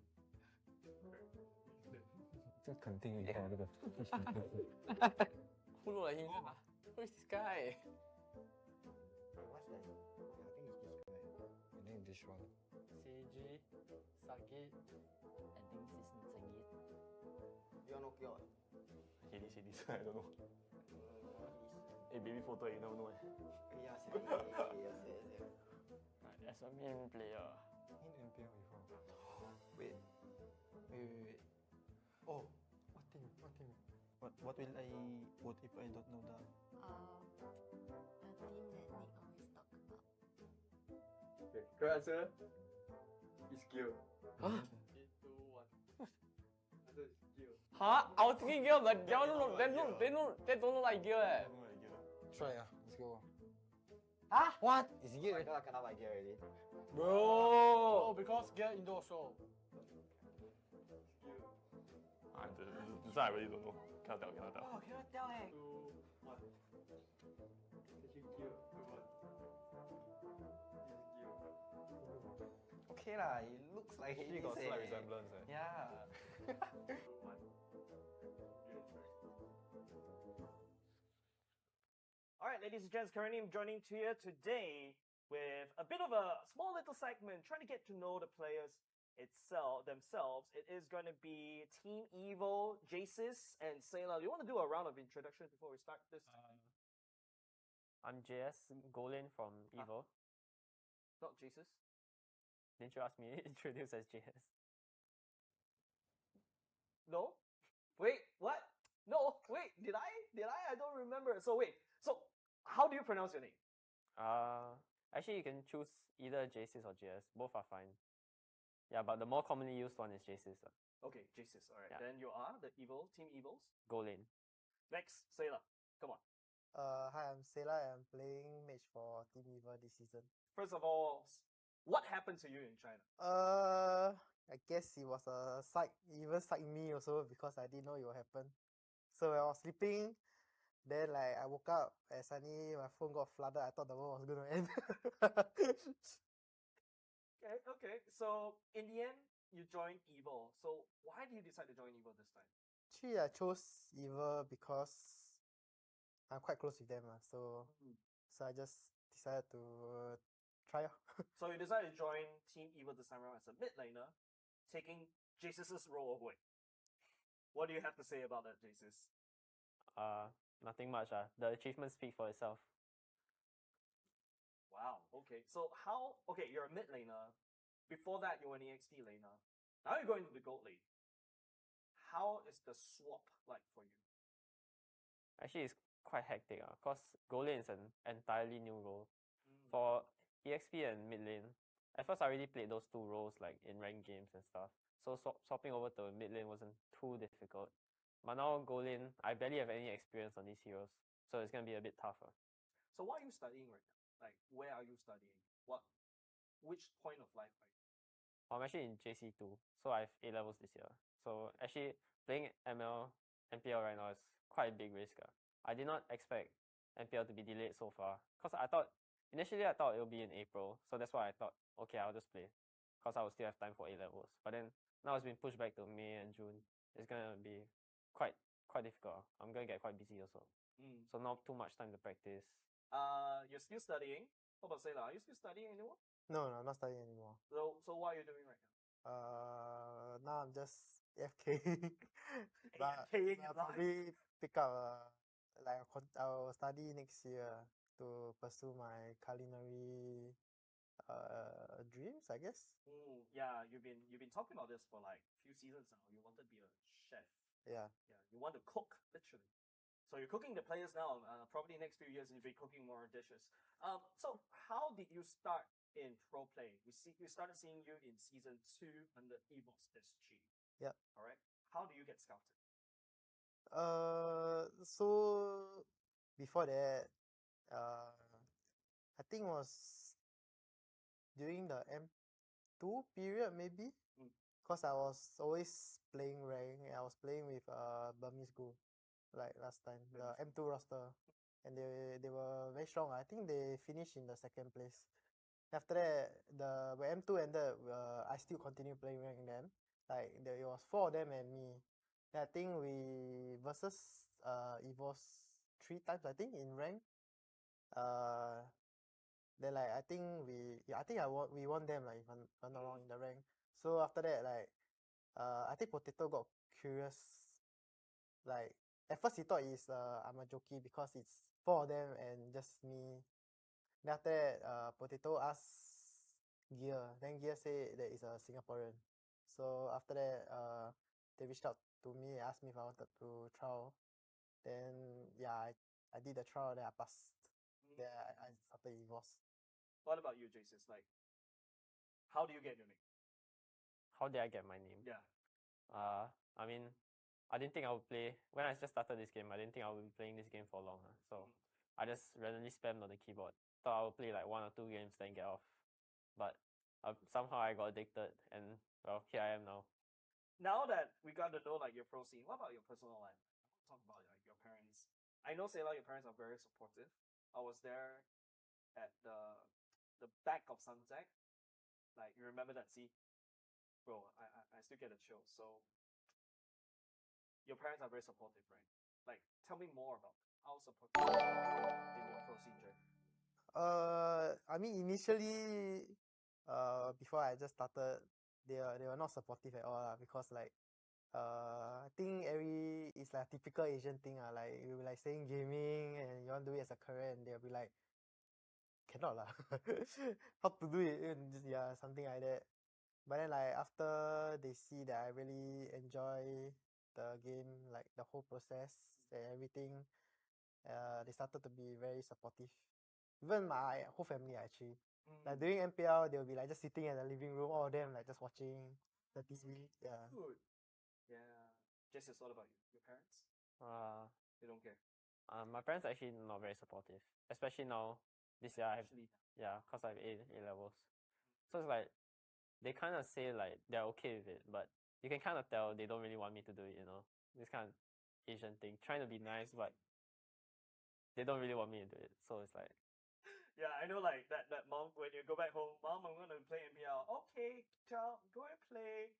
这肯定厉害，这个。 Who look like him? Who is this guy? What's that? I think this one. CG, Sagi. I think this is Sagit. You know Kyo? Hey, this. I don't know. Hey, baby photo, you never know. Yes. Right, as a main player. In NPL before. Wait. Oh, what team? What will I put if I don't know the? A team that Nick always talk about. Okay, correct answer is Gil. Huh? 3, 2, 1. Answer is Gil. Huh? I was thinking Gil, but they don't look like Gil eh. Try let's go. Huh? What? Is it? I got cannot idea already. Bro! Oh, because get indoor show. This one I really don't know. Cannot tell. Oh, cannot tell eh. 2, 1. Actually Gil. 2, 1. Okay lah, it looks like Actually got slight resemblance. Yeah. 2, 1. Alright, ladies and gents, currently I'm joining to you today with a bit of a small little segment trying to get to know the players themselves. It is going to be Team Evo, Jasis, and Sayla. Do you want to do a round of introduction before we start this? I'm JS Golin from Evo. Not Jasis. Didn't you ask me to introduce as JS? No? Wait, what? No, wait, did I? I don't remember. So how do you pronounce your name? Actually you can choose either JSIS or JS. Both are fine. Yeah, but the more commonly used one is JSIS. Okay, Jasis. Alright, Yeah. then you are the Evil, Team Evils. Golin. Next, Sayla. Come on. Hi, I'm Sela. I'm playing mage for Team Eva this season. First of all, what happened to you in China? I guess it was a psych. It even psyched me also because I didn't know it would happen. So when I was sleeping, then like I woke up and suddenly my phone got flooded. I thought the world was gonna end. Okay. So in the end, you joined Evil. So why did you decide to join Evil this time? Actually, I chose Evil because I'm quite close with them, so I just decided to try. So you decided to join Team Evil this time around as a mid laner, taking Jesus' role away. What do you have to say about that, Jesus? Nothing much. The achievements speak for itself. Wow. Okay. So how? Okay, you're a mid laner. Before that, you were an EXP laner. Now you're going to the gold lane. How is the swap like for you? Actually, it's quite hectic cause gold lane is an entirely new role. For EXP and mid lane, at first I already played those two roles like in ranked games and stuff. So swapping over to mid lane wasn't too difficult. But now gold lane, I barely have any experience on these heroes, so it's gonna be a bit tougher. So what are you studying right now? Like, where are you studying? Which point of life are you? I'm actually in JC2, so I have A levels this year. So actually playing MPL right now is quite a big risk. I did not expect MPL to be delayed so far, cause initially I thought it would be in April, so that's why I thought, okay, I'll just play, cause I will still have time for A levels. But then now it's been pushed back to May and June. It's gonna be quite difficult. I'm gonna get quite busy also. So not too much time to practice. You're still studying. What about Sayla? Are you still studying anymore? No, I'm not studying anymore. So what are you doing right now? Now I'm just AFK. but I'll probably pick up I'll study next year to pursue my culinary dreams, I guess. Yeah, you've been talking about this for like few seasons now. You wanted to be a chef. Yeah. Yeah, you want to cook literally. So you're cooking the players now. Probably next few years you'll be cooking more dishes. So how did you start in pro play? We started seeing you in season 2 under EVOS SG. Yeah. All right. How do you get scouted? So before that, I think it was during the M2 period maybe, because I was always playing rank. I was playing with Burmese Group, like last time, the M2 roster, and they were very strong. I think they finished in the second place. After that, when M2 ended, I still continued playing rank then. Like it was 4 of them and me. Then I think we versus EVOS 3 times, I think, in rank. Then like I think we won them, like if I'm not wrong, in the rank. So after that, like I think Potato got curious. Like at first he thought I'm a jockey because it's 4 of them and just me. Then after that, Potato asked Gear. Then Gear said that it's a Singaporean. So after that, they reached out to me and asked me if I wanted to trial. Then yeah, I did the trial. Then I passed. Then I started EVOS. What about you, Jason? Like, how do you get your name? How did I get my name? Yeah. I mean, I didn't think I would play when I just started this game. I didn't think I would be playing this game for long. So I just randomly spammed on the keyboard. Thought I would play like 1 or 2 games, then get off. But somehow I got addicted, and well, here I am now. Now that we got to know like your pro scene, what about your personal life? I want to talk about like your parents. I know, Sayla, your parents are very supportive. I was there at the back of Sunset. Like, you remember that scene? Bro, I still get a chill. So your parents are very supportive, right? Like, tell me more about how supportive in your procedure. I mean initially, before I just started, they were not supportive at all because like I think it's like a typical Asian thing. Like you like saying gaming and you want to do it as a career, and they'll be like, cannot lah. How to do it? And just, yeah, something like that. But then like after they see that I really enjoy the game, like the whole process and everything, they started to be very supportive. Even my whole family actually. Like during MPL, they'll be like just sitting in the living room, all of them like just watching the TV. Yeah. Good. Yeah. Jess, what about you? Your parents? They don't care. My parents are actually not very supportive, especially now. This year I have, cause I have A levels. So it's like they kind of say like they're okay with it, but you can kind of tell they don't really want me to do it. This kind of Asian thing, trying to be nice, but they don't really want me to do it. So it's like, yeah, I know, like that mom when you go back home, Mom, I'm gonna play MPL. Okay, child, go and play.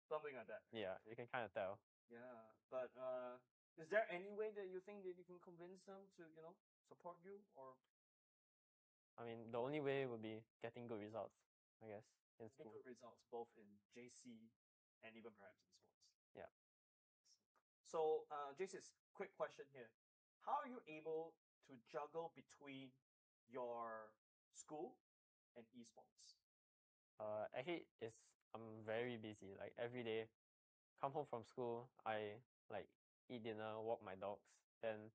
Something like that. Yeah, you can kind of tell. Yeah, but is there any way that you think that you can convince them to, support you, or I mean, the only way would be getting good results, I guess, in getting school. good results both in JC and even perhaps in sports? Yeah. So, JC, quick question here: how are you able to juggle between your school and esports? Actually, I'm very busy. Like every day, come home from school, I like eat dinner, walk my dogs. Then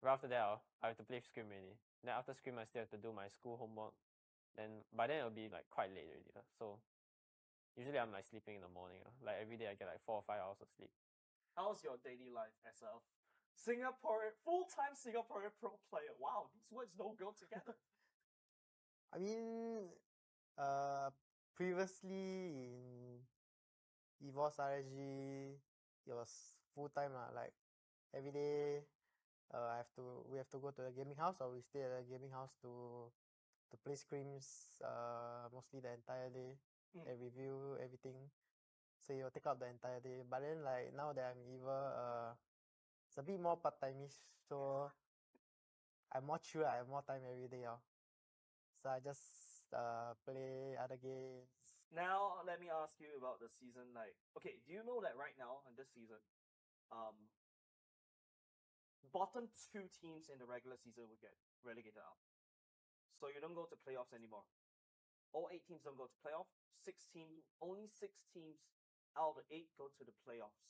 right after that, I have to play Scrim already. Then after Scrim, I still have to do my school homework. Then by then it'll be like quite late already. So usually I'm like sleeping in the morning. Like every day I get like 4 or 5 hours of sleep. How's your daily life as a full-time Singaporean pro player? Wow, these words don't go together. I mean, previously in EVOS RSG, it was full time lah. Like every day, we have to go to the gaming house, or we stay at the gaming house to play scrims. Mostly the entire day and review everything. So it will take up the entire day. But then like now that I'm EVA, it's a bit more part time-ish. So I'm more chill. I have more time every day. So I just play other games. Now, let me ask you about the season. Like, okay, do you know that right now in this season, bottom 2 teams in the regular season will get relegated out. So you don't go to playoffs anymore. All 8 teams don't go to playoffs. Only 6 teams out of the 8 go to the playoffs.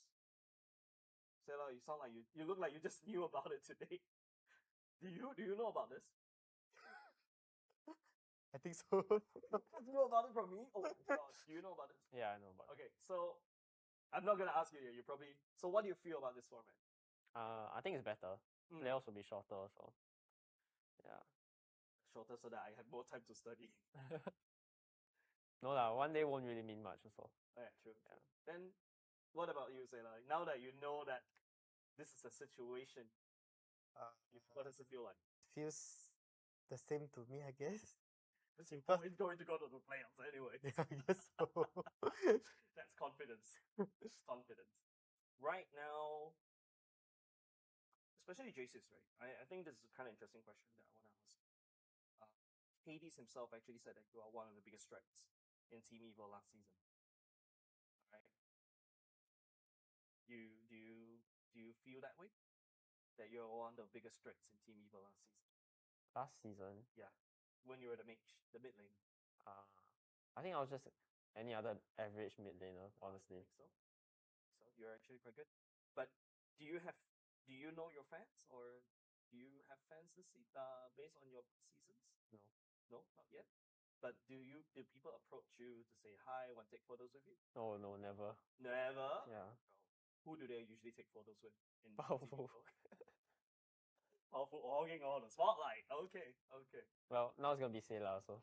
Sailor, you sound like you look like you just knew about it today. Do you know about this? I think so. You know about it from me? Oh my gosh, do you know about this? Yeah, I know about it. Okay, so I'm not gonna ask you yet. You probably. So what do you feel about this format? I think it's better. Playoffs will be shorter, so yeah. Shorter so that I have more time to study. No lah, one day won't really mean much also. Oh, yeah, true. Yeah. Then, what about you, Sailor? Now that you know that this is a situation, what does it feel like? Feels the same to me, I guess. Because you're always going to go to the playoffs anyway. Yeah, I guess so. That's confidence. Confidence. Right now, especially JC's, right? I think this is a kind of interesting question that I want to ask. Hades himself actually said that you are one of the biggest threats in Team Evil last season. Right? Do you feel that way? That you're one of the biggest threats in Team Evil last season? Last season? Yeah. When you were the mage, the mid lane. I think I was just any other average mid laner, honestly. So you're actually quite good. But do you know your fans, or do you have fans based on your seasons? No, not yet. But do people approach you to say hi, want to take photos with you? No, never. Never? Yeah. Who do they usually take photos with? Powerful. Powerful, hogging on the spotlight. Okay. Well, now it's gonna be Sailor, so.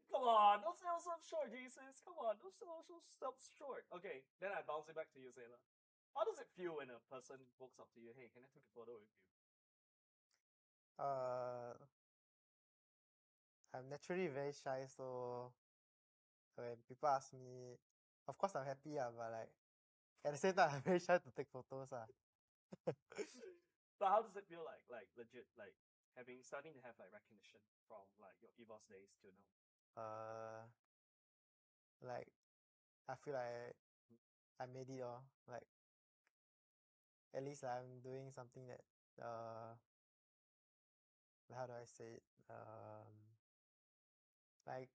Come on, don't sell yourself short, Jesus. Come on, don't sell yourself short. Okay, then I bounce it back to you, Sailor. How does it feel when a person walks up to you? Hey, can I take a photo with you? I'm naturally very shy, so when people ask me, of course I'm happy, but like at the same time I'm very shy to take photos. But how does it feel like legit, like starting to have like recognition from like your EVOS days to now? Like I feel like I made it, like at least I'm doing something that how do I say it? Like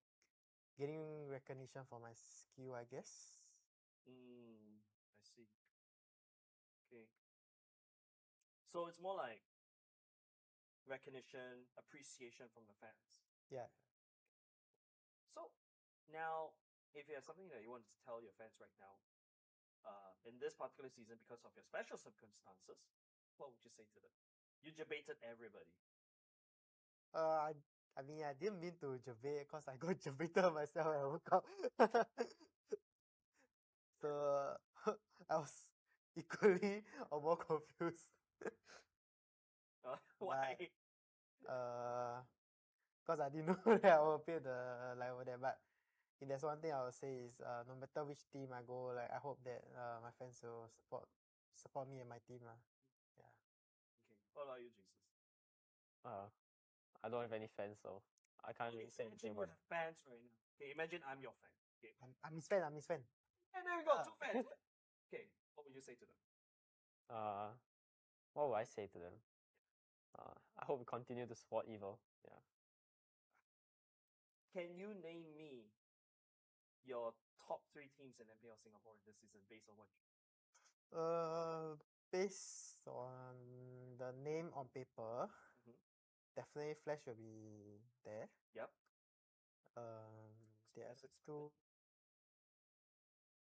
getting recognition for my skill, I guess. I see. Okay. So it's more like recognition, appreciation from the fans. Yeah. So now, if you have something that you want to tell your fans right now, in this particular season, because of your special circumstances, what would you say to them? You debated everybody. I mean, I didn't mean to debate because I got debated myself when I woke up. So I was equally or more confused. Why? Because I didn't know that I would appear the level there. But if there's one thing I would say is no matter which team I go, like I hope that my fans will support me and my team. Yeah. Okay. What about you, Jesus? I don't have any fans, so I can't really say anything Imagine you about have fans right now. Okay, imagine I'm your fan. Okay. I'm his fan. I'm his fan. And there you go, 2 fans. Okay, what would you say to them? What would I say to them? I hope we continue to support Evil. Yeah. Can you name me your top 3 teams in MPL Singapore this season based on what? Based on the name on paper, definitely Flash will be there. Yep. The other two,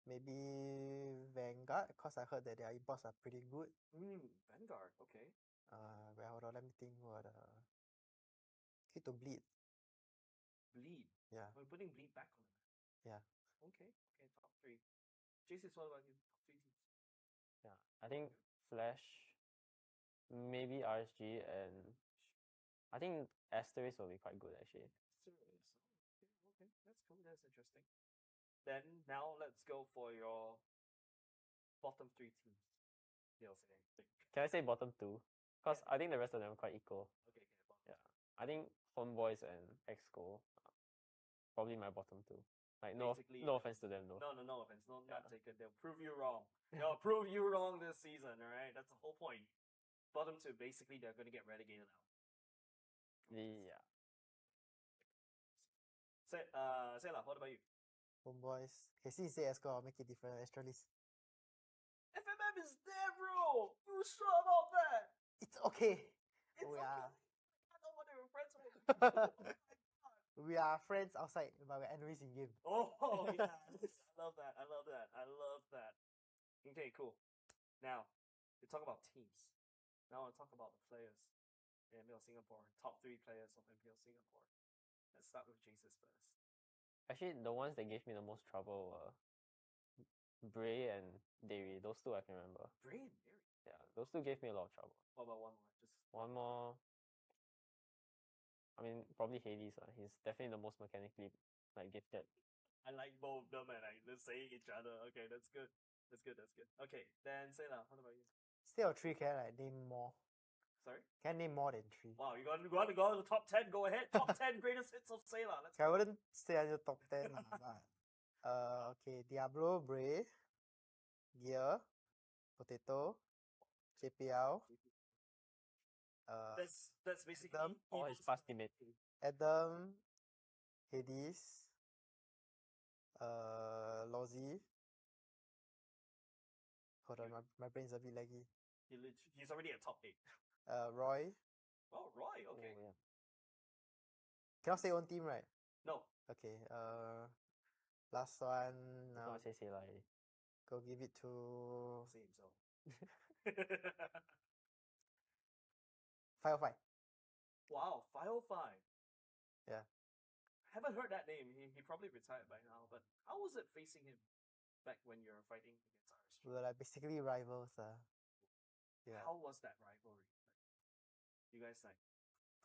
maybe Vanguard, because I heard that their imports are pretty good. Vanguard, okay. Well, hold on, let me think what Kid to Bleed. Bleed. Yeah. We're putting Bleed back on the map. Yeah. Okay, top 3. JC, what about you? Top 3 teams. Yeah. I think Flash, maybe RSG, and I think Asteris will be quite good actually. Serious. Okay, that's cool. That's interesting. Then now let's go for your bottom 3 teams. Can I say bottom 2? Because I think the rest of them are quite equal. Okay. Yeah. I think Homeboys and Exco are probably my bottom 2. Like no offense to them though. No offense. Not taken. They'll prove you wrong. They'll prove you wrong this season, alright? That's the whole point. Bottom 2, basically they're gonna get relegated out. Yeah. Sela, what about you? Homeboys. Okay, since you say Esco, I'll make it different. Astralis. FMM is there, bro! You were sure about that! It's okay. It's we okay. are I don't want to be friends with we are friends outside, but we're enemies in game. Oh, yeah. I love that. I love that. Okay, cool. Now, we talk about teams. Now I want to talk about the players in MPL Singapore. Top 3 players of MPL Singapore. Let's start with Jesus first. Actually, the ones that gave me the most trouble were Bray and Dairy. Those 2 I can remember. Bray and Dairy? Yeah, those 2 gave me a lot of trouble. What about one more? One more. I mean, probably Hades. He's definitely the most mechanically gifted. I like both of them and they're saying each other. Okay, that's good. Okay, then Sela, what about you? Still 3, can I name more? Sorry? Can I name more than 3? Wow, you want to go to the top 10? Go ahead. Top 10 greatest hits of Sela. I wouldn't say until top 10, but okay, Diablo, Bray, Gear, Potato, JPL. That's basically Adam, all his past teammates. Adam, Hades, Lozzy. Hold on, my brain's a bit laggy. He's already at top 8. Roy. Oh, Roy, okay. Oh, yeah. Cannot say own team, right? No. Okay, last one. Now say Sela. Go give it to... Say himself. 505. Wow, 505. Yeah. Haven't heard that name. He probably retired by now, but how was it facing him back when you were fighting against RSG? We were basically rivals. Yeah. How was that rivalry? You guys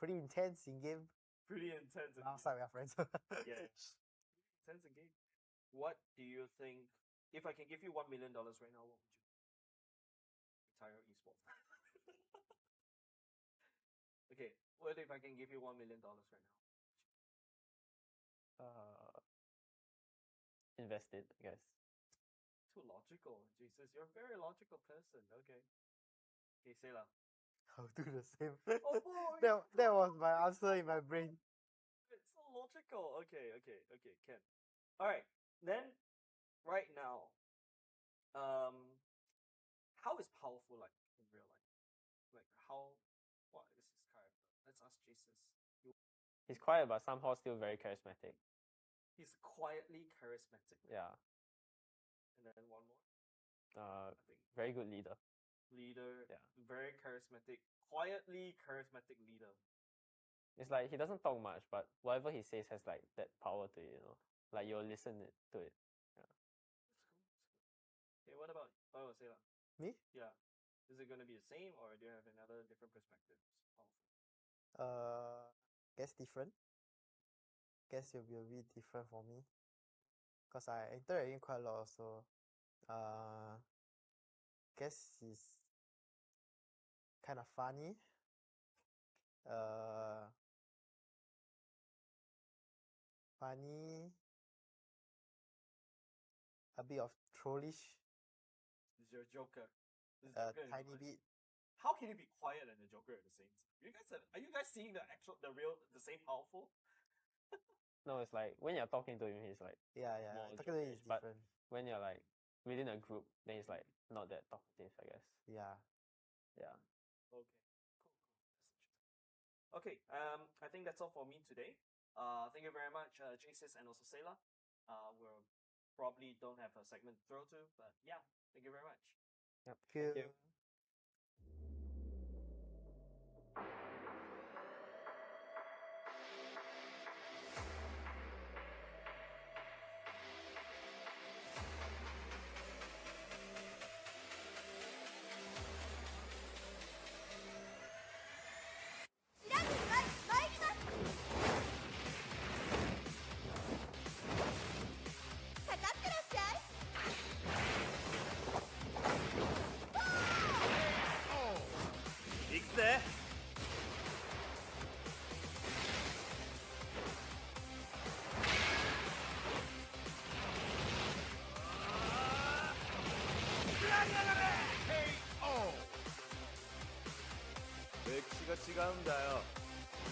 pretty intense in game. Pretty intense. Outside we are friends. Yeah. Intense in game. What do you think? If I can give you $1 million right now, what would you? Retire esports. Okay. What if I can give you $1 million right now? Invest it, I guess. Too logical, Jesus. You're a very logical person. Okay. Okay, Sela. I'll do the same. Oh boy! that was my answer in my brain. It's so logical. Okay, Ken. Alright, then right now, how is powerful like in real life? Like what is his character? Let's ask Jesus. He's quiet but somehow still very charismatic. He's quietly charismatic. Yeah. And then one more. Very good leader. Yeah. Very charismatic. Quietly charismatic leader. It's like he doesn't talk much, but whatever he says has like that power to it, Like you'll listen to it. Yeah. That's cool. Okay, what about Sela? Me? Yeah. Is it gonna be the same or do you have another different perspective? Guess different. Guess it'll be a bit different for me. Because I interact with him quite a lot also. Guess he's kind of funny. Funny. A bit of trollish. This is your Joker. This is Joker in Tiny one. bit. How can you be quiet and the Joker at the same time? Are you guys seeing the same powerful? No, it's like when you're talking to him, he's like Yeah. more Talking to him is jokerish, but different. when you're like within a group, then he's like not that talkative, I guess. Yeah. Yeah. Okay, cool. Okay, I think that's all for me today. Thank you very much, JCS and also Sayla. We'll probably don't have a segment to throw to, but yeah, thank you very much. Yep. Thank you.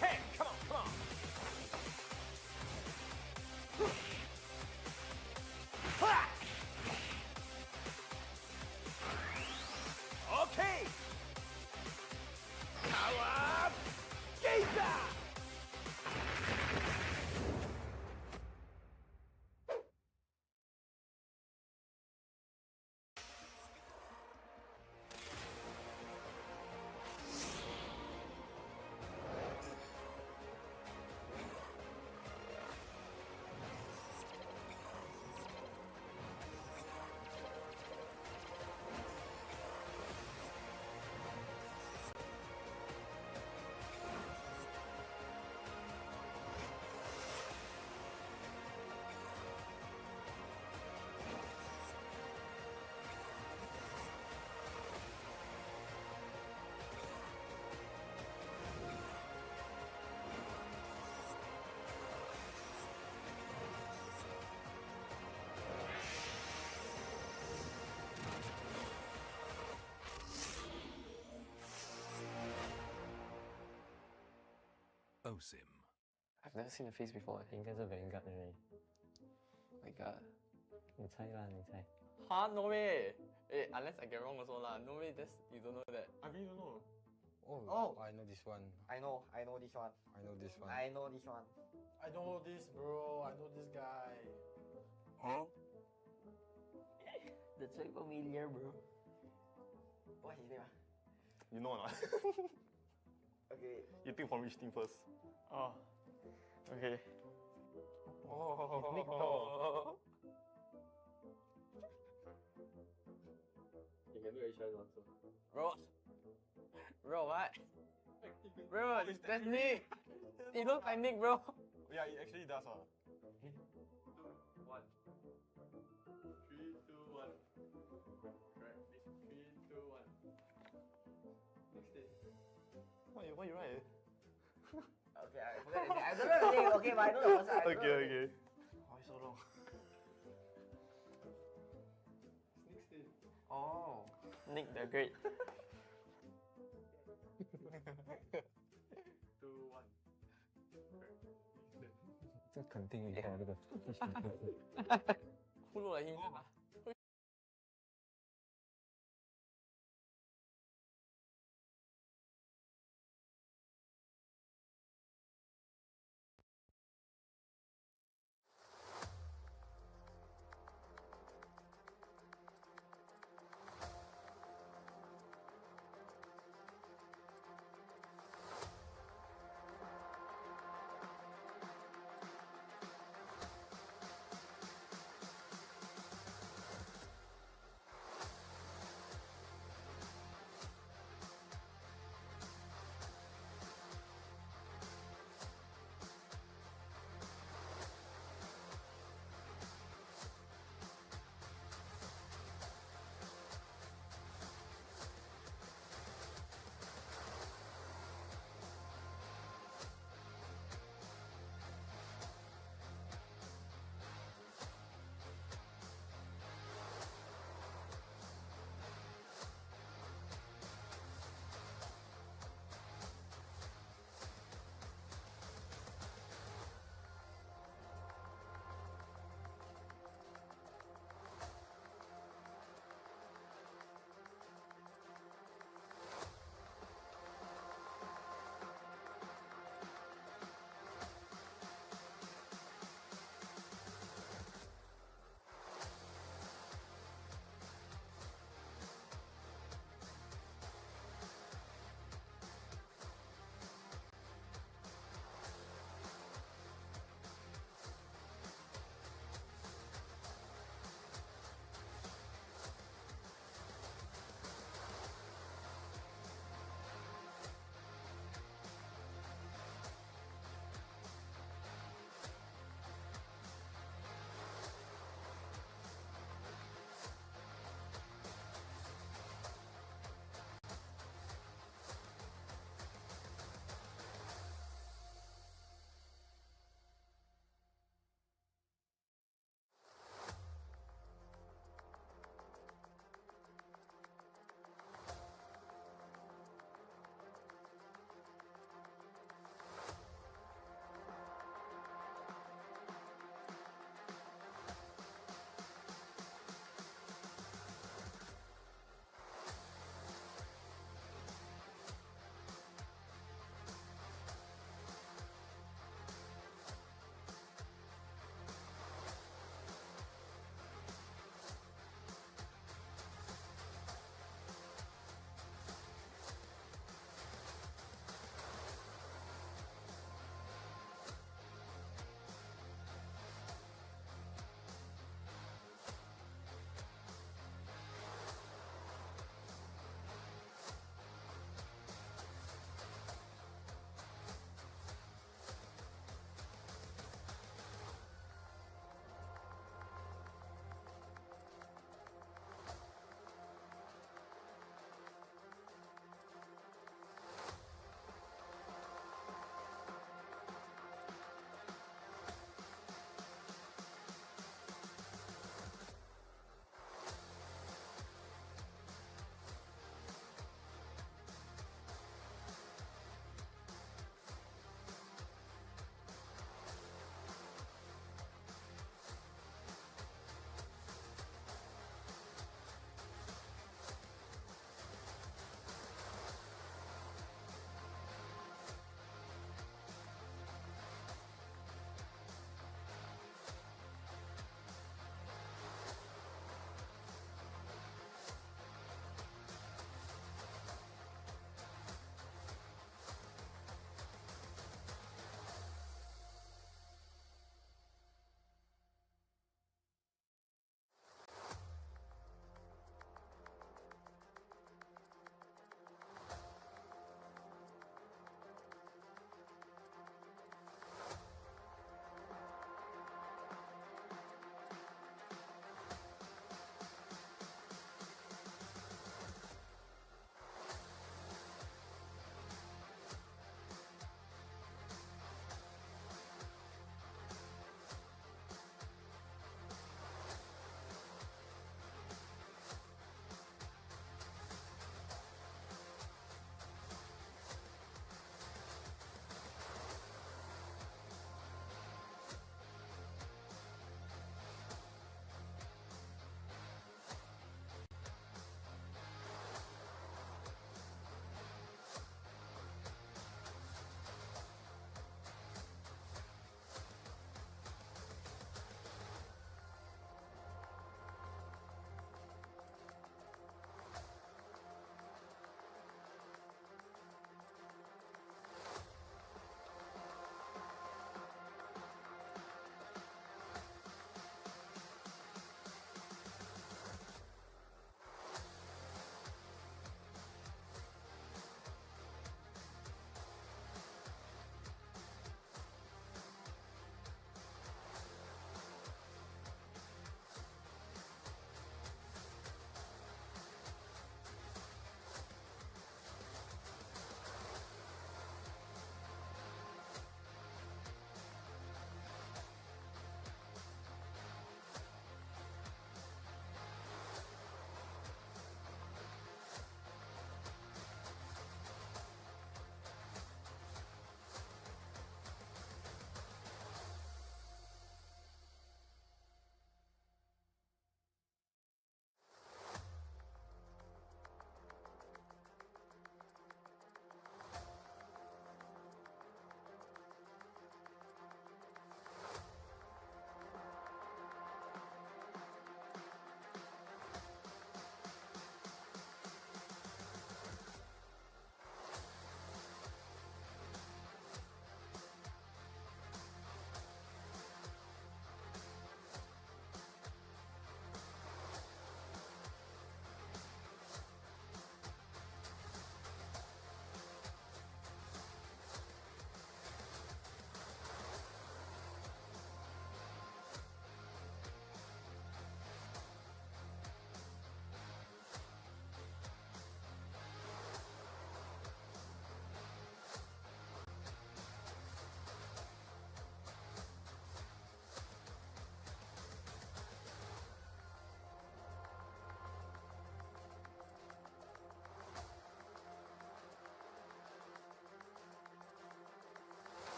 Hey, come on. Okay. Power Gazer. Osim. I've never seen the face before. 应该是 Vanguard 的 right? Oh my god. 你猜啦，你猜。 Huh? No way. Unless I get wrong also lah. No way. You don't know that. I really don't know. Oh, I know this one. I know this one. I know this one. I know this one. I know this, bro. I know this guy. Huh? That's very familiar, bro. What's his name? You know or not? Okay. You think from which team first? Oh. Okay. Oh. You can do each other's answer. Bro, what? Bro, that's Nick. He looks like Nick, bro. Yeah, it actually does. 3, 2, 1. 3, 2, 1. Right. 3, 2, 1. Next day. What you write? Okay, I forgot the name. I don't know the name. Okay, but I know the person. Okay. Why so long? Next day. Oh. Nick the Great. 2, 1. 这肯定以后这个。呼噜了音乐吗？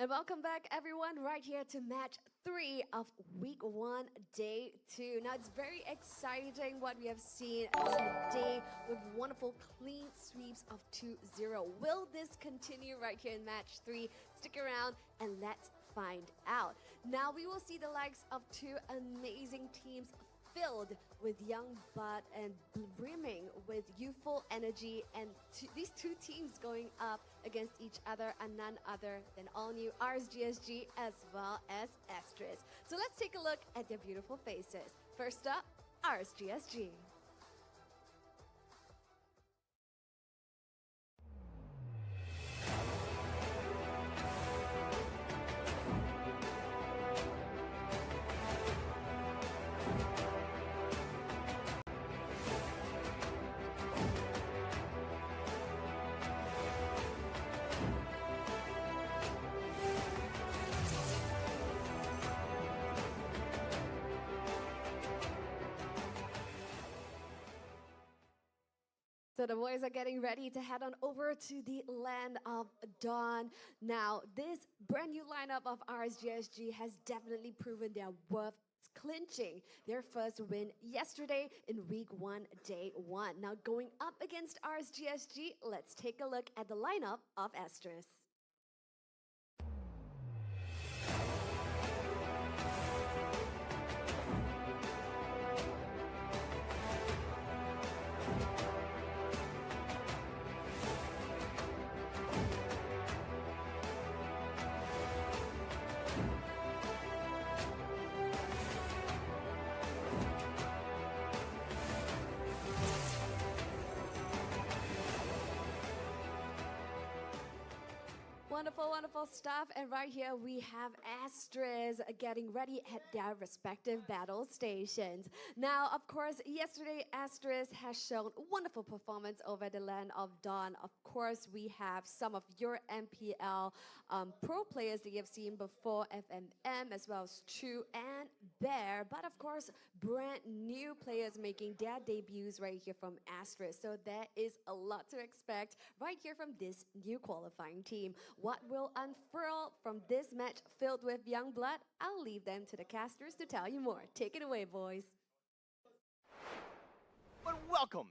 And welcome back, everyone, right here to match 3 of week 1, day 2. Now, it's very exciting what we have seen today with wonderful clean sweeps of 2-0. Will this continue right here in match 3? Stick around and let's find out. Now, we will see the likes of 2 amazing teams filled with young blood and brimming with youthful energy, and these 2 teams going up against each other are none other than all new RSGSG as well as Asteris. So let's take a look at their beautiful faces. First up, RSGSG. So the boys are getting ready to head on over to the land of Dawn. Now, this brand new lineup of RSGSG has definitely proven their worth, clinching their first win yesterday in week 1, day 1. Now, going up against RSGSG, let's take a look at the lineup of Asteris. Wonderful, wonderful stuff. And right here we have Asteris getting ready at their respective battle stations. Now, of course, yesterday Asteris has shown wonderful performance over the land of Dawn. Of course, we have some of your MPL pro players that you have seen before, FMM, as well as Chu and Bear. But of course, brand new players making their debuts right here from Asteris. So there is a lot to expect right here from this new qualifying team. What will unfurl from this match filled with young blood? I'll leave them to the casters to tell you more. Take it away, boys. But welcome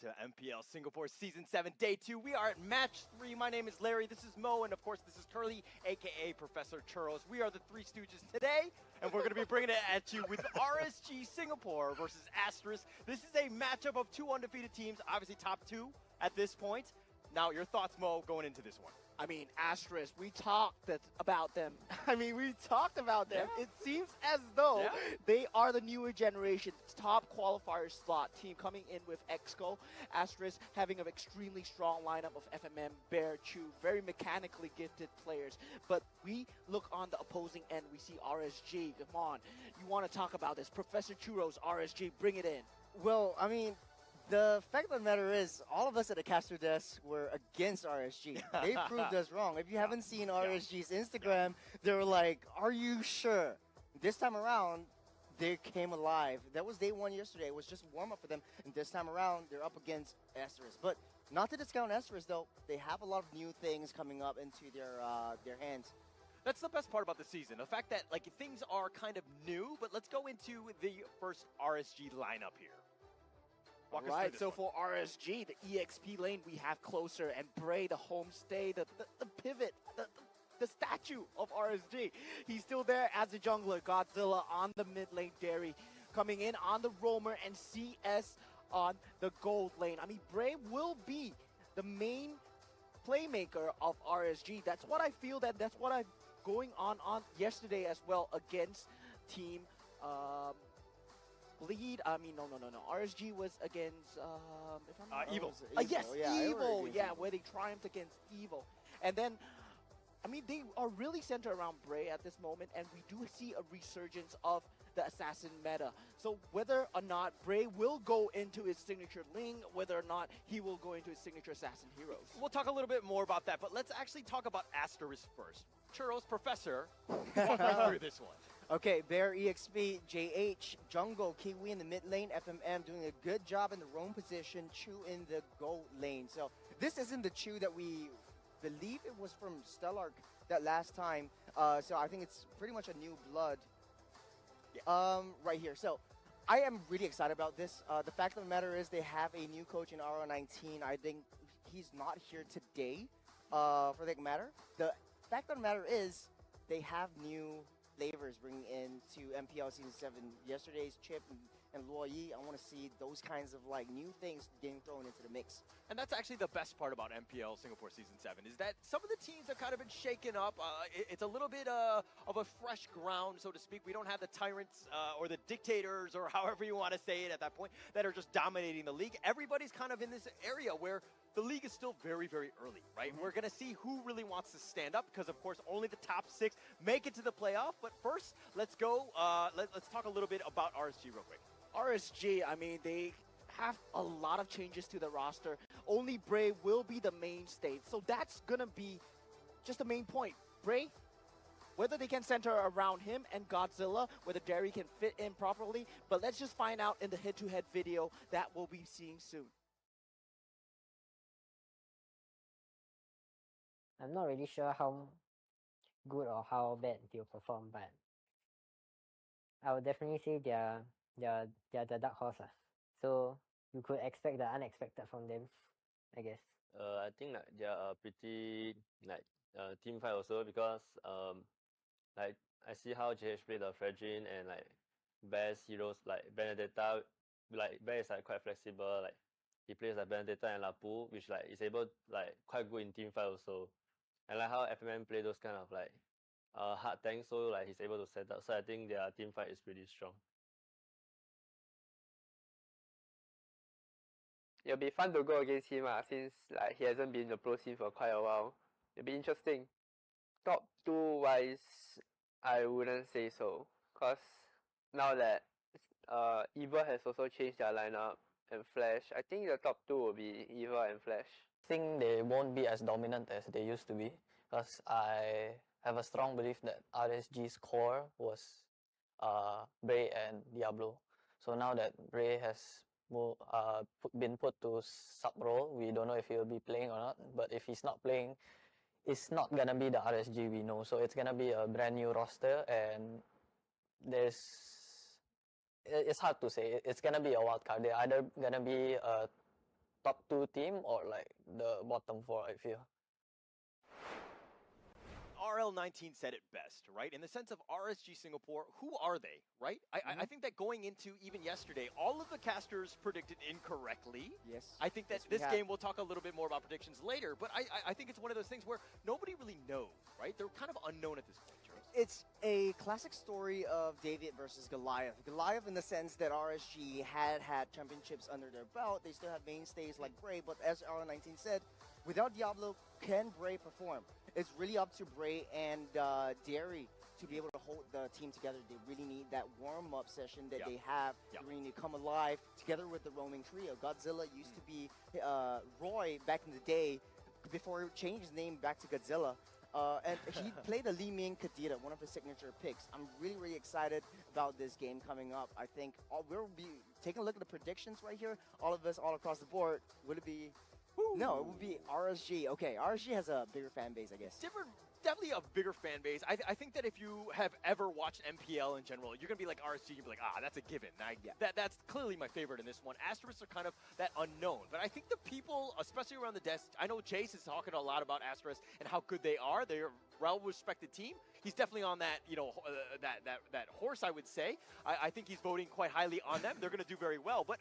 to MPL Singapore Season 7, Day 2. We are at Match 3. My name is Larry, this is Mo, and of course this is Curly, aka Professor Churros. We are the Three Stooges today, and we're going to be bringing it at you with RSG Singapore versus Asteris. This is a matchup of 2 undefeated teams, obviously top 2 at this point. Now, your thoughts, Mo, going into this one? I mean, Asteris, we talked about them. It seems as though they are the newer generation, top qualifier slot team coming in with Exco. Asteris having an extremely strong lineup of FMM, Bear, Chu, very mechanically gifted players. But we look on the opposing end, we see RSG. Come on, you want to talk about this. Professor Churros, RSG, bring it in. Well, I mean, the fact of the matter is, all of us at the caster desk were against RSG. They proved us wrong. If you haven't seen RSG's Instagram, they were like, are you sure? This time around, they came alive. That was day 1 yesterday. It was just warm up for them. And this time around, they're up against Asteris. But not to discount Asteris, though. They have a lot of new things coming up into their hands. That's the best part about the season. The fact that things are kind of new, but let's go into the first RSG lineup here. Right, so for RSG, the EXP lane, we have Closer and Bray, the homestay, the pivot, the statue of RSG. He's still there as the jungler. Godzilla on the mid lane, Derry coming in on the roamer, and CS on the gold lane. I mean, Bray will be the main playmaker of RSG. That's what I feel, that's what I'm going on yesterday as well against team Bleed. I mean, no. RSG was against if I'm Evil. Yes, Yeah, Evil. Yeah, where they triumphed against Evil. And then, I mean, they are really centered around Bray at this moment, and we do see a resurgence of the assassin meta. So whether or not Bray will go into his signature Ling, whether or not he will go into his signature assassin heroes. We'll talk a little bit more about that, but let's actually talk about Asteris first. Churros, Professor, walk me through this one. Okay, Bear, EXP, JH, Jungle, Kiwi in the mid lane, FMM doing a good job in the roam position, Chu in the gold lane. So this isn't the Chu that we believe it was from Stellark that last time. So I think it's pretty much a new blood right here. So I am really excited about this. The fact of the matter is they have a new coach in RL19. I think he's not here today for that matter. The fact of the matter is they have new flavors bringing into MPL Season 7. Yesterday's Chip and Luo Yi, I want to see those kinds of like new things getting thrown into the mix. And that's actually the best part about MPL Singapore Season 7 is that some of the teams have kind of been shaken up. It's a little bit of a fresh ground, so to speak. We don't have the tyrants or the dictators or however you want to say it at that point that are just dominating the league. Everybody's kind of in this area where the league is still very, very early, right? We're going to see who really wants to stand up because, of course, only the top 6 make it to the playoff. But first, let's go. Let's talk a little bit about RSG real quick. RSG, I mean, they have a lot of changes to the roster. Only Bray will be the mainstay. So that's going to be just the main point. Bray, whether they can center around him and Godzilla, whether Derry can fit in properly. But let's just find out in the head-to-head video that we'll be seeing soon. I'm not really sure how good or how bad they'll perform, but I would definitely say they're the dark horse. So you could expect the unexpected from them, I guess. I think like they are pretty like team fight also because like I see how JH play the Fredrin and like Bear's heroes like Benedetta. Like Bear is like quite flexible. Like he plays like Benedetta and Lapu, which like is able like quite good in team fight also. And like how FMM play those kind of like hard tanks, so like he's able to set up. So I think their team fight is pretty strong. It'll be fun to go against him since like he hasn't been in the pro scene for quite a while. It'll be interesting. Top 2 wise, I wouldn't say so, cause now that Eva has also changed their lineup and Flash, I think the top 2 will be Eva and Flash. I think they won't be as dominant as they used to be because I have a strong belief that RSG's core was Bray and Diablo. So now that Bray has been put to sub role, we don't know if he'll be playing or not. But if he's not playing, it's not gonna be the RSG we know. So it's gonna be a brand new roster, and it's hard to say. It's gonna be a wild card. They're either gonna be a top 2 team or like the bottom 4, I feel. RL19 said it best, right? In the sense of RSG Singapore, who are they, right? I think that going into even yesterday, all of the casters predicted incorrectly. Yes. I think that this game, we'll talk a little bit more about predictions later, but I think it's one of those things where nobody really knows, right? They're kind of unknown at this point, Charles. It's a classic story of David versus Goliath. Goliath in the sense that RSG had championships under their belt. They still have mainstays like Bray, but as RL19 said, without Diablo, can Bray perform? It's really up to Bray and Derry to be able to hold the team together. They really need that warm-up session that they have. They really need to come alive together with the roaming trio. Godzilla used to be Roy back in the day before he changed his name back to Godzilla. And he played a Li Ming Kadira, one of his signature picks. I'm really, really excited about this game coming up. I think we'll be taking a look at the predictions right here. All of us, all across the board. Would it be... No, it would be RSG. Okay, RSG has a bigger fan base, I guess. Definitely a bigger fan base. I think that if you have ever watched MPL in general, you're going to be like RSG, you'll be like, that's a given. That's clearly my favorite in this one. Asteris are kind of that unknown. But I think the people, especially around the desk, I know Chase is talking a lot about Asteris and how good they are. They're a well-respected team. He's definitely on that, that horse, I would say. I think he's voting quite highly on them. They're going to do very well. But,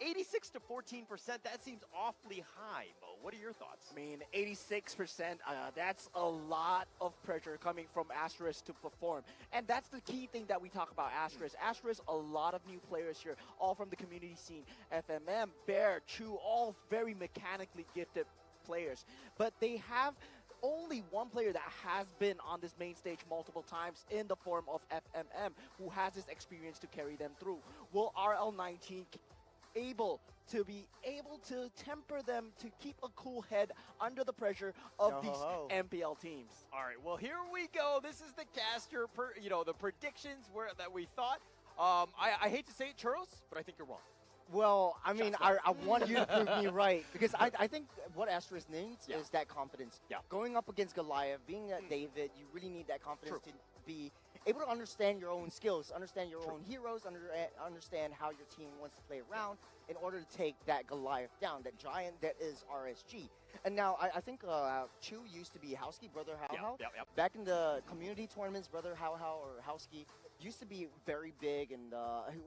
86 to 14%, that seems awfully high, Mo. What are your thoughts? I mean, 86%, that's a lot of pressure coming from Asteris to perform. And that's the key thing that we talk about Asteris. Asteris, a lot of new players here, all from the community scene. FMM, Bear, Chu, all very mechanically gifted players. But they have only one player that has been on this main stage multiple times in the form of FMM, who has this experience to carry them through. Will RL19 able to temper them to keep a cool head under the pressure of these MPL teams? All right, well, here we go. This is the caster, the predictions that we thought. I hate to say it, Churros, but I think you're wrong. Well, I mean, I want you to prove me right because I think what Asteris needs is that confidence. Yeah. Going up against Goliath, being David, you really need that confidence to be able to understand your own skills, understand your own heroes, understand how your team wants to play around in order to take that Goliath down, that giant that is RSG. And now I think Chu used to be Howski, Brother How. Back in the community tournaments, Brother How or Howski used to be very big and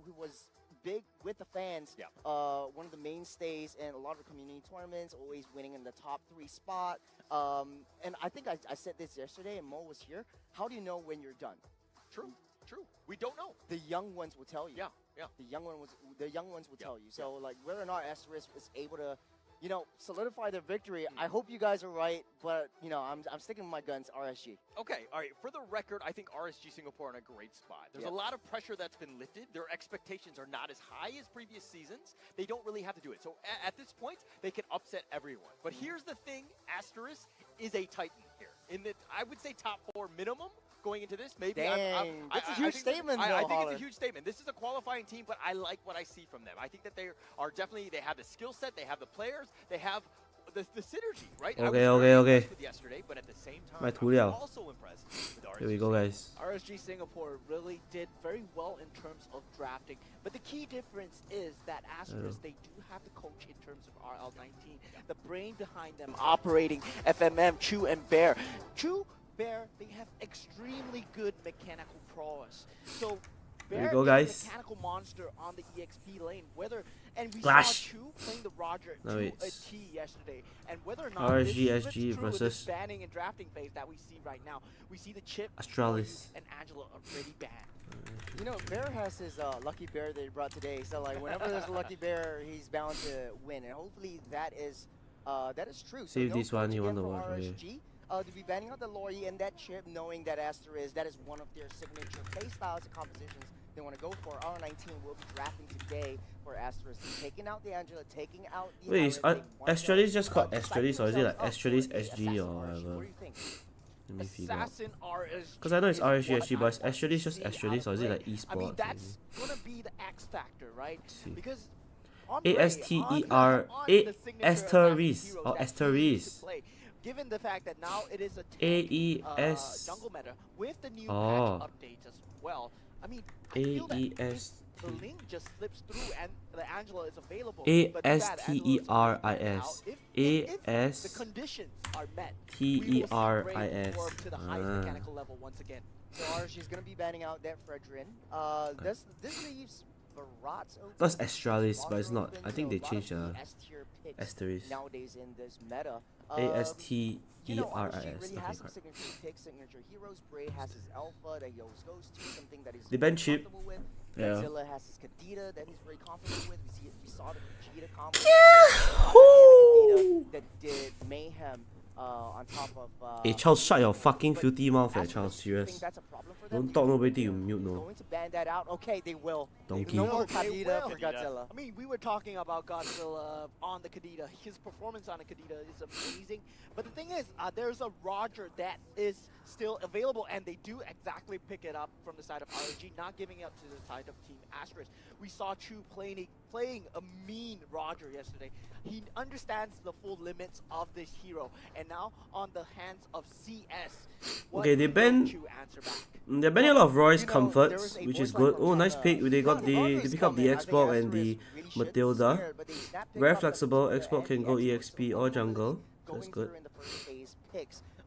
who was big with the fans. One of the mainstays in a lot of the community tournaments, always winning in the top 3 spot. And I think I said this yesterday and Mo was here. How do you know when you're done? True. We don't know. The young ones will tell you. Yeah. The young ones will tell you. So like whether or not Asteris is able to, you know, solidify their victory. I hope you guys are right, but you know, I'm sticking with my guns, RSG. Okay, all right. For the record, I think RSG Singapore are in a great spot. There's a lot of pressure that's been lifted. Their expectations are not as high as previous seasons. They don't really have to do it. So at this point, they can upset everyone. But here's the thing, Asteris is a Titan here. In the, I would say top 4 minimum going into this. Maybe that's a huge statement. I think it's a huge statement. This is a qualifying team, but I like what I see from them. I think that they are definitely, they have the skill set, they have the players, they have the synergy, right? Okay. Yesterday, but at the same time, My I was also impressed with RSG. Here we go, guys. RSG Singapore really did very well in terms of drafting, but the key difference is that Asteris, they do have the coach in terms of RL19, the brain behind them operating FMM, Chu and Bear. Bear, they have extremely good mechanical prowess. So There Bear we go, is guys. a mechanical monster on the EXP lane. And we Clash. saw Chu playing the Roger No, to a it's T yesterday. And whether or not RSG, this flips SG through with versus this banning and drafting phase that we see right now, we see the Chip, Astralis. and Angela already banned. You know, Bear has his lucky bear that he brought today. So like whenever there's a lucky bear, he's bound to win, and hopefully that is true. So Save no this one, coach you again want to for watch. RSG. To be banning out the Lori and that Chip, knowing that Asteris, that is one of their signature playstyles and compositions they want to go for. R19 will be drafting today for Asteris, taking out the Angela, taking out the. Wait, is Astralis just called to psych Astralis or is it like themselves up Astralis for a SG or Assassin whatever? What do you think? Let me figure out. Assassin RSG. Because I know it's is RSG what SG, I but is want to Astralis just see out Astralis of or is it Bray. like esports? I mean, maybe? that's gonna be the X factor, right? see. Because on Bray, Asteris on the signature assassin heroes or that he needs Asteris. to play, given the fact that now it is a tank, jungle meta with the new patch updates as well. I mean, I feel that if the link just slips through and the Angela is available. But too bad Angela is if the conditions are met, we will see Bray warm to the highest mechanical level once again. So she's gonna be banning out that Fredrin. This leaves Barat's open. That's Astralis, but it's not. I think they changed Asteris. Nowadays in this meta. Asteris. You know, RSG really Okay, has some correct. signature picks, signature heroes. Bray has his Alpha that he always goes to, something that he's They ban very Chip. comfortable with. Yeah. Godzilla has his Kadita that he's very comfortable with. We saw the Vegeta combo. Kadita that did mayhem on top of. Hey Charles, shut your fucking but filthy mouth, Asteris, Charles. do you Serious. think that's a problem for them? Don't Do talk you nobody think you they're mute no. going to ban that out? Okay, they will. Donkey. No more They Kadita will. for Godzilla. I mean, we were talking about Godzilla on the Kadita. His performance on the Kadita is amazing. But the thing is, there's a Roger that is still available, and they do exactly pick it up from the side of RNG, not giving up to the side of Team Asteris. We saw Chu playing a mean Roger yesterday. He understands the full limits of this hero, and now on the hands of CS. Okay, they ban. They're banning a lot of Roy's comforts, which is good. Oh, nice pick. They got they pick up the Xbox and the Matilda. Very flexible. Xbox can go EXP or jungle. That's good.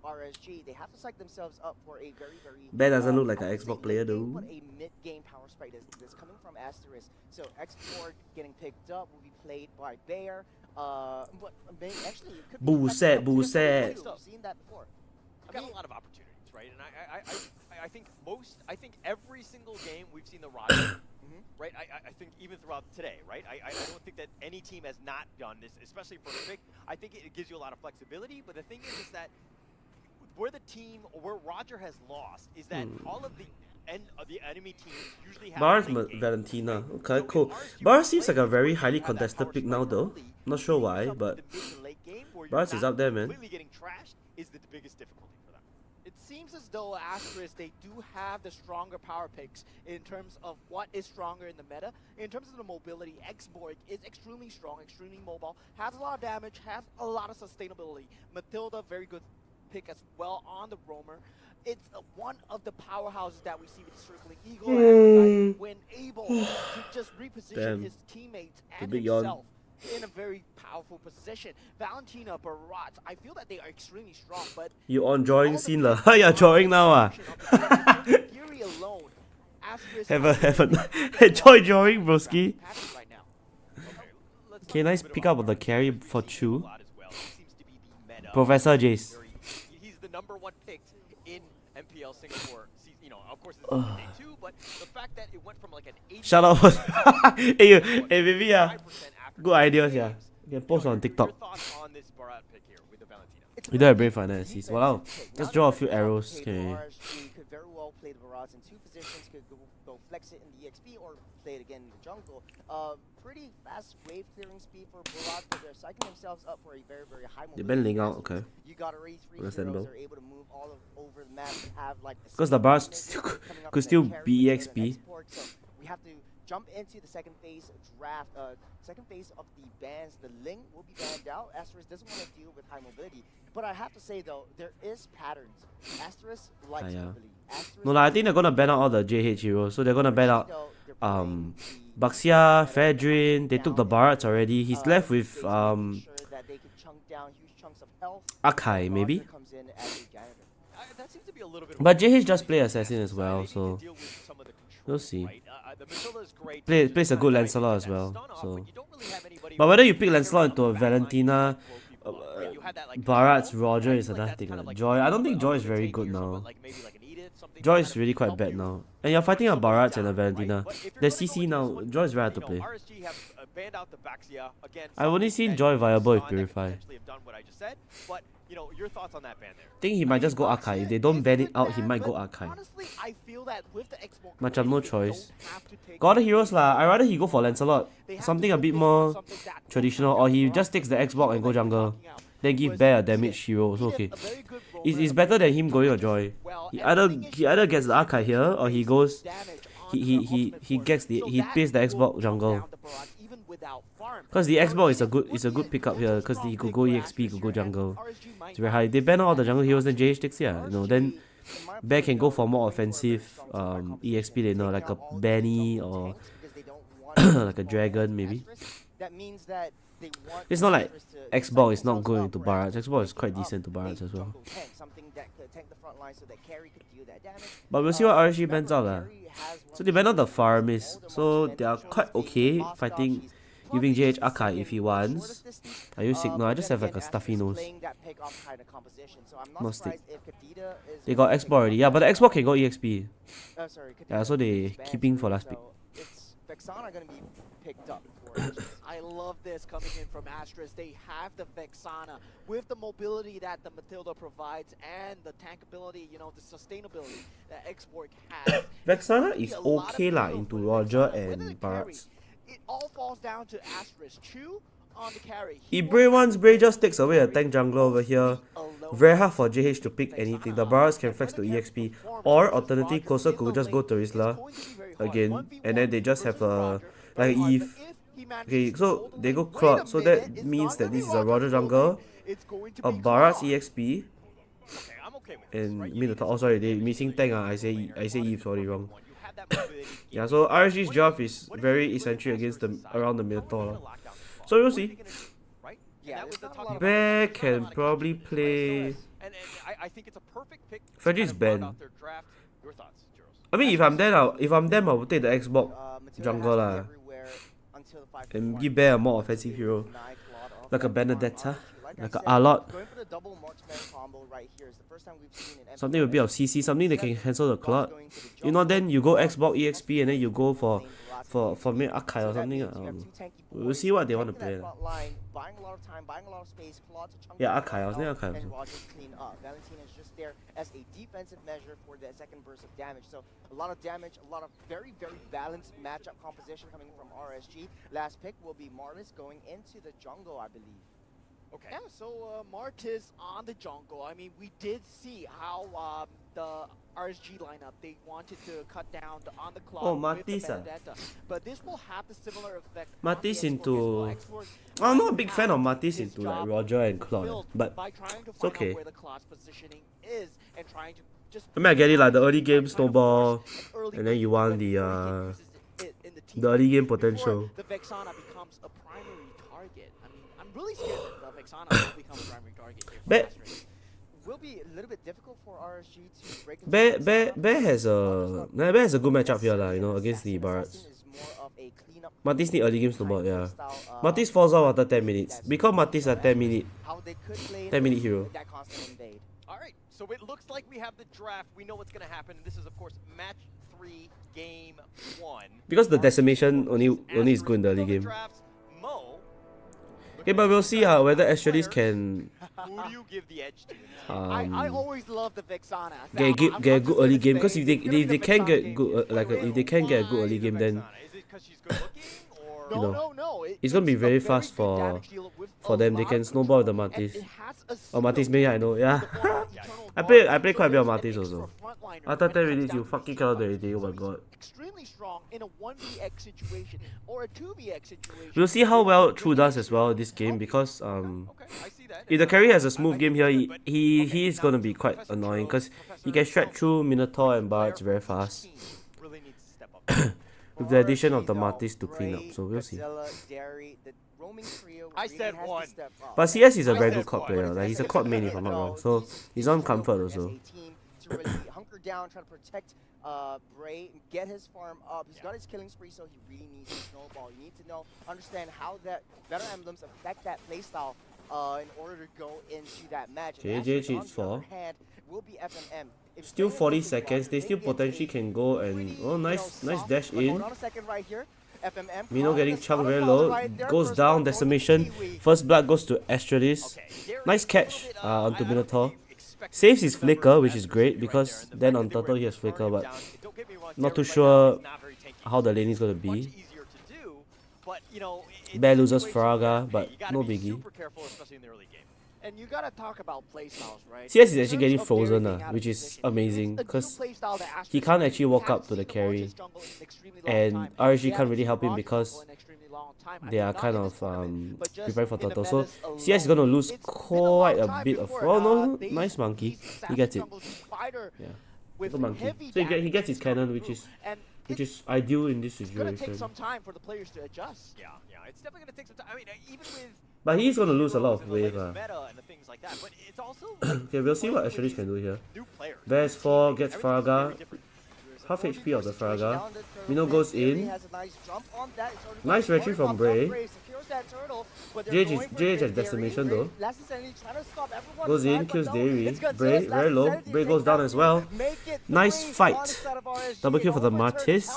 RSG, they have to psych themselves up for a very, very. Ben doesn't look like an Xbox player though. But a mid-game power spike that's coming from Asteris. So Export getting picked up will be played by Bear. But actually, it could be Buset. We've seen that before. We've got a lot of opportunities, right? And I think every single game we've seen the Roger, right? I think even throughout today, right? I don't think that any team has not done this, especially for a pick. I think it gives you a lot of flexibility, but the thing is that where Roger has lost is that all of the enemy teams usually have Bar's Valentina. Okay, cool. Bar seems like a very highly contested pick now though. Not sure why, but Bars is up there, man. Completely getting trashed is the biggest difficulty for them. seems as though Asteris, they do have the stronger power picks in terms of what is stronger in the meta. In terms of the mobility, X-Borg is extremely strong, extremely mobile, has a lot of damage, has a lot of sustainability. Matilda, very good pick as well on the roamer. It's one of the powerhouses that we see with Circling Eagle and when able to just reposition his teammates and himself in a very powerful position. Valentina, Barat, I feel that they are extremely strong, but you on drawing scene lah? You're drawing now ah? Fury alone, Asteris have a enjoy drawing, broski. Okay, nice pick up of the carry for Chu. Professor Jace. He's the #1 picked in MPL Singapore. You know, of course, it's day 2, but the fact that it went from like an 80. Shout out. Hey, baby, good ideas, yeah. You can post on TikTok. We don't have brain finances. Wow. Let's draw a few arrows. Okay. Could very well play the Barrage in 2 positions. Could go flex it in the EXP or play it again in the jungle. Pretty fast wave clearing speed for Barrage, but they're psyching themselves up for a very, very high mobility. They're bending out, okay. You got already 3 heroes. They're able to move all over the map and have like. Because the Barrage could still be EXP. So we have to jump into the second phase draft. Second phase of the bans. The Ling will be banned out. Asteris doesn't want to deal with high mobility. But I have to say though, there is patterns. Asteris likes mobility. No lah, I think they're gonna ban out all the JH heroes. So they're gonna ban out Baxia, Fedrin. They took the Barats already. He's left with Akai maybe. But JH just play assassin as well, so we'll see. Plays a good Lancelot as well. So, but whether you pick Lancelot into a Valentina, Barat's Roger is another thing. Joy, I don't think Joy is very good now. Joy is really quite bad now. And you're fighting a Barat and a Valentina. There's CC now. Joy is very hard to play. I've only seen Joy viable with Purify. You know, your thoughts on that ban there? I think he might just go Akai. If they don't ban it out, he might go Akai. Macam no choice. Got other heroes lah. I rather he go for Lancelot. Something a bit more traditional, or he just takes the Xbox and go jungle. Then give Bear a damage hero. Also okay. It's better than him going a Joy. He either gets the Akai here, or he goes. He pays the Xbox jungle. Because the Xbox is a good pickup here, because he could go EXP, he could go jungle. It's very high. They ban all the jungle heroes, then JH takes, yeah. You know, then Bear can go for more offensive EXP laner, like a Benny or like a Dragon maybe. It's not like Xbox is not going into Barrage. Xbox is quite decent to Barrage as well. But we'll see what RSG bans out lah. So they ban out the Farmist, so they are quite okay fighting. Giving JH Akai if he wants. I use Signal, I just have like a stuffy nose. No stick. They got Xbox already, yeah, but the Xbox can go EXP. Yeah, so they keeping for last pick. Vexana gonna be picked up. I love this coming in from Asteris. They have the Vexana with the mobility that the Matilda provides and the tank ability, you know, the sustainability that X-Borg has. Vexana is okay lah into Roger and Barats. It all falls down to Asteris. Chu on the carry. If Bray wants, Bray just takes away a tank jungler over here. Very hard for JH to pick anything. The Barats can flex to EXP. Or alternative, Closer could just go to Rizla again. And then they just have a like Eve. Okay, so they go Claude. So that means that this is a Roger jungle. A Barats EXP. And Minotaur. Oh sorry, they missing tank. I say Eve, sorry, wrong. Yeah, so RSG's job is very eccentric against around the Minotaur. So we'll see. Bear can probably play. Freddy's banned. I mean, if I'm them, I would take the Xbox jungle lah. And give Bear a more offensive hero, like a Benedetta, like a Alot. Something with a bit of CC, something that can cancel the cloud. You know, then you go Xbox EXP and then you go for maybe Akai or something. We'll see what they want to play. Yeah, Akai. I was thinking Akai. Valentina is just there as a defensive measure for the second burst of damage. So a lot of damage, a lot of very, very balanced matchup composition coming from RSG. Last pick will be Marlis going into the jungle, I believe. Okay. Yeah, so Martis on the jungle. I mean, we did see how the RSG lineup, they wanted to cut down on the clock Oh, with the Matisse. Benedetta. But this will have the similar effect Matisse on the X4 as well. into... X4 I'm not a might big fan of have Matisse his into like job Roger and Claude, fulfilled but by trying to it's find okay. out where the Claude's positioning is and trying to just I mean, I get it, like the early game snowball, and then you want the early game potential. the Vexana becomes a primary target. I mean, I'm really scared that the Vexana will become a primary target here for Asteris. Will be a little bit difficult for RSG to break into Bear has a good matchup here, you know, against the Barats. Matisse need early game snowball, yeah. Matisse falls off after 10 minutes. Because Matisse a 10-minute hero. Alright, so it looks like we have the draft. We know what's going to happen. And this is, of course, match 3, game 1. Because the decimation only is good in the early game. Okay, but we'll see whether Asteris can Who do you give the edge to? I always love the Vexana. get a good early game, because if they can get good if they can get a good early game, then you know it's gonna be very fast for them. They can snowball with the Matisse. Oh, Matisse, maybe I know, yeah. I play quite a bit of Matisse also. After 10 minutes, you fucking cannot do anything. Oh my god. Extremely strong in a 1vx situation or a 2vx situation. We'll see how well True does as well this game, because if the carry has a smooth game here, he is gonna be quite annoying, because he can stretch through Minotaur and Bards very fast. With the addition of the Matisse to clean up, so we'll see. I said one. But CS is a very good COD player. Like, he's a COD main if I'm not wrong, so he's on comfort also. To really hunker down, try to protect Bray, get his farm up. He's got his killing spree, so he really needs to snowball. You need to understand how that better emblems affect that playstyle in order to go into that match. JJ cheats for. Will be FMM. Still 40 seconds. They still potentially can go and nice dash in. Hold on a second right here. FMM. Mino getting chunked very low. Goes down, decimation. First blood goes to Asteris. Nice catch onto Minotaur. Saves his flicker, which is great, because then on Turtle he has flicker, but not too sure how the lane is going to be. Bear loses Faraga, but no biggie. And you gotta talk about playstyles, right? CS is actually getting frozen, which is amazing, because he can't actually walk up to the carry, and RSG can't really help him because they are kind of preparing for Turtle. So CS is gonna lose quite a bit of. Oh no, nice monkey, he gets it. Yeah, good monkey. So he gets his cannon, which is ideal in this situation. It's gonna take some time for the players to adjust. Yeah, it's definitely gonna take some time. I mean, even with. But he's gonna lose a lot of wave. Okay, we'll see what Asteris can do here. Bears 4 gets Faraga. Half HP of the Faraga. Mino goes in. Nice retreat from Bray. JH has decimation though. Goes in, kills Dairy. Bray, very low. Bray goes down as well. Nice fight. Double kill for the Matisse.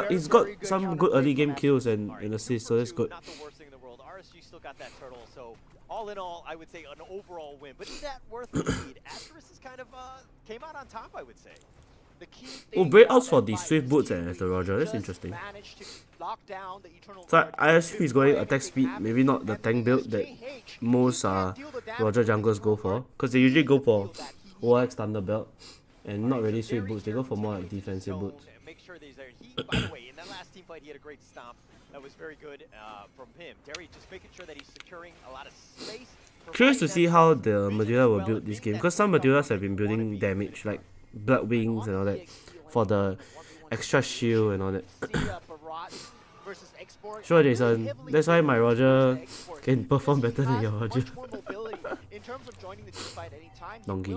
He's got some good early game kills and assists, so that's good. Not the worst thing in the world. RSG still got that turtle, so all in all, I would say an overall win. But is that worth the lead? Asteris is kind of came out on top, I would say. Oh, Bray outs for the Swift Boots as the Roger. That's interesting. So I assume he's going attack speed, maybe not the tank build that most Roger junglers go for, because they usually go for OX Thunder Belt and not really Swift Boots. They go for more like defensive boots. Make sure that he's there. By the way, in that last team fight, he had a great stomp. That was very good from him. Terry just making sure that he's securing a lot of space. Curious to see how the Medulla will build this game, because some Medullas have been building damage, like Blood Wings and all that, for the extra shield and all that. Sure, Jason. That's why my Roger can perform better than your Roger. Donkey.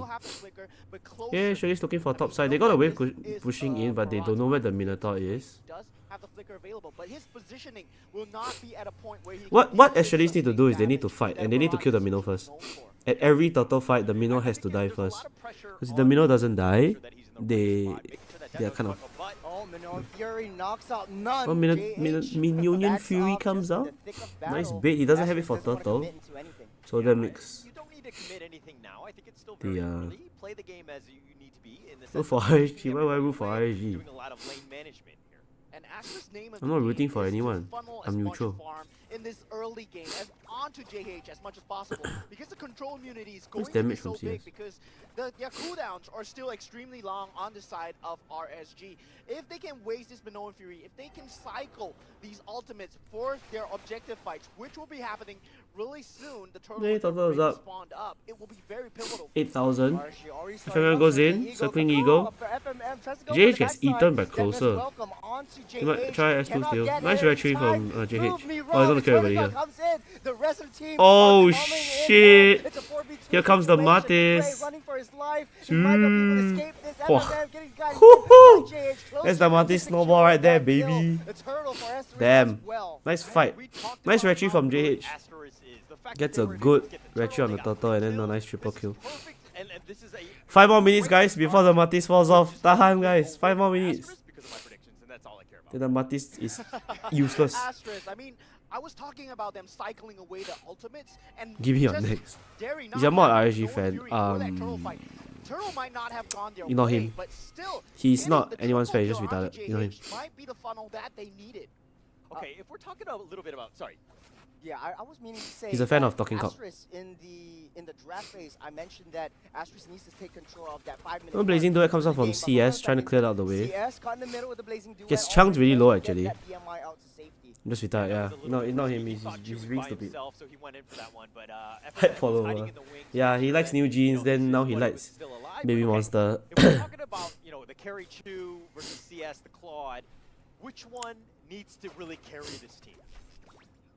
Yeah, Shirley's looking for top side. They got a wave pushing in, but they don't know where the Minotaur is. What Asteris need to do is they need to fight, and they need to kill the Minnow first. At every turtle fight, the Minnow has to die first. Because if the Minnow doesn't die, they are kind of... Oh, Minion Fury comes out. Nice bait. He doesn't have it for turtle, so that makes the root for RSG. Why would I root for RSG? I'm not rooting for anyone. I'm neutral. in this early game onto JH as much as possible because the control immunity is going What's to be damage so from big CS? because their cooldowns are still extremely long on the side of RSG. If they can waste this Minoan Fury, if they can cycle these ultimates for their objective fights, which will be happening really soon, the turtle Hey, total is up. spawned up, it will be very pivotal. 8,000. FMM goes in, circling Eagle. JH gets eaten by closer. He might try S2 still. Nice retry from JH. Oh, he's gonna kill everybody here. Oh shit! Here comes the Matis. Woohoo! That's the Matis snowball right there, baby. Damn. Nice fight. Nice retry from JH. Gets a good retry on the turtle and then a nice triple kill. 5 more minutes, guys, before the Matis falls off. Tahan, guys. 5 more minutes. Then the Matis is useless. Asteris, I mean, I was talking about them cycling away the ultimates and Give me your just next. daring He's not a mod have RSG no fan. fury for that turtle fight. Turtle might not have gone their Ignore way, him. but still, He's not the anyone's triple fan, he's just kill onto retarded. Ignore him. JH might be the funnel that they needed. Okay, if we're talking a little bit about, sorry. Yeah, I was meaning to say He's a fan that of talking cock. Asteris in the draft phase, I mentioned that Asteris needs to take control of that 5-minute. No, Blazing Duet comes out from CS, trying to clear out the way. CS caught in the middle with the Blazing Duet. Gets chunked really low actually. That BMI out to safety. I'm just retarded, yeah. No, not him, he's really stupid. So he went in for that one, but Head follower. Yeah, he likes new jeans, then now he likes Baby Monster. If we're talking about, you know, the carry 2 versus CS, the Claude, which one needs to really carry this team?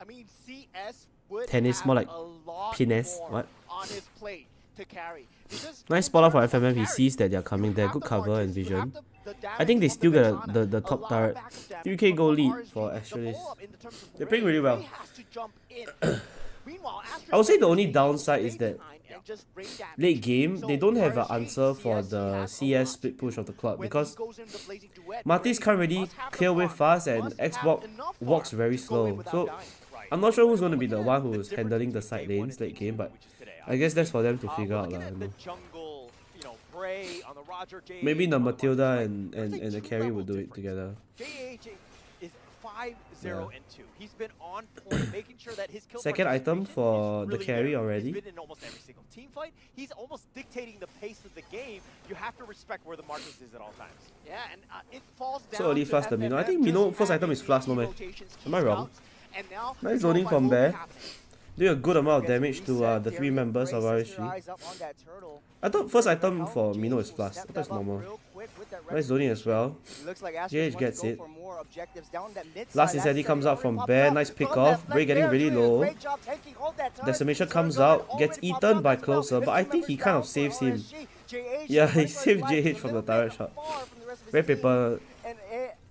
I mean, CS would Tennis, have more like a lot penis. more What? on his plate to carry. Because Nice spoiler for FMM, he sees that they're coming there, good cover and vision. I think they still get the top turret. 3k goal lead for Asteris. They're playing really well. I would say the only downside is that late game, they don't have an answer for the CS split push of the club because Matis can't really clear way fast and Xbox walks very slow. So I'm not sure who's going to be the one who's handling the side lanes late game, but I guess that's for them to figure out. Maybe the Matilda and the carry will do it together. JH is 5-0 and 2. He's been on point, making sure that his kill Second item for the really carry there. already. He's been in almost every single team fight. He's almost dictating the pace of the game. You have to respect where the Marcus is at all times. Yeah, and it falls down So early to flash the Mino. I think FMM Mino just first item is having flash, no easy man. rotations, Am I wrong? and now Nice the zoning fight from will be Bear. happening. Doing a good amount of damage to the 3 members of RSG. I thought first item for Mino is flash. I thought it's normal. Nice zoning as well. JH gets it. Last Insanity comes out from Bear. Nice pick off. Bray getting really low. Decimation comes out. Gets eaten by Closer. But I think he kind of saves him. Yeah, he saved JH from the turret shot. Red paper.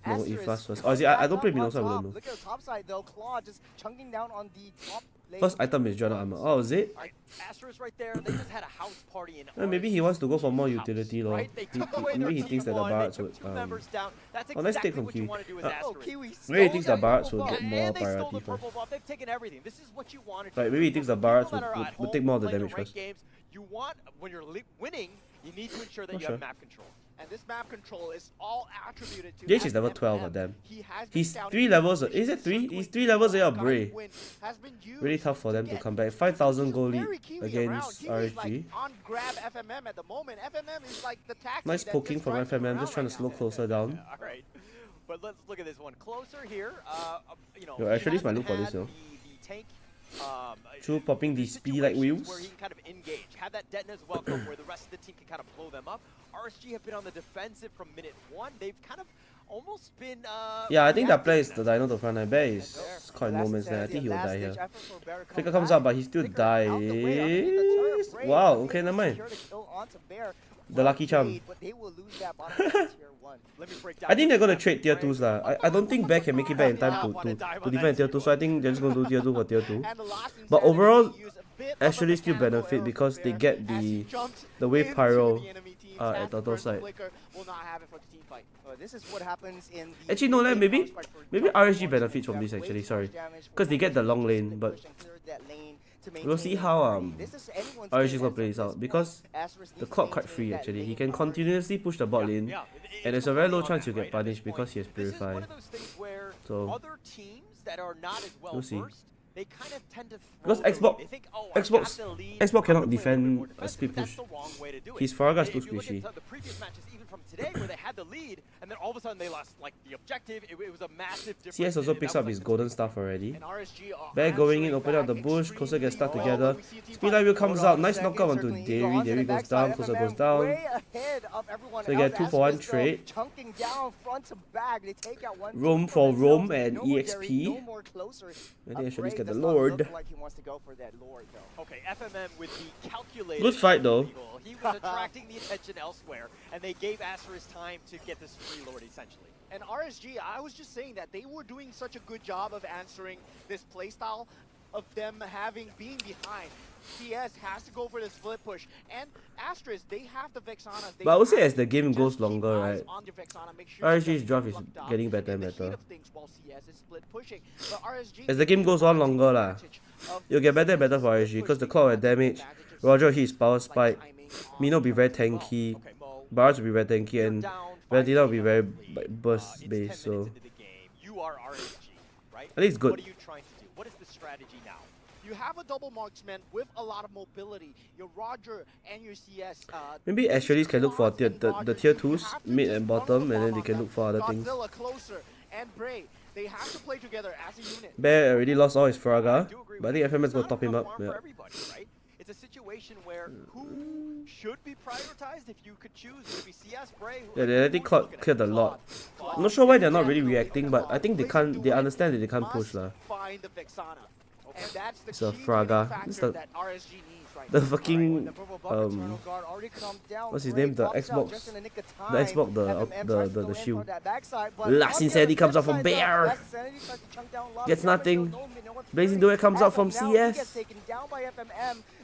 No, E flash first. Oh, I don't play Mino, so I wouldn't know. Look at the top side though, Claw just chunking down on the top lane. First item is Jordan armor. Oh, is it? Asteris right there, they just had a house party in Maybe he wants to go for more utility, lor. Right? They took away their Maybe he thinks that the T1, Barrats they would. took 2 members down. That's Oh, nice exactly take from what you Kiwi. want to do with Asteris. Maybe he thinks the Barrats will get more And they stole priority the first. purple buff. They've taken everything. This is what you want to do. Like maybe he thinks the Barrats No matter at would home, take more of the playing damage ranked first. games, you want, when you're winning, you need to ensure that Not you sure. have map control. And this map control is all attributed to JH is level 12 of them. He's 3 levels. Is it 3? He's 3 levels ahead of Bray. Really tough for them to come back. 5,000 goal lead against RSG. On grab FMM at the moment. FMM is like the taxi Nice that poking just from drives FMM, around just trying to slow Closer down. All right. But let's look at this one closer here. You know, Yo, actually, might look for this, yo. the tank. Through popping the speedy like wheels. Where he can kind of engage, have that detonate as welcome, where the rest of the team can kind of blow them up. RSG have been on the defensive from minute 1. They've kind of almost been. Yeah, I think that play is the Dino to front line. Bear is quite no man's land. I think he will die here. Flicker comes out, but he still dies. Wow, okay, never mind. The lucky charm. I think they're gonna trade tier 2s lah. I don't think Bear can make it back in time to defend tier 2, so I think they're just gonna do tier 2 for tier 2. But overall, actually still benefit because they get the wave pyro at Turtle side. This is what happens in Actually no, maybe RSG benefits from this actually, sorry. Because they get the long lane, but we'll see how RSG is gonna play this out because the clock quite free actually. He can continuously push the bot lane and there's a very low chance he'll get punished because he has Purify. So we'll see. they kind of tend to Because throw the Xbox, lead. They think, oh, I got the lead, Xbox I'm cannot gonna play a little bit defend more a defensive, split but push. that's the wrong way to do it. His Faraga's too If you look squishy. at the previous matches, even from today, where they had the lead, and then all of a sudden they lost like the objective, it was a massive difference. CS also and picks that up was, his like, golden stuff already. And RSG are Bear going in, answering opening up the back bush, Closer gets stuck extremely together. well. We see a team Speed fight View comes out, nice Second, knockout onto certainly Dairy. Eagle onto Dairy the goes backside. down, Closer FMM goes down. way ahead of everyone So you get else. 2-for-1 Asteris, though, trade. chunking down front to back. They take out one Roam team for for Roam themselves. and No more EXP. Dairy, no more Closer. I think I should at least get the does not Lord. look like he wants to go for that Lord, though. Okay, FMM with the calculated. Good fight, though. Eagle. He was attracting the attention elsewhere, and they gave Asteris time to get this free Lord, essentially. And RSG, I was just saying that they were doing such a good job of answering this playstyle of them being behind. CS has to go for the split push, and Asteris, they have the Vexana. But I would say as the game goes longer, right, RSG's draft is getting better and better. As the game goes on longer lah, you'll get better and better for RSG because the clock at damage, Roger hits power spike, Mino will be very tanky, Bars will be very tanky, and Valentina will be very burst based, so I think it's good. What are you trying to do? What is the strategy now? You have a double marksman with a lot of mobility. Your Roger and your CS. Maybe Asteris can look for the tier 2s, mid and bottom, and then they can look for other things. Godzilla, Closer, and Bray. They have to play together as a unit. Bear already lost all his Fraga, but I think FMS going to top him up. Yeah. It's a situation where who should be prioritized if you could choose? Would it be CS, Bray? Yeah, they already cleared a lot. I'm not sure why they're not really reacting, but I think they understand that they can't push lah. Find the Vexana. And that's the It's a key Fraga. factor It's the that RSG needs right the now. fucking what's his name? The Xbox, the shield. Last Insanity comes out from Bear. Gets nothing. Blazing Duet comes out from CS.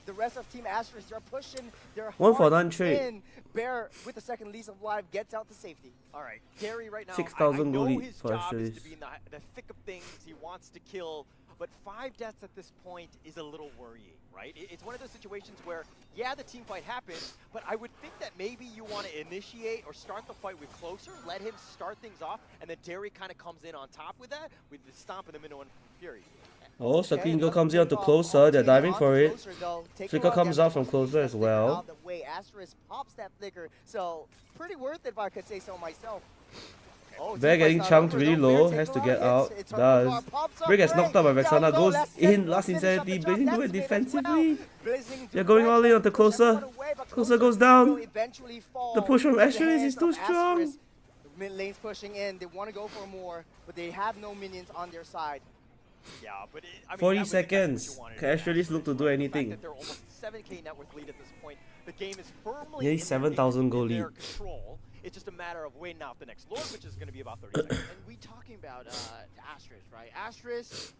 The rest of Team Asteris are pushing their 1-for-9 trade. in. Bear with the second lease of life gets out to safety. All right, Gary right now. 6,000 I know gold his for job is Asteris. to be in the thick of things. He wants to kill, but 5 deaths at this point is a little worrying, right? It's one of those situations where, yeah, the team fight happens, but I would think that maybe you want to initiate or start the fight with Closer, let him start things off, and then Derry kind of comes in on top with that, with the stomp in the middle and Fury. Oh, Sakingo comes in to Closer. They're diving for it. Flicker comes out from Closer as well. The way Asteris pops that flicker, so pretty worth it if I could say so myself. Bear getting chunked really low, has to get out, does. Bray gets knocked out by Vexana, goes in, Last Insanity, Blazing do it defensively. They're going all in onto Closer. Closer goes down. The push from Asteris is too strong. Mid lane's pushing in, they want to go for more, but they have no minions on their side. Yeah, but I mean, 40 seconds. Can Asteris look to do anything? They're almost 7k net worth lead at this point. The game is firmly Nearly 7,000 goal in their lead. control. It's just a matter of waiting out the next Lord, which is going to be about 30 seconds. And we talking about Asteris, right? Asteris,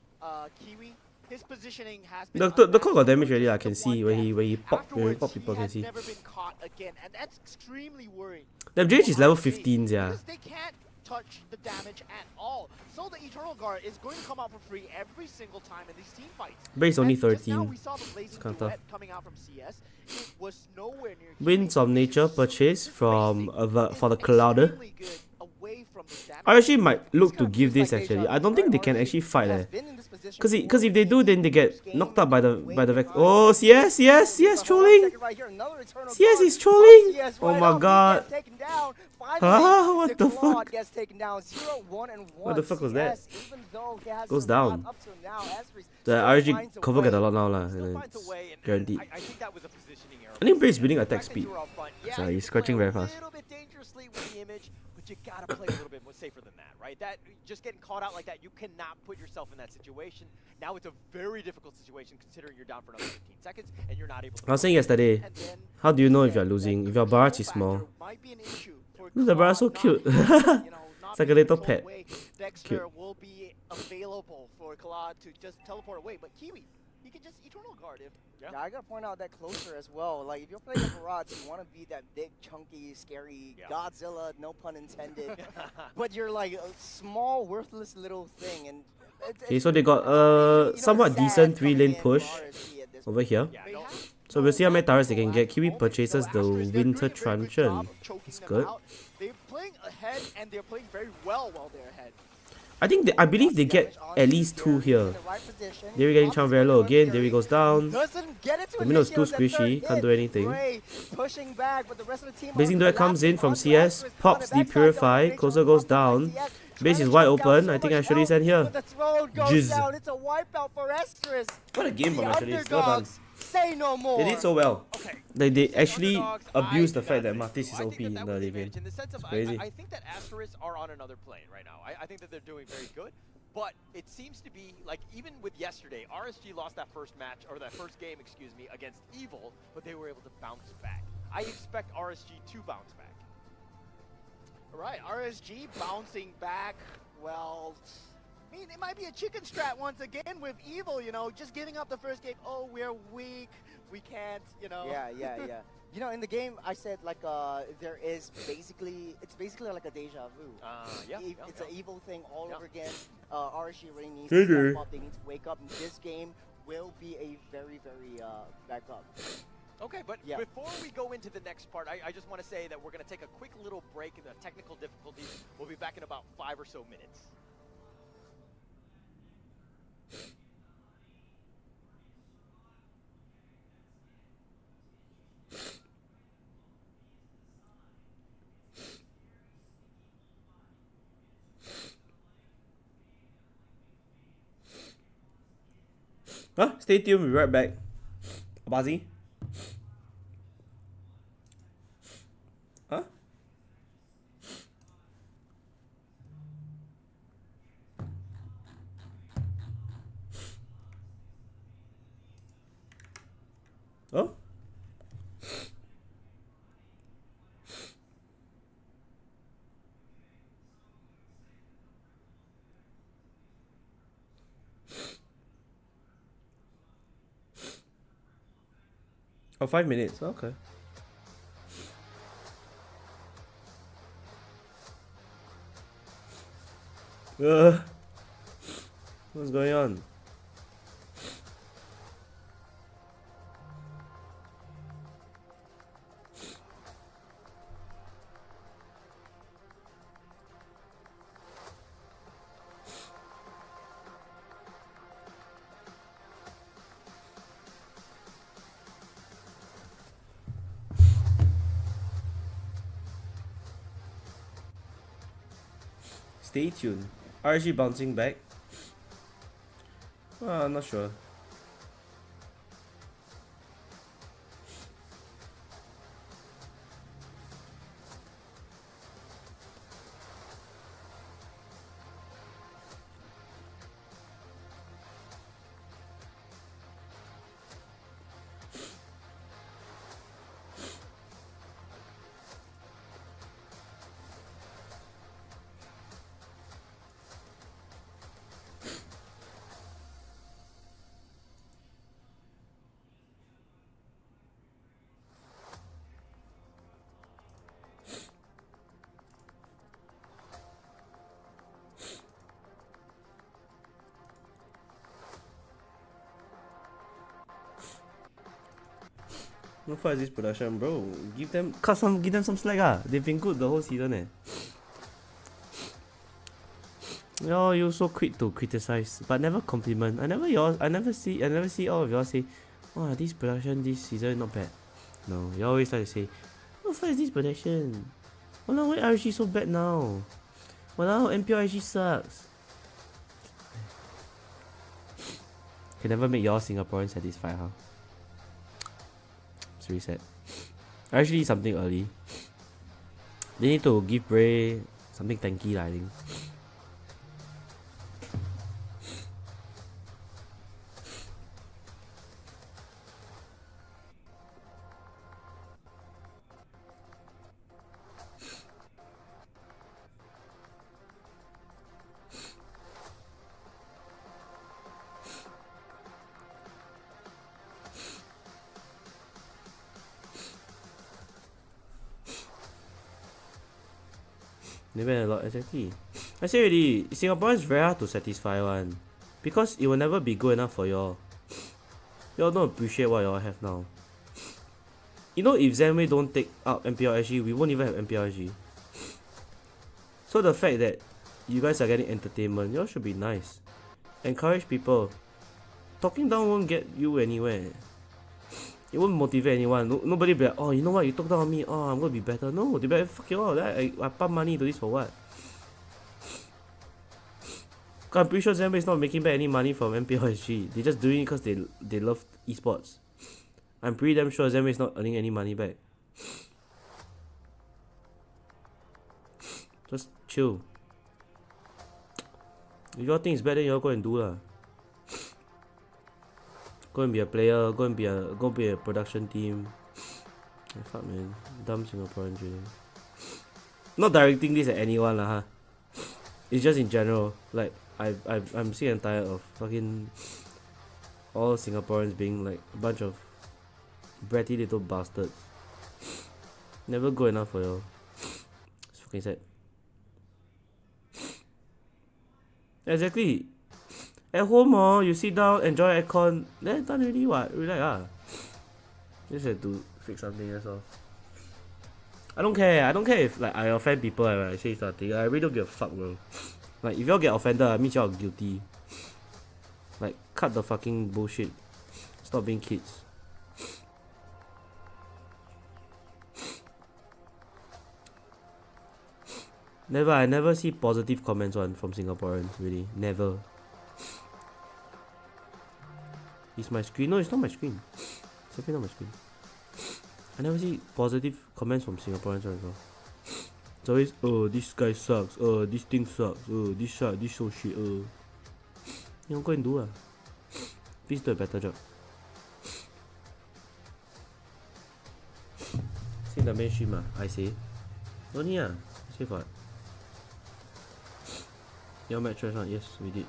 Kiwi, his positioning has been The clock got damage already. I can see when he pop people can see. never been caught again, and that's extremely worrying. The Jage is level 15, yeah. Because they can't touch the damage at all. So the Eternal Guard is going to come out for free every single time in these team fights. Bray's only And just 13. now we saw the Blazing It's Duet coming out from CS. It was nowhere near Winds of Nature purchase from for the Clouder. I actually might look to give this actually. I don't think they can actually fight Cause if they do, then they get knocked out by the Vex. Oh, CS trolling. CS is trolling. Oh my god. Ah, what the fuck? What the fuck was that? Goes down. The RG cover get a lot now lah. Guaranteed. I think Bray's building attack speed. So he's scratching very fast. But you gotta play a little bit more safer than that, right? That just getting caught out like that, you cannot put yourself in that situation. Now it's a very difficult situation considering you're down for another 15 seconds and you're not able to. I was saying yesterday, how do you know if you're losing? If your barrage is small. Look, the barrage so cute. It's like a little pet. Dexter will be available for Kalad to just teleport away, but Kiwi, he can just Eternal Guard him. Yeah, I gotta point out that Closer as well. Like, if you're playing Barrage, you want to be that big, chunky, scary Godzilla, no pun intended. But you're like a small, worthless little thing. And Okay, so they got a somewhat decent 3-lane push over here. So we'll see how many turrets they can get. Kiwi purchases the Winter Truncheon. It's good. They're playing ahead and they're playing very well while they're ahead. I believe they get at least 2 here. Derry getting charmed very low again. Derry goes down. Domino's too squishy, can't do anything. Blazing Duet comes in from CS, pops the Purify, closer goes down. Base is wide open. I think I should send here. Jizz. It's a wipeout for Asteris. What a game from Asteris. Well done. Say no more. They did so well. They actually abused the fact that Martis is OP in the late game. It's crazy. I think that Asteris are on another plane right now. I think that they're doing very good. But it seems to be like even with yesterday, RSG lost that first match or that first game, excuse me, against Evil, but they were able to bounce back. I expect RSG to bounce back. All right, RSG bouncing back. Well, I mean, it might be a chicken strat once again with Evil, you know, just giving up the first game. Oh, we're weak. We can't, you know. Yeah. You know, in the game, I said like there is basically, it's basically like a deja vu. It's an Evil thing all over again. RSG really needs to step up. They need to wake up. And this game will be a very, very back up. Okay, but before we go into the next part, I just want to say that we're going to take a quick little break in the technical difficulties. We'll be back in about 5 or so minutes. Huh? Stay tuned, we'll be right back. Abazi? Huh? Oh? Oh, 5 minutes. Okay. What's going on? Stay tuned. RSG bouncing back? I'm not sure. No far is this production, bro. Give them some slack. They've been good the whole season. You're so quick to criticize, but never compliment. I never see all of y'all say, "Oh, this production this season not bad." No, you always like to say, "No far is this production? Oh no, why RG so bad now? Well now MPL RG sucks." Can never make y'all Singaporeans satisfied, huh? Reset. Actually, something early. They need to give Bray something tanky, I think. They went a lot, exactly. I say already, Singapore is very hard to satisfy one. Because it will never be good enough for y'all. Y'all don't appreciate what y'all have now. You know, if Zenway don't take up MPL SG, we won't even have MPL SG. So the fact that You guys are getting entertainment. Y'all should be nice. Encourage people. Talking down won't get you anywhere. It won't motivate anyone. Nobody be like, oh, you know what? You talk down on me. Oh, I'm gonna be better. No, they be like, fuck you all. I pump money into this for what? Cause I'm pretty sure Zenway is not making back any money from MPLSG. They're just doing it because they love esports. I'm pretty damn sure Zenway is not earning any money back. Just chill. If y'all think it's bad, then y'all go and do lah. Go and be a player. Go be a production team. Oh, fuck man, dumb Singaporeans really. Not directing this at anyone lah, huh? It's just in general. Like I'm sick and tired of fucking all Singaporeans being like a bunch of bratty little bastards. Never good enough for y'all. It's fucking sad. Exactly. At home, you sit down, enjoy aircon, then done already what? Relax ah. Just have to fix something, that's all. I don't care if like I offend people when I say something. I really don't give a fuck, bro. Like if y'all get offended, I mean y'all guilty. Like cut the fucking bullshit. Stop being kids. I never see positive comments from Singaporeans, really. Never. It's my screen. No, it's not my screen. It's definitely not my screen. I never see positive comments from Singaporeans right now. It's always, oh, this guy sucks. Oh, this thing sucks. Oh, this so shit. Oh. You know, go and do it. Please do a better job. See the mainstream, I say. Only, say what? Your match trash, yes, we did.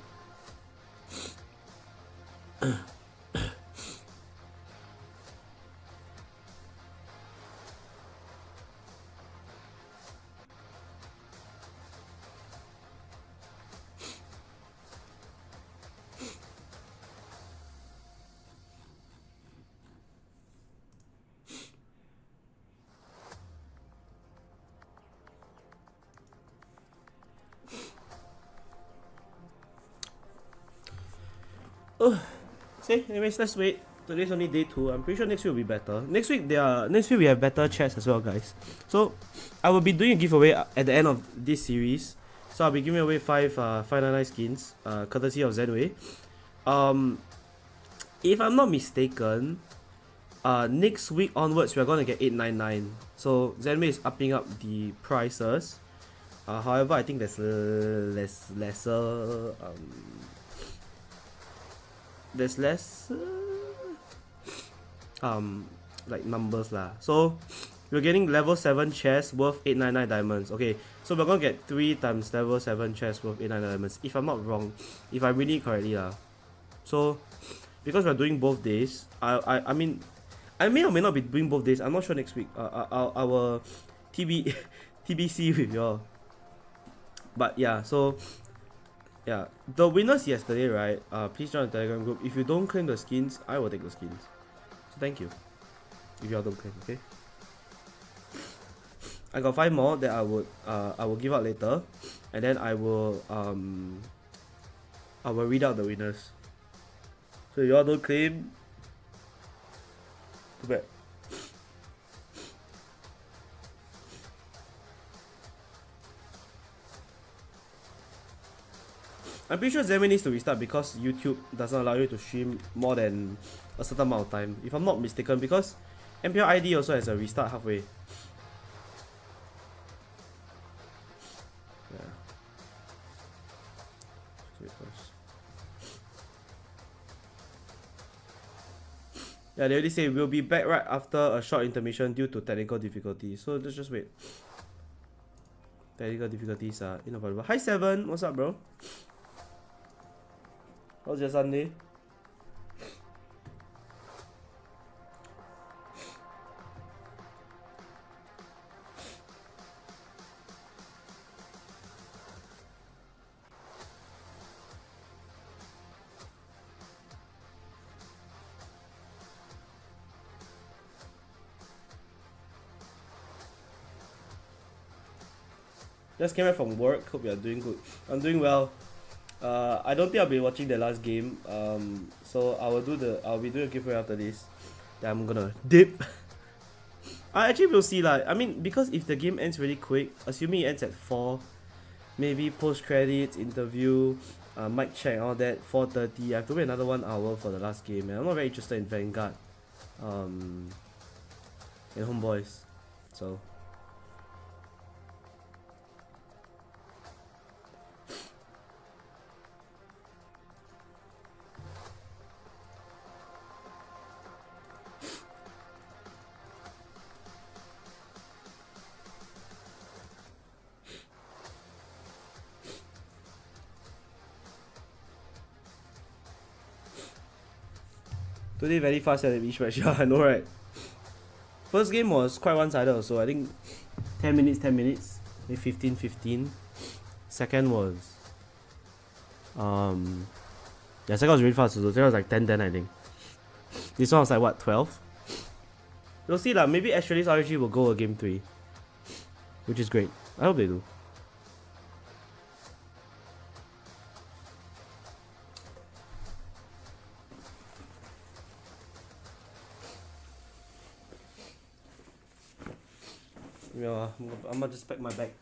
Oh, see, anyways, let's wait. Today's only day 2. I'm pretty sure next week will be better. Next week we have better chats as well, guys. So I will be doing a giveaway at the end of this series. So I'll be giving away 599 skins, courtesy of Zenway. If I'm not mistaken, next week onwards we're gonna get 899. So Zenway is upping up the prices. However, I think there's less like numbers lah. So we're getting level 7 chests worth 899 diamonds. Okay, so we're gonna get 3 times level 7 chests worth 899 diamonds, if I'm not wrong, if I read it correctly lah. So because we're doing both days, I mean I may or may not be doing both days. I'm not sure next week. Our TBC with y'all. But yeah, so yeah, the winners yesterday, right? Please join the Telegram group. If you don't claim the skins, I will take the skins. So thank you. If y'all don't claim, okay? I got 5 more that I will give out later, and then I will read out the winners. So if y'all don't claim, too bad. I'm pretty sure Zenway needs to restart because YouTube doesn't allow you to stream more than a certain amount of time, if I'm not mistaken, because MPL ID also has a restart halfway. Yeah. Wait first. Yeah, they already say we'll be back right after a short intermission due to technical difficulties. So let's just wait. Technical difficulties are unavoidable. Hi Seven, what's up, bro? How's your Sunday? Just came back from work. Hope you're doing good. I'm doing well. I don't think I'll be watching the last game. So I'll be doing a giveaway after this. Then I'm gonna dip. I actually will see like, I mean, because if the game ends really quick, assuming it ends at 4, maybe post credits, interview, mic check, all that, 4:30. I have to wait another 1 hour for the last game, and I'm not very interested in Vanguard, and Homeboys, so. Today very fast at each match. Yeah, I know, right? First game was quite one-sided also. I think 10 minutes, 10 minutes. Maybe 15, 15. Second was... Yeah, second was really fast also. Second was like 10, 10, I think. This one was like, what, 12? We'll see lah. Maybe Asteris RG will go a game 3. Which is great. I hope they do. Yeah, I'm gonna just pack my bag.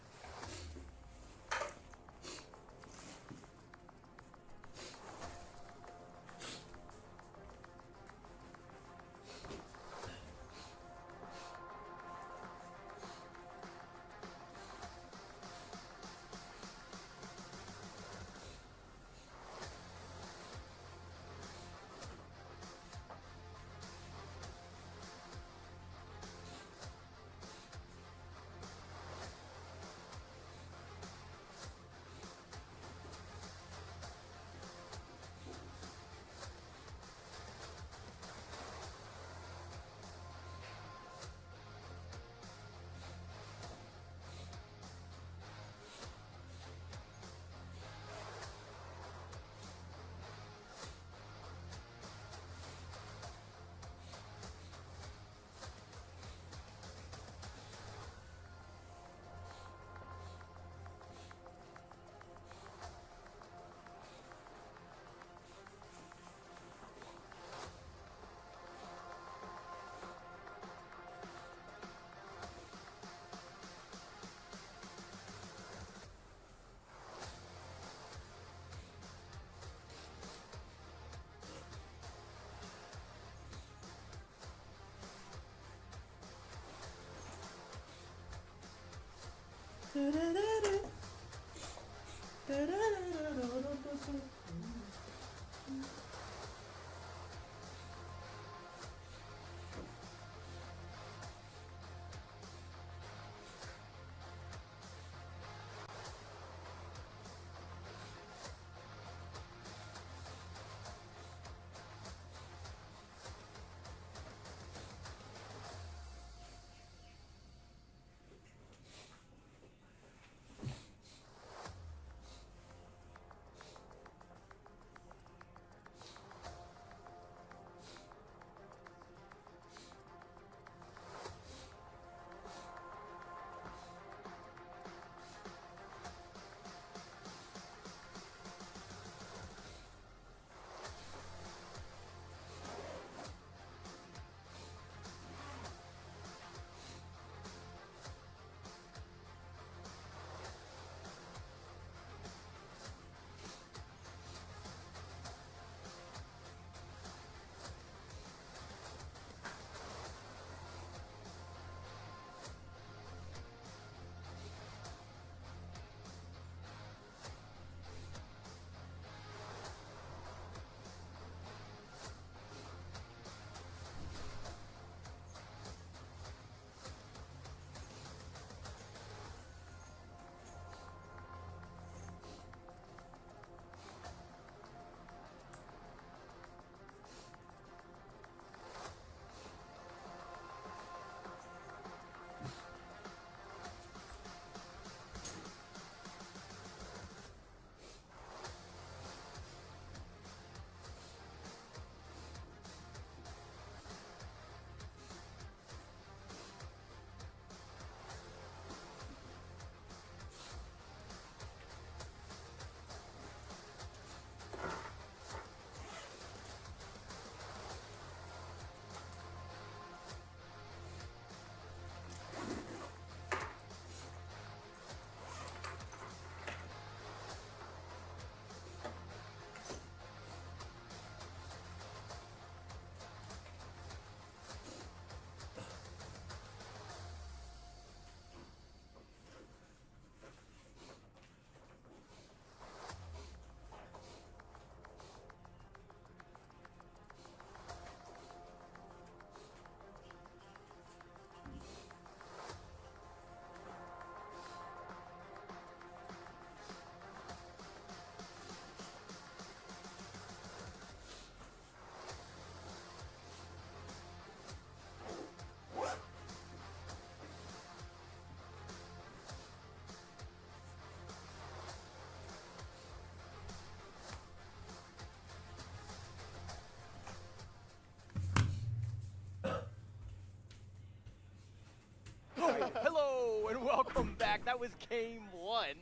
That was game one.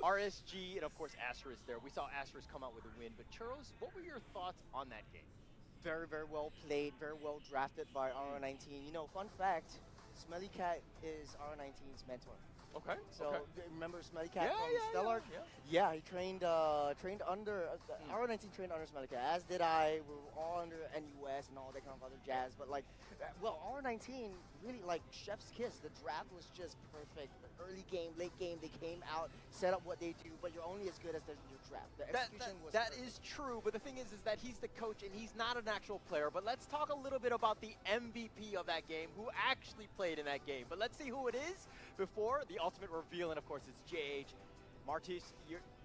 RSG and of course Asteris there. We saw Asteris come out with a win, but Churros, what were your thoughts on that game? Very, very well played, very well drafted by RO19. You know, fun fact, Smelly Cat is RO19's mentor. Okay. So remember Smelly Cat Yeah, from yeah, Stellar? yeah. Yeah, he trained under RO19 trained under Smelly Cat, as did I. We were all under NUS and all that kind of other jazz. But like, well, RO19 really like chef's kiss. The draft was just perfect. The early game, late game, they came out, set up what they do, but you're only as good as your draft. The execution was That perfect. is true, but the thing is that he's the coach and he's not an actual player. But let's talk a little bit about the MVP of that game, who actually played in that game. But let's see who it is before the ultimate reveal, and of course it's JH. Martis,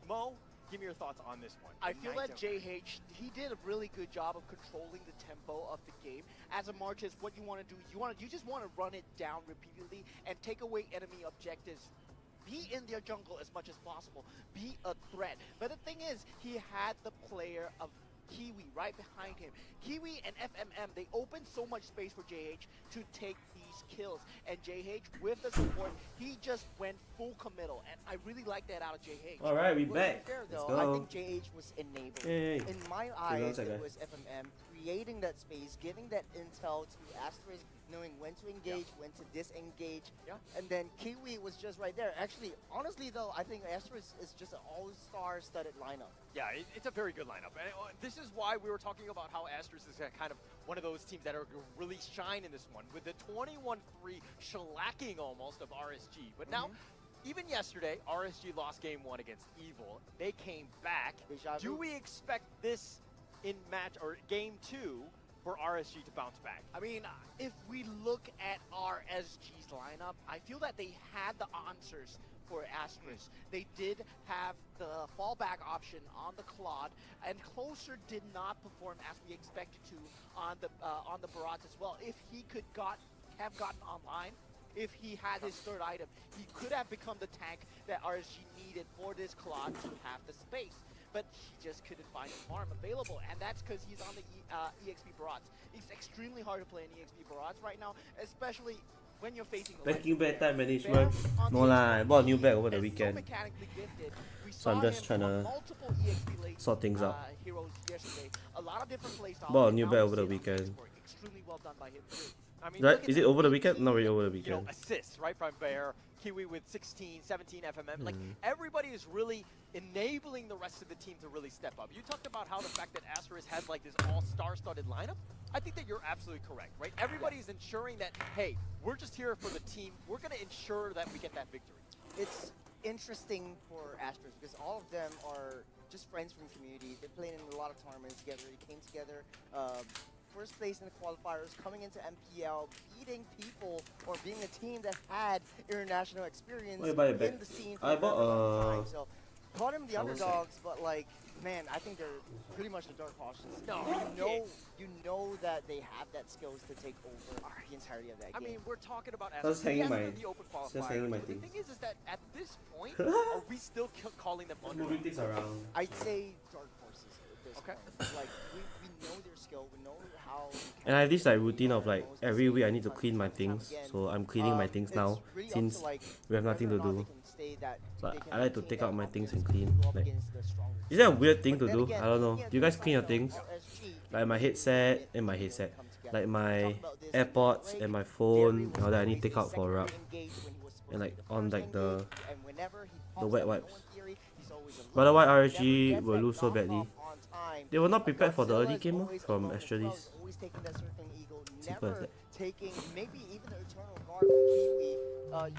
Mo, give me your thoughts on this one. I feel that JH, he did a really good job of controlling the tempo of the game. As a Martis, what you want to do is you just want to run it down repeatedly and take away enemy objectives. Be in their jungle as much as possible. Be a threat. But the thing is, he had the player of Kiwi right behind him. Kiwi and FMM, they opened so much space for JH to take these kills. And JH, with the support, he just went full committal. And I really like that out of JH. All right, we Well, back. to be fair, Let's though, go. I think JH was enabled. Yay. In my Okay, one eyes, second. it was FMM creating that space, giving that intel to Asteris, knowing when to engage, when to disengage. And then Kiwi was just right there. Actually, honestly though, I think Asteris is just an all-star studded lineup. Yeah, it's a very good lineup. And this is why we were talking about how Asteris is kind of one of those teams that are going to really shine in this one, with the 21-3 shellacking almost of RSG. But now, even yesterday, RSG lost game 1 against Evil. They came back. Do we expect this in match or game 2 for RSG to bounce back? I mean, if we look at RSG's lineup, I feel that they had the answers for Asteris. They did have the fallback option on the Claude, and Closer did not perform as we expected to on the Barats as well. If he could have gotten online, if he had his third item, he could have become the tank that RSG needed for this Claude to have the space. But he just couldn't find a farm available, and that's because he's on the EXP Barats. It's extremely hard to play in EXP Barats right now, especially when you're facing the Backing Lightning bad time Bear. management. Bear on No the lah, I bought a new bag over the is so weekend. mechanically gifted. We So I'm saw just him trying on to multiple EXP late, sort things out. Heroes yesterday. A lot of different playstyles. Bought a and new now bag we over the see it on weekend. Facebook. Extremely well done by him too. I mean, Right? look at Is it the over the weekend? 18, Not really over the you know, weekend. assists, right, from Bear. Kiwi with 16, 17 FMM. Like, Mhm. everybody is really enabling the rest of the team to really step up. You talked about how the fact that Asteris has, like, this all-star-studded lineup. I think that you're absolutely correct, right? Everybody's ensuring that, hey, we're just here for the team. We're going to ensure that we get that victory. It's interesting for Asteris because all of them are just friends from the community. They played in a lot of tournaments together. They came together. First place in the qualifiers, coming into MPL, beating people, or being a team that had international experience Why you buy a in bag? the scene for I a very bought long time. So, call them the I was underdogs, but like, man, I think they're pretty much the dark horses. No, you know that they have that skills to take over the entirety of that I game. mean, we're talking about Just Asteris. hanging Yes, my- they're the open just hanging qualifiers. my The things. thing is that at this point, are we still calling them Moving underdogs? things around. I'd say dark horses at this point. Like, we know their skill, we know how. And I have this like routine of like every week I need to clean my things, so I'm cleaning my things now really up since to, like, we have nothing to whether or not do. they can stay that- So they can I like to maintain take that out my things and confidence clean. to go up Like, against the stronger is that a teams. weird thing But to then do? again, I don't know. looking at Do you the guys clean your side of things? RSG, Like my headset and my headset, like my AirPods and my phone, all that I need to take out for a rub. And like on like the wet wipes. But otherwise RSG will lose so badly. They were not prepared for the early game from Asteris. always taking that circling eagle, Simple as never that. taking maybe even the Eternal Guard from Kiwi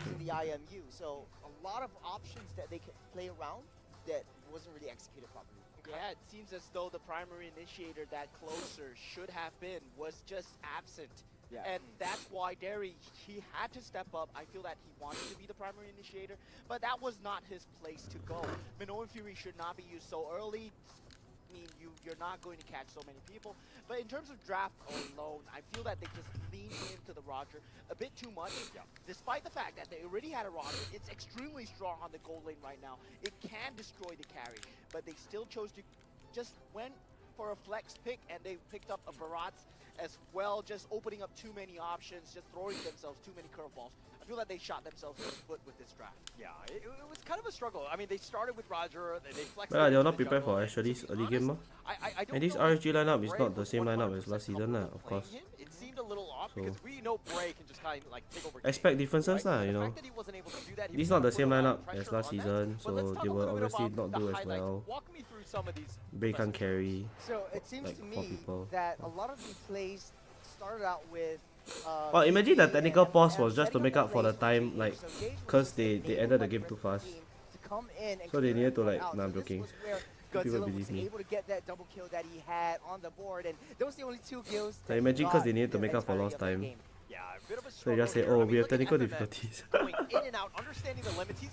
using the IMU. So a lot of options that they could play around that wasn't really executed properly. Yeah, it seems as though the primary initiator that Closer should have been was just absent. Yeah. And that's why Derry, he had to step up. I feel that he wanted to be the primary initiator, but that was not his place to go. Minoan Fury should not be used so early. I mean, you're not going to catch so many people. But in terms of draft alone, I feel that they just leaned into the Roger a bit too much. Despite the fact that they already had a Roger, it's extremely strong on the gold lane right now. It can destroy the carry, but they still chose to just went for a flex pick, and they picked up a Barats as well, just opening up too many options, just throwing themselves too many curveballs. feel that they shot themselves in the foot with this draft. Yeah, it was kind of a struggle. I mean, they started with Roger, they flexed. But they were not prepared for Asteris early game. And this RSG lineup is not the same lineup as last season, of course. It seemed a little off because we know Bray can just kind of like take over. Expect differences, you know. This is not the same lineup as last season, so they will obviously not do as well. Bray can't carry. So it seems like to 4 me people. that a lot of the plays started out with. Well, imagine the technical pause was just to make up for the time, like, cause they ended the game too fast. So they needed to like, nah, I'm joking. People believe me. Able to get that double kill that he had on the board, and those are the only 2 kills. So imagine cause they needed to make up for lost time. So they just say, oh, we have technical difficulties.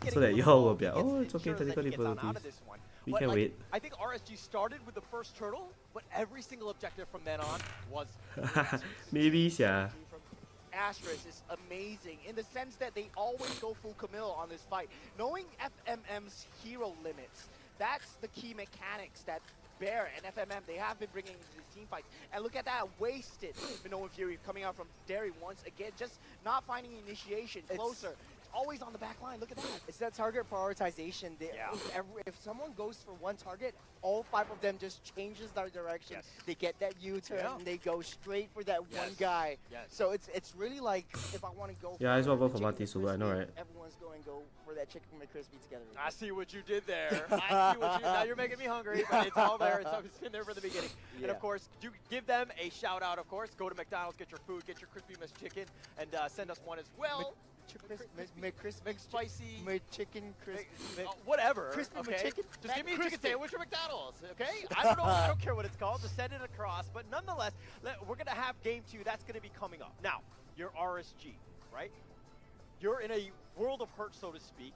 So that y'all will be like, oh, it's okay, technical difficulties. We can wait. I think RSG started with the first turtle, but every single objective from then on was. Maybe, yeah. Asteris is amazing in the sense that they always go full Camille on this fight. Knowing FMM's hero limits, that's the key mechanics that Bear and FMM, they have been bringing into these team fights. And look at that, wasted. Minoan Fury coming out from Derry once again, just not finding initiation, closer. Always on the back line, look at that. It's that target prioritization. If someone goes for one target, all 5 of them just changes their direction. They get that U-turn and they go straight for that one guy. So it's really like, if I want to go yeah, I just want to vote for Marty Suba, I know, right? Everyone's going to go for that chicken McCrispy together. I see what you did there. I see what you now you're making me hungry, but it's all there. It's been there from the beginning. And of course, you give them a shout out, of course. Go to McDonald's, get your food, get your crispy chicken, and send us one as well. McSpicy, McChicken, crispy, whatever. Crispy okay? McChicken. Just give me a chicken sandwich from McDonald's, okay? I don't know. I don't care what it's called. Just send it across. But nonetheless, we're gonna have game 2. That's gonna be coming up. Now, you're RSG, right? You're in a world of hurt, so to speak.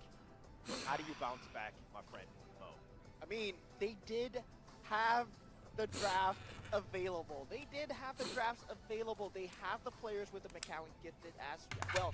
How do you bounce back, my friend? I mean, they did have the draft available. They did have the drafts available. They have the players with the mechanic gifted as well.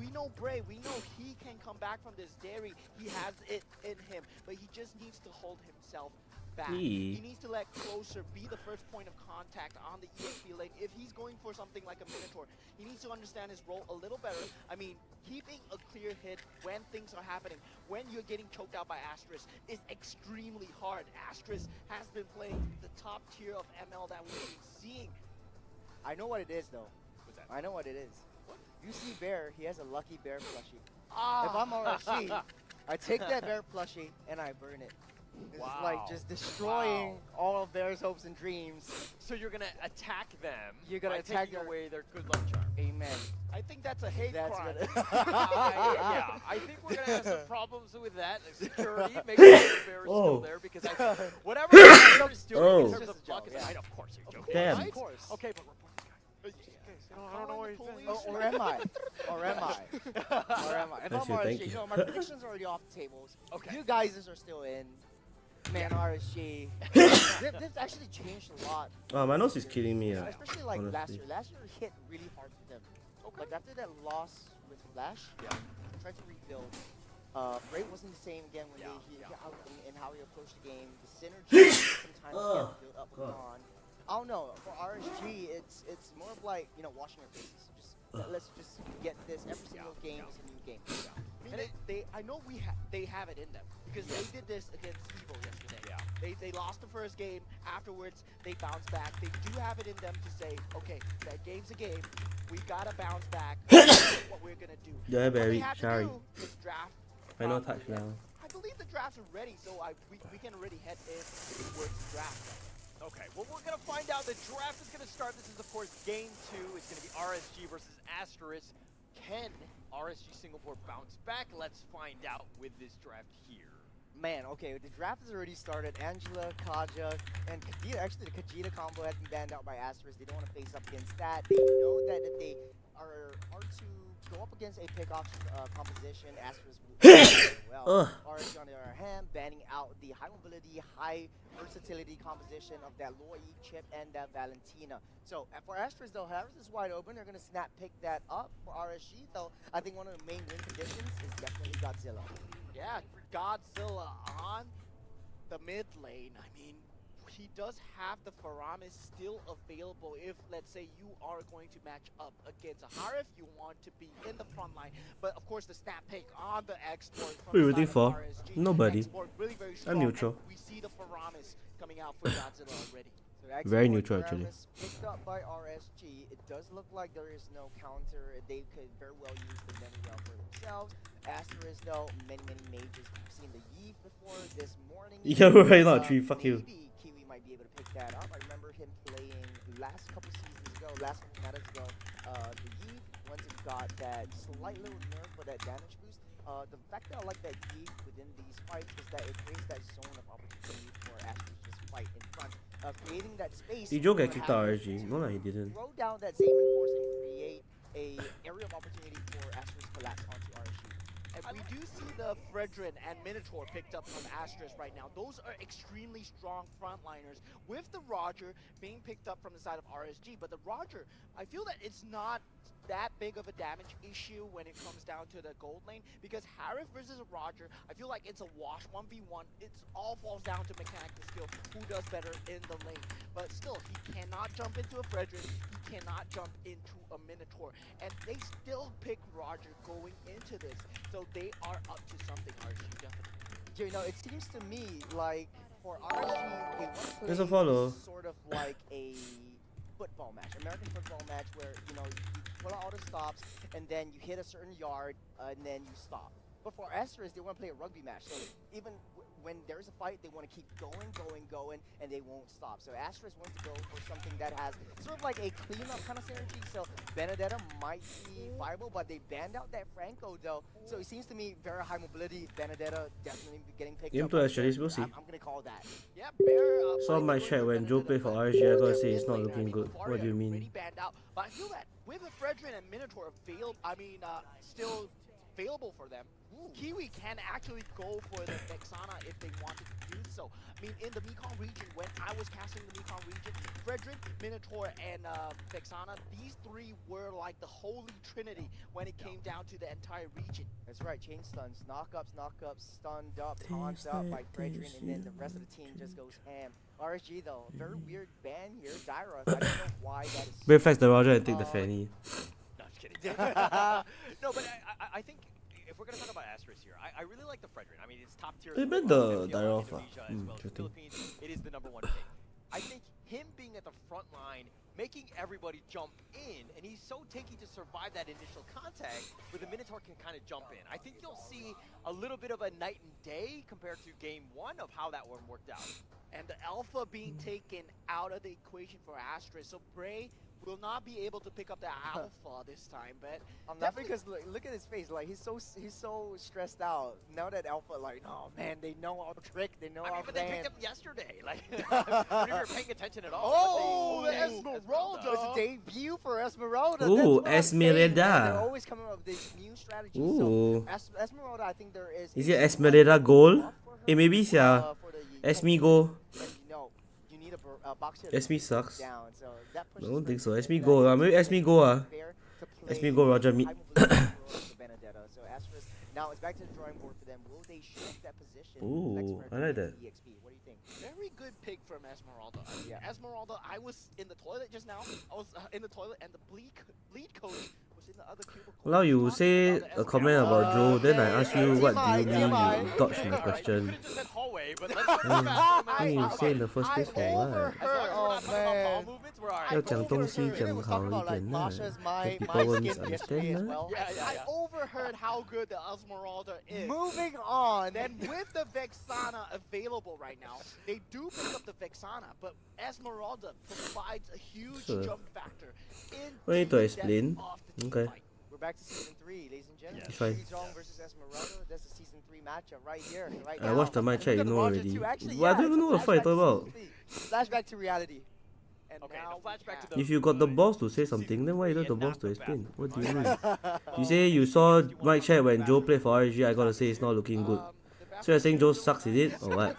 We know Bray. We know he can come back from this dairy. He has it in him, but he just needs to hold himself back. He needs to let Closer be the first point of contact on the EXP lane. If he's going for something like a Minotaur, he needs to understand his role a little better. I mean, keeping a clear hit when things are happening, when you're getting choked out by Asteris, is extremely hard. Asteris has been playing the top tier of ML that we've been seeing. I know what it is, though. What's that? I know what it is. What? You see Bear, he has a lucky Bear plushie. Ah. If I'm RSG, I take that Bear plushie and I burn it. It's like just destroying all of Bear's hopes and dreams. So you're gonna attack them. You're gonna attack taking away their good luck charm. Amen. I think that's a hate crime. Yeah, I think we're gonna have some problems with that. Security, make sure the Bear is still there because whatever the Bear is doing in terms of luck, of course you're joking. Damn. Right? Of course. Okay, but report this guy. I don't know where he's been. Or am I? Or am I? Or am I? If I'm RSG, my predictions are already off the tables. Okay. You guys are still in. Man, RSG. They've actually changed a lot. Oh, my nose is killing me. Especially like honestly. last year. Last year hit really hard for them. Like after that loss with Flash, they tried to rebuild. Bray wasn't the same again when in how he approached the game. The synergy sometimes get built up with on. I don't know. For RSG, it's more of like, you know, washing your faces. Let's just get this. Every single game is a new game. I mean, I know they have it in them because they did this against Evo yesterday. They lost the first game. Afterwards, they bounced back. They do have it in them to say, okay, that game's a game. We gotta bounce back. That's what we're gonna do. Yeah, Barry. Sorry. Is draft. I know touch now. I believe the drafts are ready, so we can already head in towards the draft. Okay, well, we're going to find out. The draft is going to start. This is, of course, game 2. It's going to be RSG versus Asteris. Can RSG Singapore bounce back? Let's find out with this draft here. Man, okay, the draft has already started. Angela, Kaja, and Kajita. Actually, the Kajita combo has been banned out by Asteris. They don't want to face up against that. They know that if they are to go up against a pick option composition, Asteris will do well. RSG, on the other hand, banning out the high mobility, high versatility composition of that Loi chip and that Valentina. So for Asteris, though, Harris is wide open. They're going to snap pick that up. For RSG, though, I think one of the main win conditions is definitely Godzilla. Yeah, Godzilla on the mid lane. I mean, he does have the Faramis still available if, let's say, you are going to match up against a Harif, you want to be in the front line. But of course, the snap pick on the export from What are you the rooting side of for? RSG. Nobody. Export really very I'm strong, neutral. and we see the Faramis coming out for Godzilla already. So Very export neutral, actually. Faramis picked up by RSG. It does look like there is no counter. They could very well use the many well for themselves. Asteris though, many mages. We've seen the Yeeve before this morning. Yeah, right, not tree. Fuck you. Maybe Kiwi might be able to pick that up. I remember him playing last couple seasons ago, last couple metas ago. The Yeeve, once it got that slight little nerf for that damage boost. The fact that I like that Yeeve within these fights is that it creates that zone of opportunity for Asteris to just fight in front, creating that space. Did Joe get kicked out RSG? No, he didn't. Throw down that Zaman Force and create a area of opportunity for Asteris to collapse onto RSG. And we do see the Fredrin and Minotaur picked up from Asteris right now. Those are extremely strong frontliners, with the Roger being picked up from the side of RSG. But the Roger, I feel that it's not that big of a damage issue when it comes down to the gold lane, because Harif versus a Roger, I feel like it's a wash 1v1. It all falls down to mechanical skill, who does better in the lane. But still, he cannot jump into a Fredrin, he cannot jump into a Minotaur, and they still pick Roger going into this, so they are up to something, RSG, definitely. You know, it seems to me like for RSG, they want to play There's a follow. sort of like a football match, American football match, where you know you pull out all the stops and then you hit a certain yard and then you stop. But for Asteris, they want to play a rugby match, so even when there's a fight, they want to keep going, and they won't stop. So Asteris wants to go for something that has sort of like a cleanup kind of synergy. So Benedetta might be viable, but they banned out that Franco though. So it seems to me very high mobility. Benedetta definitely getting picked Game up. to Asteris, we'll see. I'm gonna call that. Yeah, Bear. Saw my chat when Joe played for RSG. I gotta say it's not looking good. What do you mean? Banned out, but I feel that with a Fredrin and Minotaur still available for them, Kiwi can actually go for the Vexana if they wanted to do so. I mean, in the Mekong region, when I was casting the Mekong region, Fredrin, Minotaur, and Vexana, these three were like the holy trinity when it came down to the entire region. That's right, chain stuns, knockups, stunned up, taunted up by Fredrin, and then the rest of the team just goes ham. RSG though, very weird ban here, Dyra. I don't know why that is. Brave flex the Roger and take the Fanny. No, just kidding. No, but I think if we're gonna talk about Asteris here, I really like the Fredrin. I mean, it's top tier. They banned the Dyra off. Interesting. It is the #1 pick. I think him being at the front line, making everybody jump in, and he's so tanky to survive that initial contact, where the Minotaur can kind of jump in. I think you'll see a little bit of a night and day compared to game 1 of how that one worked out. And the Alpha being taken out of the equation for Asteris, so Bray will not be able to pick up the Alpha this time, but I'm laughing because look at his face, like he's so stressed out. Now that Alpha, like, oh man, they know our trick, they know our but plan. they picked up yesterday, like, I don't know if you're paying attention at all. Oh, the Esmeralda! It's a debut for Esmeralda. Ooh, That's what I'm saying, man. They're Esmeralda. always coming up with these new strategies. Ooh. So Esmeralda, I think there is. Is it Esmeralda goal? Maybe it's Esme go. No, you need a box hit. Esme sucks. Down, so that I don't think so. Esme go. Maybe Esme go. Esme go. Roger meet. Benedetta. So Asteris, now it's back to the drawing board for them. Will they shift that position? Ooh, I like that. EXP. What do you think? very good pick from Esmeralda. Yeah. Esmeralda, I was in the toilet just now. I was in the toilet, and the bleed coach was in the other cubicle. Now you say a comment about Joe, then I ask you what do you mean you dodged my question. Then you say in the first place for what? 要讲东西讲好一点啦 so people will misunderstand 啦 I overheard how good the Esmeralda is. Moving on. Then with the Vexana available right now, they do pick up the Vexana, but Esmeralda provides a huge Sure. jump factor. No need to explain. Okay. We're back to season 3, ladies and gentlemen. It's fine. Zhong versus Esmeralda. That's the season 3 matchup right here, right I now. watched the match chat, you And know Roger already. too. Actually, But I yeah, don't even know what the fight is about. Flashback to reality. And okay, now the flashback to the If you got the balls to say something, then why you don't have the balls to explain? What do you mean? You say you saw mic chat when Joe played for RSG, I gotta say it's not looking good. So you're saying Joe sucks, is it? Or what?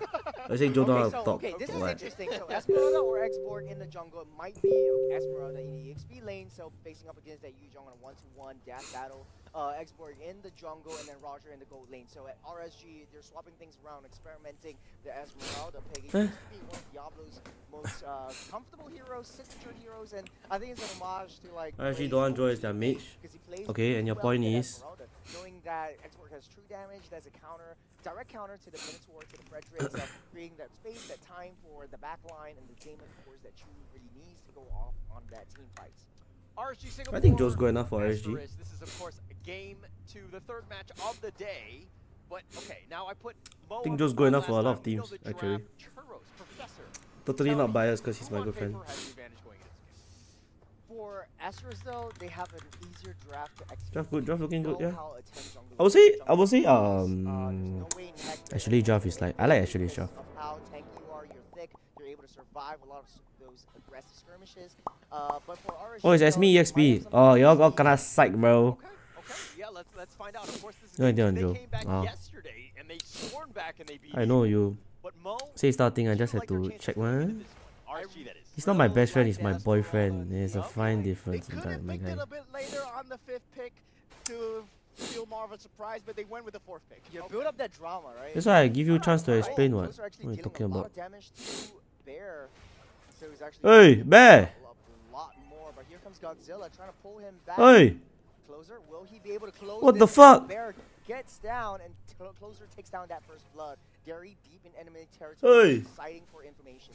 I say Joe Okay, on so, top. okay, this is What? interesting. So Esmeralda or Xborg in the jungle, it might be Esmeralda in the EXP lane, so facing up against that Yujong on a 1-to-1 dash battle. Xborg in the jungle and then Roger in the gold lane. So at RSG, they're swapping things around, experimenting. The Esmeralda pick used to be one of Diablo's most comfortable heroes, signature heroes, and I think it's an homage to like. RSG don't want Joe as their mage. Okay, and your point is. Knowing that Xborg has true damage, that's a counter, direct counter to the Minotaur, to the Fredericks, creating that space, that time for the back line, and the Damon, of course, that Chu really needs to go off on that team fights. RSG Singapore. I think Joe's good enough for RSG. This is, of course, a game to the third match of the day. But, okay, now I put Mo I think Joe's good enough for a lot of teams, you know actually. Churros, Professor. Totally not biased because he's my girlfriend. For Asteris though, they have an easier draft to execute. Draft good, draft looking good, yeah. I would say, actually draft is like, I like actually draft. How tanky you are, you're thick, you're able to survive a lot of those aggressive skirmishes. But for RSG, Oh, it's SME EXP. Oh, y'all got kinda psych, bro. Yeah, let's find out. Of course, this is No idea, they Joe. came back Oh. yesterday and they stormed back and they beat I know you But Mo, say starting, I just had to check one. He's not my best friend, he's my boyfriend. There's a fine difference in that, my guy. A bit later on the 5th pick to feel more of a surprise, but they went with the 4th pick. You build up that drama, right? That's why I give you a chance to explain what are you talking about. Hey, Bear! But here comes Godzilla trying to pull him back. Hey! Closer, will he be able to close What this? the fuck? Bear gets down and Closer takes down that first blood. Derry deep in enemy territory, Hey! citing for information.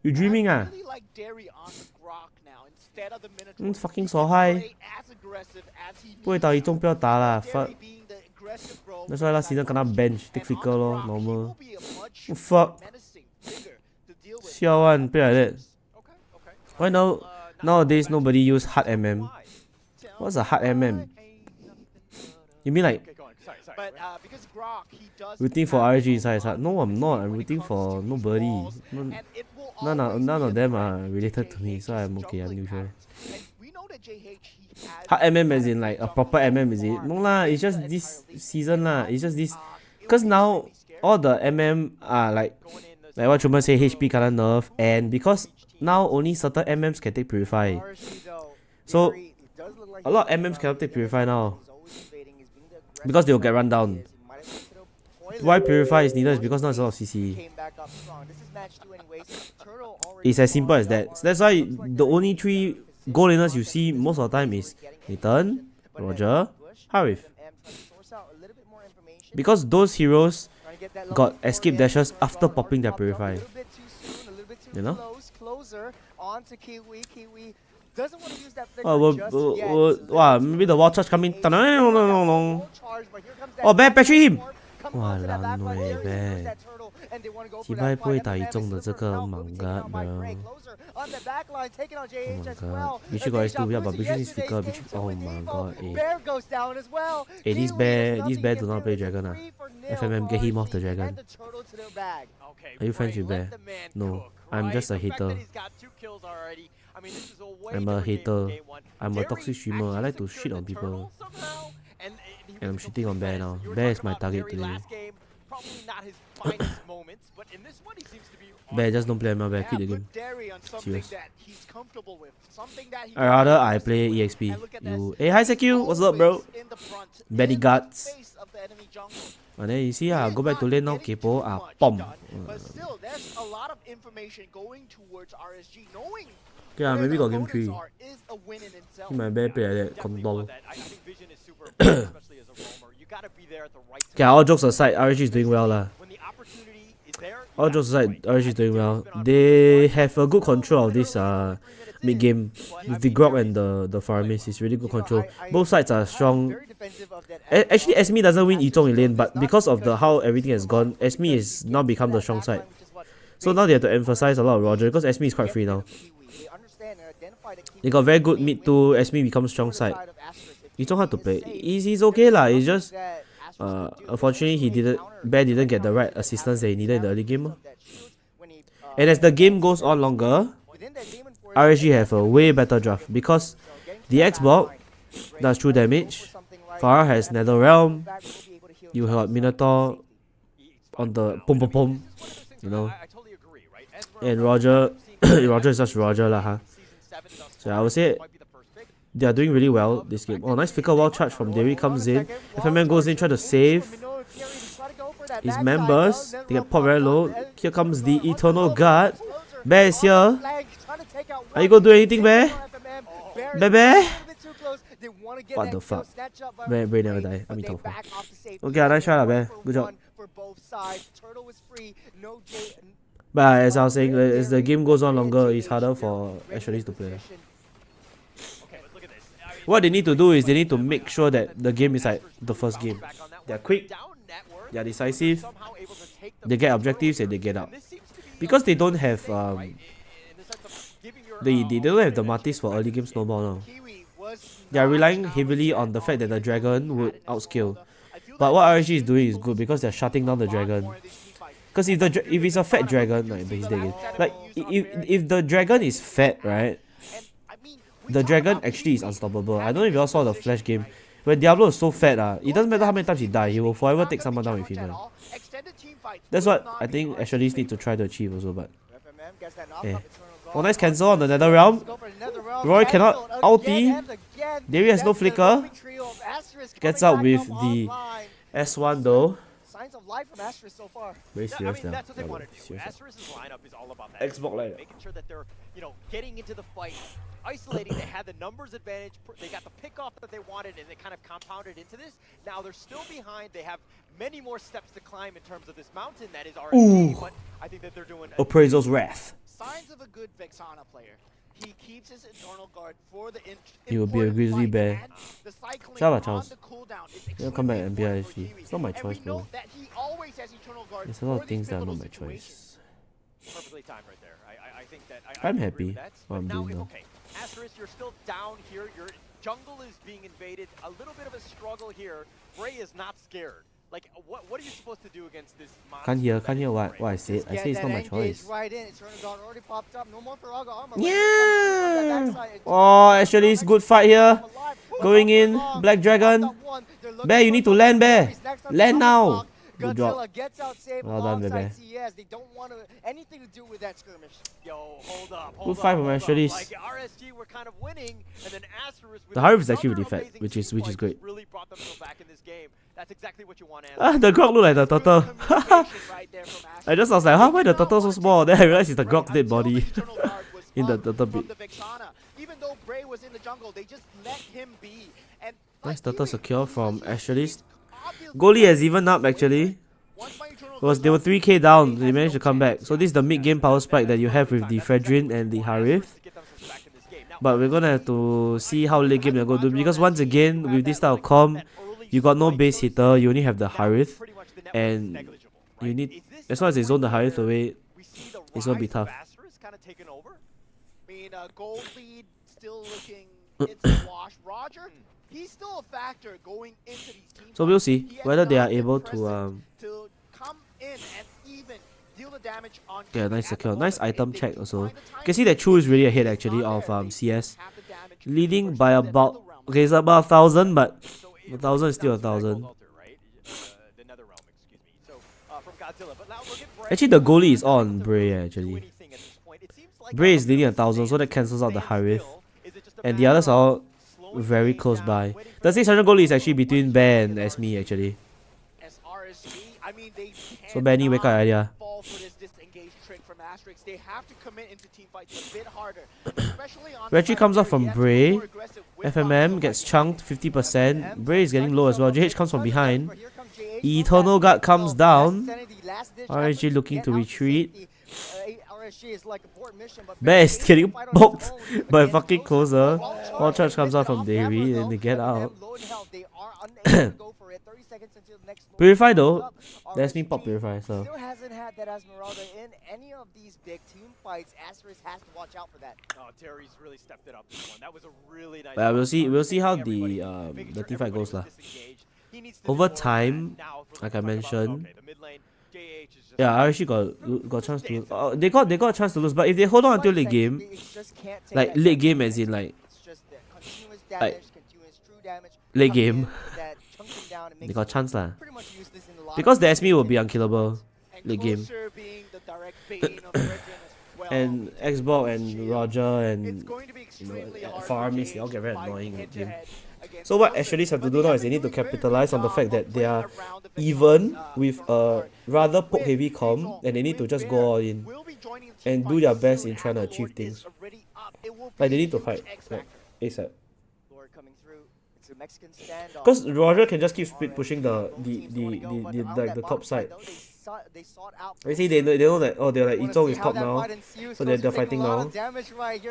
You dreaming ah? I really like Derry on the Grok now instead of the Minotaur. Fucking so high. As aggressive as he 不会打一中不要打啦 fuck. being the aggressive role. That's why last season kena bench, take flicker lor, normal. Oh, fuck. Siao one, play like that. Why now, nowadays nobody use hard MM? What's a hard MM? You mean like But because Grok, he does rooting for RG inside his heart? No, I'm not. I'm rooting for nobody. None of them are related to me, so I'm okay. I'm neutral. Hard MM as in like a proper MM, is it? No lah, it's just this season lah. It's just this. Because now all the MM are like what Truman say, HP kinda nerf, and because now only certain MMs can take Purify. So a lot of MMs cannot take Purify now. Because they will get run down. Why Purify is needed is because now there's a lot of CC. It's as simple as that. So that's why the only 3 goal laners you see most of the time is Nathan, Roger, Harith. Because those heroes got escape dashes after popping their Purify. You know? Wow, maybe the wall charge coming. Oh, Bear battery him! Wow, lanoi Bear. 击败不会打一中的这个 Manga, bro. Oh my god. Bichu got S2, yeah, but Bichu needs flicker. Bichu, oh my god. Hey, this bear do not play dragon ah. FMM, get him off the dragon. Are you friends with Bear? No, I'm just a hater. I'm a hater. I'm a toxic streamer. I like to shit on people. And I'm shitting on Bear now. Bear is my target today. Bear, just don't play ML, Bear. Quit the game. Serious. I rather I play EXP. You. Hey, hi Seku. What's up, bro? Benny guts. And then you see, go back to lane now. Kepo. Bomb. But still, there's a lot of information going towards RSG, knowing. Yeah, maybe got game 3. My Bear play like that. Condol. Okay, all jokes aside, RSG is doing well lah. All jokes aside, RSG is doing well. They have a good control of this mid game with the Grok and the Faramis. It's really good control. Both sides are strong. Actually, SME doesn't win Yizhong in lane, but because of how everything has gone, SME is now become the strong side. So now they have to emphasize a lot of Roger because SME is quite free now. They got very good mid to SME becomes strong side. It's not hard to play. He's okay lah. It's just unfortunately Bear didn't get the right assistance that he needed in the early game. And as the game goes on longer, RSG have a way better draft because the Xbox does true damage. Farah has Nether Realm. You got Minotaur on the pom pom pom. you know. And Roger, Roger is just Roger lah, huh? So I would say they are doing really well this game. Oh, nice flicker wall charge from Derry comes in. FMM goes in, try to save his members. They get popped very low. Here comes the Eternal Guard. Bear is here. Are you gonna do anything, Bear? Bear? What the fuck? Bear never die. I mean, tofu. Okay, nice try, Bear. Good job. But as I was saying, as the game goes on longer, it's harder for Asteris to play. What they need to do is they need to make sure that the game is like the first game. They're quick, they're decisive, they get objectives and they get out. Because they don't have they don't have the Martis for early game snowball now. They are relying heavily on the fact that the dragon would outscale. But what RSG is doing is good because they're shutting down the dragon. Because if it's a fat dragon, like he's dead again. Like if the dragon is fat, right? The dragon actually is unstoppable. I don't know if you all saw the Flash game. When Diablo is so fat, it doesn't matter how many times he dies, he will forever take someone down with him. That's what I think Asteris need to try to achieve also, but yeah. Oh, nice cancel on the Nether Realm. Roy cannot ulti. Derry has no flicker. Gets out with the S1 though. Signs of life from Asteris so far. Very serious now. That's what they want to do. Asteris' lineup is all about that. Xbox lineup. Making sure that they're, getting into the fight, isolating. They had the numbers advantage. They got the pickoff that they wanted, and they kind of compounded into this. Now they're still behind. They have many more steps to climb in terms of this mountain that is RSG, but I think that they're doing Appraisal's Wrath. Signs of a good Vexana player. He keeps his Eternal Guard for the He will be a grizzly bear. Shut up, Charles. He'll come back and be RSG. It's not my choice, bro. There's a lot of things that are not my choice. Perfectly timed right there. I think that I'm happy what I'm doing now. Okay, Asteris, you're still down here. Your jungle is being invaded. A little bit of a struggle here. Bray is not scared. Like, what are you supposed to do against this monster? Can't hear what I said. I say it's not my choice. Yeah! Oh, actually, it's good fight here. Going in, Black Dragon. Bear, you need to land, Bear. Land now. Good job. Well done, Bear. They don't want anything to do with that skirmish. Yo, hold up. Good fight from Asteris. Like RSG were kind of winning, and then Asteris with the Harif is actually really fat, which is great. Really brought themselves back in this game. That's exactly what you want. The Grog look like the turtle. I just was like, why the turtle so small? Then I realized it's the Grog's dead body in the turtle bit. Even though Bray was in the jungle, they just let him be. And nice turtle secure from Asteris. Goalie has even up actually. Because they were 3k down, they managed to come back. So this is the mid-game power spike that you have with the Fredrin and the Harith. But we're gonna have to see how late game they're gonna do. Because once again, with this style of comp, you got no base hitter, you only have the Harith. And you need, as long as they zone the Harith away, it's gonna be tough. Gold lead still looking, it's a wash. Roger, he's still a factor going into these teams. So we'll see whether they are able to come in and even deal the damage on. Yeah, nice secure, nice item check also. You can see that Chu is really ahead actually of CS, leading by about, okay, it's about 1,000, but 1,000 is still 1,000. Actually, the goalie is on Bray actually. Bray is leading 1,000, so that cancels out the Harith. And the others are all very close by. The 600 goalie is actually between Bear and Esme actually. So Benny, wake up idea. Reggie comes up from Bray. FMM gets chunked 50%. Bray is getting low as well. JH comes from behind. Eternal Guard comes down. RSG looking to retreat. Bear is getting poked by a fucking closer. One charge comes out from Derry and they get out. Purify though, that's me pop Purify, so. Still hasn't had that Esmeralda in any of these big team fights. Asteris has to watch out for that. Oh, Terry's really stepped it up this one. That was a really nice. But we'll see how the team fight goes lah. Over time, like I mentioned, yeah, I actually got a chance to lose. They got a chance to lose, but if they hold on until late game, like late game as in like late game, they got a chance lah. Because the SME will be unkillable late game. and Xbox and Roger and Faramis, they all get very annoying with him. So what Asteris have to do now is they need to capitalize on the fact that they are even with a rather poke heavy comp, and they need to just go all in and do their best in trying to achieve things. Like they need to fight like ASAP. Because Roger can just keep split pushing the top side. You see, they know that, oh, they're like, Izong is top now, so they're fighting now.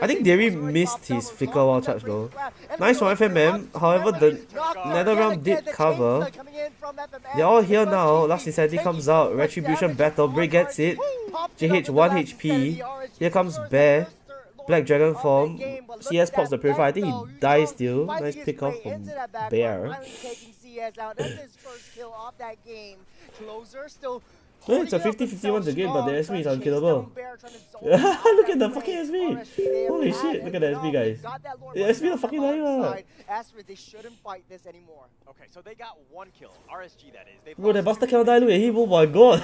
I think Derry missed his flicker wall charge though. Nice from FMM, however the nether realm did cover. They're all here now, Last Insanity comes out, Retribution battle, Break gets it, JH 1 HP, here comes Bear, Black Dragon form, CS pops the Purify, I think he dies still, nice pick off from Bear. Yeah, it's a 50-51 the game, but the SB is unkillable. Look at the fucking SB! Holy shit, look at the SB guys. The SB are fucking dying lah. They shouldn't fight this anymore. Okay, so they got one kill. RSG that is. Bro, that bastard cannot die, look at him, oh my god.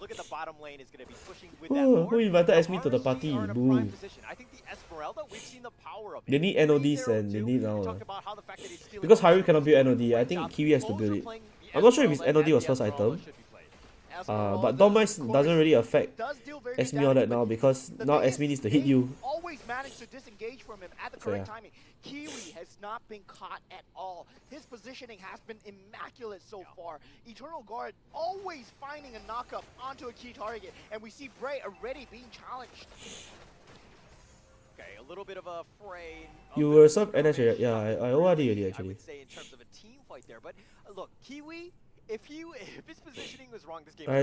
Look at the bottom lane is going to be pushing with that. Who invited SB to the party? Boo. I think the Esmeralda, we've seen the power of it. They need NODs and they need now. Because Haru cannot build NOD, I think Kiwi has to build it. I'm not sure if his NOD was first item. But Domice doesn't really affect Esme all that now because now Esme needs to hit you. Always managed to disengage from him at the correct timing. Kiwi has not been caught at all. His positioning has been immaculate so far. Eternal Guard always finding a knockup onto a key target, and we see Bray already being challenged. Okay, a little bit of a fray. You were sub NH, yeah, I ORD already actually. I would say in terms of a team fight there, but look, Kiwi. If his positioning was wrong this game, I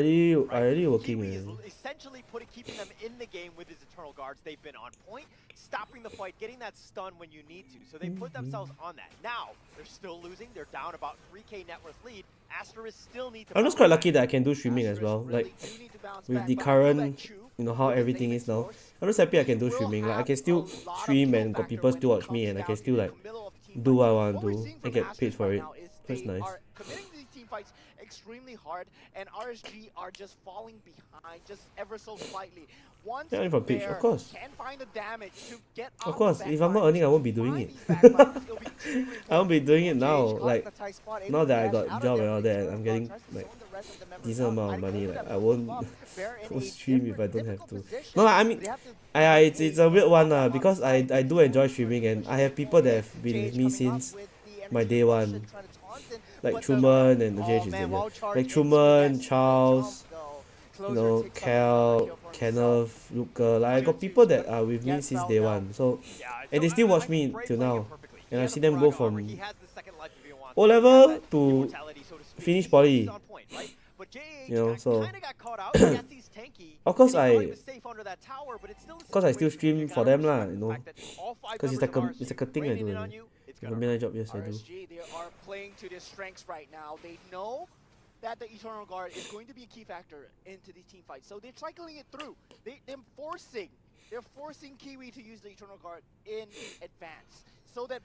already working. Kiwi is essentially keeping them in the game with his Eternal Guards. They've been on point, stopping the fight, getting that stun when you need to. So they put themselves on that. Now they're still losing. They're down about 3k net worth lead. Asteris still need to. I'm just quite lucky that I can do streaming as well. Like with the current, how everything is now. I'm just happy I can do streaming. Like I can still stream and got people still watch me, and I can still like do what I want to do and get paid for it. That's nice. Fights extremely hard, and RSG are just falling behind just ever so slightly. Once yeah, for pitch, of course. Can find the damage to get of course, if I'm not earning, I won't be doing it. I won't be doing it now. Like now that I got job and all that, I'm getting like decent amount of money. Like I won't stream if I don't have to. No, like, I mean, it's a weird one because I do enjoy streaming, and I have people that have been with me since my day one. Like Truman and the JH is there. Like Truman, Charles, Cal, Kenneth, Luca. Like I got people that are with me since day one. So, and they still watch me till now. And I see them go from O level to finish poly. So of course I still stream for them lah, because it's like a thing I do. The main job, yes, I do. They are playing to their strengths right now. They know that the Eternal Guard is going to be a key factor into these team fights, so they're cycling it through. They're forcing Kiwi to use the Eternal Guard in advance, so that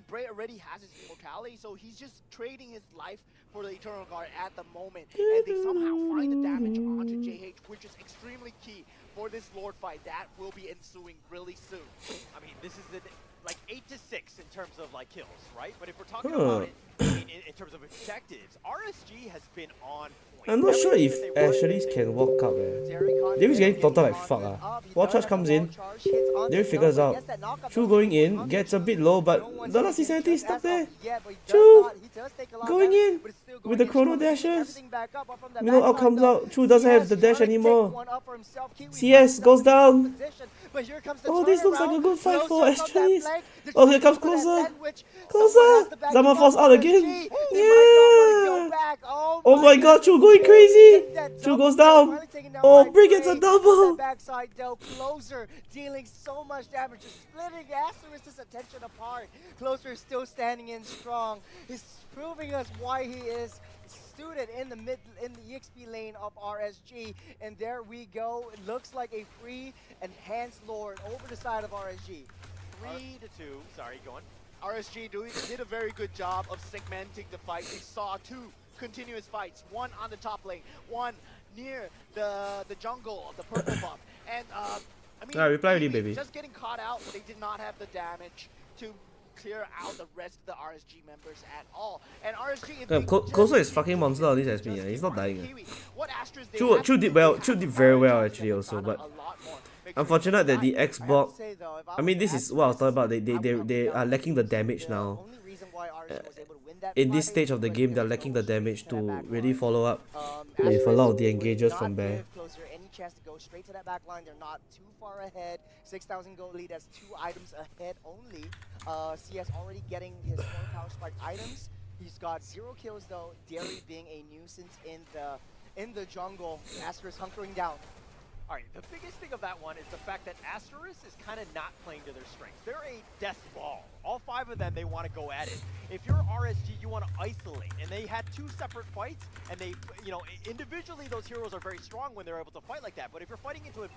Bray already has his immortality, so he's just trading his life for the Eternal Guard at the moment, and they somehow find the damage onto JH, which is extremely key for this Lord fight that will be ensuing really soon. I mean, this is like 8 to 6 in terms of like kills, right? But if we're talking about it in terms of objectives, RSG has been on point. I'm not sure if Asteris can walk up. David's getting total like fuck. Watchparty comes in, David figures out. Chu going in, gets a bit low, but the Last Insanity is stuck there. Chu going in with the chrono dashes. Out comes out. Chu doesn't have the dash anymore. CS goes down. Oh, this looks like a good fight for Asteris. Oh, here comes closer. Closer. Zaman falls out again. Yeah. Oh my god, Chu going crazy. Chu goes down. Oh, Brig gets a double. Backside though, Closer dealing so much damage, just splitting Asteris' attention apart. Closer is still standing in strong. He's proving us why he is student in the EXP lane of RSG, and there we go. It looks like a free enhanced Lord over the side of RSG. 3 to 2. Sorry, go on. RSG did a very good job of segmenting the fight. We saw 2 continuous fights, one on the top lane, one near the jungle of the purple buff. And I mean, reply already, baby. just getting caught out, they did not have the damage to clear out the rest of the RSG members at all. And RSG, if Koso is fucking monster on this SP. He's not dying. what Asteris they Chu did well. Chu did very well actually also, but unfortunate that the Xbox. I mean, this is what I was talking about. They are lacking the damage now. In this stage of the game, they're lacking the damage to really follow up with a lot of the engagers from Bear. Any chance to go straight to that back line. They're not too far ahead. 6,000 gold lead. That's 2 items ahead only. CS already getting his 4 power spike items. He's got 0 kills though. Dairy being a nuisance in the jungle. Asteris hunkering down. All right, the biggest thing of that one is the fact that Asteris is kind of not playing to their strengths. They're a death ball. All 5 of them, they want to go at it. If you're RSG, you want to isolate. And they had 2 separate fights, and they, you know, individually those heroes are very strong when they're able to fight like that. But if you're fighting into a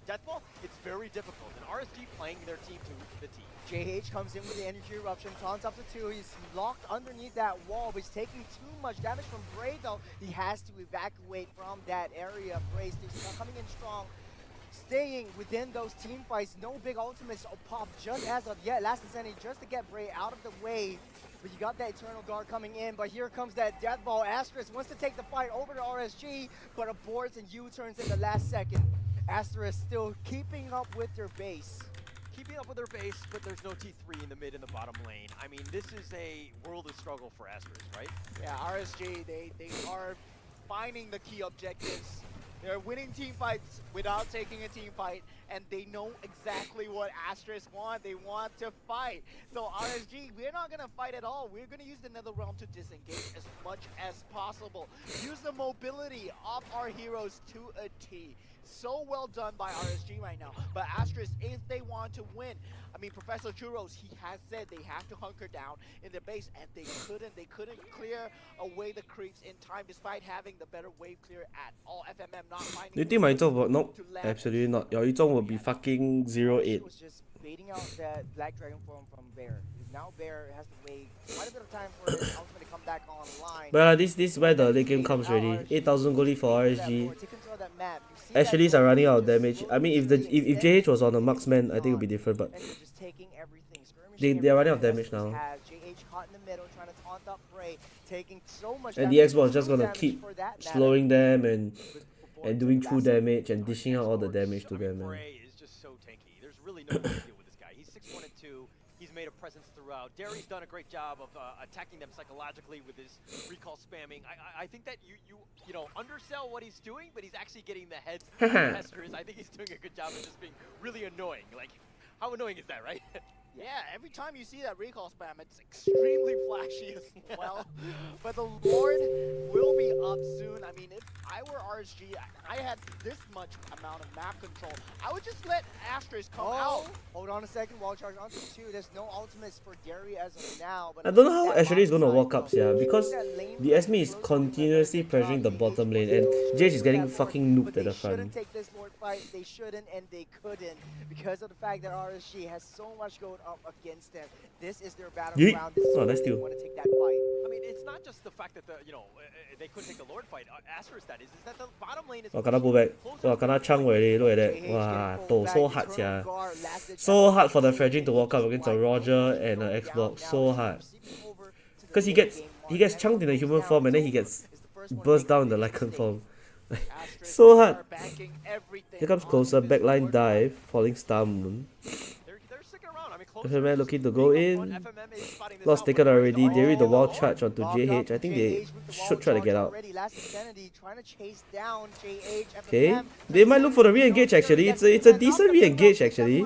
death ball, it's very difficult. And RSG playing their team to the T. JH comes in with the energy eruption, taunts up to 2. He's locked underneath that wall, but he's taking too much damage from Bray though. He has to evacuate from that area. Bray's still coming in strong, staying within those team fights. No big ultimates pop just as of yet. Last Insanity just to get Bray out of the way. But you got that Eternal Guard coming in, but here comes that Death Ball. Asteris wants to take the fight over to RSG, but aborts and U-turns in the last second. Asteris still keeping up with their base. Keeping up with their base, but there's no T3 in the mid and the bottom lane. I mean, this is a world of struggle for Asteris, right? Yeah, RSG, they are finding the key objectives. They're winning team fights without taking a team fight, and they know exactly what Asteris want. They want to fight. So RSG, we're not going to fight at all. We're going to use the Nether Realm to disengage as much as possible. Use the mobility of our heroes to a T. So well done by RSG right now. But Asteris, if they want to win, I mean, Professor Churros, he has said they have to hunker down in their base, and they couldn't clear away the creeps in time despite having the better wave clear at all. FMM not finding. Do you think my Yizong will no? Absolutely not. Your Yizong will be fucking 0-8. Was just baiting out that Black Dragon form from Bear. Now Bear has to wait quite a bit of time for his ultimate to come back online. But this is where the late game comes already. 8,000 goalie for RSG. Asteris are running out of damage. I mean, if JH was on a marksman, I think it would be different. But they are running out of damage now. And the Xbox is just gonna keep slowing them and doing true damage and dishing out all the damage to them. Man. Is just so tanky. There's really no way to deal with this guy. He's 6'1" and 2. He's made a presence throughout. Derry's done a great job of attacking them psychologically with his recall spamming. I think that you know, undersell what he's doing, but he's actually getting the heads of Asteris. I think he's doing a good job of just being really annoying. Like, how annoying is that, right? Yeah, every time you see that recall spam, it's extremely flashy as well. But the Lord will be up soon. I mean, if I were RSG, I had this much amount of map control, I would just let Asteris come out. Hold on a second, wall charge onto 2. There's no ultimates for Derry as of now. But I don't know how Asteris is gonna walk up, yeah, because the SME is continuously pressuring the bottom lane, and JH is getting fucking noobed at the front. They shouldn't take this Lord fight. They shouldn't, and they couldn't, because of the fact that RSG has so much going up against them. This is their battleground. This is where they want to take that fight. I mean, it's not just the fact that they couldn't take the Lord fight. Asteris, that is that the bottom lane is. Oh, kena pull back. Oh, kena chunk already. Look at that. Wow, so hard, yeah. So hard for the Fredrin to walk up against a Roger and an Xbox. So hard. Because he gets chunked in the human form and then he gets burst down in the Lycan form. So hard. Here comes closer. Backline dive. Falling star moon. FMM looking to go in. Lost taken already. They read the wall charge onto JH. I think they should try to get out. Okay. They might look for the re-engage actually. It's a decent re-engage actually.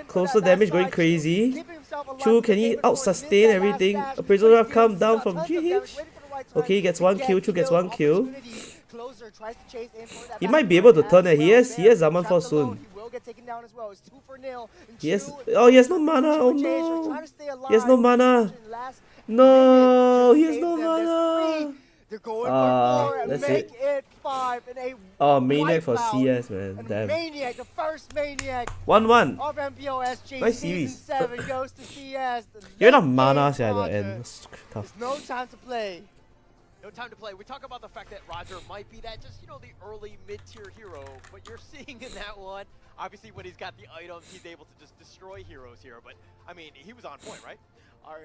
Closer damage going crazy. Chu, can he out-sustain everything? Appraisal Draft come down from JH. Okay, he gets 1 kill. Chu gets 1 kill. He might be able to turn it. He has Zaman for soon. Yes. Oh, he has no mana. Oh no. He has no mana. No, he has no mana. That's it. Oh, Maniac for CS, man. Damn. Maniac, the first Maniac 1-1. of MPOSG. Nice series. Season 7 goes to CS. You're not mana at the end. Tough. There's no time to play. No time to play. We talk about the fact that Roger might be that just, you know, the early mid-tier hero, but you're seeing in that one, obviously when he's got the items, he's able to just destroy heroes here. But, I mean, he was on point, right?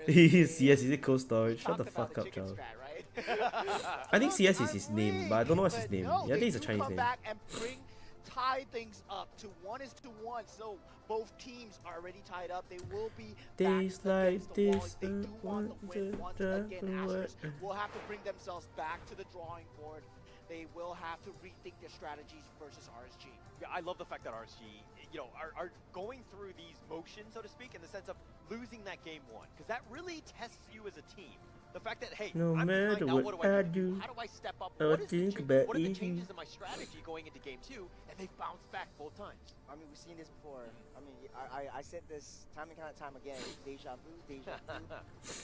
Yes, he's a cold storage. Shut the fuck up, child. I think CS is his name, but I don't know what's his name. No, Yeah, I think it's a do Chinese come name. back and tie things up to 1-1, so both teams are already tied up. They will be Days like this, they do want to win once again. Asteris will have to bring themselves back to the drawing board. They will have to rethink their strategies versus RSG. Yeah, I love the fact that RSG, you know, are going through these motions, so to speak, in the sense of losing that game one, because that really tests you as a team. The fact that, hey, No I'm behind matter now, what do I I do? do, How do I step up? I What are think the about changes in my strategy going into game two? And they bounced back both times. I mean, we've seen this before. I mean, I said this time and time again. Deja vu, deja vu.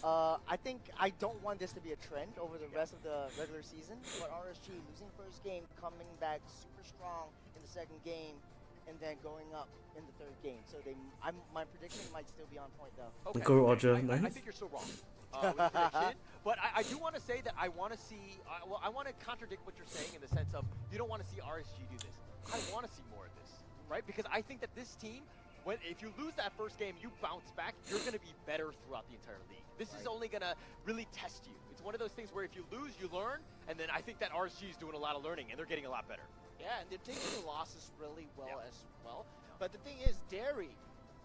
I think I don't want this to be a trend over the rest of the regular season. But RSG losing first game, coming back super strong in the second game, and then going up in the third game. So my prediction might still be on point though. Okay. Go Roger, I nice. think you're so wrong. With your prediction. But I do want to say that I want to see, well, I want to contradict what you're saying in the sense of you don't want to see RSG do this. I want to see more of this, right? Because I think that this team, if you lose that first game, you bounce back, you're going to be better throughout the entire league. This is only going to really test you. It's one of those things where if you lose, you learn, and then I think that RSG is doing a lot of learning, and they're getting a lot better. Yeah, and they're taking the losses really well as well. But the thing is, Derry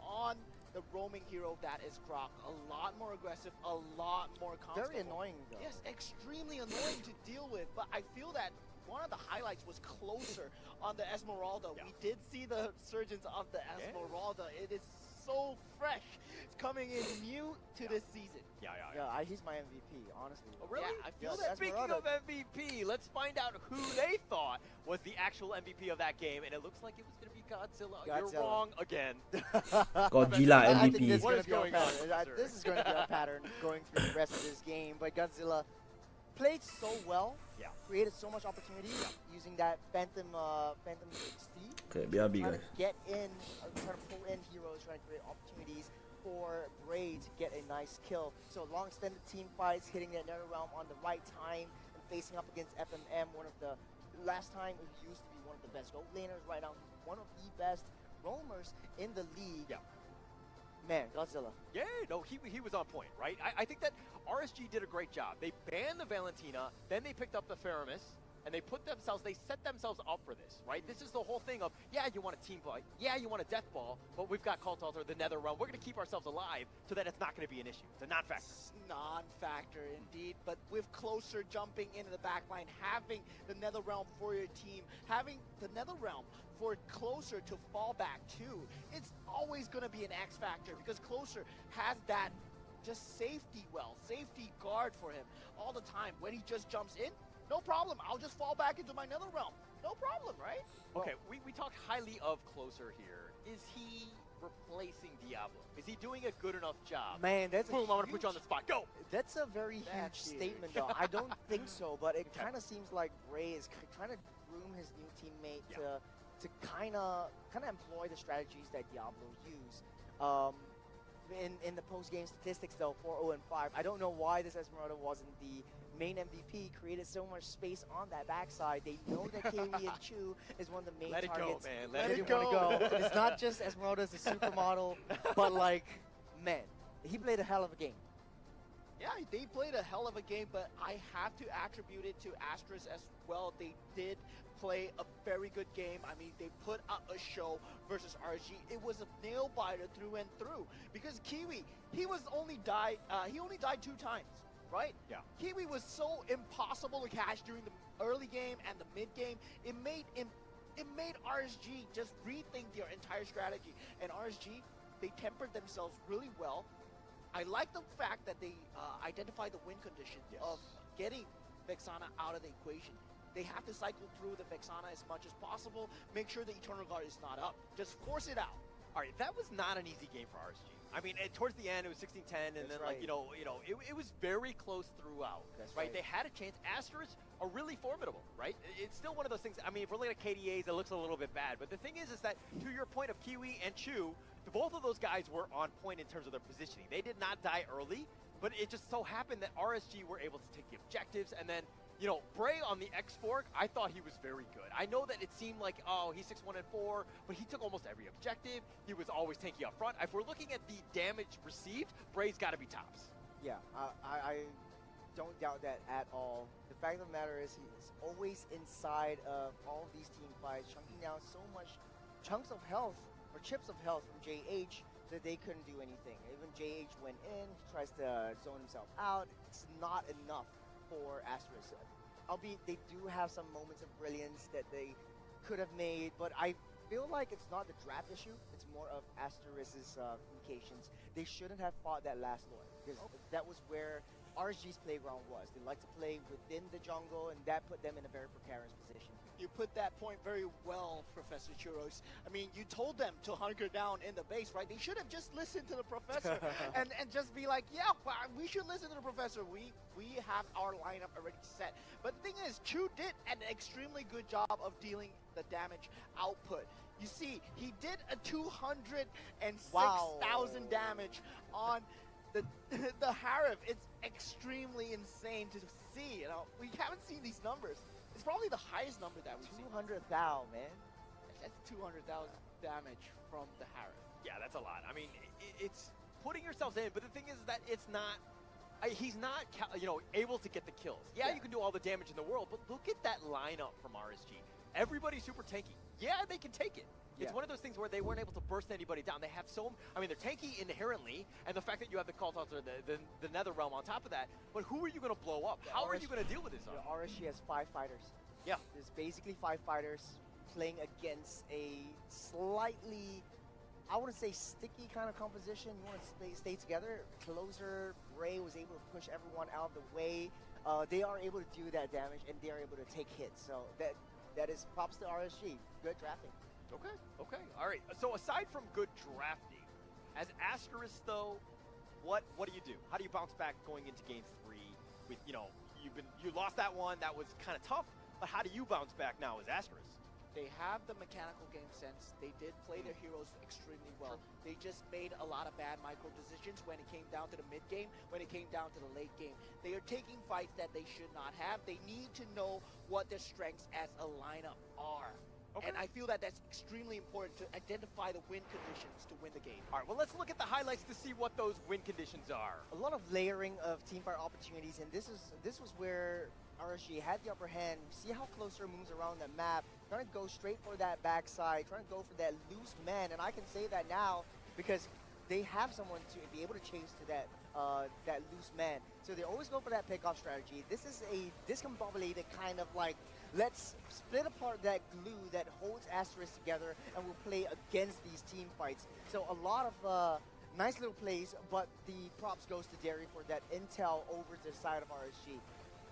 on the roaming hero that is Croc, a lot more aggressive, a lot more comfortable. Very annoying though. Yes, extremely annoying to deal with, but I feel that one of the highlights was closer on the Esmeralda. Yeah. We did see the surgeons of the Esmeralda. It is so fresh. It's coming in new to this season. Yeah, he's my MVP, honestly. Oh, really? Yeah, I feel that. Speaking of MVP, let's find out who they thought was the actual MVP of that game, and it looks like it was going to be Godzilla. You're wrong again. Godzilla I think MVP. this What is going on? This is going to be a pattern going through the rest of this game, but Godzilla played so well, created so much opportunity using that Phantom XT. Okay, BRB trying guys. to get in, trying to pull in heroes, trying to create opportunities for Bray to get a nice kill. So long extended team fights, hitting that Nether Realm on the right time, and facing up against FMM, one of the last time it used to be one of the best gold laners. Right now, one of the best roamers in the league. Yeah. Man, Godzilla. Yeah, no, he was on point, right? I think that RSG did a great job. They banned the Valentina, then they picked up the Feramis, and they set themselves up for this, right? This is the whole thing of, yeah, you want a team fight, yeah, you want a death ball, but we've got Cult Altar, the Nether Realm. We're going to keep ourselves alive so that it's not going to be an issue. It's a non-factor. Non-factor indeed, but with Closer jumping into the backline, having the Nether Realm for your team, having the Nether Realm for Closer to fall back to, it's always going to be an X factor because Closer has that just safety guard for him all the time. When he just jumps in, no problem, I'll just fall back into my Nether Realm. No problem, right? Okay, we talked highly of Closer here. Is he replacing Diablo? Is he doing a good enough job? Man, that's Boom, I'm going to put you on the spot. Go! That's a very huge statement, though. I don't think so, but it kind of seems like Bray is trying to groom his new teammate to kind of employ the strategies that Diablo use. In the post-game statistics, though, 4-0-5, I don't know why this Esmeralda wasn't the main MVP, created so much space on that backside. They know that Kiwi and Chu is one of the main Let it targets. go, man. Let it go. And it's not just Esmeralda as a supermodel, but like, man, he played a hell of a game. Yeah, they played a hell of a game, but I have to attribute it to Asteris as well. They did play a very good game. I mean, they put up a show versus RSG. It was a nail biter through and through because Kiwi, he only died 2 times, right? Yeah. Kiwi was so impossible to catch during the early game and the mid game. It made RSG just rethink their entire strategy. And RSG, they tempered themselves really well. I like the fact that they identified the win condition of getting Vexana out of the equation. They have to cycle through the Vexana as much as possible, make sure the Eternal Guard is not up. Just force it out. All right, that was not an easy game for RSG. I mean, towards the end, it was 16-10, and then, like, you know, it was very close throughout, right? They had a chance. Asteris are really formidable, right? It's still one of those things. I mean, if we're looking at KDAs, it looks a little bit bad. But the thing is that, to your point of Kiwi and Chu, both of those guys were on point in terms of their positioning. They did not die early, but it just so happened that RSG were able to take the objectives, and then, you know, Bray on the X-Borg, I thought he was very good. I know that it seemed like, oh, he's 6-1-4, but he took almost every objective. He was always tanky up front. If we're looking at the damage received, Bray's got to be tops. Yeah, I don't doubt that at all. The fact of the matter is he's always inside of all of these team fights, chunking down so much chunks of health or chips of health from JH that they couldn't do anything. Even JH went in, he tries to zone himself out. It's not enough for Asteris. Albeit they do have some moments of brilliance that they could have made, but I feel like it's not the draft issue. It's more of Asteris's communications. They shouldn't have fought that last Lord, because that was where RSG's playground was. They like to play within the jungle, and that put them in a very precarious position. You put that point very well, Professor Churros. I mean, you told them to hunker down in the base, right? They should have just listened to the professor and just be like, yeah, we should listen to the professor. We have our lineup already set. But the thing is, Chu did an extremely good job of dealing the damage output. You see, he did a 206,000 damage on the Harif. It's extremely insane to see. You know, we haven't seen these numbers. It's probably the highest number that we've seen. 200,000, man. That's 200,000 damage from the Harif. Yeah, that's a lot. I mean, it's putting yourselves in, but the thing is that it's not. He's not, you know, able to get the kills. Yeah, you can do all the damage in the world, but look at that lineup from RSG. Everybody's super tanky. Yeah, they can take it. It's one of those things where they weren't able to burst anybody down. They have I mean, they're tanky inherently, and the fact that you have the cult or the nether realm on top of that, but who are you going to blow up? How are you going to deal with this? RSG has 5 fighters. Yeah. There's basically 5 fighters playing against a slightly, I wouldn't say sticky kind of composition. You want to stay together. Closer, Bray was able to push everyone out of the way. They are able to do that damage, and they are able to take hits. So that is props to RSG. Good drafting. Okay. All right. So aside from good drafting, as Asteris though, what do you do? How do you bounce back going into game 3? With, you know, you lost that one. That was kind of tough. But how do you bounce back now as Asteris? They have the mechanical game sense. They did play their heroes extremely well. They just made a lot of bad micro decisions when it came down to the mid game, when it came down to the late game. They are taking fights that they should not have. They need to know what their strengths as a lineup are. And I feel that that's extremely important to identify the win conditions to win the game. All right, well, let's look at the highlights to see what those win conditions are. A lot of layering of teamfight opportunities, and this was where RSG had the upper hand. See how Closer moves around the map, trying to go straight for that backside, trying to go for that loose man, and I can say that now because they have someone to be able to chase to that loose man. So they always go for that pickoff strategy. This is a discombobulated kind of like, let's split apart that glue that holds Asteris together, and we'll play against these team fights. So a lot of nice little plays, but the props goes to Derry for that intel over to the side of RSG.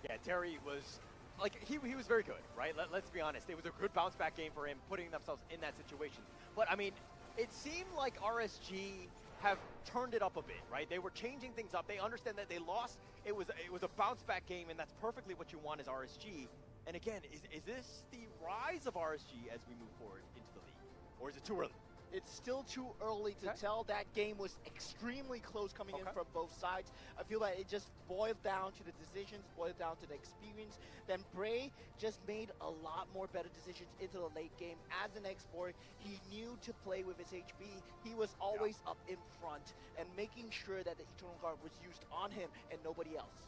Yeah, Derry was, like, he was very good, right? Let's be honest. It was a good bounce back game for him, putting themselves in that situation. But, I mean, it seemed like RSG have turned it up a bit, right? They were changing things up. They understand that they lost. It was a bounce back game, and that's perfectly what you want as RSG. And again, is this the rise of RSG as we move forward into the league? Or is it too early? It's still too early to tell. That game was extremely close coming in from both sides. I feel like it just boiled down to the decisions, boiled down to the experience. Then Bray just made a lot more better decisions into the late game. As an X-Borg, he knew to play with his HP. He was always up in front and making sure that the Eternal Guard was used on him and nobody else.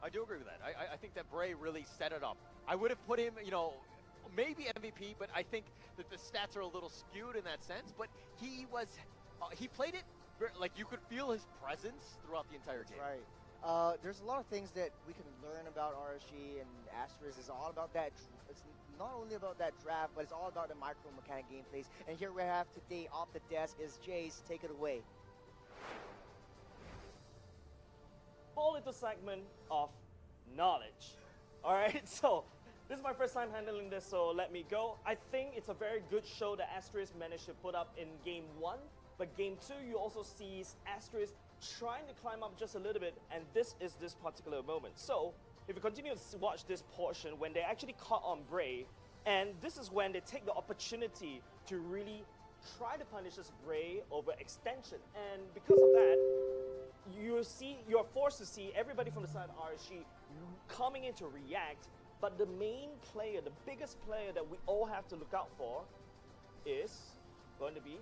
I do agree with that. I think that Bray really set it up. I would have put him, you know, maybe MVP, but I think that the stats are a little skewed in that sense. But he was, he played it like you could feel his presence throughout the entire game. Right. There's a lot of things that we can learn about RSG, and Asteris is all about that. It's not only about that draft, but it's all about the micro mechanic gameplays. And here we have today off the desk is Jace. Take it away. Full little segment of knowledge. All right, so this is my first time handling this, so let me go. I think it's a very good show that Asteris managed to put up in game 1, but game 2 you also see Asteris trying to climb up just a little bit, and this is this particular moment. So if you continue to watch this portion, when they actually caught on Bray, and this is when they take the opportunity to really try to punish this Bray over extension, and because of that, you're forced to see everybody from the side of RSG coming in to react, but the main player, the biggest player that we all have to look out for is going to be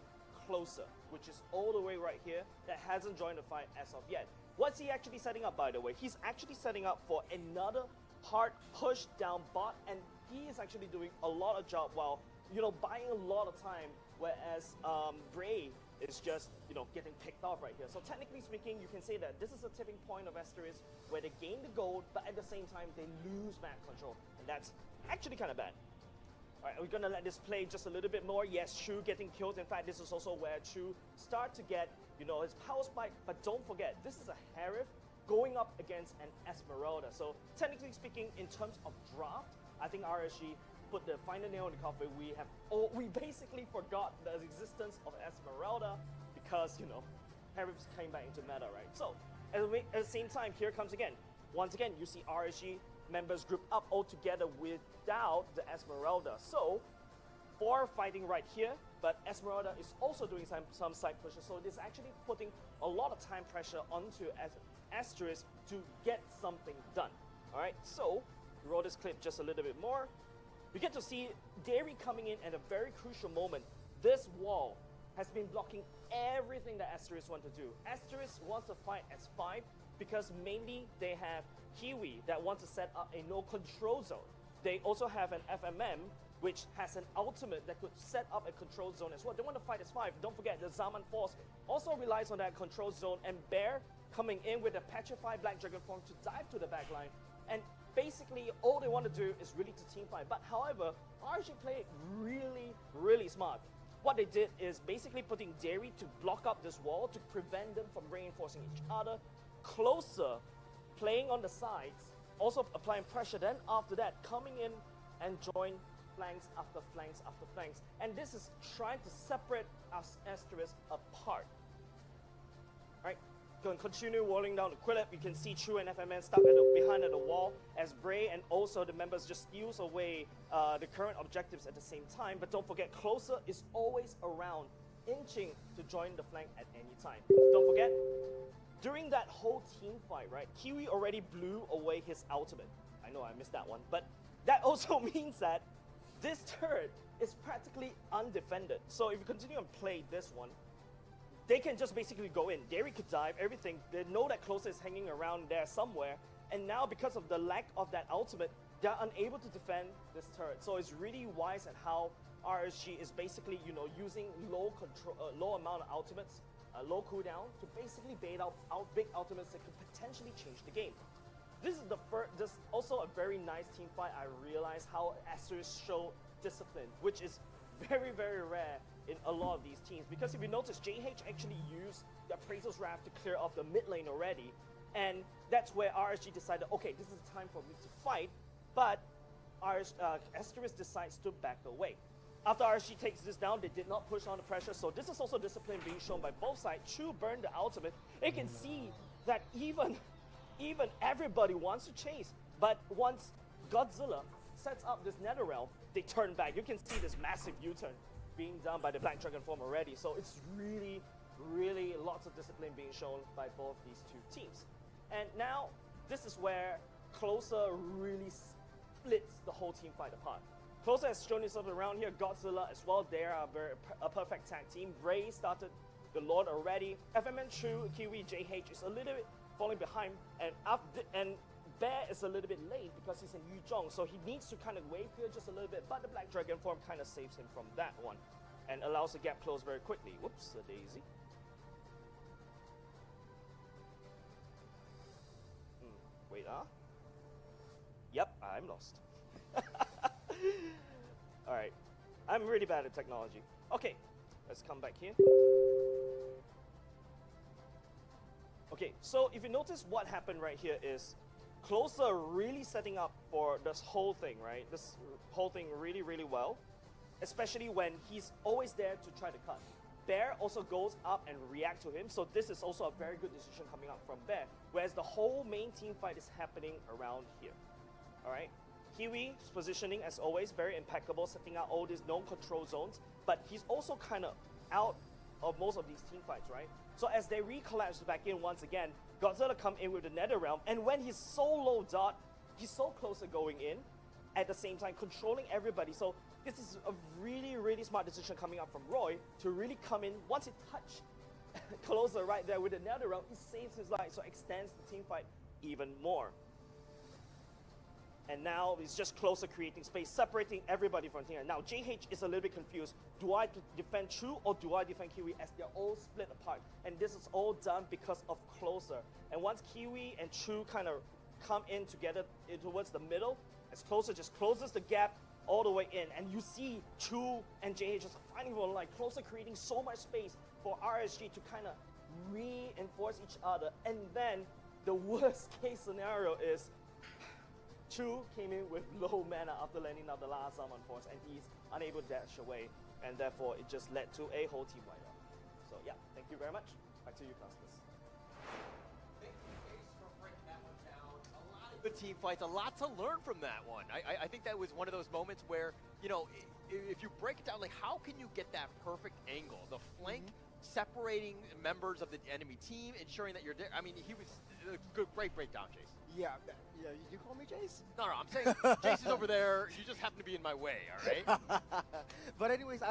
Closer, which is all the way right here, that hasn't joined the fight as of yet. What's he actually setting up, by the way? He's actually setting up for another hard push down bot, and he is actually doing a lot of job while, buying a lot of time, whereas Bray is just, getting picked off right here. So technically speaking, you can say that this is a tipping point of Asteris where they gain the gold, but at the same time, they lose map control, and that's actually kind of bad. Alright, we're gonna let this play just a little bit more. Yes, Chu getting killed. In fact, this is also where Chu start to get, his power spike. But don't forget, this is a Harif going up against an Esmeralda. So technically speaking, in terms of draft, I think RSG put the final nail in the coffin. We basically forgot the existence of Esmeralda because, Harif came back into meta, right? So at the same time, here comes again. Once again, you see RSG members group up all together without the Esmeralda. So, 4 fighting right here, but Esmeralda is also doing some side pushes, so it is actually putting a lot of time pressure onto Asteris to get something done. Alright, so, roll this clip just a little bit more. We get to see Dairy coming in at a very crucial moment. This wall has been blocking everything that Asteris want to do. Asteris wants to fight as 5 because mainly they have Kiwi that wants to set up a no control zone. They also have an FMM which has an ultimate that could set up a control zone as well. They want to fight as 5. Don't forget the Zaman Force also relies on that control zone, and Bear coming in with a petrified Black Dragon form to dive to the backline. And basically all they want to do is really to team fight. But however, RSG played really smart. What they did is basically putting Dairy to block up this wall to prevent them from reinforcing each other. Closer playing on the sides, also applying pressure, then after that coming in and join flanks after flanks after flanks, and this is trying to separate us Asteris apart. Right, going to continue rolling down the Quillip. You can see True and FMN stuck behind the wall as Bray and also the members just steals away the current objectives at the same time. But don't forget, Closer is always around, inching to join the flank at any time. Don't forget, during that whole team fight, right, Kiwi already blew away his ultimate. I know I missed that one, but that also means that this turret is practically undefended. So if you continue and play this one, they can just basically go in. Dairy could dive, everything. They know that Closer is hanging around there somewhere, and now because of the lack of that ultimate, they're unable to defend this turret. So it's really wise at how RSG is basically, using low amount of ultimates, low cooldown, to basically bait out big ultimates that could potentially change the game. This is this also a very nice team fight. I realize how Asteris show discipline, which is very rare in a lot of these teams. Because if you notice, JH actually used the Appraiser's Wrath to clear off the mid lane already, and that's where RSG decided, okay, this is the time for me to fight, but Asteris decides to back away. After RSG takes this down, they did not push on the pressure, so this is also discipline being shown by both sides. Chu burned the ultimate. You can see that even everybody wants to chase, but once Godzilla sets up this Nether Realm, they turn back. You can see this massive U-turn being done by the Black Dragon form already, so it's really lots of discipline being shown by both these two teams. And now, this is where Closer really splits the whole team fight apart. Closer has shown himself around here, Godzilla as well. They are a perfect tag team. Bray started the Lord already. FMN Chu, Kiwi, JH is a little bit falling behind, and Bear is a little bit late because he's in Yuzhong, so he needs to kind of wait here just a little bit, but the Black Dragon form kind of saves him from that one and allows the gap close very quickly. Whoops, a daisy. Wait, Yep, I'm lost. Alright, I'm really bad at technology. Okay, let's come back here. Okay, so if you notice what happened right here is Closer really setting up for this whole thing, right? This whole thing really well, especially when he's always there to try to cut. Bear also goes up and react to him, so this is also a very good decision coming up from Bear, whereas the whole main team fight is happening around here. Alright, Kiwi's positioning as always very impeccable, setting out all these known control zones, but he's also kind of out of most of these team fights, right? So as they recollapse back in once again, Godzilla come in with the Nether Realm, and when he's so low dot, he's so close to going in, at the same time controlling everybody. So this is a really, really smart decision coming up from Roy to really come in. Once he touch closer right there with the Nether Realm, he saves his life, so extends the team fight even more. And now it's just closer, creating space, separating everybody from here. Now JH is a little bit confused. Do I defend Chu or do I defend Kiwi, as they're all split apart? And this is all done because of closer. And once Kiwi and Chu kind of come in together towards the middle, as closer just closes the gap all the way in. And you see Chu and JH just fighting for like closer, creating so much space for RSG to kind of reinforce each other. And then the worst case scenario is Chu came in with low mana after landing out the last summon force, and he's unable to dash away, and therefore it just led to a whole team wipe-up. So yeah, thank you very much. Back to you, Costas. Thank you, Ace, for breaking that one down. A lot of good team fights, a lot to learn from that one. I think that was one of those moments where, you know, if you break it down, like how can you get that perfect angle? The flank separating members of the enemy team, ensuring that you're there. I mean, he was a good, great breakdown, Jace. Yeah, you call me Jace? No, I'm saying Jace is over there. You just happen to be in my way, all right? But anyways,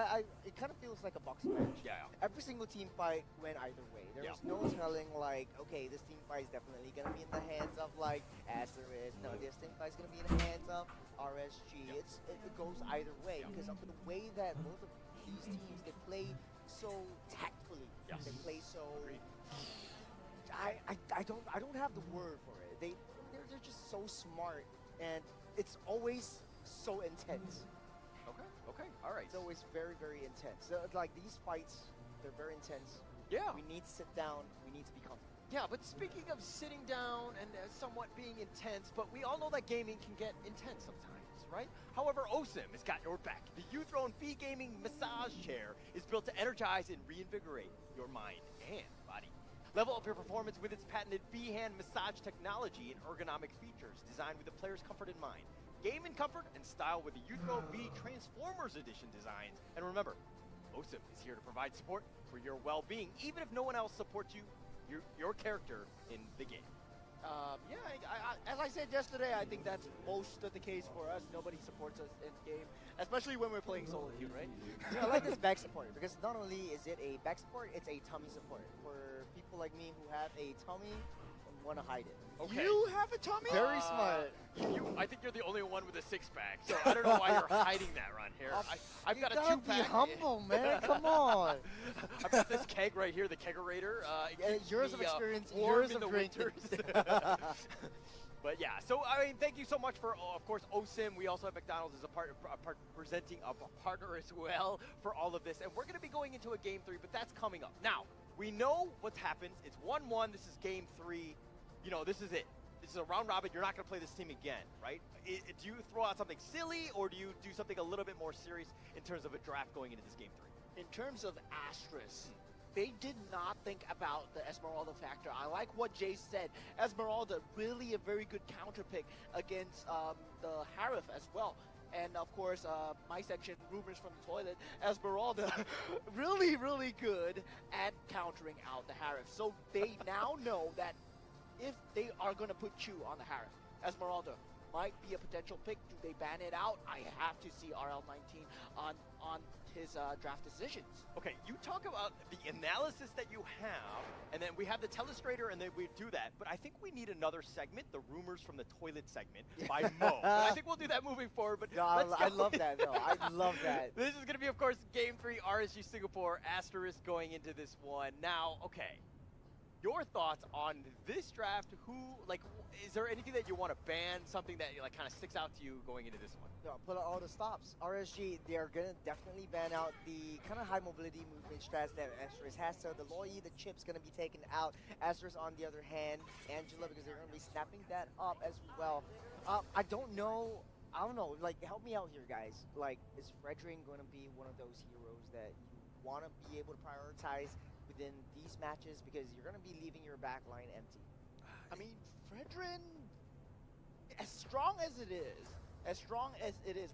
it kind of feels like a boxing match. Yeah. Every single team fight went either way. There was no telling like, okay, this team fight is definitely gonna be in the hands of like Asteris. No, this team fight is gonna be in the hands of RSG. It goes either way because of the way that both of these teams they play so tactfully. Yes. They play so. I don't have the word for it. They're just so smart, and it's always so intense. Okay, all right. It's always very, very intense. So, like these fights, they're very intense. Yeah. We need to sit down. We need to be comfortable. Yeah, but speaking of sitting down and somewhat being intense, but we all know that gaming can get intense sometimes, right? However, OSIM has got your back. The U-Throne Fee Gaming Massage Chair is built to energize and reinvigorate your mind and body. Level up your performance with its patented V-Hand massage technology and ergonomic features designed with the player's comfort in mind. Game in comfort and style with the U-Throne V Transformers Edition designs. And remember, OSIM is here to provide support for your well-being, even if no one else supports you, your character in the game. As I said yesterday, I think that's most of the case for us. Nobody supports us in the game, especially when we're playing solo queue, right? I like this back support because not only is it a back support, it's a tummy support for people like me who have a tummy and want to hide it. Okay. You have a tummy? Very smart. I think you're the only one with a six-pack, so I don't know why you're hiding that around here. I've got a two-pack. Be humble, man. Come on. I've got this keg right here, the kegerator. Years of experience, warm years in of the drinking. winters. But yeah, so I mean, thank you so much for, of course, OSIM. We also have McDonald's as presenting a partner as well for all of this, and we're going to be going into a game 3, but that's coming up. Now, we know what's happened. It's 1-1. This is game 3. You know, this is it. This is a round robin. You're not going to play this team again, right? Do you throw out something silly, or do you do something a little bit more serious in terms of a draft going into this game 3? In terms of Asteris, they did not think about the Esmeralda factor. I like what Jay said. Esmeralda, really a very good counter pick against the Harif as well. And of course, my section, Rumors from the Toilet, Esmeralda, really, really good at countering out the Harif. So they now know that if they are going to put Chu on the Harif, Esmeralda might be a potential pick. Do they ban it out? I have to see RL19 on his draft decisions. Okay, you talk about the analysis that you have, and then we have the Telestrator, and then we do that. But I think we need another segment, the Rumors from the Toilet segment by Mo. I think we'll do that moving forward. But no, I love that, though. I love that. This is going to be, of course, Game 3, RSG Singapore, Asteris going into this one. Now, okay, your thoughts on this draft? Is there anything that you want to ban, something that like kind of sticks out to you going into this one? No, put out all the stops. RSG, they're going to definitely ban out the kind of high mobility movement strats that Asteris has. So the Loi, the chip's going to be taken out. Asteris, on the other hand, Angela, because they're going to be snapping that up as well. I don't know. Like, help me out here, guys. Like, is Fredrin going to be one of those heroes that you want to be able to prioritize within these matches? Because you're going to be leaving your back line empty. I mean, Fredrin, as strong as it is,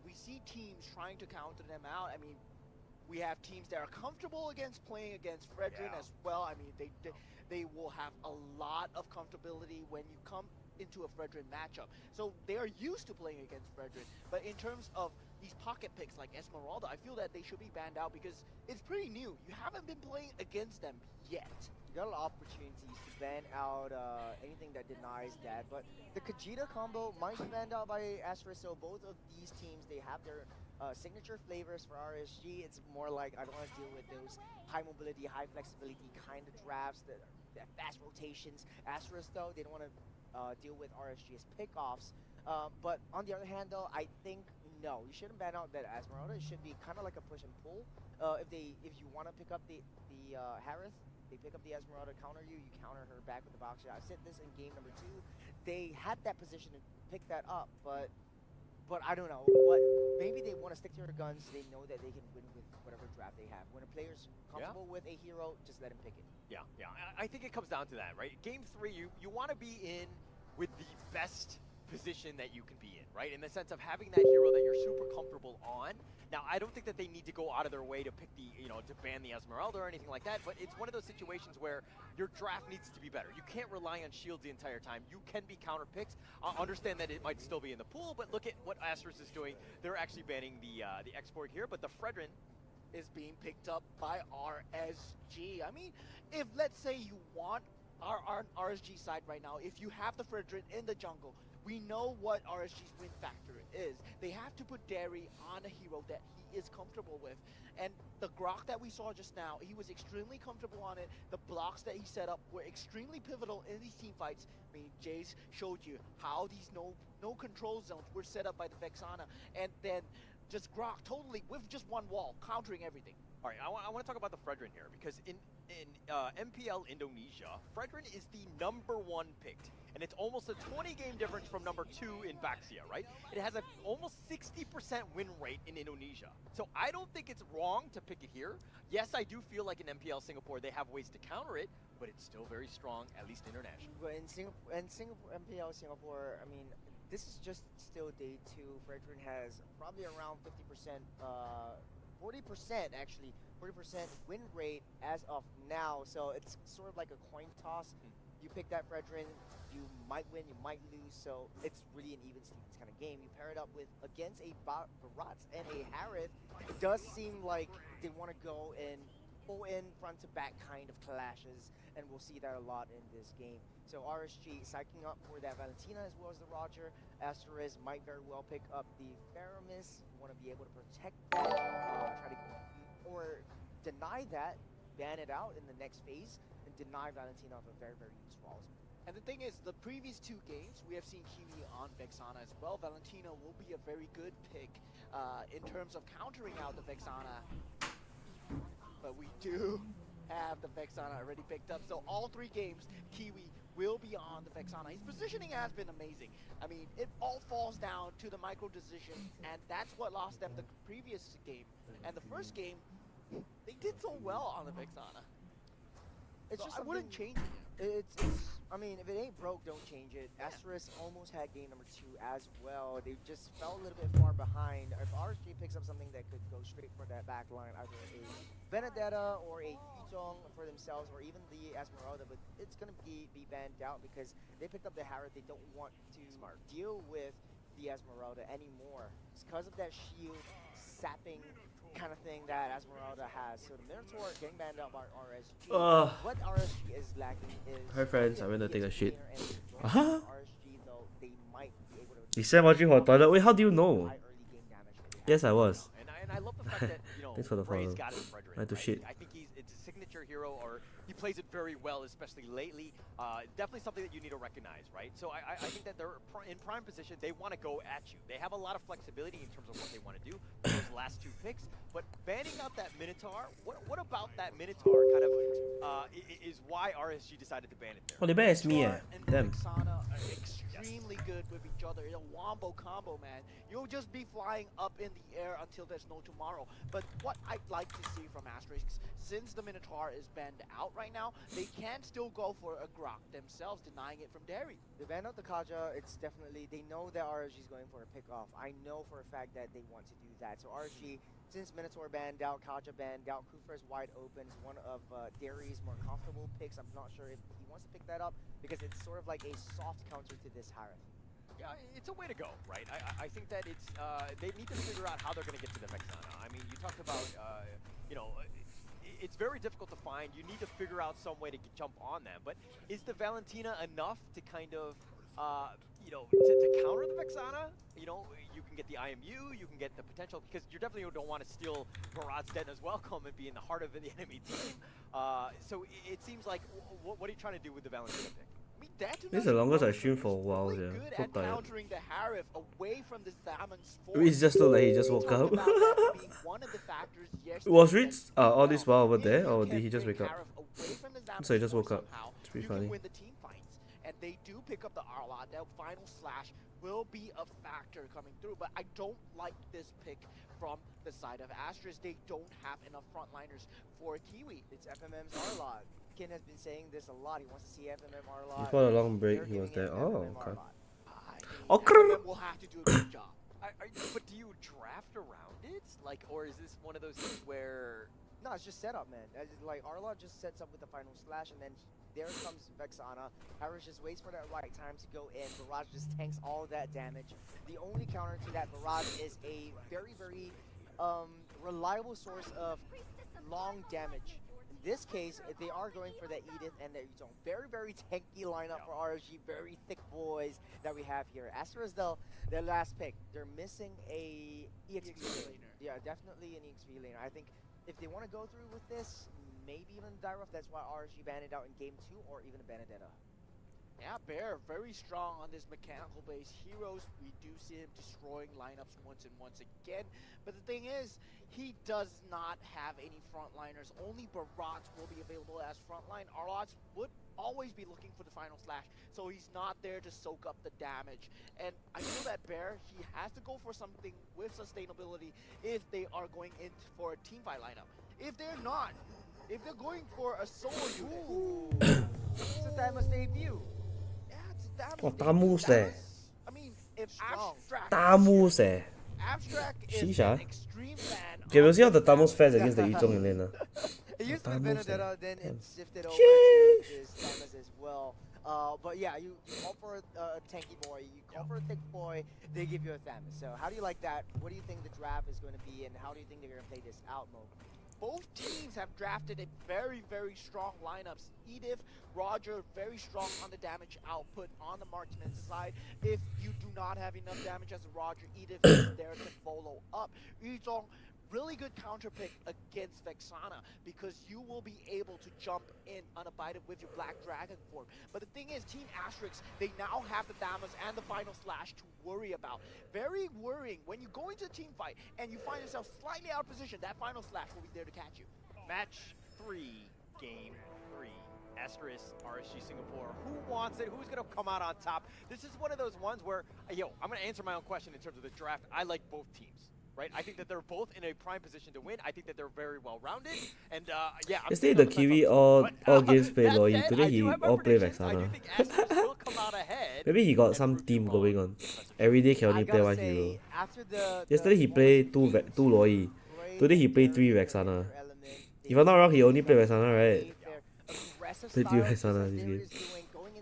we see teams trying to counter them out. I mean, We have teams that are comfortable against playing against Fredrin as well. I mean, they will have a lot of comfortability when you come into a Fredrin matchup. So they are used to playing against Fredrin. But in terms of these pocket picks like Esmeralda, I feel that they should be banned out because it's pretty new. You haven't been playing against them yet. You got a lot of opportunities to ban out anything that denies that, but the Kajita combo might be banned out by Asteris, so both of these teams, they have their signature flavors for RSG. It's more like, I don't want to deal with those high mobility, high flexibility kind of drafts, that fast rotations. Asteris, though, they don't want to deal with RSG's pickoffs. But on the other hand, though, I think no, you shouldn't ban out that Esmeralda. It should be kind of like a push and pull. If you want to pick up the Harith, they pick up the Esmeralda, counter you, you counter her back with the box shot. I've said this in game number 2. They had that position to pick that up, but I don't know. Maybe they want to stick to their guns. They know that they can win with whatever draft they have. When a player's comfortable with a hero, just let him pick it. Yeah. I think it comes down to that, right? Game 3, you want to be in with the best position that you can be in, right? In the sense of having that hero that you're super comfortable on. Now, I don't think that they need to go out of their way to pick to ban the Esmeralda or anything like that, but it's one of those situations where your draft needs to be better. You can't rely on shields the entire time. You can be counter picks. Understand that it might still be in the pool, but look at what Asteris is doing. They're actually banning the export here, but the Fredrin is being picked up by RSG. I mean, if let's say you want our RSG side right now, if you have the Fredrin in the jungle, we know what RSG's win factor is. They have to put Derry on a hero that he is comfortable with. And the Grok that we saw just now, he was extremely comfortable on it. The blocks that he set up were extremely pivotal in these team fights. I mean, Jace showed you how these no control zones were set up by the Vexana. And then just Grok totally, with just one wall, countering everything. All right, I want to talk about the Fredrin here, because in MPL Indonesia, Fredrin is the #1 picked. And it's almost a 20-game difference from #2 in Baxia, right? It has a almost 60% win rate in Indonesia. So I don't think it's wrong to pick it here. Yes, I do feel like in MPL Singapore, they have ways to counter it, but it's still very strong, at least internationally. But in MPL Singapore, I mean, this is just still day 2. Fredrin has probably around 50%, 40% actually, 40% win rate as of now. So it's sort of like a coin toss. You pick that Fredrin, you might win, you might lose, so it's really an even Stevens kind of game. You pair it up with against a Barats and a Harith, it does seem like they want to go in full in front to back kind of clashes, and we'll see that a lot in this game. So RSG psyching up for that Valentina as well as the Roger. Asteris might very well pick up the Faramis. You want to be able to protect that, try to or deny that, ban it out in the next phase, and deny Valentina of a very, very useful ultimate. And the thing is, the previous 2 games, we have seen Kiwi on Vexana as well. Valentina will be a very good pick in terms of countering out the Vexana. But we do have the Vexana already picked up. So all 3 games, Kiwi will be on the Vexana. His positioning has been amazing. I mean, it all falls down to the micro decision, and that's what lost them the previous game. And the first game, they did so well on the Vexana. It's so just I wouldn't change it. I mean, if it ain't broke, don't change it. Asteris almost had game number 2 as well. They just fell a little bit far behind. If RSG picks up something that could go straight for that back line, either a Benedetta or a Yuzhong for themselves, or even the Esmeralda, but it's going to be banned out because they picked up the Harith. They don't want to deal with the Esmeralda anymore. It's because of that shield sapping kind of thing that Esmeralda has. So the Minotaur getting banned out by RSG. What RSG is lacking is... Hi friends, I went to take a shit. RSG though, they might be able to... You said watching for toilet? Wait, how do you know? Yes, I was. And I love the fact that, Thanks for the follow. got his Fredrin, I had to shit. I think it's a signature hero, or he plays it very well, especially lately. Definitely something that you need to recognize, right? So I think that they're in prime position. They want to go at you. They have a lot of flexibility in terms of what they want to do with those last 2 picks. But banning out that Minotaur, what about that Minotaur kind of is why RSG decided to ban it there? Oh, they banned me, Damn. Vexana are extremely good with each other. It's a wombo combo, man. You'll just be flying up in the air until there's no tomorrow. But what I'd like to see from Asteris, since the Minotaur is banned out right now, they can still go for a Grok themselves, denying it from Derry. They banned out the Kaja. It's definitely, they know that RSG is going for a pick off. I know for a fact that they want to do that. So RSG since Minotaur banned out, Kaja banned out, Kufa is wide open. It's one of Derry's more comfortable picks. I'm not sure if he wants to pick that up because it's sort of like a soft counter to this Harith. Yeah, it's a way to go, right? I think that it's they need to figure out how they're going to get to the Vexana. I mean, you talked about you know, it's very difficult to find. You need to figure out some way to jump on them. But is the Valentina enough to kind of you know, to counter the Vexana? You know, you can get the IMU, you can get the potential, because you definitely don't want to steal Barad's Detna's welcome and be in the heart of the enemy team. So it seems like, what are you trying to do with the Valentina pick? I mean, Detna This is the longest I streamed for a while, really yeah. good So at tired. countering the Harith away from the Zamon's It just looked like he just woke up. Was Ritz all this while over there, or did he just wake up? So he just woke up. It's pretty funny. Win the team fights, and they do pick up the Arlot. That final slash will be a factor coming through, but I don't like this pick from the side of Asteris. They don't have enough frontliners for Kiwi. It's FMM's Arlot. Ken has been saying this a lot. He wants to see FMM Arlot. Before the long break, he was there. Oh, okay. FMM will have to do a good job. But do you draft around it? Like, or is this one of those things where... No, it's just setup, man. Like, Arlot just sets up with the final slash, and then there comes Vexana. Harris just waits for that right time to go in. Barrage just tanks all of that damage. The only counter to that Barrage is a very, very reliable source of long damage. In this case, they are going for that Edith and that Yuzong. Very, very tanky lineup for RSG. Very thick boys that we have here. Asteris, though, their last pick. They're missing a EXP laner. Yeah, definitely an EXP laner. I think if they want to go through with this, maybe even Dyref, that's why RSG banned it out in game 2, or even a Benedetta. Yeah, Bear, very strong on this mechanical base. Heroes, we do see him destroying lineups once and once again. But the thing is, he does not have any frontliners. Only Barats will be available as frontline. Arlots would always be looking for the final slash, so he's not there to soak up the damage. And I feel that Bear, he has to go for something with sustainability if they are going in for a team fight lineup. If they're not, if they're going for a solo unit, it's a Thamus debut. Oh, Tamus there. I mean, if Abstract, Tamus there. Abstract is Sheesh, an extreme fan. Okay, we'll see how the Tamus fares against the Yuzong in lane. It used to be Benedetta, then it shifted over Sheesh. to this Thamus as well. But yeah, you call for a tanky boy, you call for a thick boy, they give you a Thamus. So how do you like that? What do you think the draft is going to be, and how do you think they're going to play this out, Mo? Both teams have drafted a very, very strong lineups. Edith, Roger, very strong on the damage output on the marksman side. If you do not have enough damage as a Roger, Edith is there to follow up. Yuzong, really good counter pick against Vexana because you will be able to jump in unabated with your Black Dragon form. But the thing is, Team Asterix, they now have the Thamus and the final slash to worry about. Very worrying when you go into a team fight and you find yourself slightly out of position, that final slash will be there to catch you. Match 3, game 3. Asteris, RSG Singapore. Who wants it? Who's going to come out on top? This is one of those ones where, I'm going to answer my own question in terms of the draft. I like both teams, right? I think that they're both in a prime position to win. I think that they're very well rounded. And yeah, yesterday the Kiwi all games play Loi. Today he all play Vexana. Maybe he got some team going on. Every day can only play one hero. Yesterday he played two Loi. Today he played 3 Vexana. If I'm not wrong, he only played Vexana, right? Played 3 Vexana this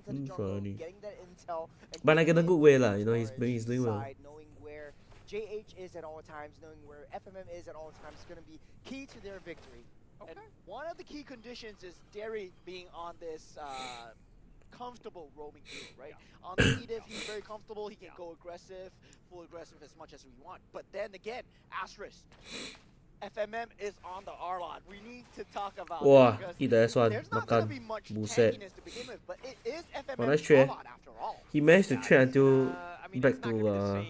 game. Funny. But like in a good way lah, you know, he's doing well. Knowing where JH is at all times, knowing where FMM is at all times is going to be key to their victory. And one of the key conditions is Derry being on this comfortable roaming field, right? On the Edith, he's very comfortable. He can go aggressive, full aggressive as much as we want. But then again, Asteris, FMM is on the Arlot. We need to talk about Wah, it eat the S1, there's not going to be makan, much buset. tankiness to begin with, but it is FMM Oh, nice trade. Arlot after all. He managed to trade until back to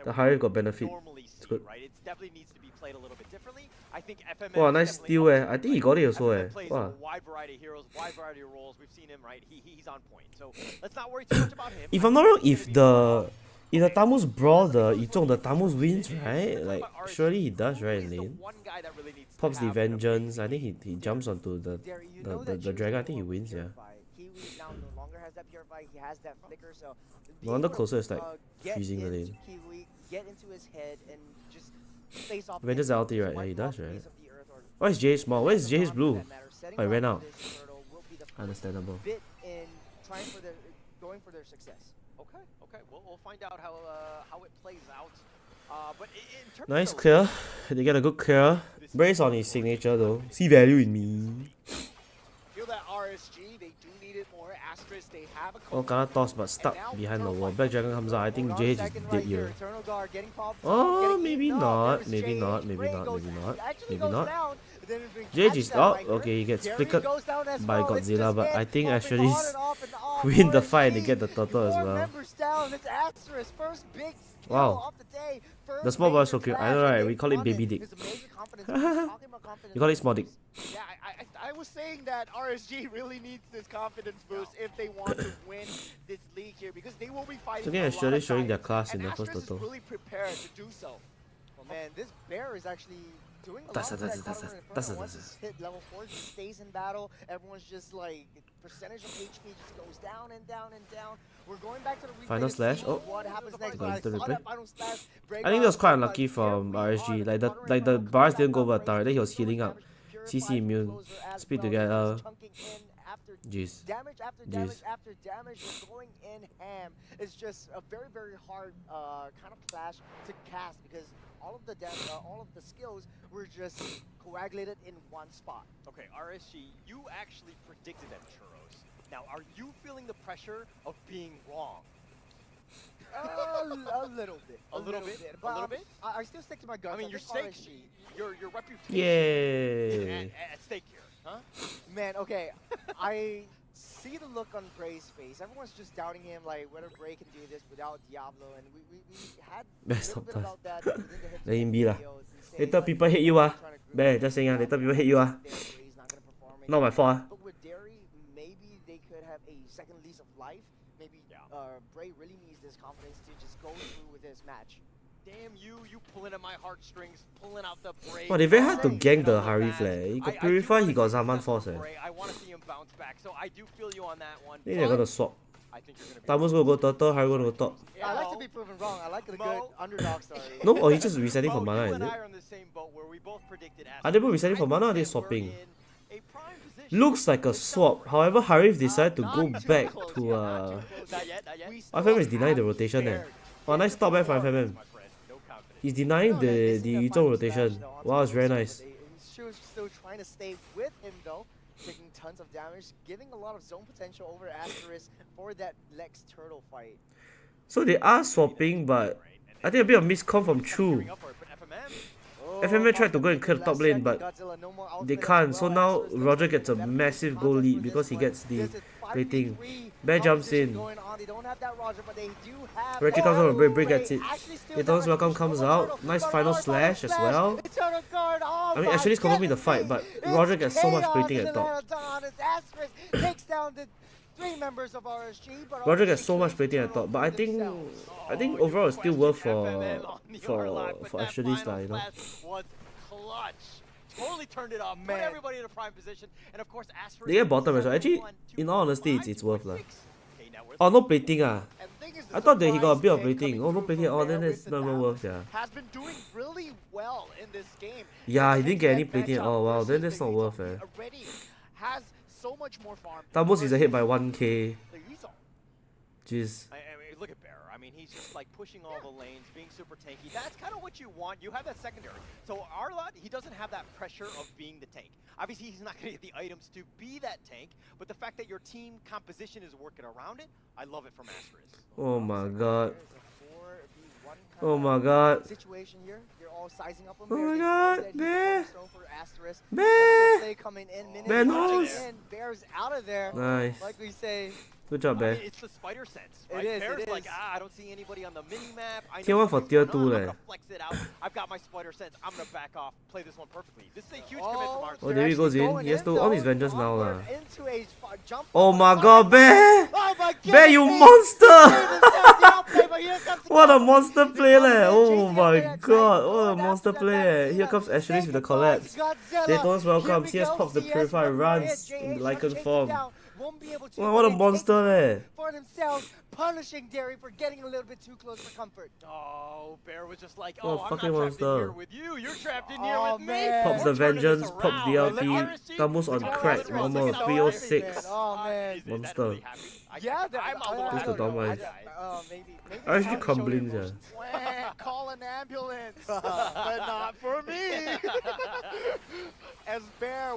the Harith got benefit. It's good. Right? It definitely needs to be played a little bit differently. I think FMM Wow, nice steal I think he got it also plays Wow. a wide variety of heroes, wide variety of roles. We've seen him, right? He's on point. So let's not worry too much about him. If I'm not wrong, if the Tamus brawl the Yuzong, the Tamus wins, right? Like surely he does, right, in lane. Pops the vengeance. I think he jumps onto the dragon. I think he wins, yeah. Kiwi now no longer has that purify. He has that flicker. So No wonder closer is like freezing the lane. Kiwi, get into his head and just face off. Avengers ulti, right? Yeah, he does, right? Why is Jay's small? Where's Jay's blue? Oh, he ran out. Understandable. Bit in trying for their, going for their success. Okay, okay. We'll find out how it plays out. But in terms Nice of clear. They get a good clear. Brace on his signature though. See value in me. Feel that RSG, they do need it more. Asteris, they have a Oh, kinda toss but stuck behind the wall. Black Dragon comes out. I think JH is dead here. Oh, maybe not. Maybe not. Maybe not. Maybe not. Maybe not. JH is out. Okay, he gets flickered by Godzilla, but I think Asteris win the fight and they get the turtle as well. Wow. The small boy is so cute. I know, right? We call it baby dick. You call it small dick. Yeah, I was saying that RSG really needs this confidence boost if they want to win this league here, because they will be fighting. So again, Asteris showing their class in the first Asteris is turtle. really prepared to do so. Oh man, this bear is actually doing a lot of that counter. Once it's hit level 4, it just stays in battle. Everyone's just like, percentage of HP just goes down and down and down. We're going back to the replay Final to slash. see Oh, what happens next. got But I instant saw replay. that final slash. I think that was quite unlucky from RSG. Like the bars didn't go over turret. Then he was healing up. CC immune. Speed together. Jeez. Damage after damage after damage is going in ham. It's just a very, very hard kind of clash to cast, because all of the all of the skills were just coagulated in one spot. Okay, RSG, you actually predicted them, Churros. Now, are you feeling the pressure of being wrong? A little bit. A little bit? But A little bit? I still stick to my guns. I mean, your stake, your reputation Yay. at stake here, huh? Man, okay, I see the look on Bray's face. Everyone's just doubting him, like whether Bray can do this without Diablo, and we had a little bit about that within the hip Let him be lah. videos and saying, Later like, people hate you ah. Bear, just saying ah. Later people hate you ah. Not my fault ah. But with Derry, maybe they could have a second lease of life. Maybe Bray really needs this confidence to just go through with this match. Damn you pulling at my heartstrings, pulling out the Bray. Wow, they very hard to gank the Harif leh. He got Purify, he got Zaman Force eh. I want to see him bounce back, so I do feel you on that one. I think they're gonna swap. I think you're gonna be Tamu's gonna go turtle, Harif gonna go top. I like to be proven wrong. I like the good underdog story. No, or he's just resetting for mana, is it? Are they both resetting for mana or are they swapping? Looks like a swap. However, Harif decided to go back to 5mm is denying the rotation there. Oh, nice stop back from 5mm. He's denying the Yuzhong rotation. Wow, it's very nice. She was still trying to stay with him though, taking tons of damage, giving a lot of zone potential over Asteris for that Lex Turtle fight. So they are swapping, but I think a bit of miscom from Chu. FMM tried to go and clear the top lane, but they can't. So now Roger gets a massive goal lead because he gets the plating. Bear jumps in. Reggie comes over, Bray gets it. Eternal's Welcome comes out. Nice final slash as well. I mean, actually, it's confirming the fight, but Roger gets so much plating at top. Roger gets so much plating at top, but I think overall it's still worth for Asteris lah, you know. Totally turned it off, put everybody in a prime position, and of course Asteris. They get bottom as well. Actually, in all honesty, it's worth lah. Oh, no plating ah. I thought that he got a bit of plating. Oh, no plating at all, then it's not even worth, yeah. Has been doing really well in this game. Yeah, he didn't get any plating at all. Wow, then that's not worth eh. Already has so much more farm. Tamos is ahead by 1k. Jeez. I mean, look at Bear. I mean, he's just like pushing all the lanes, being super tanky. That's kind of what you want. You have that secondary. So Arlott, he doesn't have that pressure of being the tank. Obviously, he's not going to get the items to be that tank, but the fact that your team composition is working around it, I love it from Asteris. Oh my god. Oh my god. Situation here. You're all sizing up on Oh my god. Bear. Bear knows. Bear's out of there. Nice. Like we say. Good job, Bear. I mean, it's the spider sense, right? It is, Bear's it like, is. I don't see anybody on the mini-map. Tier 1 for tier 2 I'm leh. gonna flex it out. I've got my spider sense. I'm gonna back off, play this one perfectly. This is a huge commit from our Oh, there he goes in. He has to on his vengeance now lah. Into a jump. Oh my god, Bear! Oh my Bear, you monster! What a monster play leh! Oh my god, what a monster play eh. Here comes Asteris with the collapse. Daytona's welcome. CS pops the Purify, runs in the Lycan form. Wow, what a monster leh! For themselves, punishing Derry for getting a little bit too close for comfort. Oh, Bear was just like, Oh, oh, I'm not fucking trapped in here monster. with you. You're trapped in here Oh, with me. man. Pops We're the turning this vengeance, pops around. DLP, RSG, Camus on look at crack, RSG. normal Look at 306. Oh, man. Monster. Yeah, I'm a little Just the dumb eyes. maybe RSG crumbling, yeah. Call an ambulance, but not for me. As Bear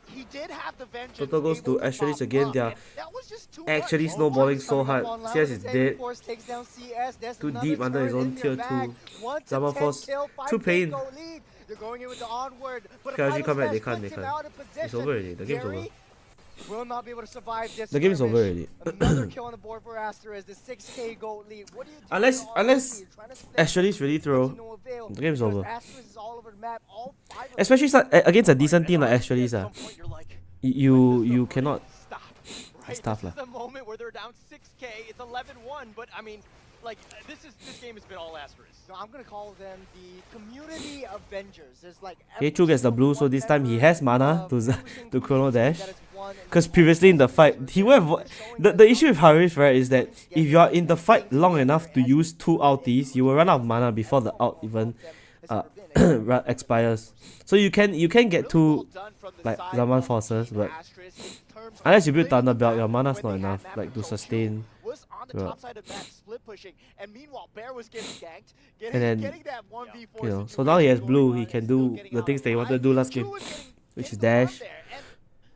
he did have the vengeance. Total goes to Asteris again. They are That was just too actually much. snowballing so hard. CS is dead. Takes down CS. There's Too another deep under his turret own in tier their 2. bag. 1 to Zaman 10 Force. kill, Too 5K pain. goal lead. They're going in with the onward. But Okay, a RSG final come back. They smash can't. puts They him can't. out of It's position. over already. The game's over. Derry will not be able to survive this. The game's over skirmish. already. Another kill on the board for Asteris. The 6K goal lead. What do you do? Unless Asteris really throw, the game's over. Asteris is all over the map. All 5 of Especially against a decent team like Asteris. You cannot. Right, Stuff this is lah. the moment where they're down 6K. It's 11-1, but I mean, like this game has been all Asteris. No, I'm gonna call them the community Avengers. There's like Chu gets the blue, so this time he has mana to chrono dash. Because previously in the fight, he would have. The issue with Harif, right, is that if you are in the fight long enough to use 2 ultis, you will run out of mana before the ult even expires. So you can get 2 like Zaman forces, but unless you build Thunder Belt, your mana's not enough like to sustain. Was on the top side of that, split pushing, and meanwhile Bear was getting ganked, And then, getting that 1v4 you know, so now he has blue, he can do the things that he wanted to do last game, which is dash,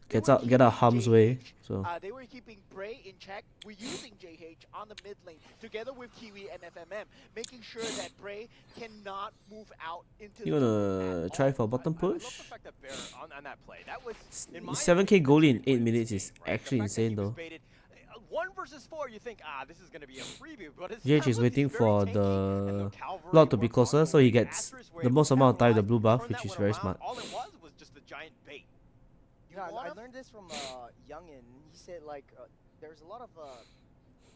get out harm's way. So they were keeping Bray in check. We're using JH on the mid lane together with Kiwi and FMM, making sure that Bray cannot move out into you gonna try for bottom I love push? the fact that Bear on that play. That was in my 7k goalie in 8 minutes is actually insane though. 1 versus 4, you think, this is gonna be a freebie, but it's JH is waiting for the Lord to be closer so he gets the most amount of time the blue buff, which is very smart. all it was just a giant bait. Yeah, I learned this from Youngin. He said like there's a lot of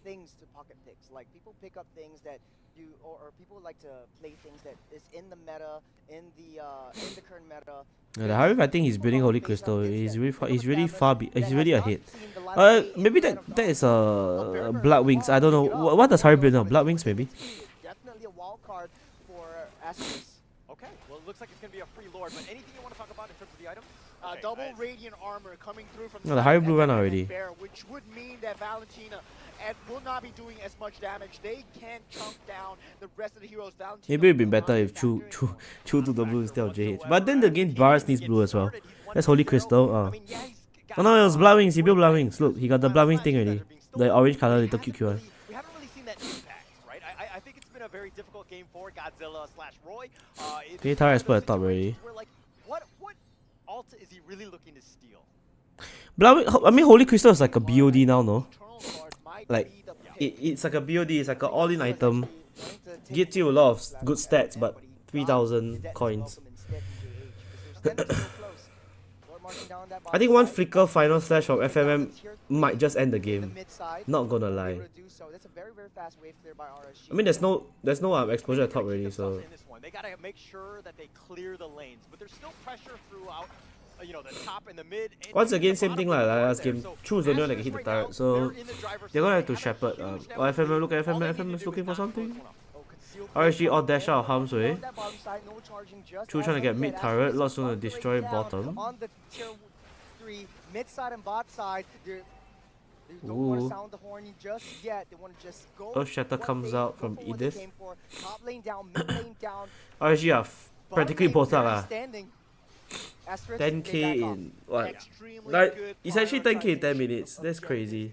things to pocket picks. Like people pick up things that do, or people like to play things that is in the meta, in the current meta. Yeah, the Harif, I think he's building Holy Crystal. He's really ahead. Maybe that is Blood Wings. I don't know. What does Harif build now? Blood Wings maybe. Definitely a wild card for Asteris. Okay, well it looks like it's gonna be a free lord. But anything you want to talk about in terms of the items? Double radiant armor coming through from No, the Harif blue ran already. Bear, which would mean that Valentina will not be doing as much damage. They can chunk down the rest of the heroes. Valentina Maybe it'd been better if Chu took the blue instead of JH. But then again, Baras needs blue as well. That's Holy Crystal. Oh no, it was Blood Wings. He built Blood Wings. Look, he got the Blood Wings thing already. The orange color little QQ one. We haven't really seen that impact, right? I think it's been a very difficult game for Godzilla/Roy. Okay, Tara has put at top already. We're like, what ult is he really looking to steal? I mean, Holy Crystal is like a BOD now, no? Like, it's like a BOD, it's like an all-in item. Gets you a lot of good stats, but 3,000 coins. I think one flicker final slash from FMM might just end the game. Not gonna lie. I mean, there's no exposure at top already, so. They gotta make sure that they clear the lanes, but there's still pressure throughout. You know, the top and the mid. Once again, same thing like last game. Chu is the only one that can hit the turret, so they're gonna have to shepherd. FMM, look at FMM. FMM is looking for something. RSG all dash out of harm's way. Chu trying to get mid turret. Lord's gonna destroy bottom. On the tier 3, mid side and bot side, they don't want to sound the horn just yet. They want to just go. Earth Shatter comes out from Edith. Top lane down, mid lane down. RSG are practically both up. 10k in what? Like, it's actually 10k in 10 minutes. That's crazy.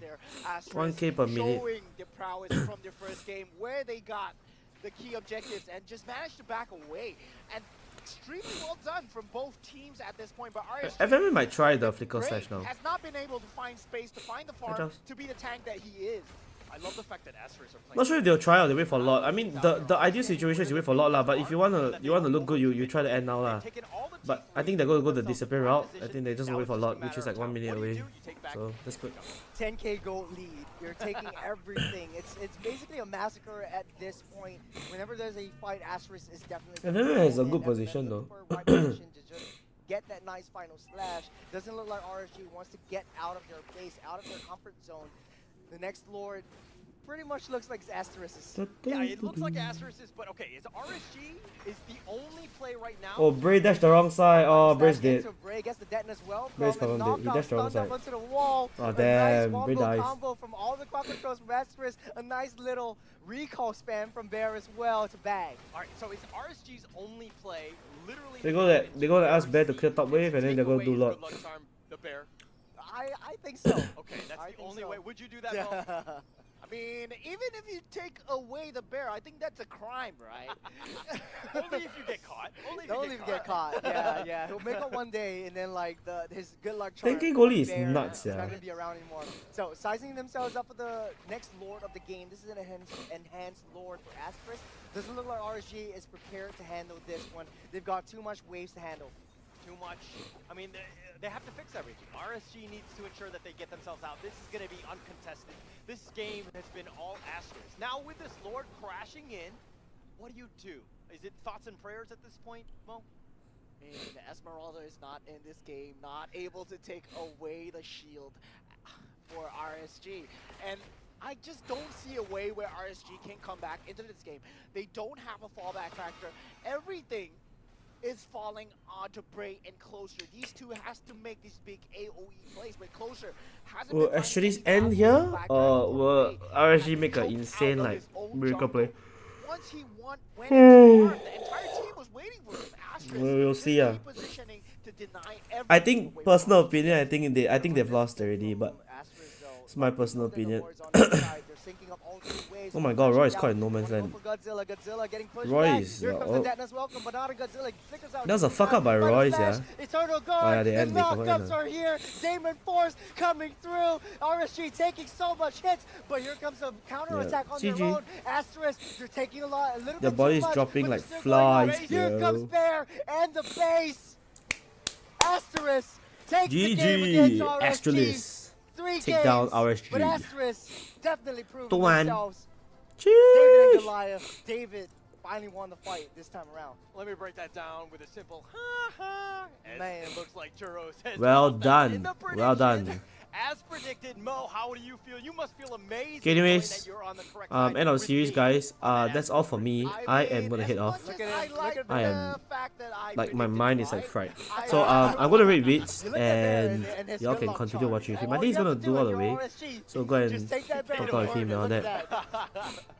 1k per minute. Showing the prowess from their first game, where they got the key objectives and just managed to back away. And extremely well done from both teams at this point. But FMM might try the flicker slash now. has not been able to find space to find the farm to be the tank that he is. I love the fact that Asteris are playing. Not sure if they'll try or they wait for Lord. I mean, the ideal situation is you wait for Lord lah. But if you wanna look good, you try to end now lah. But I think they're gonna go the discipline route. I think they just wait for Lord, which is like 1 minute away. So that's good. 10k gold lead. You're taking everything. It's basically a massacre at this point. Whenever there's a fight, Asteris is definitely. FMM has a good position though. Get that nice final slash. Doesn't look like RSG wants to get out of their base, out of their comfort zone. The next Lord pretty much looks like Asteris. Yeah, it looks like Asteris is, but okay, is RSG is the only play right now. Oh, Bray dashed the wrong side. Oh, Bray's dead. Bray gets the detonus well. Bray's confirmed dead. He dashed the wrong side. Onto the wall. Oh, damn. Nice Bray dies. combo from all the crowd controls from Asteris. A nice little recall spam from Bear as well to bag. Alright, so it's RSG's only play. Literally. They're gonna ask Bear to clear top wave and then they're gonna do Lord. The Bear. I think so. Okay, that's the only way. Would you do that, Mo? I mean, even if you take away the bear, I think that's a crime, right? Only if you get caught. Only if you get caught. Yeah. He'll make it one day, and then like his good luck charm. 10k goalie is Bear nuts, is not yeah. gonna be around anymore. So sizing themselves up for the next Lord of the game. This is an enhanced Lord for Asteris. Doesn't look like RSG is prepared to handle this one. They've got too much waves to handle. Too much. I mean, they have to fix everything. RSG needs to ensure that they get themselves out. This is going to be uncontested. This game has been all Asteris. Now with this Lord crashing in, what do? Is it thoughts and prayers at this point, Mo? I mean, Esmeralda is not in this game, not able to take away the shield for RSG. And I just don't see a way where RSG can come back into this game. They don't have a fallback factor. Everything is falling onto Bray and Closer. These two has to make these big AoE plays, but Closer hasn't Will been Asteris end here? Or will RSG make an insane like miracle play? Once he went into the farm, the entire team was waiting for him. Asteris We'll see, yeah. positioning to deny I think, personal opinion, I think they've lost already, but it's my personal opinion. Oh my god, Roy is caught in no man's land. Roy is... that was a fuck up by Roy, yeah. Eternal Oh Guard, yeah, they the end, they cover knockups end. are here. Damon Force coming through. RSG taking so much hits, but here comes a counter attack on GG. their own. Asteris, they're taking a little Their bit too body's much, dropping but like they're still going on. flies, Here comes yo. Bear and the base. Asteris takes the game against GG! RSG. Astralis. 3 Take games, down but RSG. Asteris definitely proved 2-1. themselves. David and Goliath. David finally won the fight this time around. Let me break that down with a simple ha ha. Man, it looks like Churros has Well lost that in done. the Well prediction. done. As predicted, Mo, how do you feel? You must feel amazing. Okay, knowing anyways, that you're on the correct side end of with the series, me. guys. That's all for me. I am gonna head off. I am like my mind is like fried. So I'm gonna rate vids and y'all can continue watching him. I think he's gonna do all the way. So go and talk out with him and all that.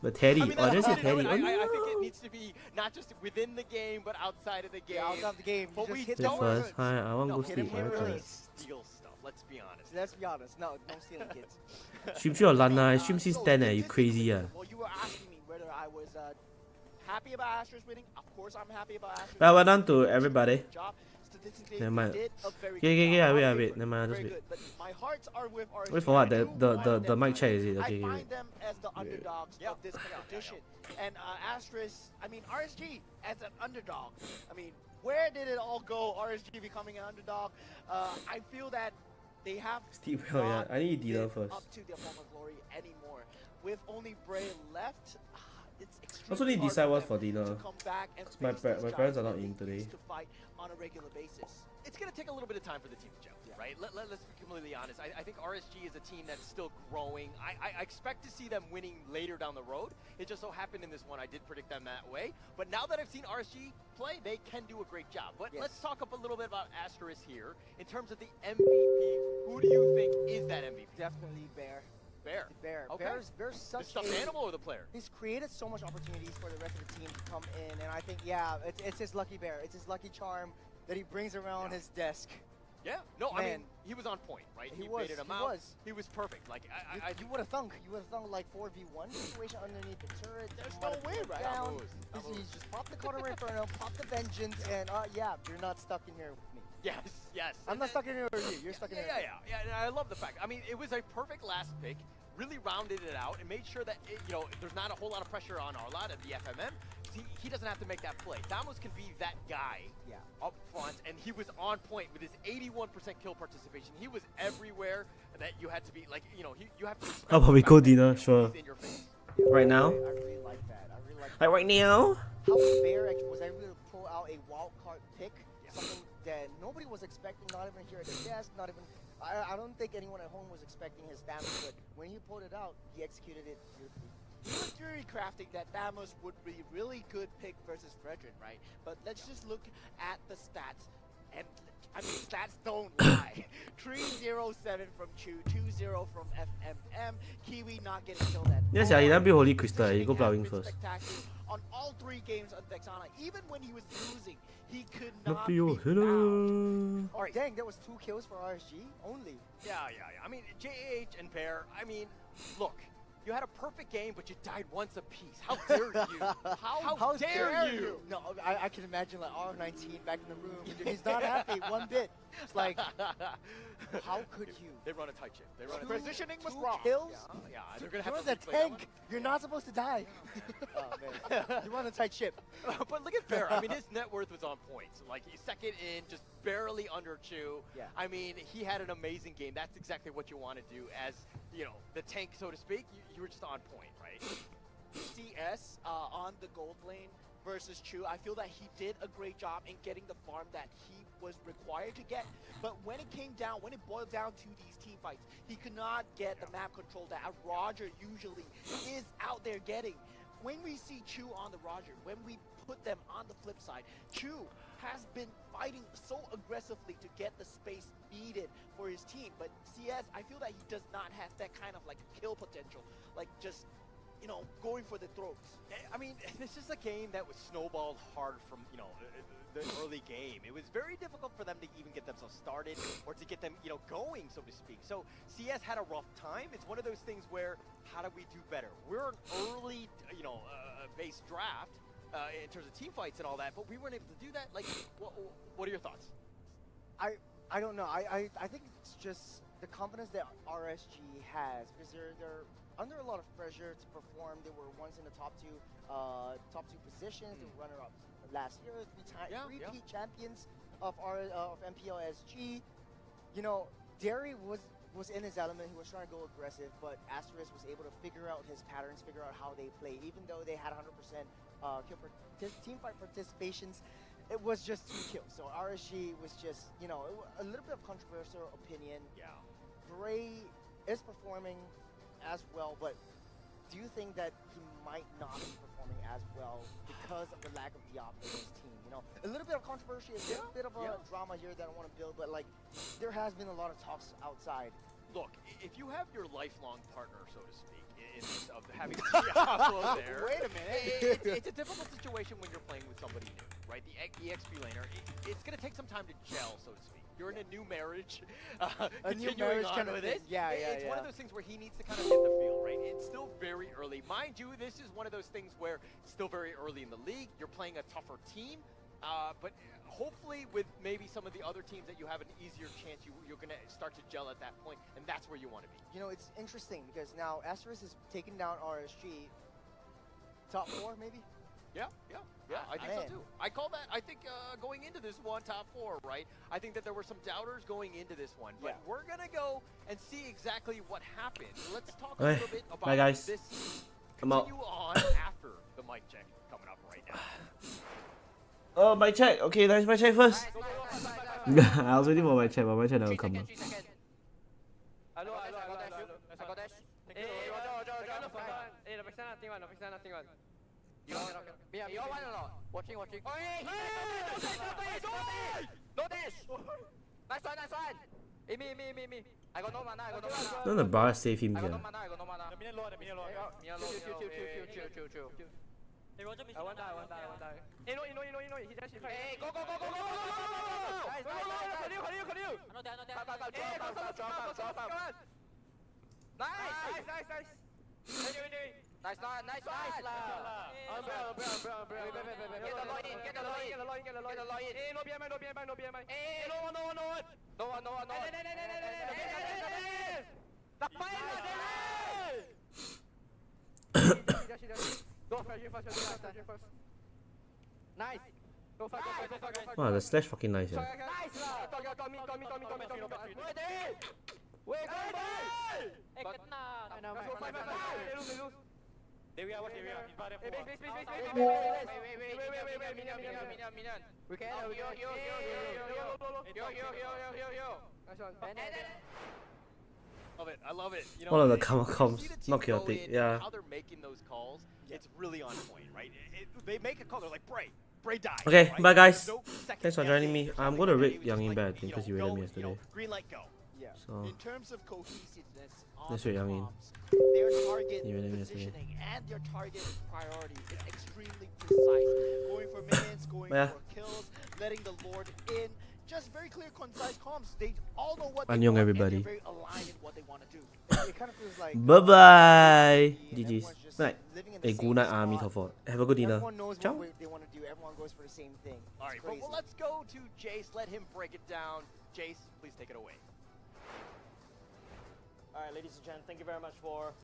But Teddy, I didn't say Teddy. I think it needs to be not just within the game, but outside of the game. Outside of the game. But we Sleep don't first. Hi, I wanna go sleep. really steal stuff. Let's be honest. Let's be honest. No stealing, kids. Stream 3 or Lana? I stream since 10 you crazy Well, you were asking me whether I was happy about Asteris winning. Of course, I'm happy about Asteris. Well done to everybody. Statistically, Never mind. they did a very Yeah, good job. wait. Never mind, just Very wait. good, but my hearts are with RSG. Wait for what? I do find The them mic check good. is it? I Okay, find wait. them as the underdogs of this competition. And Asteris, I mean RSG as an underdog. I mean, where did it all go? RSG becoming an underdog. I feel that they have Steve, yeah, not I need Dylan lived first. up to their former glory anymore. With only Bray left, it's extremely Also need to hard decide for what's them for dinner. to come back and My face these my parents are giants not that in they today. used to fight on a regular basis. It's going to take a little bit of time for the team to gel, right? Let's be completely honest. I think RSG is a team that's still growing. I expect to see them winning later down the road. It just so happened in this one I did predict them that way. But now that I've seen RSG play, they can do a great job. But let's talk up a little bit about Asteris here. In terms of the MVP, who do you think is that MVP? Definitely Bear. Bear. Okay. Bear's such the stuffed animal or the player? He's created so much opportunities for the rest of the team to come in, and I think, it's his lucky Bear. It's his lucky charm that he brings around his desk. Yeah. No, Man. I mean, he was on point, right? He baited him out. He was perfect. Like, you would have thunk. You would have thunk like 4v1 situation underneath the turret. There's no way, right? Down. He's just pop the Counter Inferno, pop the Vengeance, and you're not stuck in here with me. Yes. I'm not stuck in here with you. You're stuck in here. Yeah. And I love the fact. I mean, it was a perfect last pick. Really rounded it out and made sure that there's not a whole lot of pressure on Arlott at the FMM. He doesn't have to make that play. Damos can be that guy up front, and he was on point with his 81% kill participation. He was everywhere that you had to be like, you have to. How about we go dinner? Sure. In your face. Right now? I really like that. Like right now? How Bear was able to pull out a wild card pick, something that nobody was expecting, not even here at the desk, not even I don't think anyone at home was expecting his Thanos, but when he pulled it out, he executed it beautifully. He was theory crafting that Thanos would be really good pick versus Fredrin, right? But let's just look at the stats, and I mean stats don't lie. 307 from Chu, 2-0 from FMM, Kiwi not getting killed at Yes, all. yeah, he never be Holy Crystal. He go Positioning has plowing been first. spectacular on all 3 games on Vexana. Even when he was losing, he could Not not be be your found. Oh, dang, that was 2 kills for RSG only. Yeah. I mean, JH and Bear, I mean, look, you had a perfect game, but you died once apiece. How dare you? How dare you? No, I can imagine like R19 back in the room. He's not happy one bit. It's like, how could you? They run a tight ship. They run a Positioning was 2 wrong. kills? Yeah, they're gonna have You're to the replay that one. tank. You're not supposed to die. Oh man, you run a tight ship. But look at Bear. I mean, his net worth was on point. So, like, he's second in, just barely under Chu. Yeah. I mean, he had an amazing game. That's exactly what you want to do as, you know, the tank, so to speak. You were just on point, right? CS on the gold lane versus Chu, I feel that he did a great job in getting the farm that he was required to get. But when it came down, when it boiled down to these team fights, he could not get the map control that a Roger usually is out there getting. When we see Chu on the Roger, when we put them on the flip side, Chu has been fighting so aggressively to get the space needed for his team. But CS, I feel that he does not have that kind of like kill potential, like just, you know, going for the throats. I mean, this is a game that was snowballed hard from, you know, the early game. It was very difficult for them to even get themselves started or to get them, you know, going, so to speak. So CS had a rough time. It's one of those things where, how do we do better? We're an early, you know, base draft in terms of team fights and all that, but we weren't able to do that. Like, what are your thoughts? I don't know. I think it's just the confidence that RSG has, because they're under a lot of pressure to perform. They were once in the top two positions. They were runner-up last year, repeat champions of MPL SG. You know, Derry was in his element. He was trying to go aggressive, but Asteris was able to figure out his patterns, figure out how they play. Even though they had 100% team fight participations, it was just 2 kills. So RSG was just, you know, a little bit of controversial opinion. Yeah. Bray is performing as well, but do you think that he might not be performing as well because of the lack of the in his team? You know, a little bit of controversy, a little bit of a drama here that I want to build, but like, there has been a lot of talks outside. Look, if you have your lifelong partner, so to speak, in this of having Diablo there. Wait a minute. It's a difficult situation when you're playing with somebody new, right? The EXP laner, it's going to take some time to gel, so to speak. You're in a new marriage, A new marriage kind of thing. Yeah, It's one of those things where he needs to kind of hit the field, right? It's still very early. Mind you, this is one of those things where it's still very early in the league. You're playing a tougher team, but hopefully with maybe some of the other teams that you have an easier chance, you're going to start to gel at that point, and that's where you want to be. You know, it's interesting because now Asteris is taking down RSG. Top 4, maybe? Yeah, I think so too. I call that, I think going into this one, top 4, right? I think that there were some doubters going into this one, but we're going to go and see exactly what happened. Let's talk a little bit about bye guys. this. I'm out. Continue on after the mic check coming up right now. Oh, my check. Okay, that's my check first. I was waiting for my check, but my check never come out. Hello. I got dash. Hey, the Vexana, nothing one. You all want or not? Watching. Oh, hey! No dash! Nice one! Hey, me. I got no mana. Don't the bar save him I got here. no mana. The minion low. Chill. Hey, Roger, I won't die. Hey, no, he dash. Hey, go! Nice. Continue. I'm not there. Nice. Anyway. Nice lah. Get the law in. Hey, no BMI. Hey, no one. No one. The fire. Go first. Nice. Go first. Wow, the slash fucking nice, yeah. Nice lah. Got me. Wait, go. Hey, kena. Lose. There we are. He's bad there. Wait. Minion. We can. Yo. Nice one, Bennett. Love it. I love it. You know, All of the you comms, see the team not go chaotic. in, Yeah. How they're making those calls, it's really on point, right? They make a call. They're like, Bray dies. Okay, right? bye guys. No second Thanks for guessing. joining me. There's I'm nothing gonna like that. rate He was Young just In like, bad, I think, because you rated me yesterday. Green light, go. Yeah. So In terms of cohesiveness on let's the rate Young In. comms, their target You rated me yesterday. positioning and their target priority is extremely precise. Going for minions, going Yeah. for kills, letting the Lord in. Just very clear, concise comms. They all know what they Annyeong, want, everybody. and they're very aligned in what they want to do. It kind of feels like Bye bye. and GG's. everyone's just Right. living in the A same good night, Army spot. Top 4. Have a good dinner. Everyone knows Ciao. what they want to do. Everyone goes for the same thing. All right, It's but crazy. well, let's go to Jace. Let him break it down. Jace, please take it away. All right, ladies and gentlemen, thank you very much for